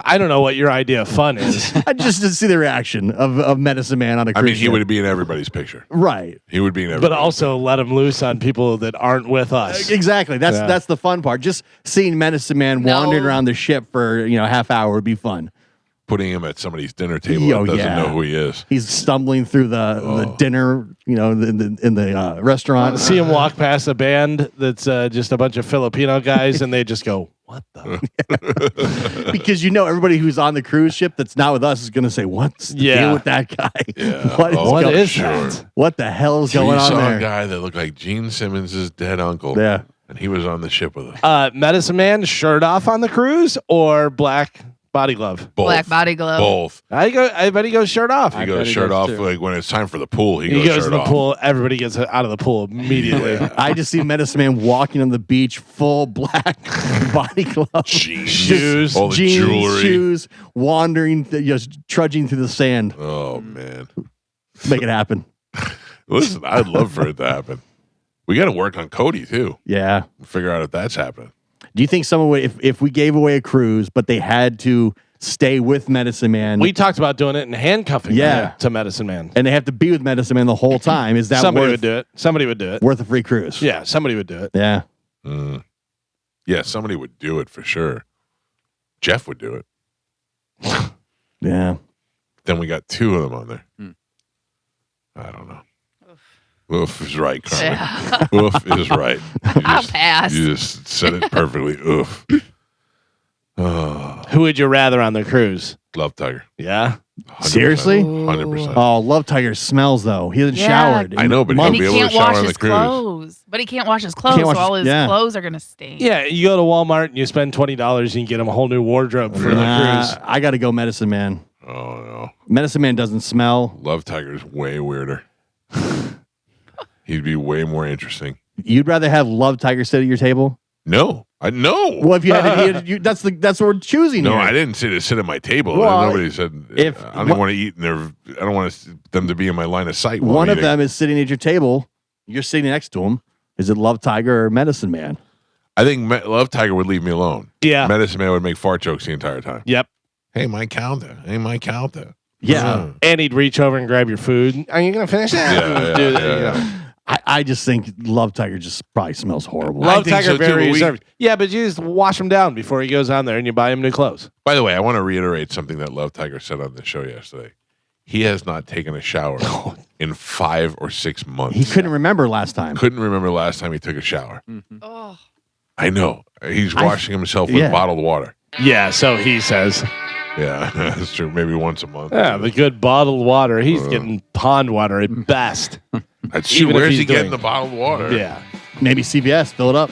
Speaker 2: I don't know what your idea of fun is.
Speaker 3: Just to see the reaction of Medicine Man on a cruise
Speaker 1: I mean, he
Speaker 3: ship.
Speaker 1: would be in everybody's picture.
Speaker 3: Right.
Speaker 1: He would be in everybody's
Speaker 2: But also let him loose on people that aren't with us.
Speaker 3: Exactly. That's the fun part. Just seeing Medicine Man wandering around the ship for a half hour would be fun.
Speaker 1: Putting him at somebody's dinner table that doesn't know who he is.
Speaker 3: He's stumbling through the dinner, in the restaurant.
Speaker 2: See him walk past a band that's just a bunch of Filipino guys, and they just go, "What the?"
Speaker 3: Because everybody who's on the cruise ship that's not with us is going to say, "What's the deal with that guy?
Speaker 1: Yeah.
Speaker 3: What is
Speaker 1: sure.
Speaker 3: that? What the hell is
Speaker 1: We
Speaker 3: going on
Speaker 1: saw
Speaker 3: there?"
Speaker 1: a guy that looked like Gene Simmons' dead uncle.
Speaker 3: Yeah.
Speaker 1: And he was on the ship with us.
Speaker 2: Medicine Man shirt off on the cruise or black body glove?
Speaker 1: Both.
Speaker 4: Black body glove.
Speaker 1: Both.
Speaker 2: I bet he goes shirt off.
Speaker 1: He goes shirt off. Like when it's time for the pool, he goes
Speaker 2: in
Speaker 1: shirt
Speaker 2: the
Speaker 1: off.
Speaker 2: pool. Everybody gets out of the pool immediately.
Speaker 3: I just see Medicine Man walking on the beach, full black body glove,
Speaker 2: shoes,
Speaker 1: all the
Speaker 3: jeans,
Speaker 1: jewelry.
Speaker 3: shoes, wandering, just trudging through the sand.
Speaker 1: Oh man,
Speaker 3: make it happen.
Speaker 1: Listen, I'd love for it to happen. We got to work on Cody too.
Speaker 3: Yeah,
Speaker 1: figure out if that's happening.
Speaker 3: Do you think someone would, if we gave away a cruise, but they had to stay with Medicine Man?
Speaker 2: We talked about doing it and handcuffing them to Medicine Man.
Speaker 3: And they have to be with Medicine Man the whole time. Is that
Speaker 2: Somebody
Speaker 3: worth,
Speaker 2: would do it. Somebody would do it.
Speaker 3: worth a free cruise?
Speaker 2: Yeah, somebody would do it.
Speaker 3: Yeah.
Speaker 1: Yeah, somebody would do it for sure. Jeff would do it.
Speaker 3: Yeah.
Speaker 1: Then we got 2 of them on there. I don't know. Oof is right, Carmen.
Speaker 4: Yeah.
Speaker 1: Oof is right.
Speaker 4: I'll pass.
Speaker 1: You just said it perfectly. Oof. Oh,
Speaker 2: Who would you rather on the cruise?
Speaker 1: Love Tiger.
Speaker 2: Yeah.
Speaker 1: 100%.
Speaker 3: Seriously?
Speaker 1: 100%.
Speaker 3: Oh, Love Tiger smells though. He hasn't
Speaker 4: Yeah.
Speaker 3: showered. in
Speaker 1: I know, but he'll
Speaker 3: months.
Speaker 1: be
Speaker 4: And
Speaker 1: able
Speaker 4: he
Speaker 1: to
Speaker 4: can't
Speaker 1: shower
Speaker 4: wash
Speaker 1: on the
Speaker 4: his
Speaker 1: cruise.
Speaker 4: clothes. But he can't wash his clothes,
Speaker 3: Can't wash
Speaker 4: so all his
Speaker 3: yeah.
Speaker 4: clothes are going to stink.
Speaker 2: Yeah, you go to Walmart and you spend $20 and you get him a whole new wardrobe for the cruise.
Speaker 3: I got to go Medicine Man.
Speaker 1: Oh no.
Speaker 3: Medicine Man doesn't smell.
Speaker 1: Love Tiger's way weirder. He'd be way more interesting.
Speaker 3: You'd rather have Love Tiger sit at your table?
Speaker 1: No. I know.
Speaker 3: Well, if you had to, that's what we're choosing.
Speaker 1: No,
Speaker 3: here.
Speaker 1: I didn't say to sit at my table.
Speaker 3: Well,
Speaker 1: Nobody said
Speaker 3: if
Speaker 1: I don't want to eat in their. I don't want them to be in my line of sight. while
Speaker 3: One of
Speaker 1: eating.
Speaker 3: them is sitting at your table. You're sitting next to him. Is it Love Tiger or Medicine Man?
Speaker 1: I think Love Tiger would leave me alone.
Speaker 2: Yeah.
Speaker 1: Medicine Man would make fart jokes the entire time.
Speaker 2: Yep.
Speaker 1: Hey, my Calta. Hey, my Calta.
Speaker 3: Yeah.
Speaker 2: And he'd reach over and grab your food. Are you going to finish that?
Speaker 1: Yeah,
Speaker 2: Do that,
Speaker 1: yeah,
Speaker 2: you know.
Speaker 1: yeah.
Speaker 3: I just think Love Tiger just probably smells horrible.
Speaker 2: Love
Speaker 1: think
Speaker 2: Tiger
Speaker 1: so, too,
Speaker 2: very
Speaker 1: but we-
Speaker 2: reserved. Yeah, but you just wash him down before he goes on there and you buy him new clothes.
Speaker 1: By the way, I want to reiterate something that Love Tiger said on the show yesterday. He has not taken a shower in 5 or 6 months.
Speaker 3: He couldn't remember last time.
Speaker 1: Couldn't remember last time he took a shower.
Speaker 4: Oh.
Speaker 1: I know. He's washing himself with
Speaker 3: yeah.
Speaker 1: bottled water.
Speaker 2: Yeah, so he says.
Speaker 1: Yeah, that's true. Maybe once a month.
Speaker 2: Yeah, the good bottled water. He's getting pond water at best.
Speaker 1: That's true.
Speaker 2: Even if
Speaker 1: Where's
Speaker 2: he's
Speaker 1: he getting
Speaker 2: doing-
Speaker 1: the bottled water?
Speaker 2: Yeah.
Speaker 3: Maybe CVS, fill it up.